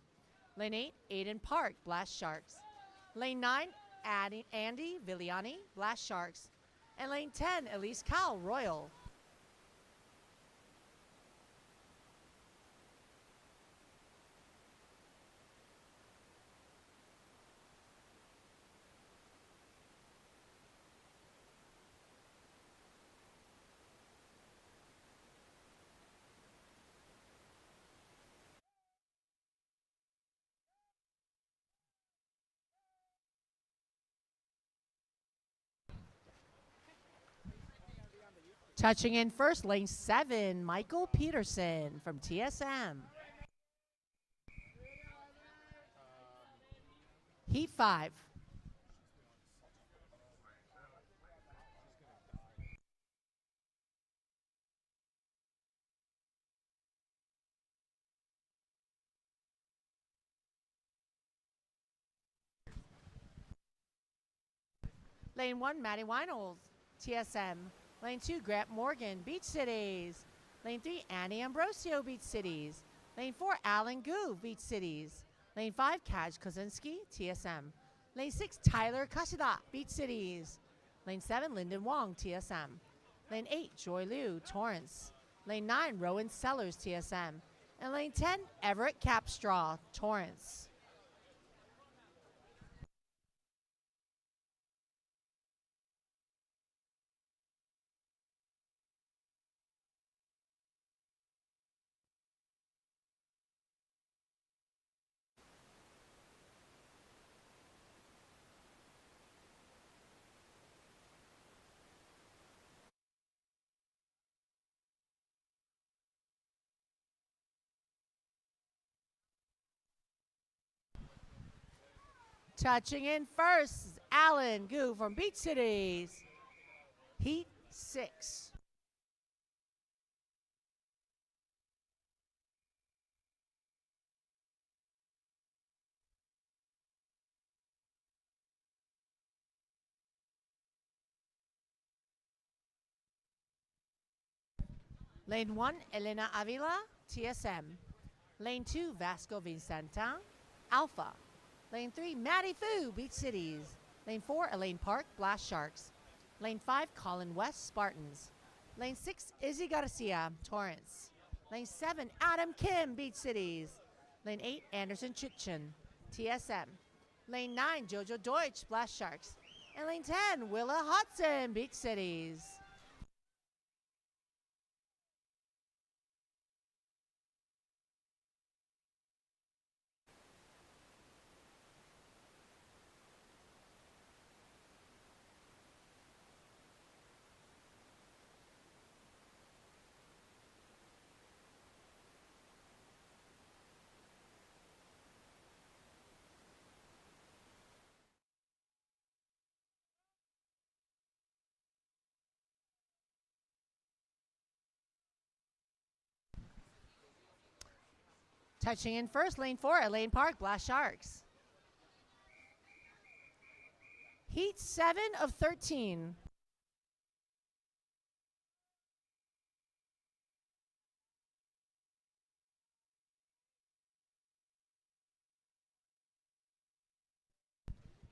Speaker 5: Lane 8, Aiden Park, Blast Sharks. Lane 9, Andy Viliani, Blast Sharks. And lane 10, Elise Cowell, Royal. Touching in first, lane 7, Michael Peterson from TSM. Heat 5. Lane 1, Maddie Wineholes, TSM. Lane 2, Grant Morgan, Beach Cities. Lane 3, Annie Ambrosio, Beach Cities. Lane 4, Alan Goo, Beach Cities. Lane 5, Kaj Kozinski, TSM. Lane 6, Tyler Kashida, Beach Cities. Lane 7, Lyndon Wong, TSM. Lane 8, Joy Liu, Torrance. Lane 9, Rowan Sellers, TSM. And lane 10, Everett Capstraw, Torrance. Touching in first, Alan Goo from Beach Cities. Heat 6. Lane 1, Elena Avila, TSM. Lane 2, Vasco Vincenta, Alpha. Lane 3, Maddie Fu, Beach Cities. Lane 4, Elaine Park, Blast Sharks. Lane 5, Colin West, Spartans. Lane 6, Izzy Garcia, Torrance. Lane 7, Adam Kim, Beach Cities. Lane 8, Anderson Chichen, TSM. Lane 9, Jojo Deutsch, Blast Sharks. And lane 10, Willa Hudson, Beach Cities. Touching in first, lane 4, Elaine Park, Blast Sharks. Heat 7 of 13.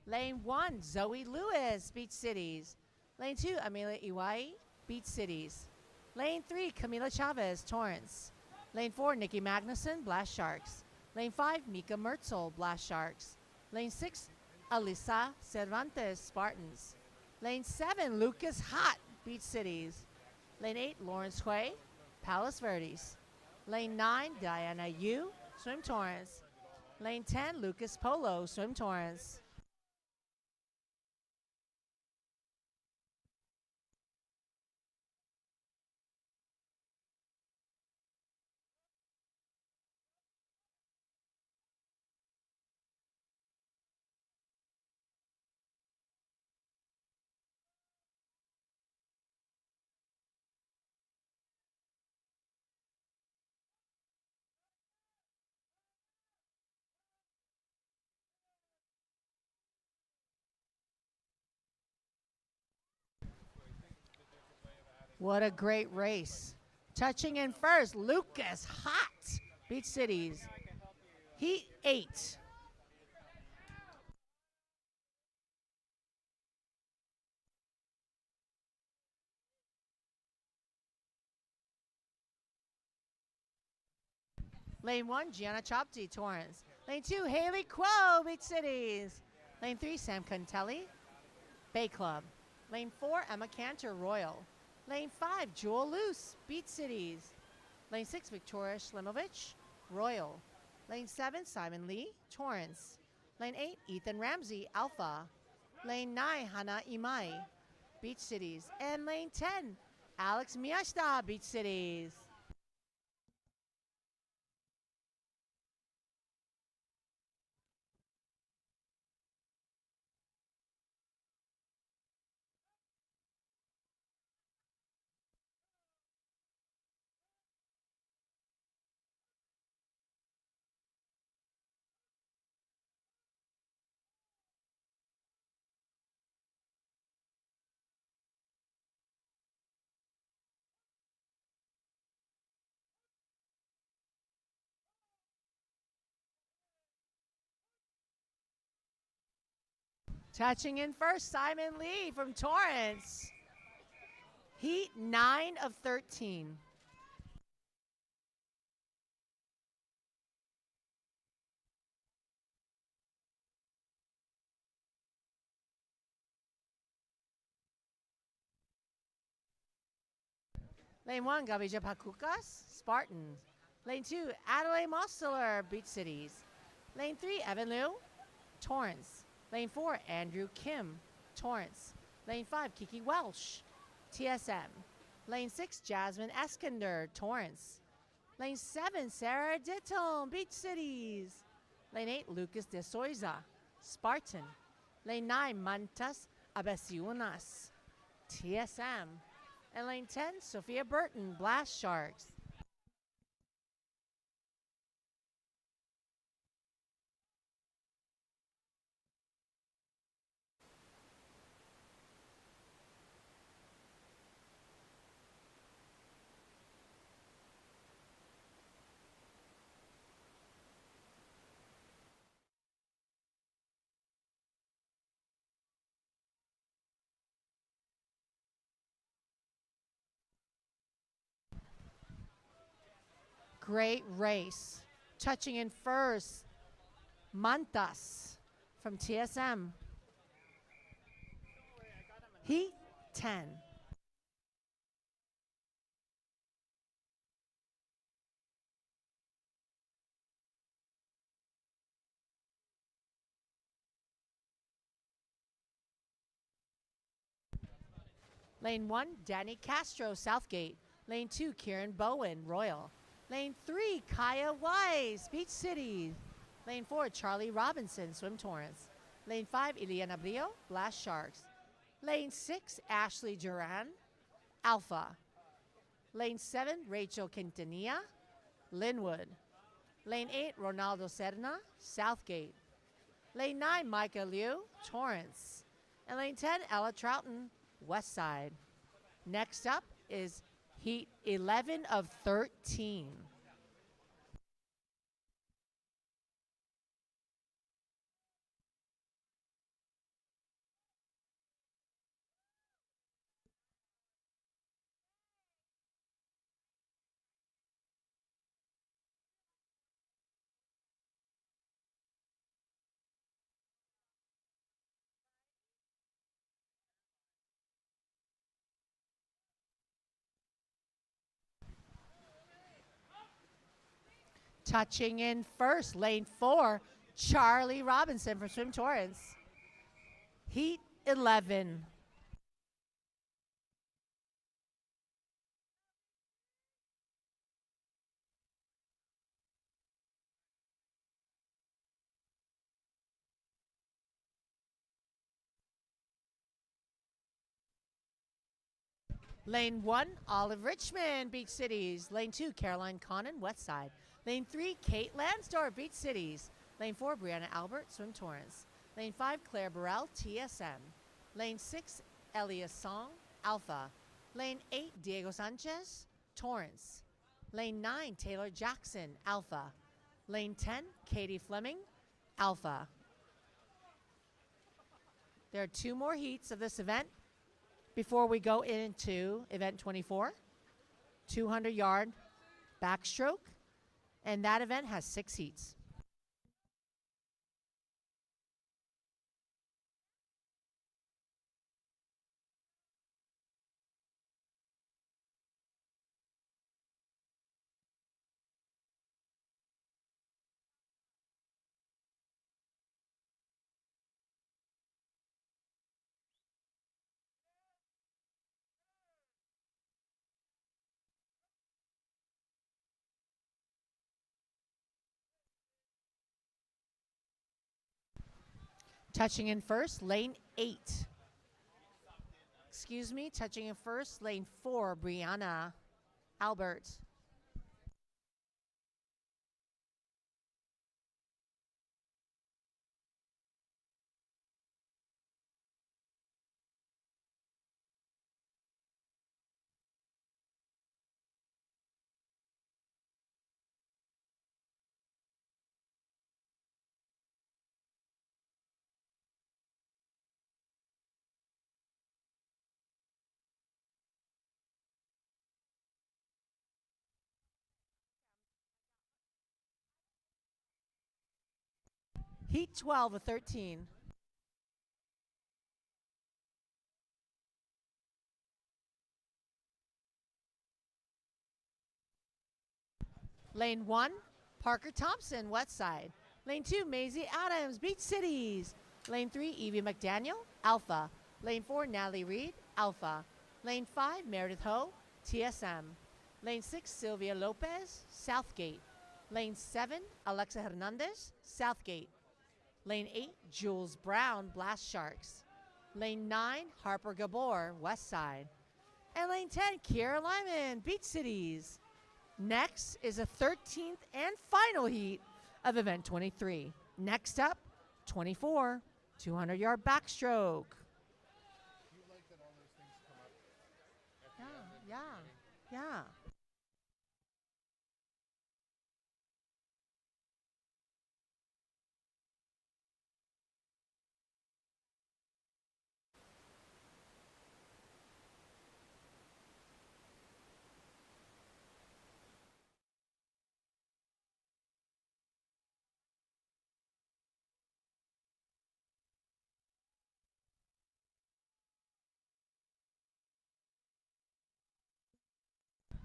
Speaker 5: Lane 1, Zoe Lewis, Beach Cities. Lane 2, Amelia Iwai, Beach Cities. Lane 3, Camila Chavez, Torrance. Lane 4, Nikki Magnuson, Blast Sharks. Lane 5, Mika Mertzel, Blast Sharks. Lane 6, Alisa Cervantes, Spartans. Lane 7, Lucas Hott, Beach Cities. Lane 8, Lawrence Hui, Palos Verdes. Lane 9, Diana Yu, Swim Torrance. Lane 10, Lucas Polo, Swim Torrance. What a great race. Touching in first, Lucas Hott, Beach Cities. Heat 8. Lane 1, Gianna Chopti, Torrance. Lane 2, Haley Quo, Beach Cities. Lane 3, Sam Cantelli, Bay Club. Lane 4, Emma Cantor, Royal. Lane 5, Jewel Luce, Beach Cities. Lane 6, Victoria Shlimovich, Royal. Lane 7, Simon Lee, Torrance. Lane 8, Ethan Ramsey, Alpha. Lane 9, Hana Imai, Beach Cities. And lane 10, Alex Miyashita, Beach Cities. Touching in first, Simon Lee from Torrance. Heat 9 of 13. Lane 1, Gabija Pakukas, Spartans. Lane 2, Adelaide Mosteller, Beach Cities. Lane 3, Evan Liu, Torrance. Lane 4, Andrew Kim, Torrance. Lane 5, Kiki Welsh, TSM. Lane 6, Jasmine Eskander, Torrance. Lane 7, Sarah Ditton, Beach Cities. Lane 8, Lucas de Souza, Spartan. Lane 9, Mantas Abesiunas, TSM. And lane 10, Sophia Burton, Blast Sharks. Great race. Touching in first, Mantas from TSM. Heat 10. Lane 1, Danny Castro, Southgate. Lane 2, Kieran Bowen, Royal. Lane 3, Kaya Wise, Beach City. Lane 4, Charlie Robinson, Swim Torrance. Lane 5, Iliana Brio, Blast Sharks. Lane 6, Ashley Duran, Alpha. Lane 7, Rachel Quintanilla, Linwood. Lane 8, Ronaldo Serna, Southgate. Lane 9, Micah Liu, Torrance. And lane 10, Ella Troughton, West Side. Next up is Heat 11 of 13. Touching in first, lane 4, Charlie Robinson from Swim Torrance. Heat 11. Lane 1, Olive Richmond, Beach Cities. Lane 2, Caroline Connon, West Side. Lane 3, Kate Lansdorf, Beach Cities. Lane 4, Brianna Albert, Swim Torrance. Lane 5, Claire Burrell, TSM. Lane 6, Elias Song, Alpha. Lane 8, Diego Sanchez, Torrance. Lane 9, Taylor Jackson, Alpha. Lane 10, Katie Fleming, Alpha. There are 2 more heats of this event before we go into event 24, 200-yard backstroke, and that event has 6 heats. Touching in first, lane 8. Excuse me, touching in first, lane 4, Brianna Albert. Heat 12 of 13. Lane 1, Parker Thompson, West Side. Lane 2, Maisie Adams, Beach Cities. Lane 3, Evie McDaniel, Alpha. Lane 4, Natalie Reed, Alpha. Lane 5, Meredith Ho, TSM. Lane 6, Sylvia Lopez, Southgate. Lane 7, Alexa Hernandez, Southgate. Lane 8, Jules Brown, Blast Sharks. Lane 9, Harper Gabor, West Side. And lane 10, Kiera Lyman, Beach Cities. Next is a 13th and final heat of event 23. Next up, 24, 200-yard backstroke. Yeah.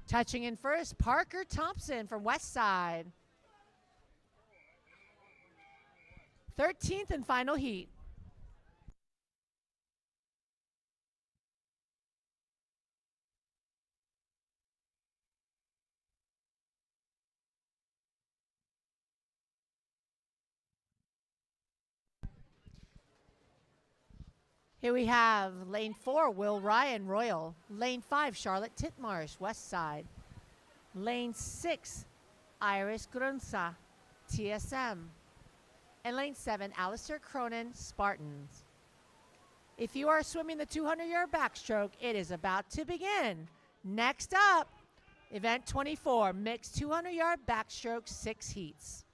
Speaker 5: Touching in first, Parker Thompson from West Side. 13th and final heat. Here we have lane 4, Will Ryan, Royal. Lane 5, Charlotte Titmarsh, West Side. Lane 6, Iris Grunza, TSM. And lane 7, Alistair Cronin, Spartans. If you are swimming the 200-yard backstroke, it is about to begin. Next up, event 24, mixed 200-yard backstroke, 6 heats.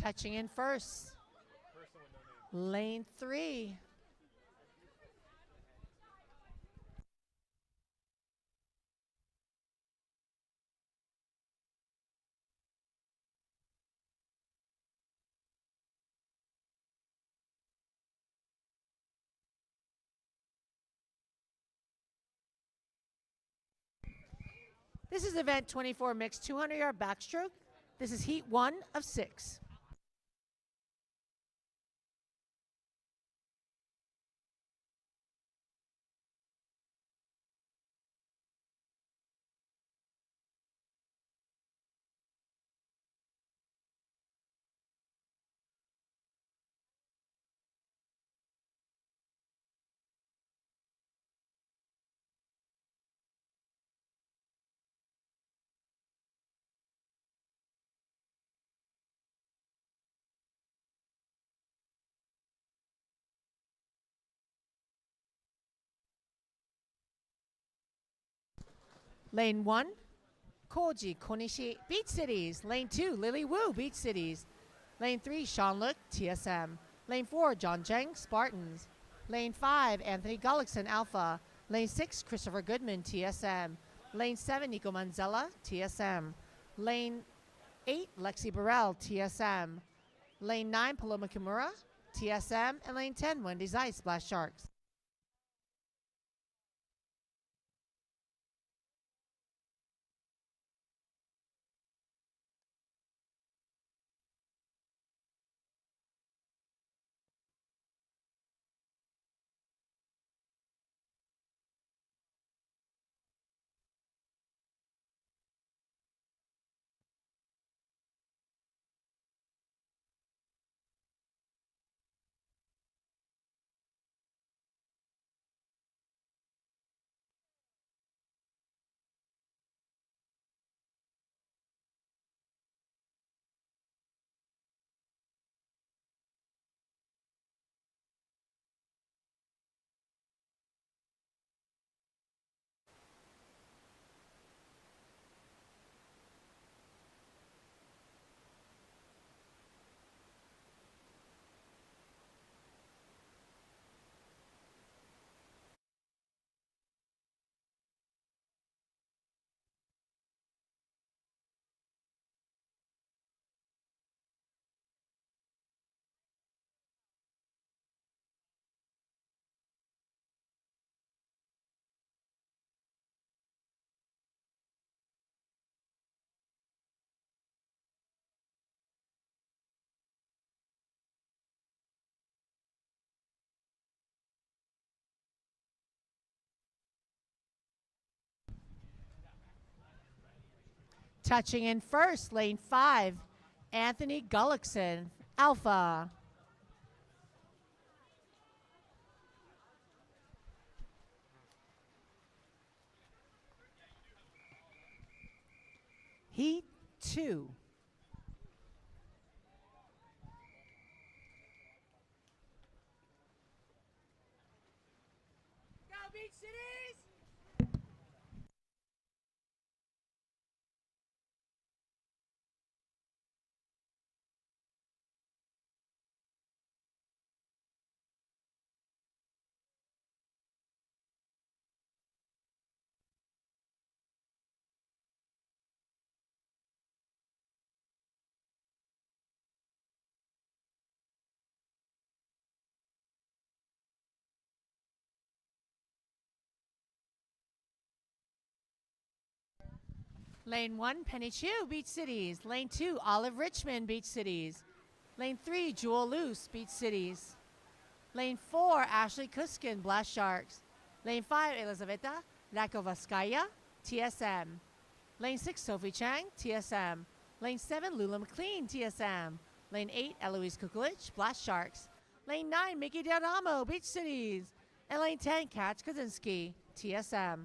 Speaker 5: Touching in first, lane 3. This is event 24 mixed 200-yard backstroke. This is heat 1 of 6. Lane 1, Koji Konishi, Beach Cities. Lane 2, Lily Wu, Beach Cities. Lane 3, Sean Look, TSM. Lane 4, John Jeng, Spartans. Lane 5, Anthony Gullickson, Alpha. Lane 6, Christopher Goodman, TSM. Lane 7, Nico Manzella, TSM. Lane 8, Lexi Burrell, TSM. Lane 9, Paloma Kimura, TSM. And Lane 10, Wendy Zeiss, Splash Sharks. Touching in first, lane 5, Anthony Gullickson, Alpha. Heat 2. Go Beach Cities! Lane 1, Penny Chew, Beach Cities. Lane 2, Olive Richmond, Beach Cities. Lane 3, Jewel Loose, Beach Cities. Lane 4, Ashley Kuskin, Blast Sharks. Lane 5, Elizaveta Lakovaskaya, TSM. Lane 6, Sophie Chang, TSM. Lane 7, Lula McLean, TSM. Lane 8, Eloise Kukulich, Blast Sharks. Lane 9, Mickey D'Adamo, Beach Cities. And Lane 10, Katz Kaczynski, TSM.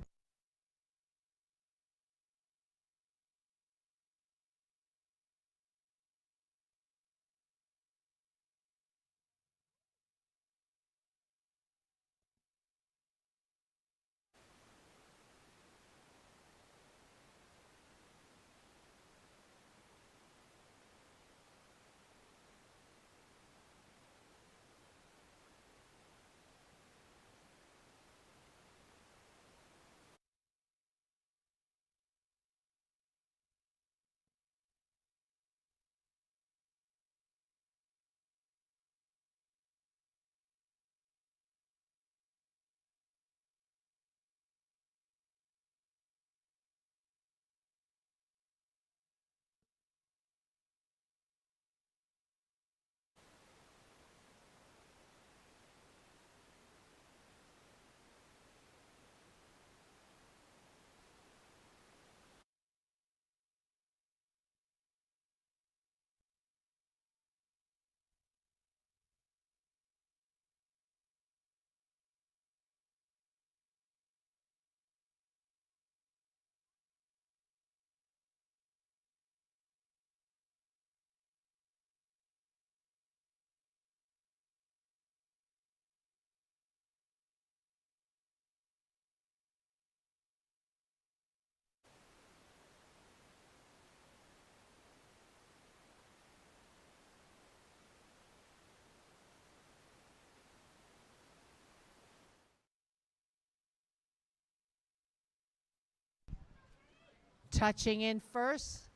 Speaker 5: Touching in first,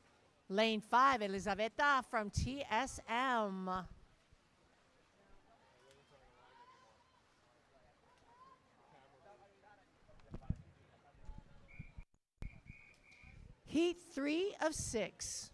Speaker 5: Lane 5, Elizaveta from TSM. Heat 3 of 6.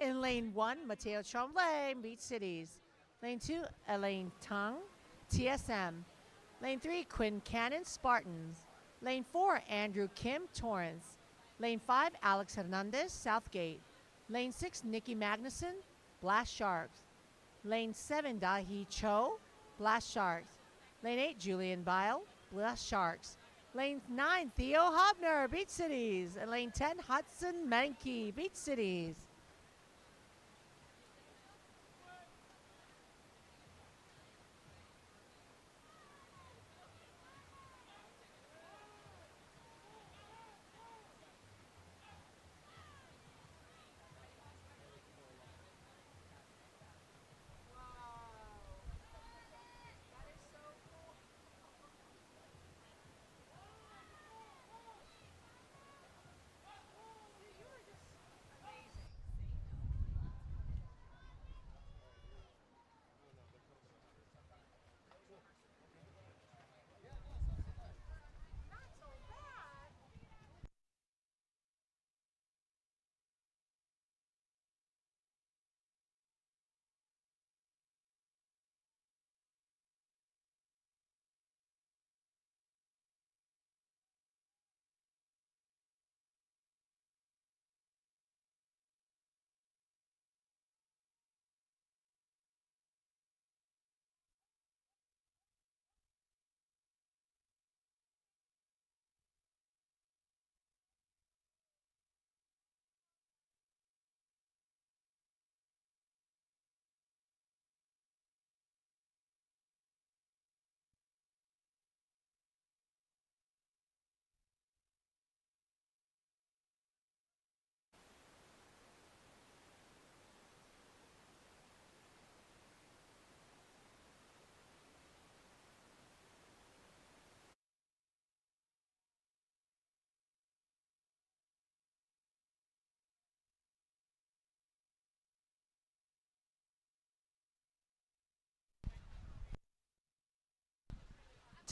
Speaker 5: In lane 1, Mateo Tremblay, Beach Cities. Lane 2, Elaine Tung, TSM. Lane 3, Quinn Cannon, Spartans. Lane 4, Andrew Kim, Torrance. Lane 5, Alex Hernandez, Southgate. Lane 6, Nikki Magnuson, Blast Sharks. Lane 7, Dahi Cho, Blast Sharks. Lane 8, Julian Bile, Blast Sharks. Lane 9, Theo Hobner, Beach Cities. And lane 10, Hudson Menke, Beach Cities.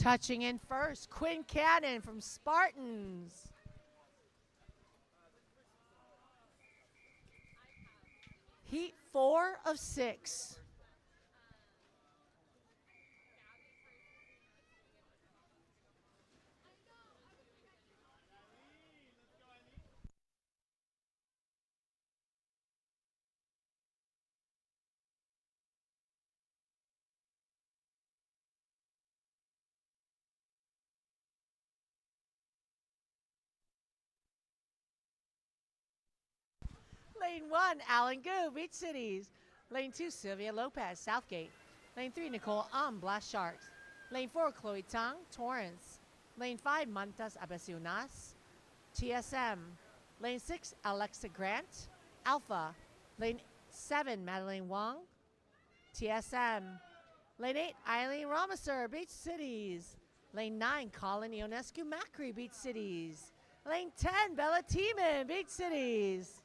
Speaker 5: Touching in first, Quinn Cannon from Spartans. Heat 4 of 6. Lane 1, Alan Gu, Beach Cities. Lane 2, Sylvia Lopez, Southgate. Lane 3, Nicole Blast Sharks. Lane 4, Chloe Tang, Torrance. Lane 5, Mantas Abasiunas, TSM. Lane 6, Alexa Grant, Alpha. Lane 7, Madeline Wong, TSM. Lane 8, Eileen Ramaser, Beach Cities. Lane 9, Colin Ionescu Macri, Beach Cities. Lane 10, Bella Tiemann, Beach Cities.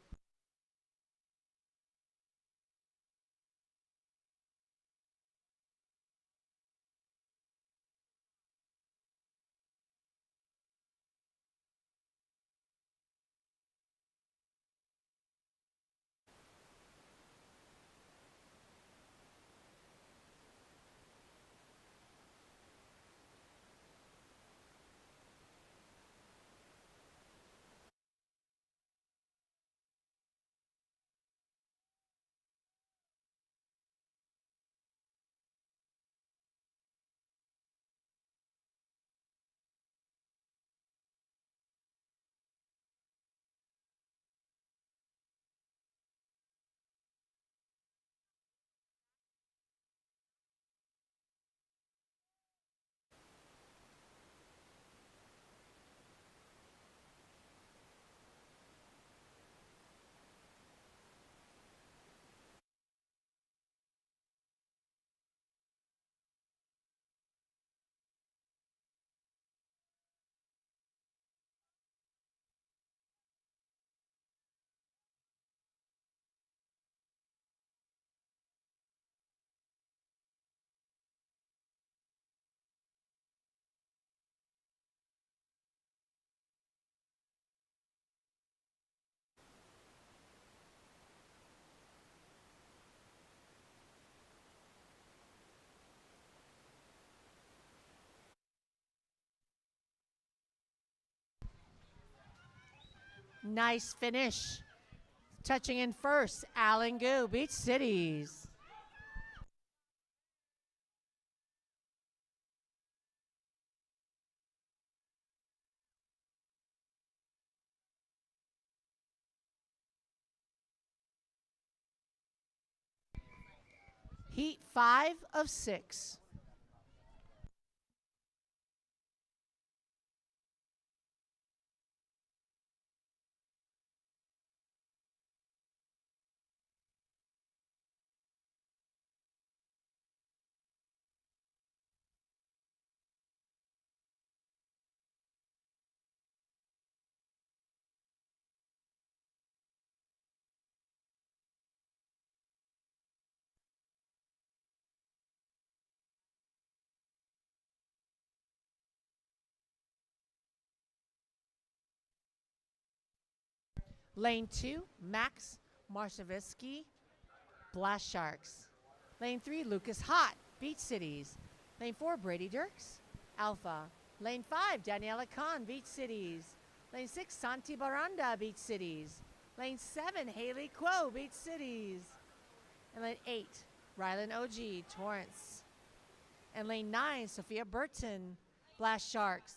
Speaker 5: Nice finish. Touching in first, Alan Gu, Beach Cities. Heat 5 of 6. Lane 2, Max Marshavsky, Blast Sharks. Lane 3, Lucas Hott, Beach Cities. Lane 4, Brady Dirks, Alpha. Lane 5, Daniela Khan, Beach Cities. Lane 6, Santi Baranda, Beach Cities. Lane 7, Haley Quo, Beach Cities. And lane 8, Rylan OG, Torrance. And lane 9, Sophia Burton, Blast Sharks.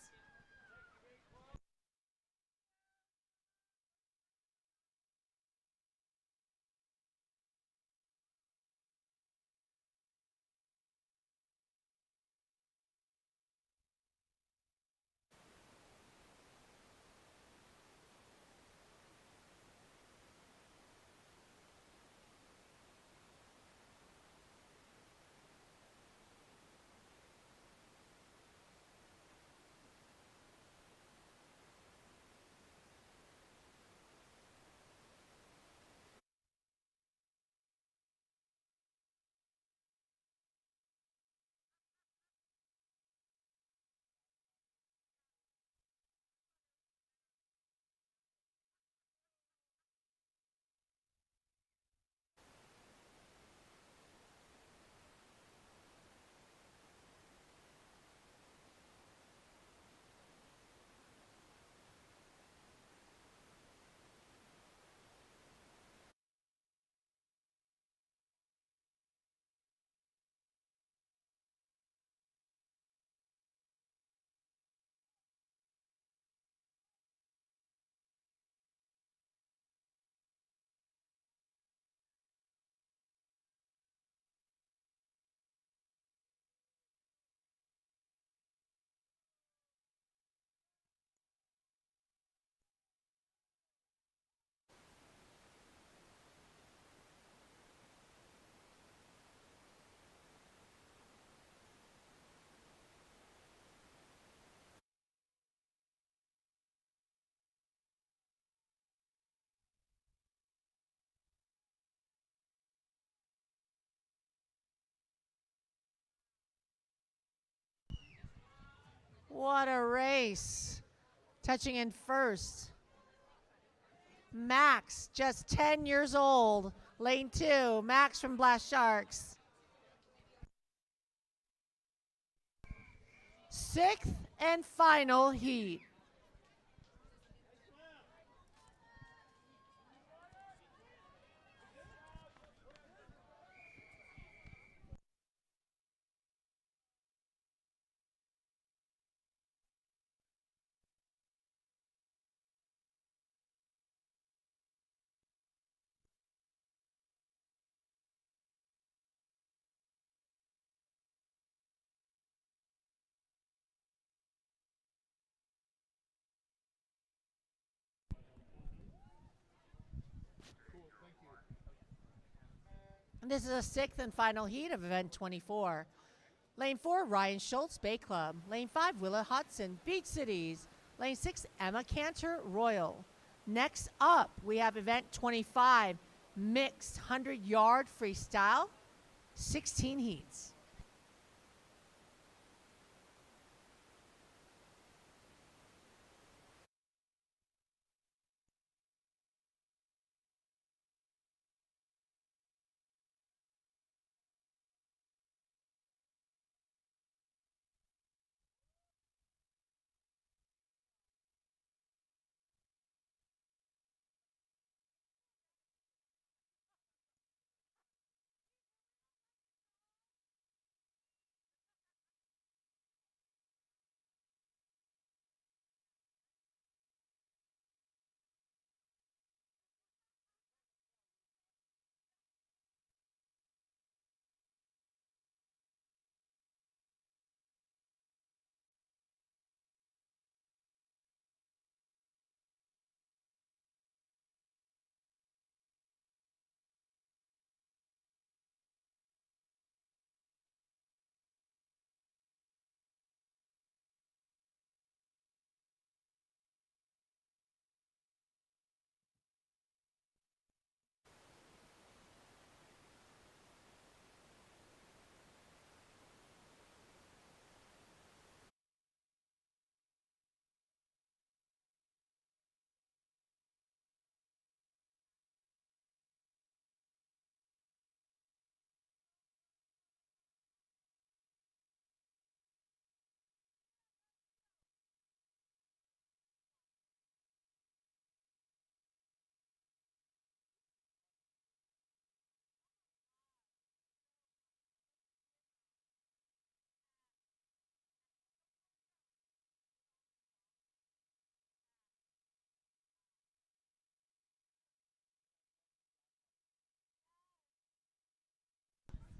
Speaker 5: What a race. Touching in first. Max, just 10 years old. Lane 2, Max from Blast Sharks. 6th and final heat. And this is a 6th and final heat of event 24. Lane 4, Ryan Schultz, Bay Club. Lane 5, Willa Hudson, Beach Cities. Lane 6, Emma Cantor, Royal. Next up, we have event 25, mixed 100-yard freestyle, 16 heats.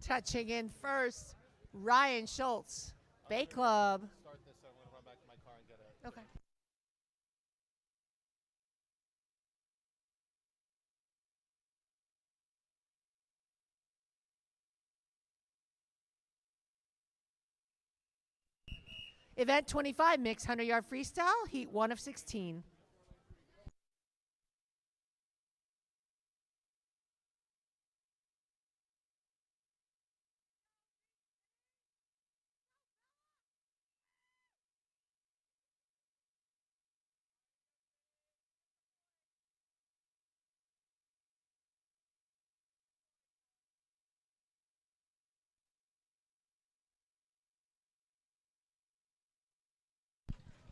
Speaker 5: Touching in first, Ryan Schultz, Bay Club.
Speaker 6: Start this, I'm going to run back to my car and get it.
Speaker 5: Okay. Event 25, mixed 100-yard freestyle, heat 1 of 16.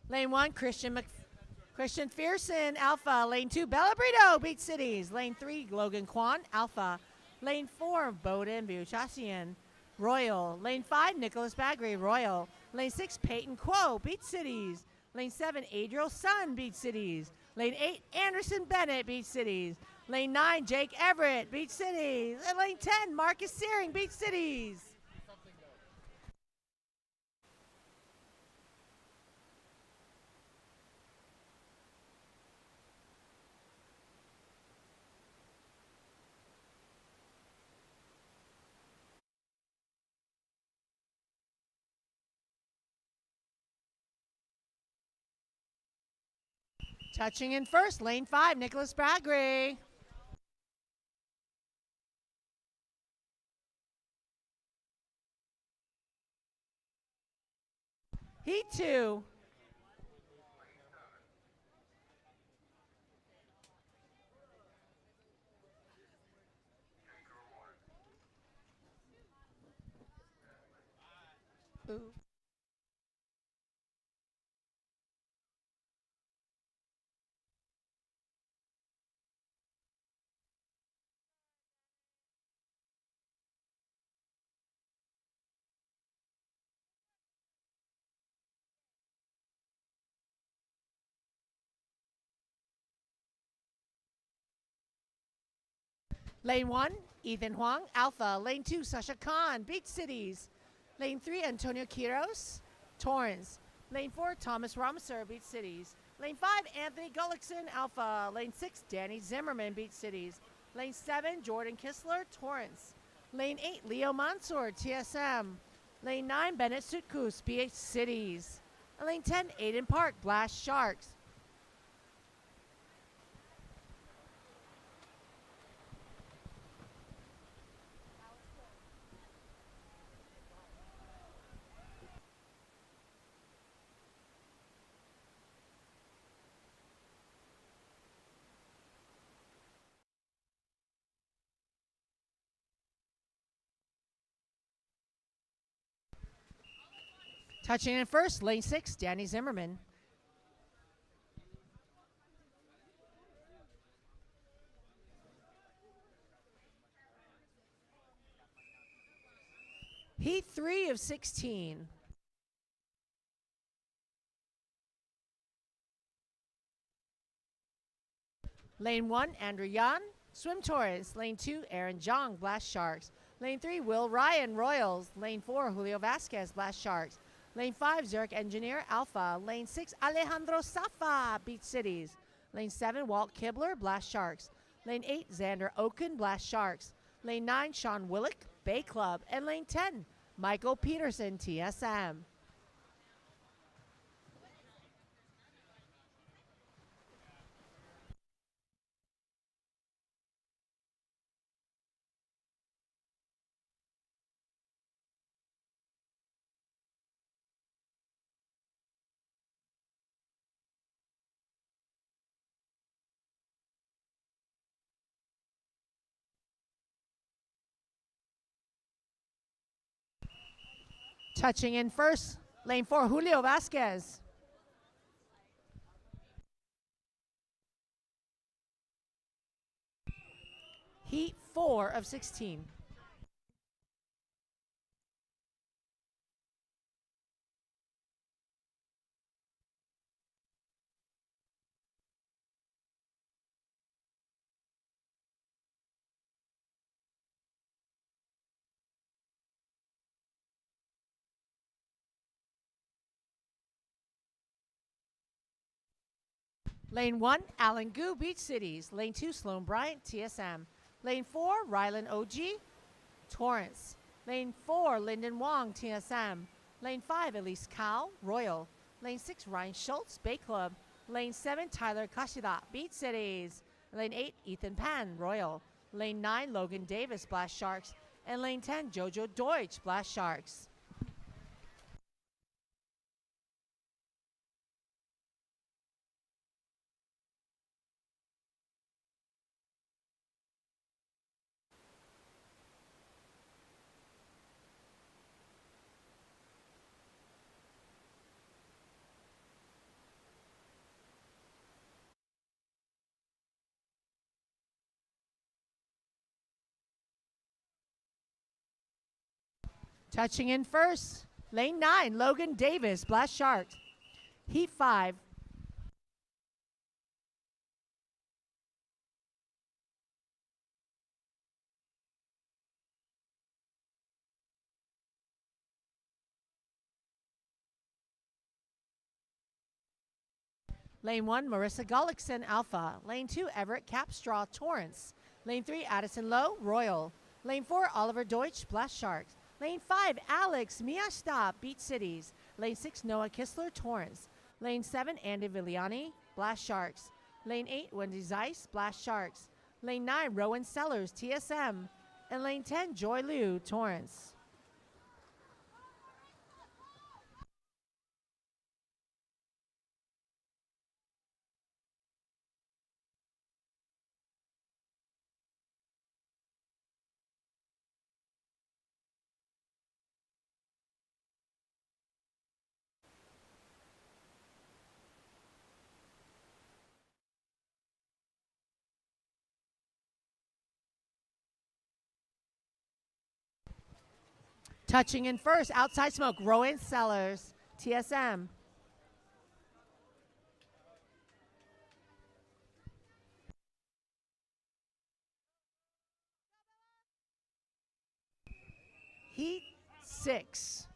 Speaker 5: Lane 1, Christian Fearson, Alpha. Lane 2, Bella Brito, Beach Cities. Lane 3, Logan Kwan, Alpha. Lane 4, Bowden Buchassian, Royal. Lane 5, Nicholas Bagri, Royal. Lane 6, Peyton Quo, Beach Cities. Lane 7, Adriel Sun, Beach Cities. Lane 8, Anderson Bennett, Beach Cities. Lane 9, Jake Everett, Beach Cities. And lane 10, Marcus Searing, Beach Cities. Touching in first, lane 5, Nicholas Bagri. Heat 2, Ooh. Lane 1, Ethan Huang, Alpha. Lane 2, Sasha Khan, Beach Cities. Lane 3, Antonio Quiros, Torrance. Lane 4, Thomas Ramasur, Beach Cities. Lane 5, Anthony Gullickson, Alpha. Lane 6, Danny Zimmerman, Beach Cities. Lane 7, Jordan Kistler, Torrance. Lane 8, Leo Mansour, TSM. Lane 9, Bennett Sutkus, Beach Cities. And lane 10, Aiden Park, Blast Sharks. Touching in first, lane 6, Danny Zimmerman. Heat 3 of 16. Lane 1, Andrew Yan, Swim Torres. Lane 2, Aaron Jong, Blast Sharks. Lane 3, Will Ryan, Royals. Lane 4, Julio Vasquez, Blast Sharks. Lane 5, Zurich Engineer, Alpha. Lane 6, Alejandro Safa, Beach Cities. Lane 7, Walt Kibler, Blast Sharks. Lane 8, Xander Oken, Blast Sharks. Lane 9, Sean Willick, Bay Club. And lane 10, Michael Peterson, TSM. Touching in first, lane 4, Julio Vasquez. Heat 4 of 16. Lane 1, Alan Gu, Beach Cities. Lane 2, Sloan Bryant, TSM. Lane 4, Rylan OG, Torrance. Lane 4, Lyndon Wong, TSM. Lane 5, Elise Cow, Royal. Lane 6, Ryan Schultz, Bay Club. Lane 7, Tyler Kashida, Beach Cities. Lane 8, Ethan Pan, Royal. Lane 9, Logan Davis, Blast Sharks. And lane 10, Jojo Deutsch, Blast Sharks. Touching in first, lane 9, Logan Davis, Blast Sharks. Heat 5. Lane 1, Marissa Gullickson, Alpha. Lane 2, Everett Capstraw, Torrance. Lane 3, Addison Lowe, Royal. Lane 4, Oliver Deutsch, Blast Sharks. Lane 5, Alex Miyashita, Beach Cities. Lane 6, Noah Kistler, Torrance. Lane 7, Andy Viliani, Blast Sharks. Lane 8, Wendy Zeiss, Blast Sharks. Lane 9, Rowan Sellers, TSM. And lane 10, Joy Liu, Torrance. Touching in first, outside smoke, Rowan Sellers, TSM. Heat 6.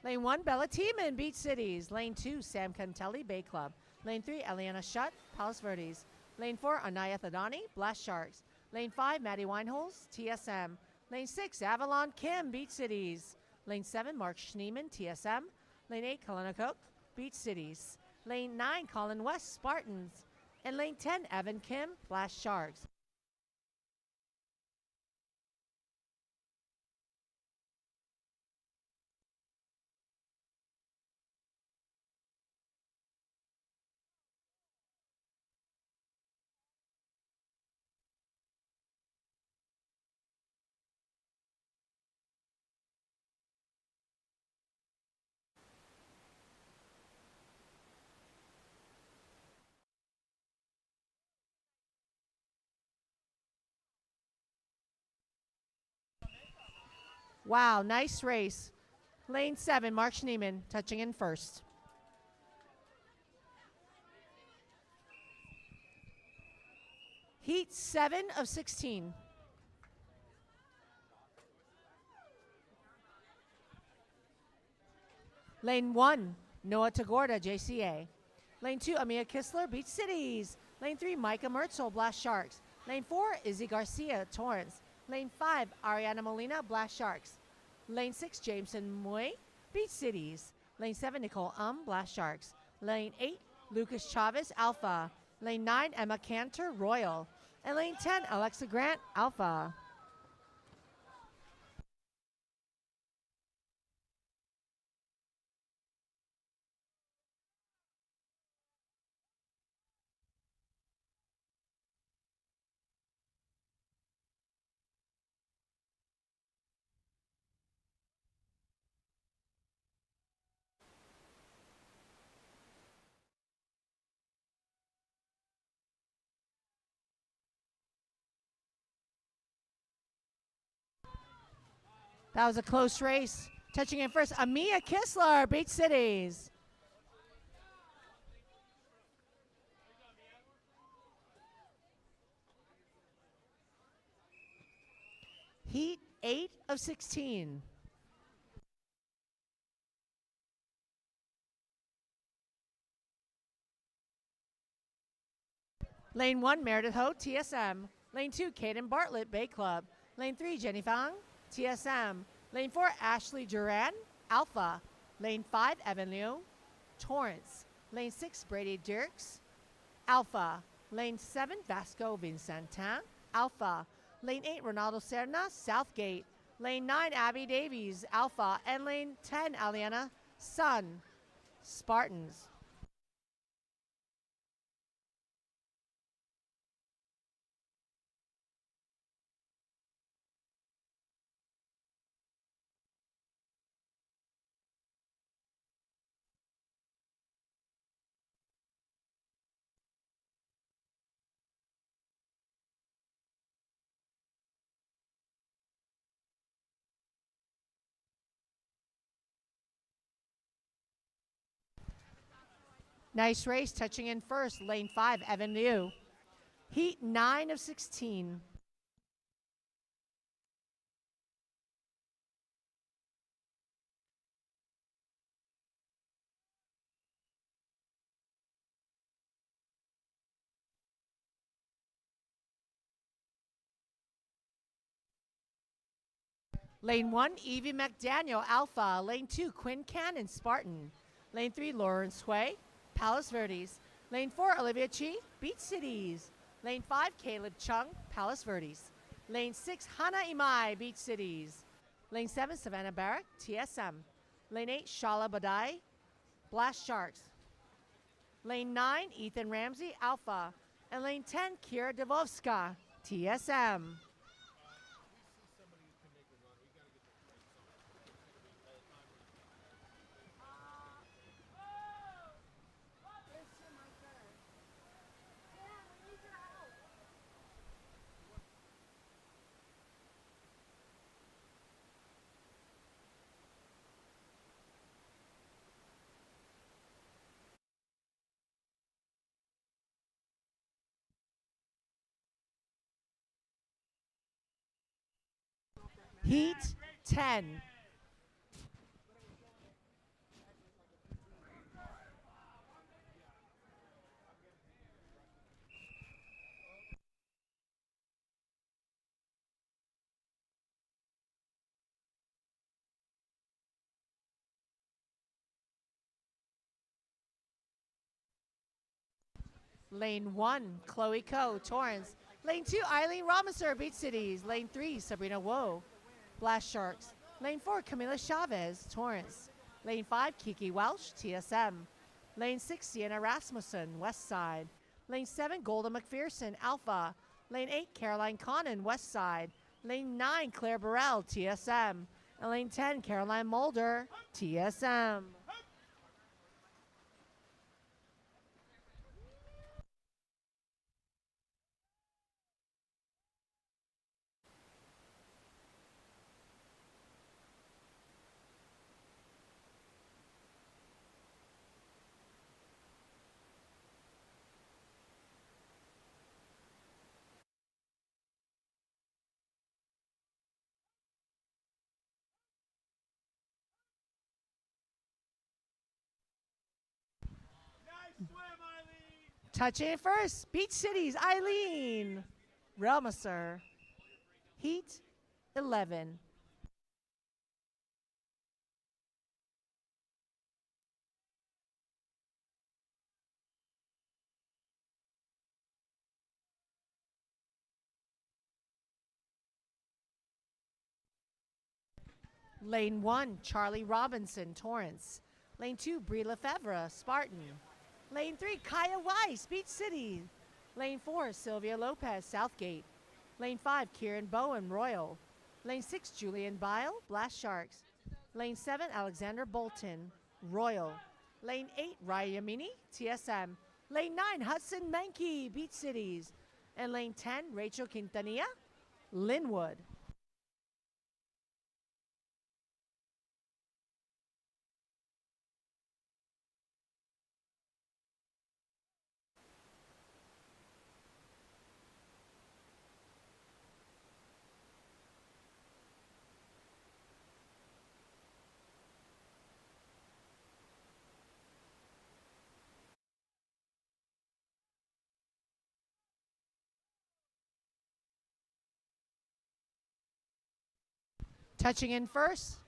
Speaker 5: Lane 1, Bella Tiemann, Beach Cities. Lane 2, Sam Cantelli, Bay Club. Lane 3, Eliana Shutt, Palos Verdes. Lane 4, Anaya Thadani, Blast Sharks. Lane 5, Maddie Wineholes, TSM. Lane 6, Avalon Kim, Beach Cities. Lane 7, Mark Schneeman, TSM. Lane 8, Kalanakook, Beach Cities. Lane 9, Colin West, Spartans. And lane 10, Evan Kim, Blast Sharks. Wow, nice race. Lane 7, Mark Schneeman, touching in first. Heat 7 of 16. Lane 1, Noah Tagorda, JCA. Lane 2, Amia Kistler, Beach Cities. Lane 3, Micah Mertzel, Blast Sharks. Lane 4, Izzy Garcia, Torrance. Lane 5, Ariana Molina, Blast Sharks. Lane 6, Jameson Mui, Beach Cities. Lane 7, Nicole Blast Sharks. Lane 8, Lucas Chavez, Alpha. Lane 9, Emma Cantor, Royal. And lane 10, Alexa Grant, Alpha. That was a close race. Touching in first, Amia Kistler, Beach Cities. Heat 8 of 16. Lane 1, Meredith Ho, TSM. Lane 2, Kaden Bartlett, Bay Club. Lane 3, Jenny Fang, TSM. Lane 4, Ashley Duran, Alpha. Lane 5, Evan Liu, Torrance. Lane 6, Brady Dirks, Alpha. Lane 7, Vasco Vincentin, Alpha. Lane 8, Ronaldo Serna, Southgate. Lane 9, Abby Davies, Alpha. And lane 10, Aliana Sun, Spartans. Nice race, touching in first, lane 5, Evan Liu. Heat 9 of 16. Lane 1, Evie McDaniel, Alpha. Lane 2, Quinn Cannon, Spartan. Lane 3, Lauren Sway, Palos Verdes. Lane 4, Olivia Chi, Beach Cities. Lane 5, Caleb Chung, Palos Verdes. Lane 6, Hannah Imai, Beach Cities. Lane 7, Savannah Barrack, TSM. Lane 8, Shala Badai, Blast Sharks. Lane 9, Ethan Ramsey, Alpha. And lane 10, Kira Devovska, TSM. Heat 10. Lane 1, Chloe Ko, Torrance. Lane 2, Eileen Romiser, Beach Cities. Lane 3, Sabrina Woe, Blast Sharks. Lane 4, Camila Chavez, Torrance. Lane 5, Kiki Welsh, TSM. Lane 6, Sienna Rasmussen, West Side. Lane 7, Golda McPherson, Alpha. Lane 8, Caroline Conan, West Side. Lane 9, Claire Burrell, TSM. And lane 10, Caroline Mulder, TSM. Touching it first, Beach Cities, Eileen Romiser. Heat 11. Lane 1, Charlie Robinson, Torrance. Lane 2, Brie Lefevre, Spartan. Lane 3, Kaya Weiss, Beach City. Lane 4, Sylvia Lopez, Southgate. Lane 5, Kieran Bowen, Royal. Lane 6, Julian Bile, Blast Sharks. Lane 7, Alexander Bolton, Royal. Lane 8, Raya Yamini, TSM. Lane 9, Hudson Menke, Beach Cities. And lane 10, Rachel Quintanilla, Linwood. Touching in first,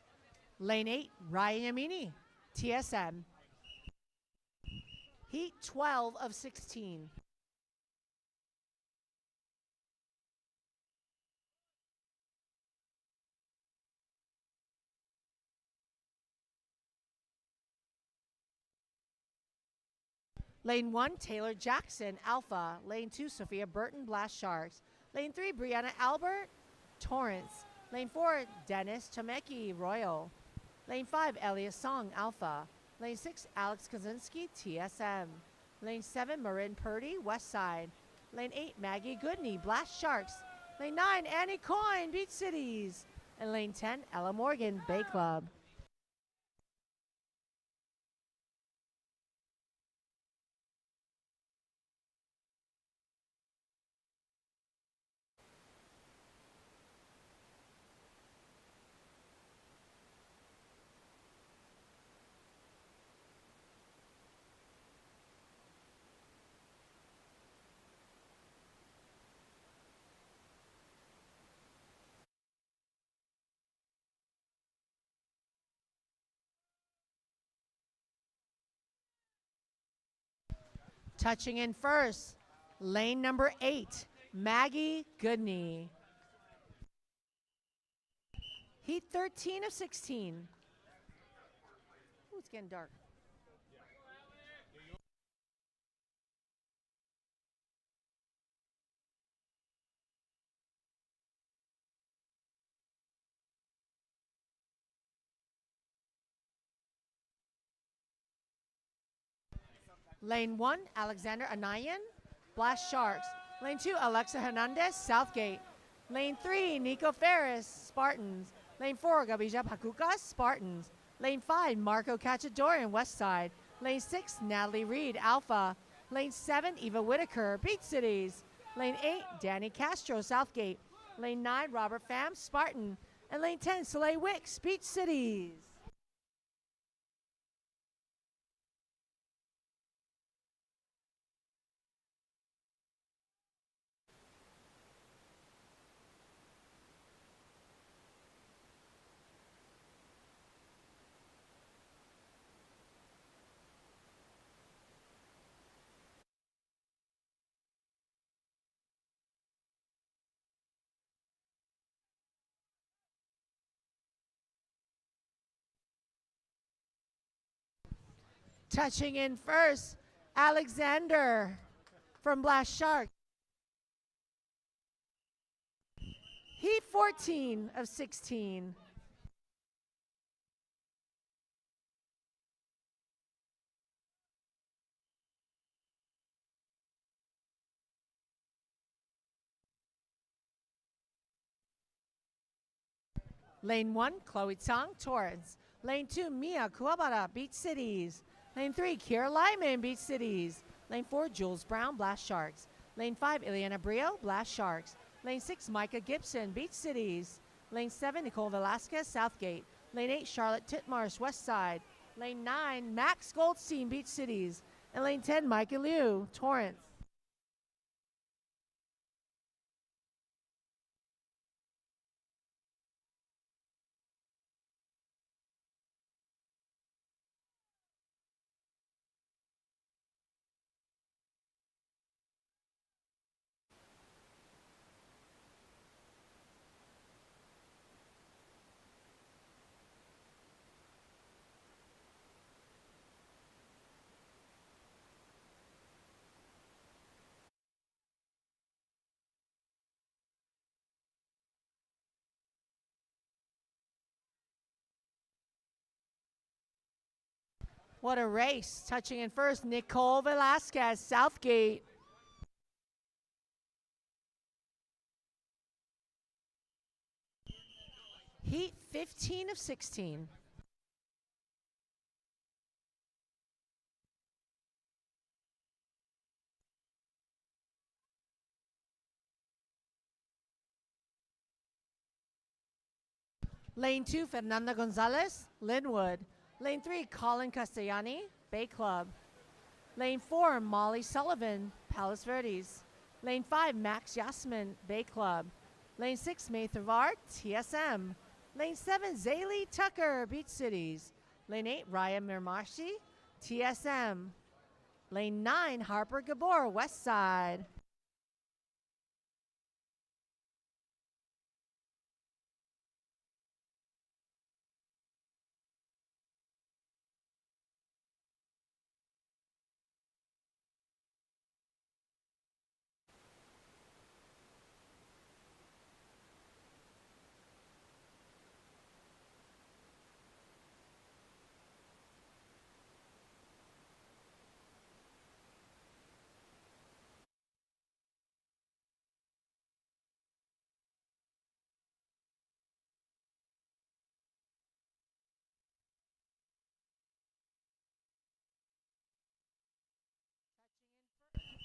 Speaker 5: lane 8, Ryan Yamini, TSM. Heat 12 of 16. Lane 1, Taylor Jackson, Alpha. Lane 2, Sophia Burton, Blast Sharks. Lane 3, Brianna Albert, Torrance. Lane 4, Dennis Tomecki, Royal. Lane 5, Elias Song, Alpha. Lane 6, Alex Kaczynski, TSM. Lane 7, Marin Purdy, West Side. Lane 8, Maggie Goodney, Blast Sharks. Lane 9, Annie Coyne, Beach Cities. And lane 10, Ella Morgan, Bay Club. Touching in first, lane number 8, Maggie Goodney. Heat 13 of 16. Ooh, it's getting dark. Lane 1, Alexander Anayan, Blast Sharks. Lane 2, Alexa Hernandez, Southgate. Lane 3, Nico Ferris, Spartans. Lane 4, Gabija Pakukas, Spartans. Lane 5, Marco Cachadorian, Westside. Lane 6, Natalie Reed, Alpha. Lane 7, Eva Whitaker, Beach Cities. Lane 8, Danny Castro, Southgate. Lane 9, Robert Pham, Spartan. And lane 10, Soleil Wicks, Beach Cities. Touching in first, Alexander from Blast Shark. Heat 14 of 16. Lane 1, Chloe Tang, Torrance. Lane 2, Mia Kuwabara, Beach Cities. Lane 3, Kiera Lyman, Beach Cities. Lane 4, Jules Brown, Blast Sharks. Lane 5, Ileana Brio, Blast Sharks. Lane 6, Micah Gibson, Beach Cities. Lane 7, Nicole Velasquez, Southgate. Lane 8, Charlotte Titmarsh, West Side. Lane 9, Max Goldstein, Beach Cities. And lane 10, Micah Liu, Torrance. What a race. Touching in first, Nicole Velasquez, Southgate. Heat 15 of 16. Lane 2, Fernanda Gonzalez, Linwood. Lane 3, Colin Castellani, Bay Club. Lane 4, Molly Sullivan, Palos Verdes. Lane 5, Max Yasmin, Bay Club. Lane 6, May Thavar, TSM. Lane 7, Zaylee Tucker, Beach Cities. Lane 8, Raya Mirmashi, TSM. Lane 9, Harper Gabor, West Side.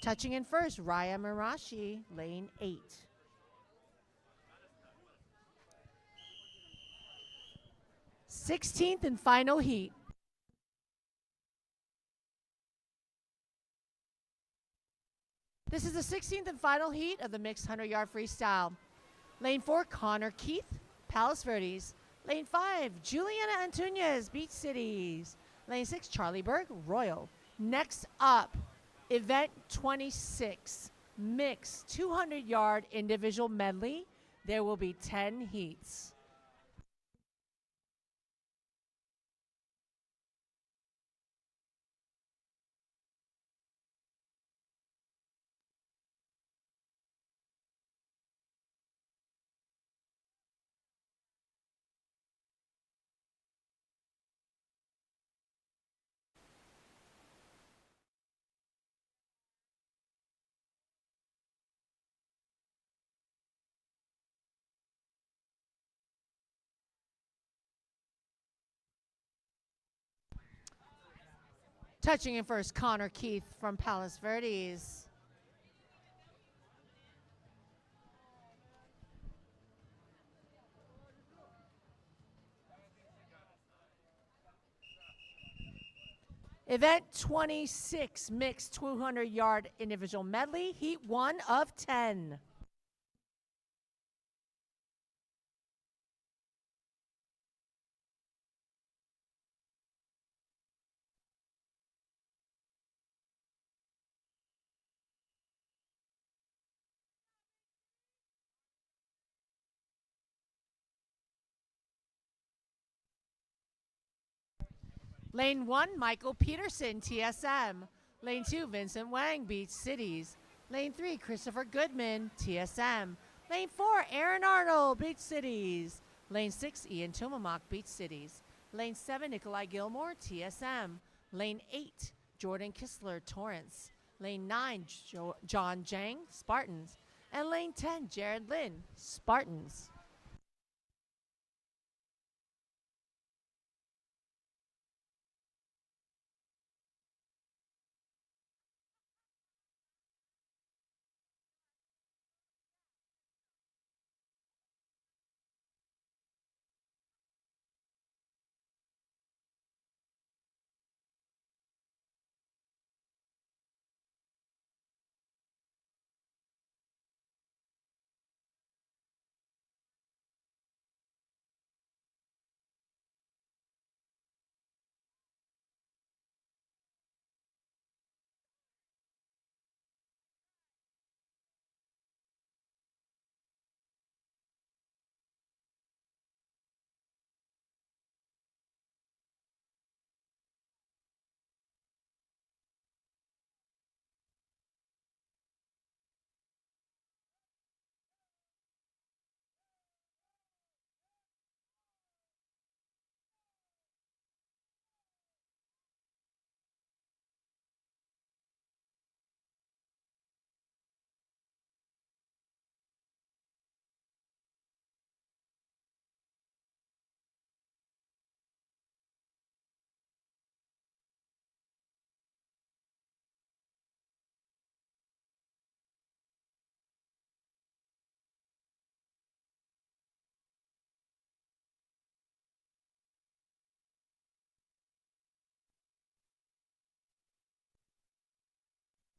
Speaker 5: Touching in first, Raya Mirashi, lane 8. Sixteenth and final heat. This is the 16th and final heat of the mixed 100-yard freestyle. Lane 4, Connor Keith, Palos Verdes. Lane 5, Juliana Antunes, Beach Cities. Lane 6, Charlie Berg, Royal. Next up, Event 26, mixed 200-yard individual medley. There will be 10 heats. Touching in first, Connor Keith from Palos Verdes. Event 26, mixed 200-yard individual medley, heat 1 of 10. Lane 1, Michael Peterson, TSM. Lane 2, Vincent Wang, Beach Cities. Lane 3, Christopher Goodman, TSM. Lane 4, Aaron Arnold, Beach Cities. Lane 6, Ian Tumamock, Beach Cities. Lane 7, Nikolai Gilmore, TSM. Lane 8, Jordan Kistler, Torrance. Lane 9, John Jang, Spartans. And Lane 10, Jared Lynn, Spartans.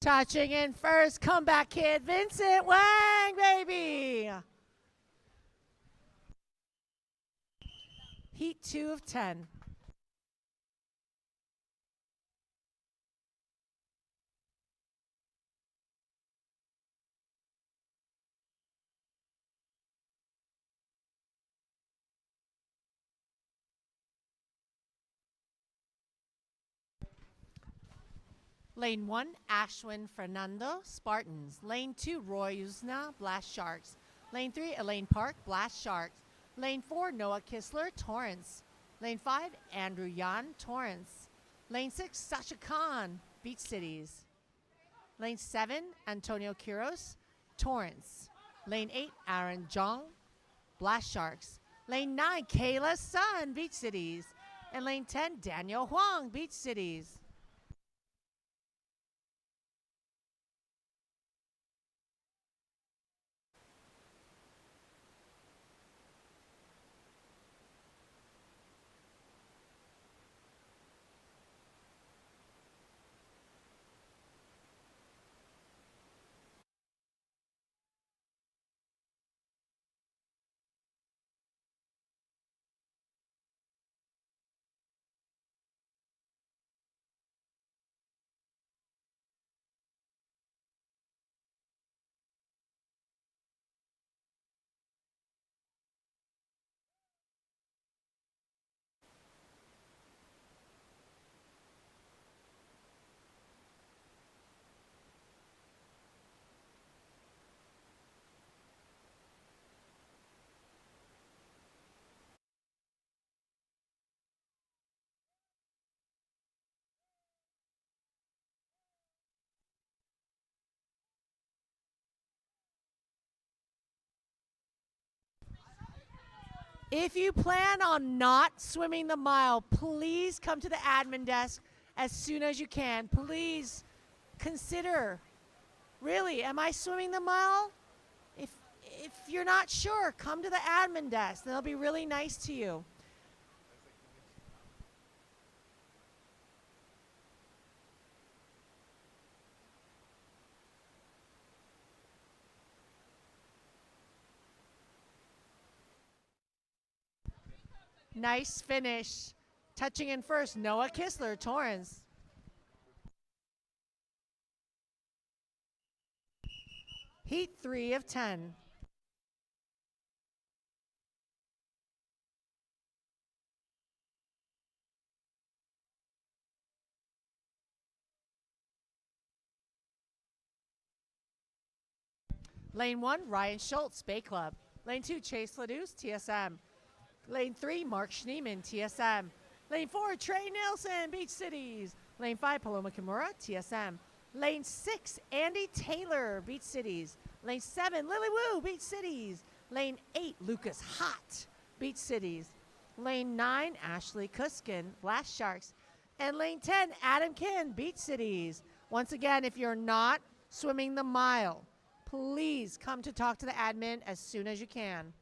Speaker 5: Touching in first, comeback kid, Vincent Wang, baby. Heat 2 of 10. Lane 1, Ashwin Fernando, Spartans. Lane 2, Roy Usna, Blast Sharks. Lane 3, Elaine Park, Blast Sharks. Lane 4, Noah Kistler, Torrance. Lane 5, Andrew Yan, Torrance. Lane 6, Sasha Khan, Beach Cities. Lane 7, Antonio Quiros, Torrance. Lane 8, Aaron Jong, Blast Sharks. Lane 9, Kayla Sun, Beach Cities. And lane 10, Daniel Huang, Beach Cities. If you plan on not swimming the mile, please come to the admin desk as soon as you can. Please consider, really, am I swimming the mile? If you're not sure, come to the admin desk. They'll be really nice to you. Nice finish. Touching in first, Noah Kistler, Torrance. Heat 3 of 10. Lane 1, Ryan Schultz, Bay Club. Lane 2, Chase Ladouce, TSM. Lane 3, Mark Schneeman, TSM. Lane 4, Trey Nelson, Beach Cities. Lane 5, Paloma Kimura, TSM. Lane 6, Andy Taylor, Beach Cities. Lane 7, Lily Wu, Beach Cities. Lane 8, Lucas Hott, Beach Cities. Lane 9, Ashley Kuskin, Blast Sharks. And lane 10, Adam Kin, Beach Cities. Once again, if you're not swimming the mile, please come to talk to the admin as soon as you can.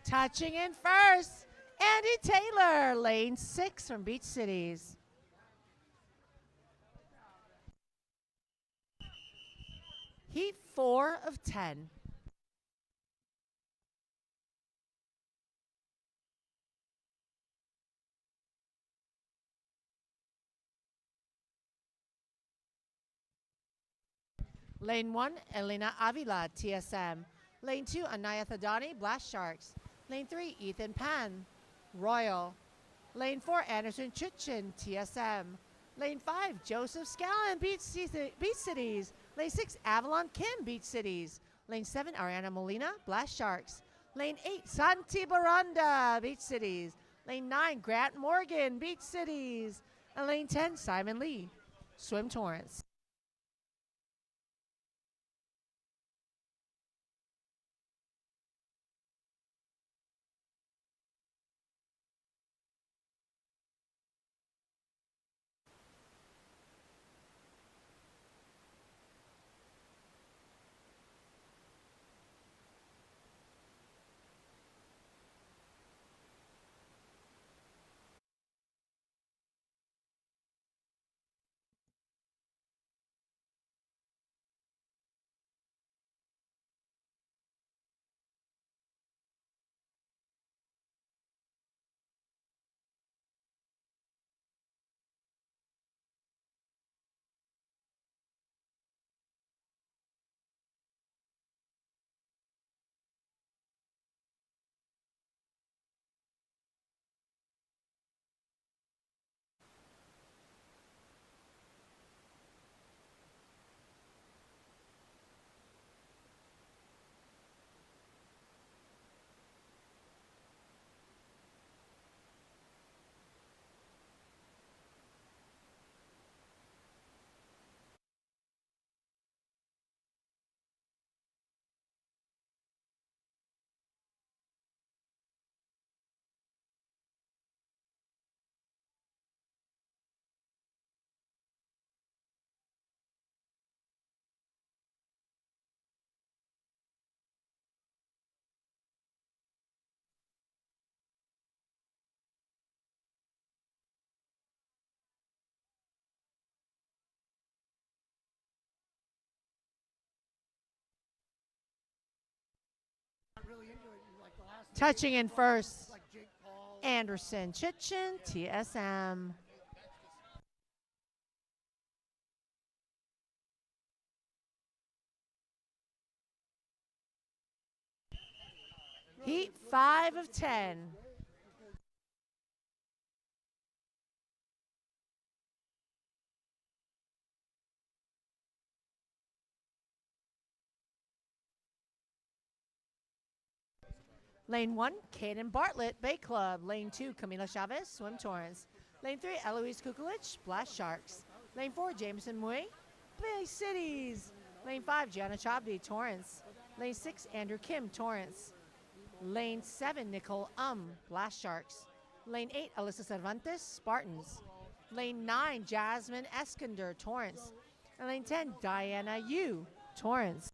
Speaker 5: Touching in first, Andy Taylor, lane 6 from Beach Cities. Heat 4 of 10. Lane 1, Elena Avila, TSM. Lane 2, Anaya Thadani, Blast Sharks. Lane 3, Ethan Pan, Royal. Lane 4, Anderson Chuchin, TSM. Lane 5, Joseph Scallon, Beach Cities. Lane 6, Avalon Kim, Beach Cities. Lane 7, Ariana Molina, Blast Sharks. Lane 8, Santi Baranda, Beach Cities. Lane 9, Grant Morgan, Beach Cities. And lane 10, Simon Lee, Swim Torrance. Touching in first, Anderson Chichen, TSM. Heat 5 of 10. Lane 1, Caden Bartlett, Bay Club. Lane 2, Camila Chavez, Swim Torrance. Lane 3, Eloise Kukulich, Blast Sharks. Lane 4, Jameson Mui, Bay Cities. Lane 5, Gianna Chabdi, Torrance. Lane 6, Andrew Kim, Torrance. Lane 7, Nicole Blast Sharks. Lane 8, Alyssa Cervantes, Spartans. Lane 9, Jasmine Eskander, Torrance. And lane 10, Diana Yu, Torrance.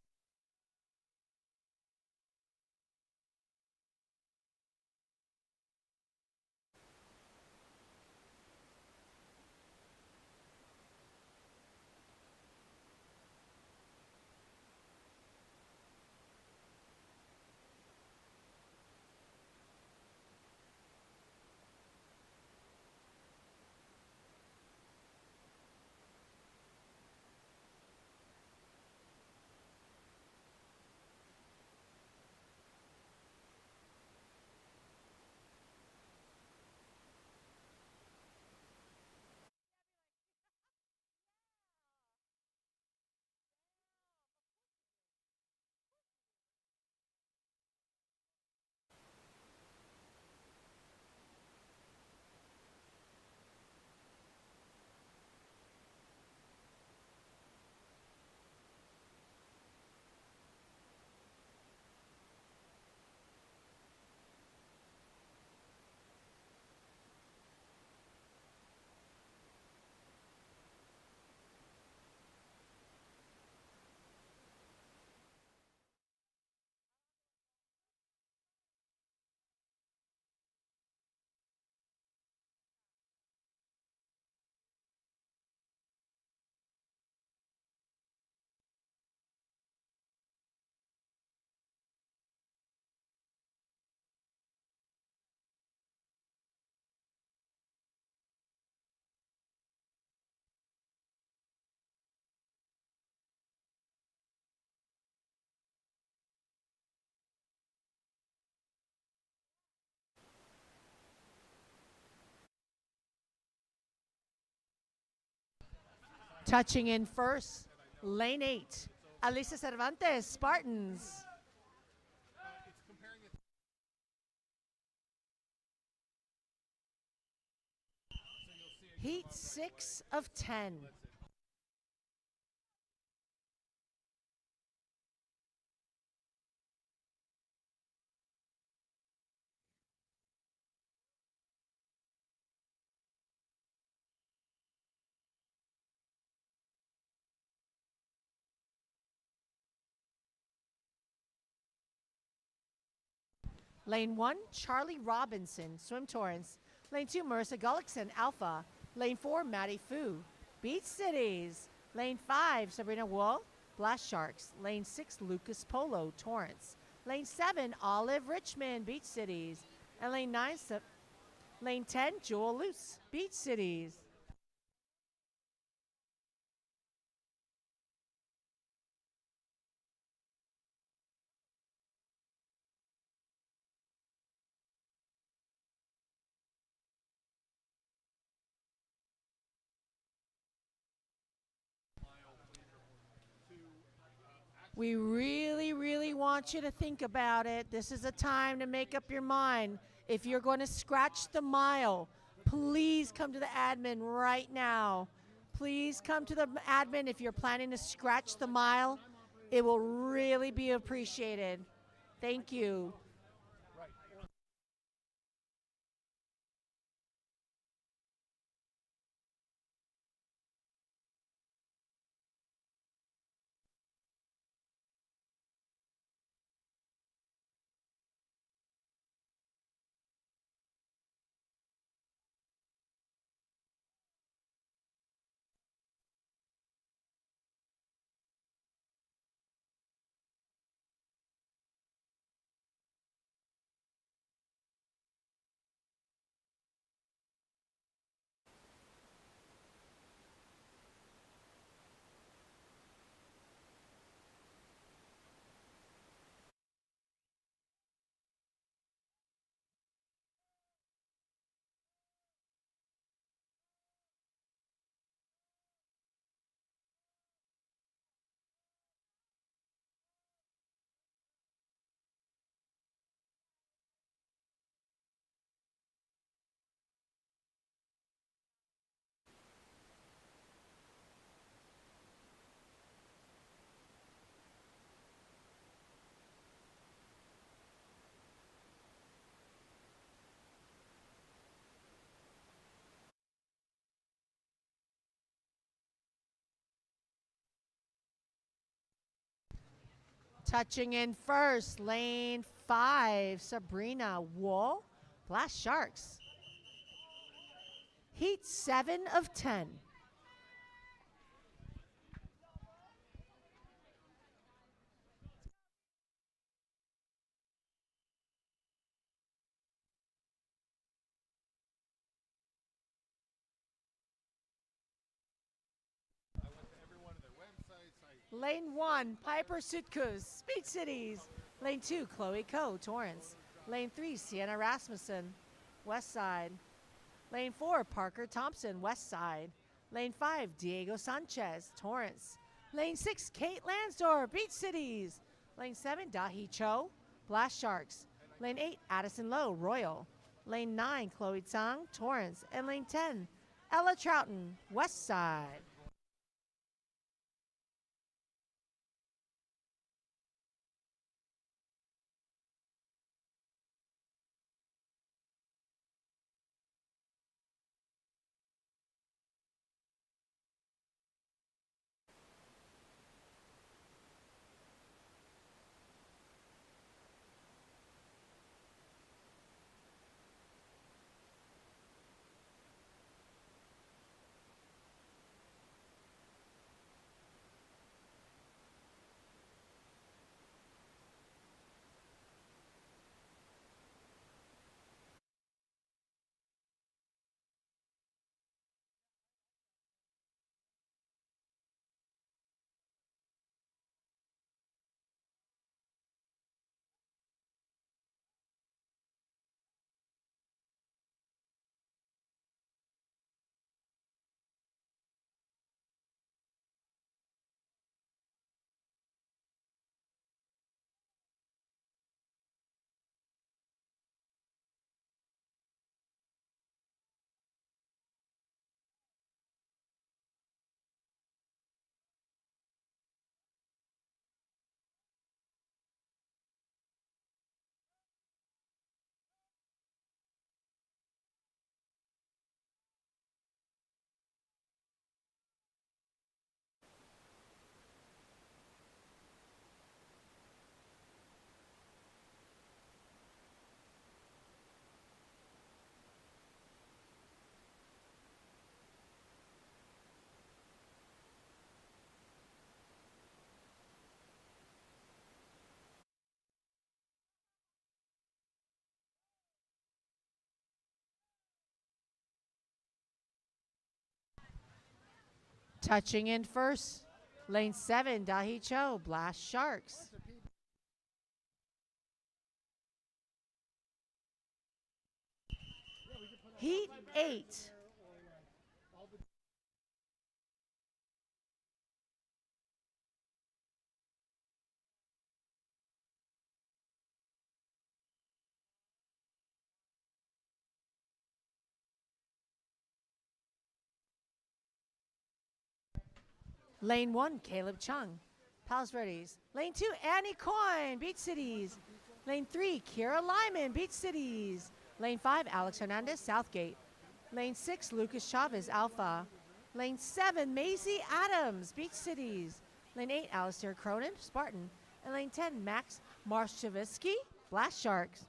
Speaker 5: Touching in first, lane 8, Alicia Cervantes, Spartans. Heat 6 of 10. Lane 1, Charlie Robinson, Swim Torrance. Lane 2, Marissa Gullickson, Alpha. Lane 4, Maddie Fu, Beach Cities. Lane 5, Sabrina Wool, Blast Sharks. Lane 6, Lucas Polo, Torrance. Lane 7, Olive Richmond, Beach Cities. And lane 10, Jewel Luce, Beach Cities. We really, really want you to think about it. This is a time to make up your mind. If you're going to scratch the mile, please come to the admin right now. Please come to the admin if you're planning to scratch the mile. It will really be appreciated. Thank you. Touching in first, lane 5, Sabrina Wool, Blast Sharks. Heat 7 of 10. Lane 1, Piper Sutkus, Beach Cities. Lane 2, Chloe Ko, Torrance. Lane 3, Sienna Rasmussen, West Side. Lane 4, Parker Thompson, West Side. Lane 5, Diego Sanchez, Torrance. Lane 6, Kate Lansdorf, Beach Cities. Lane 7, Dahi Cho, Blast Sharks. Lane 8, Addison Lowe, Royal. Lane 9, Chloe Tsang, Torrance. And Lane 10, Ella Troughton, West Side. Touching in first, lane 7, Dahi Cho, Blast Sharks. Heat 8. Lane 1, Caleb Chung, Palos Verdes. Lane 2, Annie Coyne, Beach Cities. Lane 3, Kira Lyman, Beach Cities. Lane 5, Alex Hernandez, Southgate. Lane 6, Lucas Chavez, Alpha. Lane 7, Maisie Adams, Beach Cities. Lane 8, Alistair Cronin, Spartan. And lane 10, Max Marshchevisky, Blast Sharks.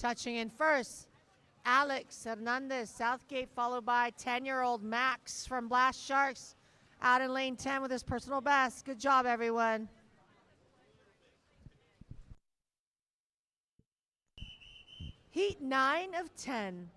Speaker 5: Touching in first, Alex Hernandez, Southgate, followed by 10-year-old Max from Blast Sharks, out in lane 10 with his personal best. Good job, everyone. Heat 9 of 10.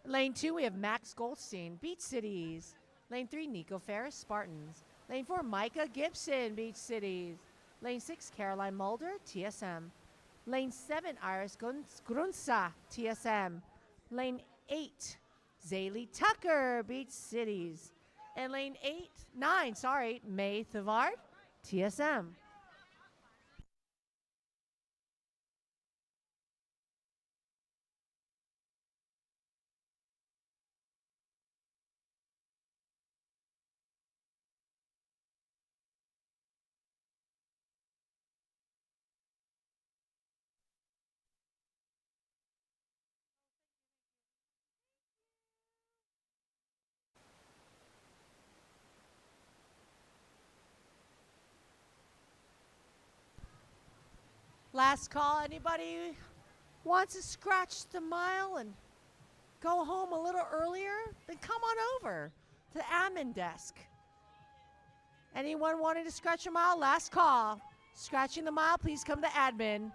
Speaker 5: Lane 2, we have Max Goldstein, Beach Cities. Lane 3, Nico Ferris, Spartans. Lane 4, Micah Gibson, Beach Cities. Lane 6, Caroline Mulder, TSM. Lane 7, Iris Grunsa, TSM. Lane 8, Zaylee Tucker, Beach Cities. And lane 9, May Thavard, TSM. Last call, anybody wants to scratch the mile and go home a little earlier? Then come on over to the admin desk. Anyone wanting to scratch a mile? Last call. Scratching the mile, please come to admin.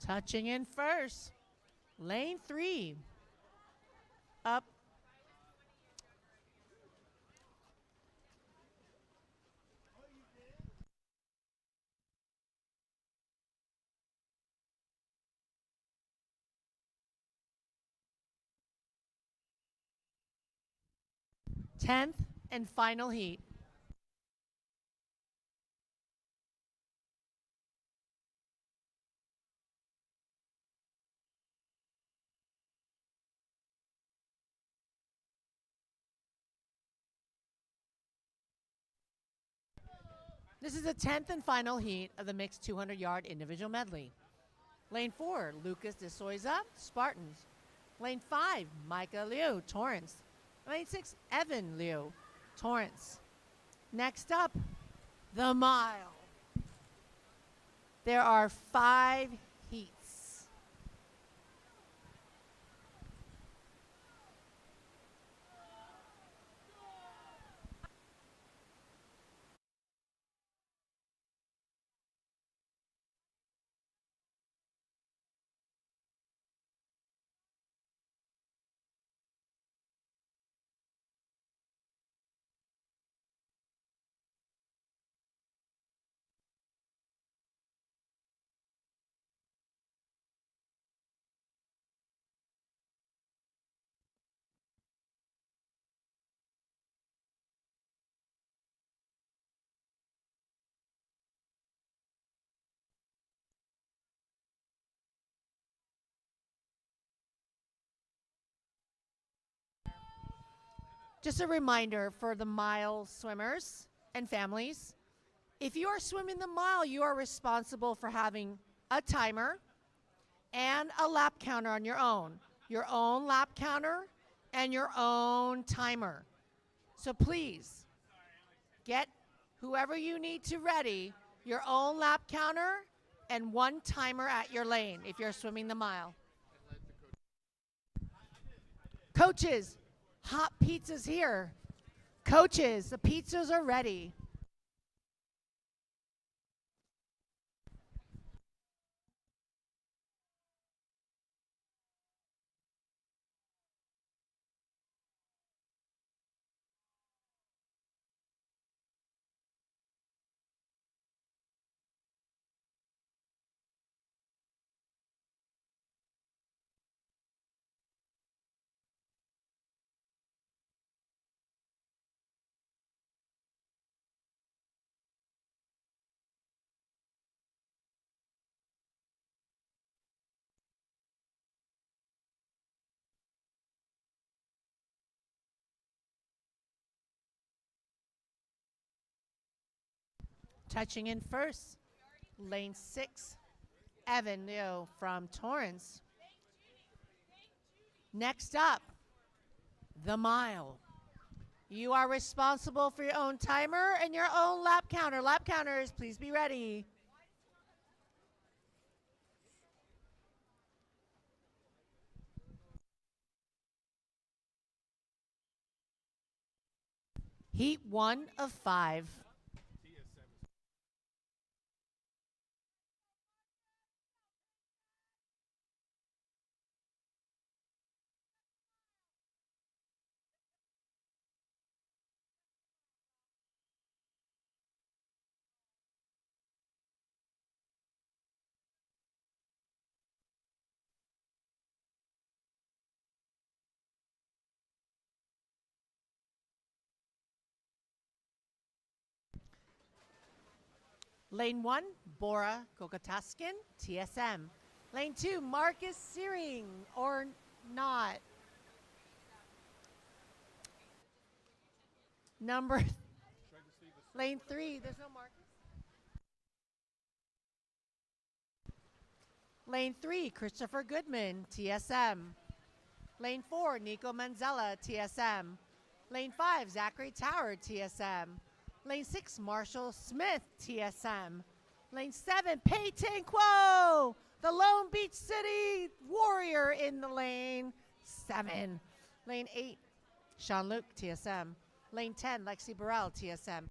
Speaker 5: Touching in first, lane 3. Up. Tenth and final heat. This is the 10th and final heat of the mixed 200-yard individual medley. Lane 4, Lucas de Souza, Spartans. Lane 5, Micah Liu, Torrance. Lane 6, Evan Liu, Torrance. Next up, the mile. There are 5 heats. Just a reminder for the mile swimmers and families. If you are swimming the mile, you are responsible for having a timer and a lap counter on your own lap counter and your own timer. So please get whoever you need to ready your own lap counter and one timer at your lane if you're swimming the mile. Coaches, hot pizza's here. Coaches, the pizzas are ready. Touching in first, lane 6, Evan Leo from Torrance. Next up, the mile. You are responsible for your own timer and your own lap counter. Lap counters, please be ready. Heat 1 of 5. Lane 1, Bora Kokotaskin, TSM. Lane 2, Marcus Searing, or not. Lane 3, there's no Marcus. Lane 3, Christopher Goodman, TSM. Lane 4, Nico Manzella, TSM. Lane 5, Zachary Tower, TSM. Lane 6, Marshall Smith, TSM. Lane 7, Peyton Quo, the Lone Beach City Warrior in the lane 7. Lane 8, Sean Luke, TSM. Lane 10, Lexi Burrell, TSM.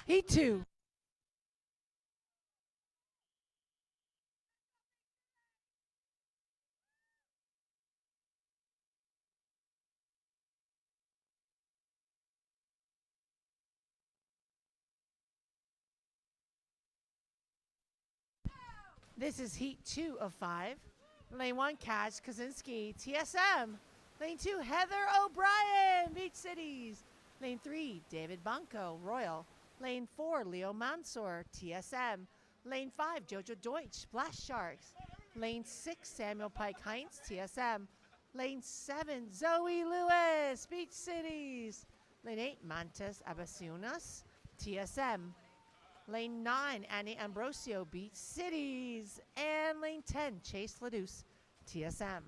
Speaker 5: Heat 2. This is Heat 2 of 5. Lane 1, Kaz Kaczynski, TSM. Lane 2, Heather O'Brien, Beach Cities. Lane 3, David Banco, Royal. Lane 4, Leo Mansour, TSM. Lane 5, Jojo Deutsch, Blast Sharks. Lane 6, Samuel Pike Heinz, TSM. Lane 7, Zoe Lewis, Beach Cities. Lane 8, Mantas Abasiunas, TSM. Lane 9, Annie Ambrosio, Beach Cities. And Lane 10, Chase Ladouce, TSM.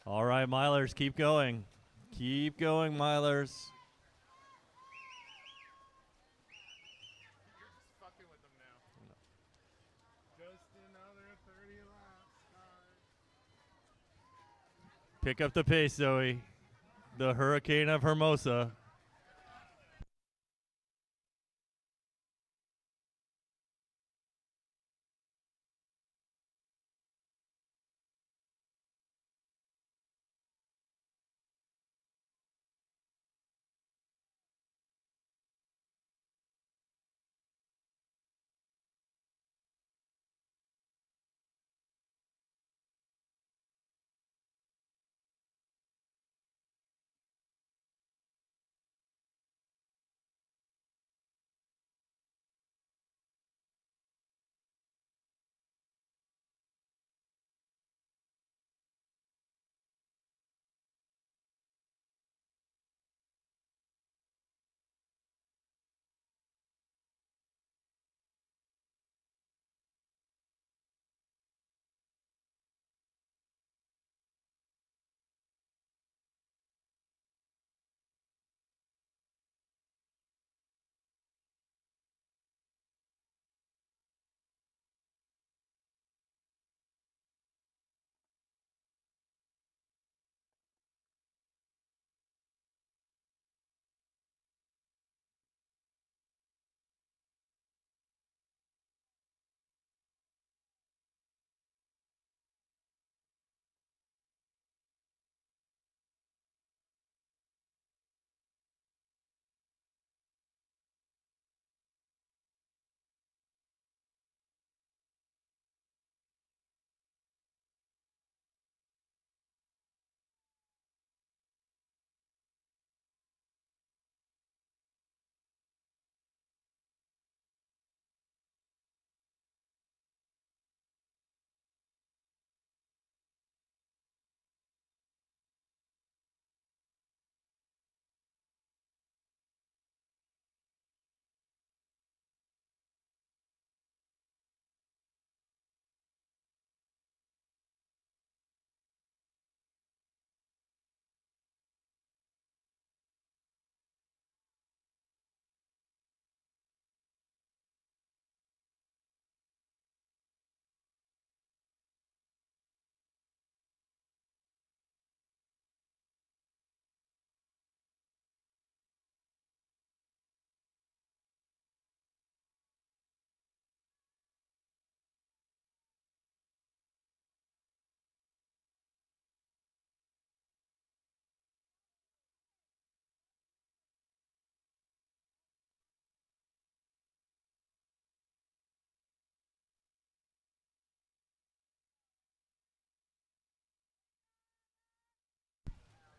Speaker 1: All right, Milers, keep going. Keep going, Milers.
Speaker 4: Fucking with them now. Just another 30 laps.
Speaker 1: Pick up the pace, Zoe. The Hurricane of Hermosa.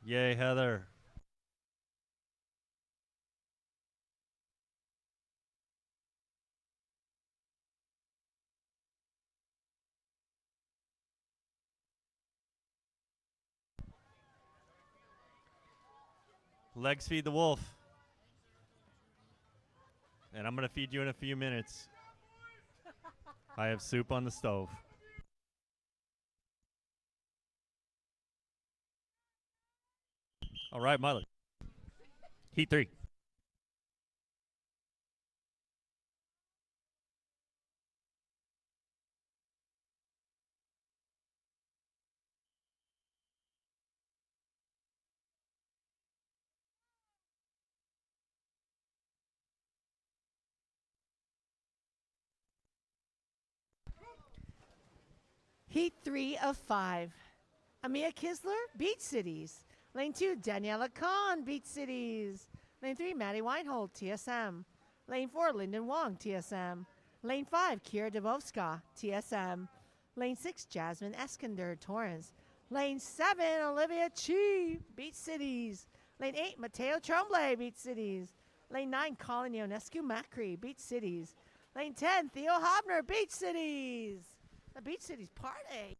Speaker 1: Yay, Heather. Legs feed the wolf. And I'm going to feed you in a few minutes. I have soup on the stove. All right, Miley. Heat 3.
Speaker 5: Heat 3 of 5. Amia Kisler, Beach Cities. Lane 2, Daniela Kahn, Beach Cities. Lane 3, Maddie Weinhold, TSM. Lane 4, Lyndon Wong, TSM. Lane 5, Kira Dubovska, TSM. Lane 6, Jasmine Eskander, Torrance. Lane 7, Olivia Chi, Beach Cities. Lane 8, Mateo Tremblay, Beach Cities. Lane 9, Colin Ionescu Macri, Beach Cities. Lane 10, Theo Hobner, Beach Cities. The Beach Cities party.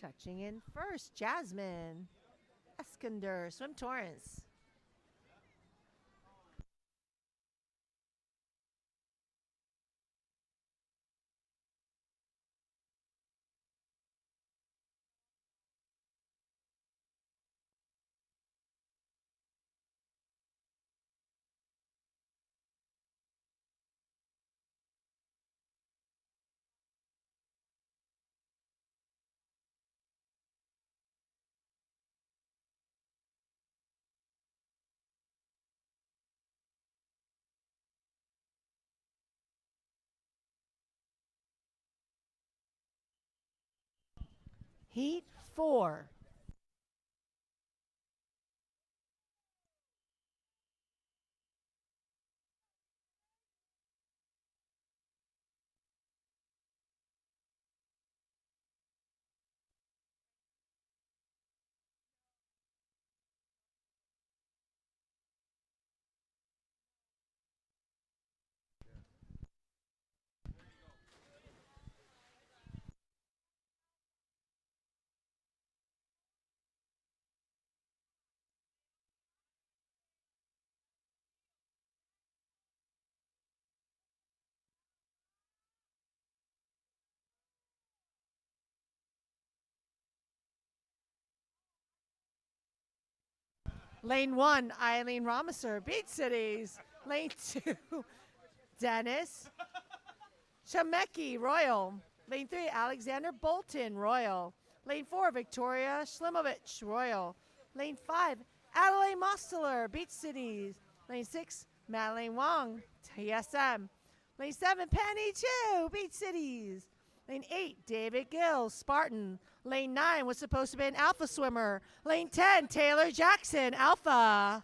Speaker 5: Touching in first, Jasmine Eskander, Swim Torrance. Heat 4. Lane 1, Eileen Ramiser, Beach Cities. Lane 2, Dennis Chamecki, Royal. Lane 3, Alexander Bolton, Royal. Lane 4, Victoria Shlimovich, Royal. Lane 5, Adelaide Mosteler, Beach Cities. Lane 6, Madeleine Wong, TSM. Lane 7, Penny Chu, Beach Cities. Lane 8, David Gill, Spartan. Lane 9 was supposed to be an Alpha swimmer. Lane 10, Taylor Jackson, Alpha.